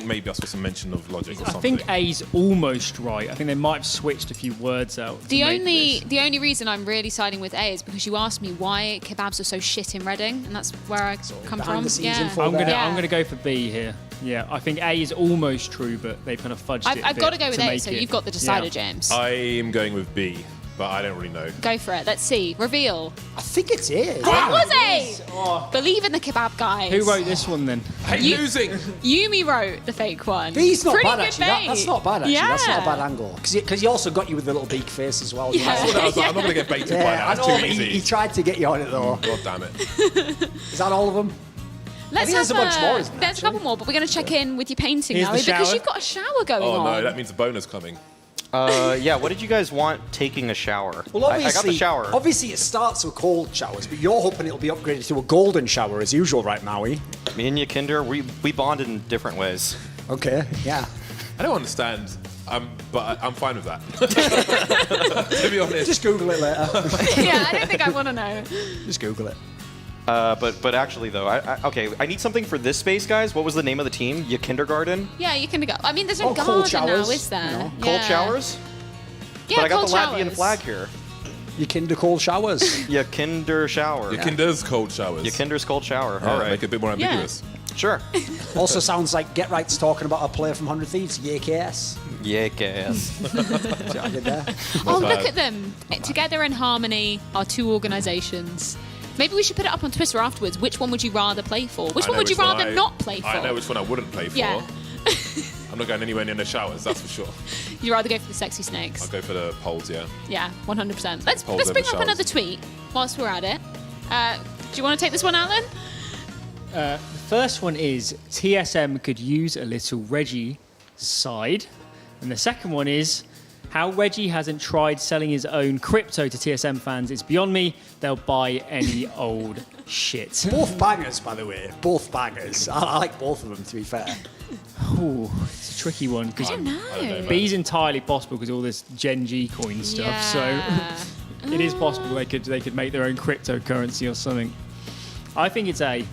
maybe I saw some mention of Logic or I something. think A's almost right. I think they might have switched a few words out. to The make this. only reason I'm really siding with A is because you asked me why kebabs are so shit in Reading, and that's where I come behind from. the scenes Yeah. info I'm gonna Yeah. go for B here. Yeah, I think A is almost true, but they've kind of fudged it. I've got to go with A, so you've got the decider, Yeah. James. I am going with B, but I don't really know. Go for it. Let's see. Reveal. I think it's A. That was A! Believe in the kebab guys. Who wrote this one then? Hate You- losing! Yumi wrote the fake one. B's not Pretty bad good actually. bait. That's not bad actually. Yeah. That's not a bad angle. Because he also got you with the little beak face as well. Yeah. I saw that, I was like, I'm not going to get baited by Yeah, that. I That's know, too but easy. he tried to get you on it though. God damn it. Is that all of them? Let's think there's have a bunch more, isn't there, There's a couple more, but we're going to check in with your painting Here's now the because shower. you've got a shower going Oh on. no, that means a bonus coming. Yeah, what did you guys want taking a shower? Well, I obviously, got the shower. Obviously, it starts with cold showers, but you're hoping it'll be upgraded to a golden shower as usual, right, Maui? Me and you, Kinder, we bonded in different ways. Okay, yeah. I don't understand, but I'm fine with that. To be honest. Just Google it later. Yeah, I don't think I want to know. Just Google it. But actually though, I need something for this space, guys. What was the name of the team? You kindergarten? Yeah, you can go. I mean, there's no Oh, cold garden showers, now, is there? you know. Cold Yeah. showers? Yeah, But I got cold the Latvian showers. flag here. Your kinder cold showers. Your kinder shower. Your kinder's cold showers. Your kinder's cold shower. Yeah, All right. Make it a bit more ambiguous. Sure. Also sounds like Get Right's talking about a player from 100 Thieves, YKS. YKS. See what I did there? Oh, look at them. Together in harmony, our two organisations. Maybe we should put it up on Twitter afterwards. Which one would you rather play for? Which one would you rather not play for? I know which one I wouldn't play for. Yeah. I'm not going anywhere near the showers, that's for sure. You'd rather go for the sexy snakes. I'll go for the poles, yeah. Yeah, 100%. Let's Polls bring over up showers. another tweet whilst we're at it. Do you want to take this one, Alan? The first one is TSM could use a little Reggie side. And the second one is how Reggie hasn't tried selling his own crypto to TSM fans. It's beyond me. They'll buy any old shit. Both bangers, by the way. Both bangers. I like both of them, to be fair. Ooh, it's a tricky one. I don't know. B's entirely possible because all this Gen G coin stuff. So it is possible they could make their own cryptocurrency or something. I think it's A.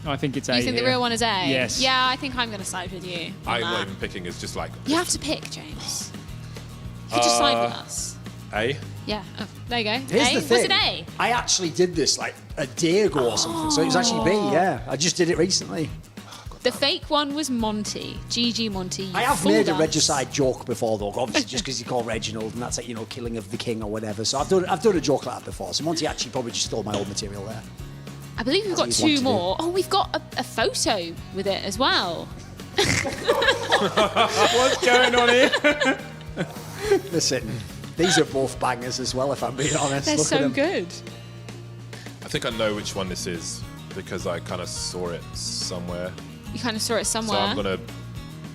I think it's A. You think the real one is A? Yes. Yeah, I think I'm going to side with you. on I'm not that. even picking, it's just like... You have to pick, James. You could just side with us. A? Yeah. Oh, there you go. Here's A? the thing. Was it A? I actually did this like a day ago or something, so it was actually B, yeah. I just did it recently. The fake one was Monty. GG Monty. You I have fooled made a us. regicide joke before, though, obviously just because you call Reginald and that's like, killing of the king or whatever. So I've done a joke like that before. So Monty actually probably just stole my old material there. I believe we've got As you'd want two to more. Oh, we've got a photo with it as well. What's going on here? Listen, these are both bangers as well, if I'm being honest. They're Look at so them. good. I think I know which one this is because I kind of saw it somewhere. You kind of saw it somewhere. So I'm going to...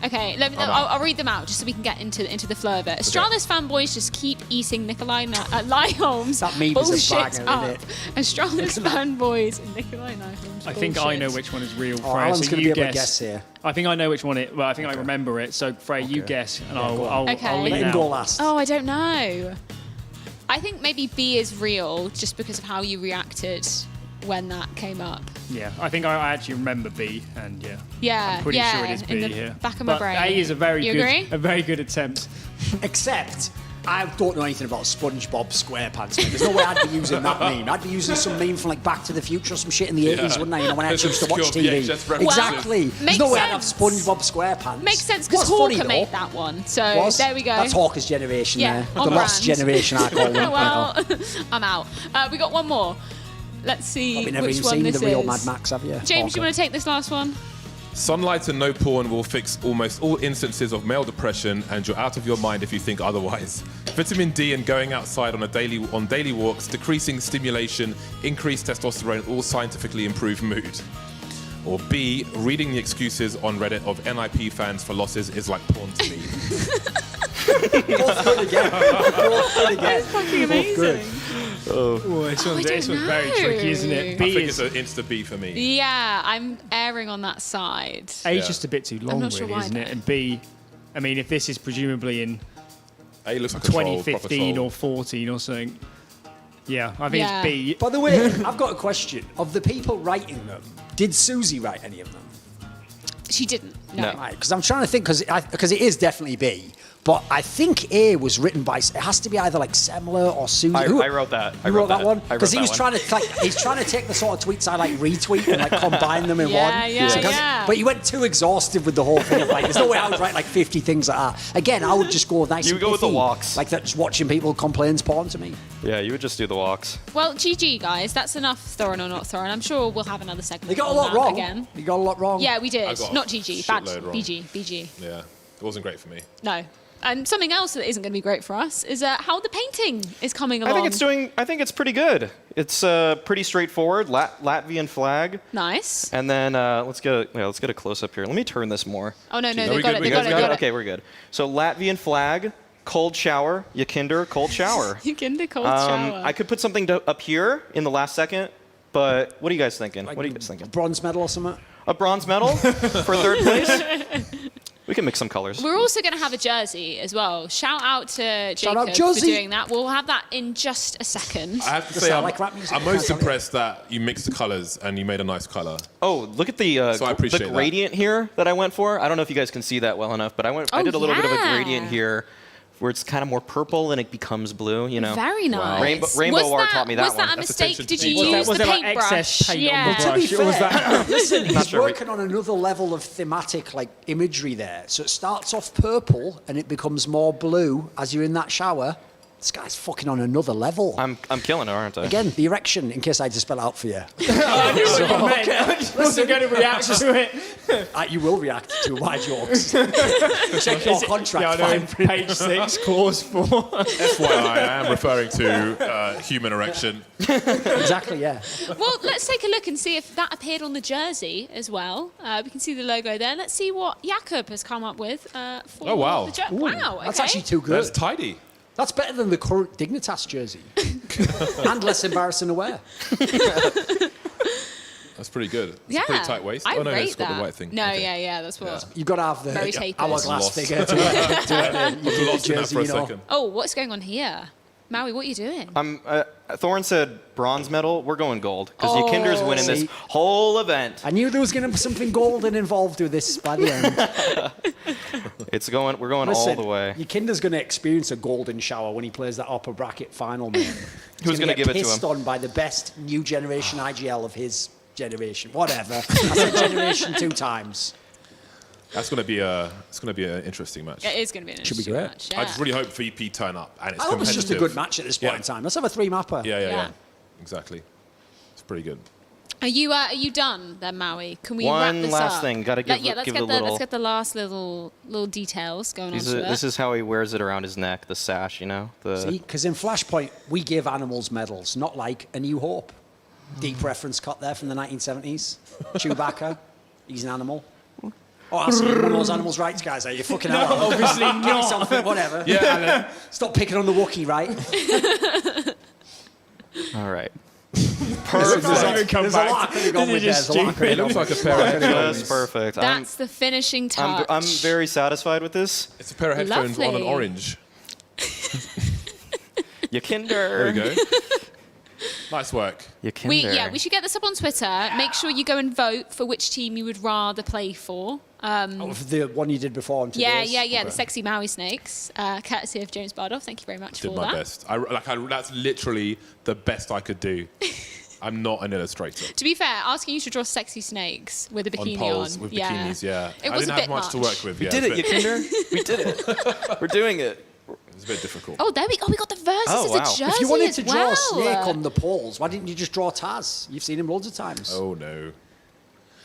Okay, I'll read them out just so we can get into the flow of it. Astralis fanboys just keep eating Nikolai Nyholm's That meme is a bullshit banger, up. isn't it? Astralis fanboys and Nikolai Nyholm's I think I know which one is real, Oh, Freya. Alan's So gonna you be able to guess. guess here. I think I know which one it. Well, I think I remember it. So Freya, you guess, and I'll Okay. lead Let him out. go last. Oh, I don't know. I think maybe B is real just because of how you reacted when that came up. Yeah, I think I actually remember B, and yeah. Yeah, I'm pretty yeah, sure it is in B the here. back of my But brain. A is a very You good, agree? a very good attempt. Except, I don't know anything about SpongeBob SquarePants. Mate. There's no way I'd be using that meme. I'd be using some meme from like Back to the Future or some shit in the 80s, wouldn't I? When I actually used to watch Obscure TV. VHS references. Exactly. There's makes no way I'd have sense. SpongeBob SquarePants. Makes sense because What's funny, Hawker made though, that one. So there we go. That's Hawker's generation Yeah, there. on The lost brand. generation, I call them. Well, I'm out. We got one more. Let's see I've never which even one seen this the real is. Mad Max, have you? James, Hawker. you want to take this last one? Sunlight and no porn will fix almost all instances of male depression, and you're out of your mind if you think otherwise. Vitamin D and going outside on daily walks, decreasing stimulation, increased testosterone all scientifically improve mood. Or B, reading the excuses on Reddit of NIP fans for losses is like porn to me. Both good again. Both good again. That's fucking Both good. amazing. Oh, this one's very tricky, isn't it? I B think is it's an insta B for me. Yeah, I'm erring on that side. A is just a bit too long, not sure really, why, isn't it? though. And B, I mean, if this is presumably in A looks like a troll, proper 2015 troll. or 14 or something, yeah, I think Yeah. it's B. By the way, I've got a question. Of the people writing them, did Susie write any of them? She didn't. No. Right, because I'm trying to think, because it is definitely B. But I think A was written by. It has to be either like Semler or Susie. I wrote that. You wrote that one I because wrote he was that trying to he's trying to take the sort of tweets I like retweet and like combine them in Yeah, one. yeah, So 'cause- yeah. But you went too exhaustive with the whole thing of like, there's no way I would write like 50 things like that. Again, I would just go nice. You and go with the pithy, walks. like that. Just watching people complain porn to me. Yeah, you would just do the walks. Well, GG, guys. That's enough Thorin or not Thorin. I'm sure we'll have another segment. They got a on lot that wrong. again. You got a lot wrong. Yeah, we did. I got Not a GG. Bad. shitload wrong. BG. Yeah, it wasn't great for me. No. And something else that isn't going to be great for us is how the painting is coming along. I think it's pretty good. It's pretty straightforward. Latvian flag. Nice. And then let's get a close up here. Let me turn this more. Oh no, Are they we got good? it. We They got good? it. They got it. Okay, we're good. So Latvian flag, cold shower, Yakinder, cold shower. You can do cold shower. I could put something up here in the last second, but what are you guys thinking? What are you guys thinking? Bronze medal or something. A bronze medal for third place? We can mix some colors. We're also going to have a jersey as well. Shout out to Shout out Jacob for jersey. doing that. We'll have that in just a second. I have to Does say, that I'm, like rap music? I'm most impressed that you mixed the colors and you made a nice color. Oh, look at the So I appreciate the that. gradient here that I went for. I don't know if you guys can see that well enough, but I did a little bit of a yeah. gradient here where it's kind of more purple and it becomes blue, you know? Very nice. Rainbow War taught me that was one. that a mistake? Did you Was use there the like paintbrush? excess paint on the To brush? be Or was fair, that- listen, he's sure. working on another level of thematic like imagery there. So it starts off purple and it becomes more blue as you're in that shower. This guy's fucking on another level. I'm killing it, aren't I? Again, the erection, in case I had to spell it out for you. I knew what you meant. I just wasn't going to react to it. You will react to my jokes. Check your contract. Yeah, I know, fine page 6, clause 4. FYI, I am referring to human erection. Exactly, yeah. Well, let's take a look and see if that appeared on the jersey as well. We can see the logo there. Let's see what Jakob has come up with for Oh, wow. the jersey. Wow, okay. That's actually too good. That's tidy. That's better than the current Dignitas jersey. And less embarrassing to wear. That's pretty good. It's Yeah, a pretty tight waist. I Oh, no, rate it's got that. the white thing. No, Okay. yeah, that's what. You've got to have the Very tapered. hourglass Lost. figure to wear I was lost in that for a second. Oh, what's going on here? Maui, what are you doing? Thorin said bronze medal. We're going gold because Yakinder's winning this See? whole event. I knew there was going to be something golden involved with this by the end. We're going all the way. Your Kinder's going to experience a golden shower when he plays that upper bracket final, man. Who's going to give it to him? Pissed on by the best new generation IGL of his generation. Whatever. I said generation 2 times. That's going to be an interesting match. It is going to be an Should be interesting great. match. Yeah. I just really hope VP turn up and it's I hope it's competitive. just a good match at this point in time. Let's have a 3-mapper. Yeah. Exactly. It's pretty good. Are you done then, Maui? Can we One wrap this last up? thing. Gotta give let's give get a little. Let's get the last little details going on to it. This is how he wears it around his neck, the sash, you know? See, because in Flashpoint, we give animals medals, not like A New Hope. Deep reference cut there from the 1970s. Chewbacca, he's an animal. Oh, that's one of those animals' rights guys, are you? Fucking hell. No, obviously Give me not. something, whatever. Yeah, Alan. Stop picking on the Wookiee, right? All right. There's a lot I could have gone with there. There's a lot I could It have looks gone like a with. pair of headphones. Just perfect. That's the finishing touch. I'm very satisfied with this. It's a pair of headphones on an Lovely. orange. Yakinder. There we go. Nice work. Yakinder. We should get this up on Twitter. Make sure you go and vote for which team you would rather play for. Of the one you did before on Yeah, today's. the sexy Maui snakes, courtesy of James Bardoff. Thank you very much Did for my that. best. That's literally the best I could do. I'm not an illustrator. To be fair, asking you to draw sexy snakes with a bikini On poles on. with bikinis, yeah. It I was didn't a have bit much to work with. We Yeah, did it, it's a bit- Yakinder. We did it. We're doing it. It's a bit difficult. Oh, there we go. We got the verses Oh, as wow. a jersey If you wanted as to draw well. a snake on the poles, why didn't you just draw Taz? You've seen him loads of times. Oh no.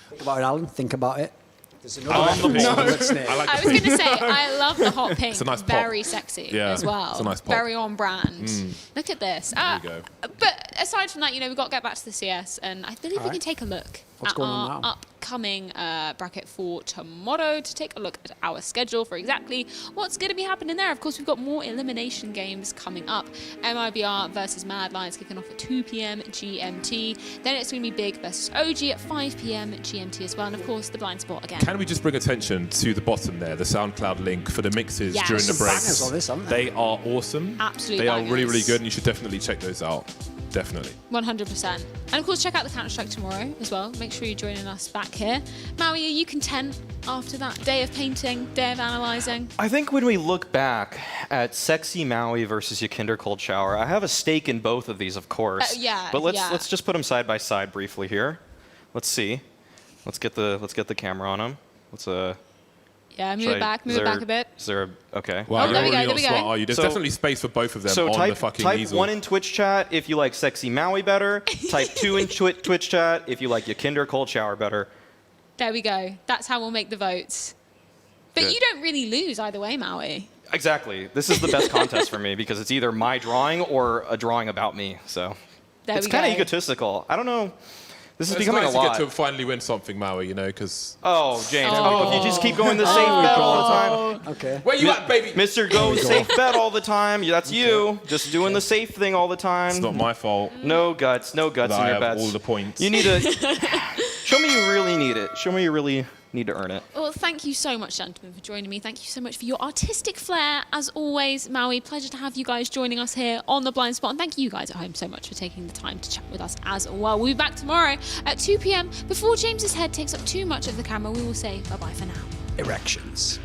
Think about it, Alan. Think about it. There's another I like the reference pink. to the snake. I like I the was pink. going to say, I love the hot pink. It's a nice pop. Very sexy Yeah, as well. it's a nice pop. Very on brand. Look at this. There you go. But aside from that, we've got to get back to the CS, and I believe we can take a look What's at going our on now? upcoming bracket for tomorrow to take a look at our schedule for exactly what's going to be happening there. Of course, we've got more elimination games coming up. MIBR versus Mad Lions kicking off at 2 p.m. GMT. Then it's going to be Big versus OG at 5 p.m. GMT as well. And of course, the blind spot again. Can we just bring attention to the bottom there, the SoundCloud link for the mixes Yes. during the Some breaks? bangers on this, aren't they? They are awesome. Absolute They are really, bangers. really good, and you should definitely check those out. Definitely. 100%. And of course, check out the Counter-Strike tomorrow as well. Make sure you're joining us back here. Maui, are you content after that day of painting, day of analysing? I think when we look back at Sexy Maui versus Yakinder Cold Shower, I have a stake in both of these, of course. Yeah, But yeah. let's just put them side by side briefly here. Let's see. Let's get the camera on them. Yeah, move it back a bit. Is there okay? Wow, Oh, you're there we go, already there not we smart, go. are you? There's So- definitely space for both of them So on type, the fucking type easel. 1 in Twitch chat if you like Sexy Maui better. Type 2 in Twitch chat if you like Yakinder Cold Shower better. There we go. That's how we'll make the votes. But Good. you don't really lose either way, Maui. Exactly. This is the best contest for me because it's either my drawing or a drawing about me. So There it's we kind of go. egotistical. I don't know. This is It's becoming nice a lot. to get to finally win something, Maui, because... Oh, James. Oh. Oh, if you just keep going the safe bet all the time. Okay. Where you at, baby? Mr. Go safe bet all the time. That's you. Just doing the safe thing all the time. It's not my fault. No guts that in your I have bets. all the points. You need to show me you really need it. Show me you really need to earn it. Well, thank you so much, gentlemen, for joining me. Thank you so much for your artistic flair. As always, Maui, pleasure to have you guys joining us here on The Blind Spot. And thank you guys at home so much for taking the time to chat with us as well. We'll be back tomorrow at 2 p.m. Before James's head takes up too much of the camera, we will say bye-bye for now. Erections.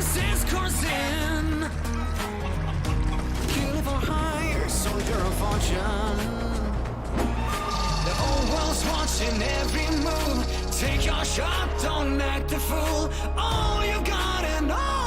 forces coursing. Killing for hire, soldier of fortune. The whole world's watching every move. Take your shot, don't act a fool. All you got and all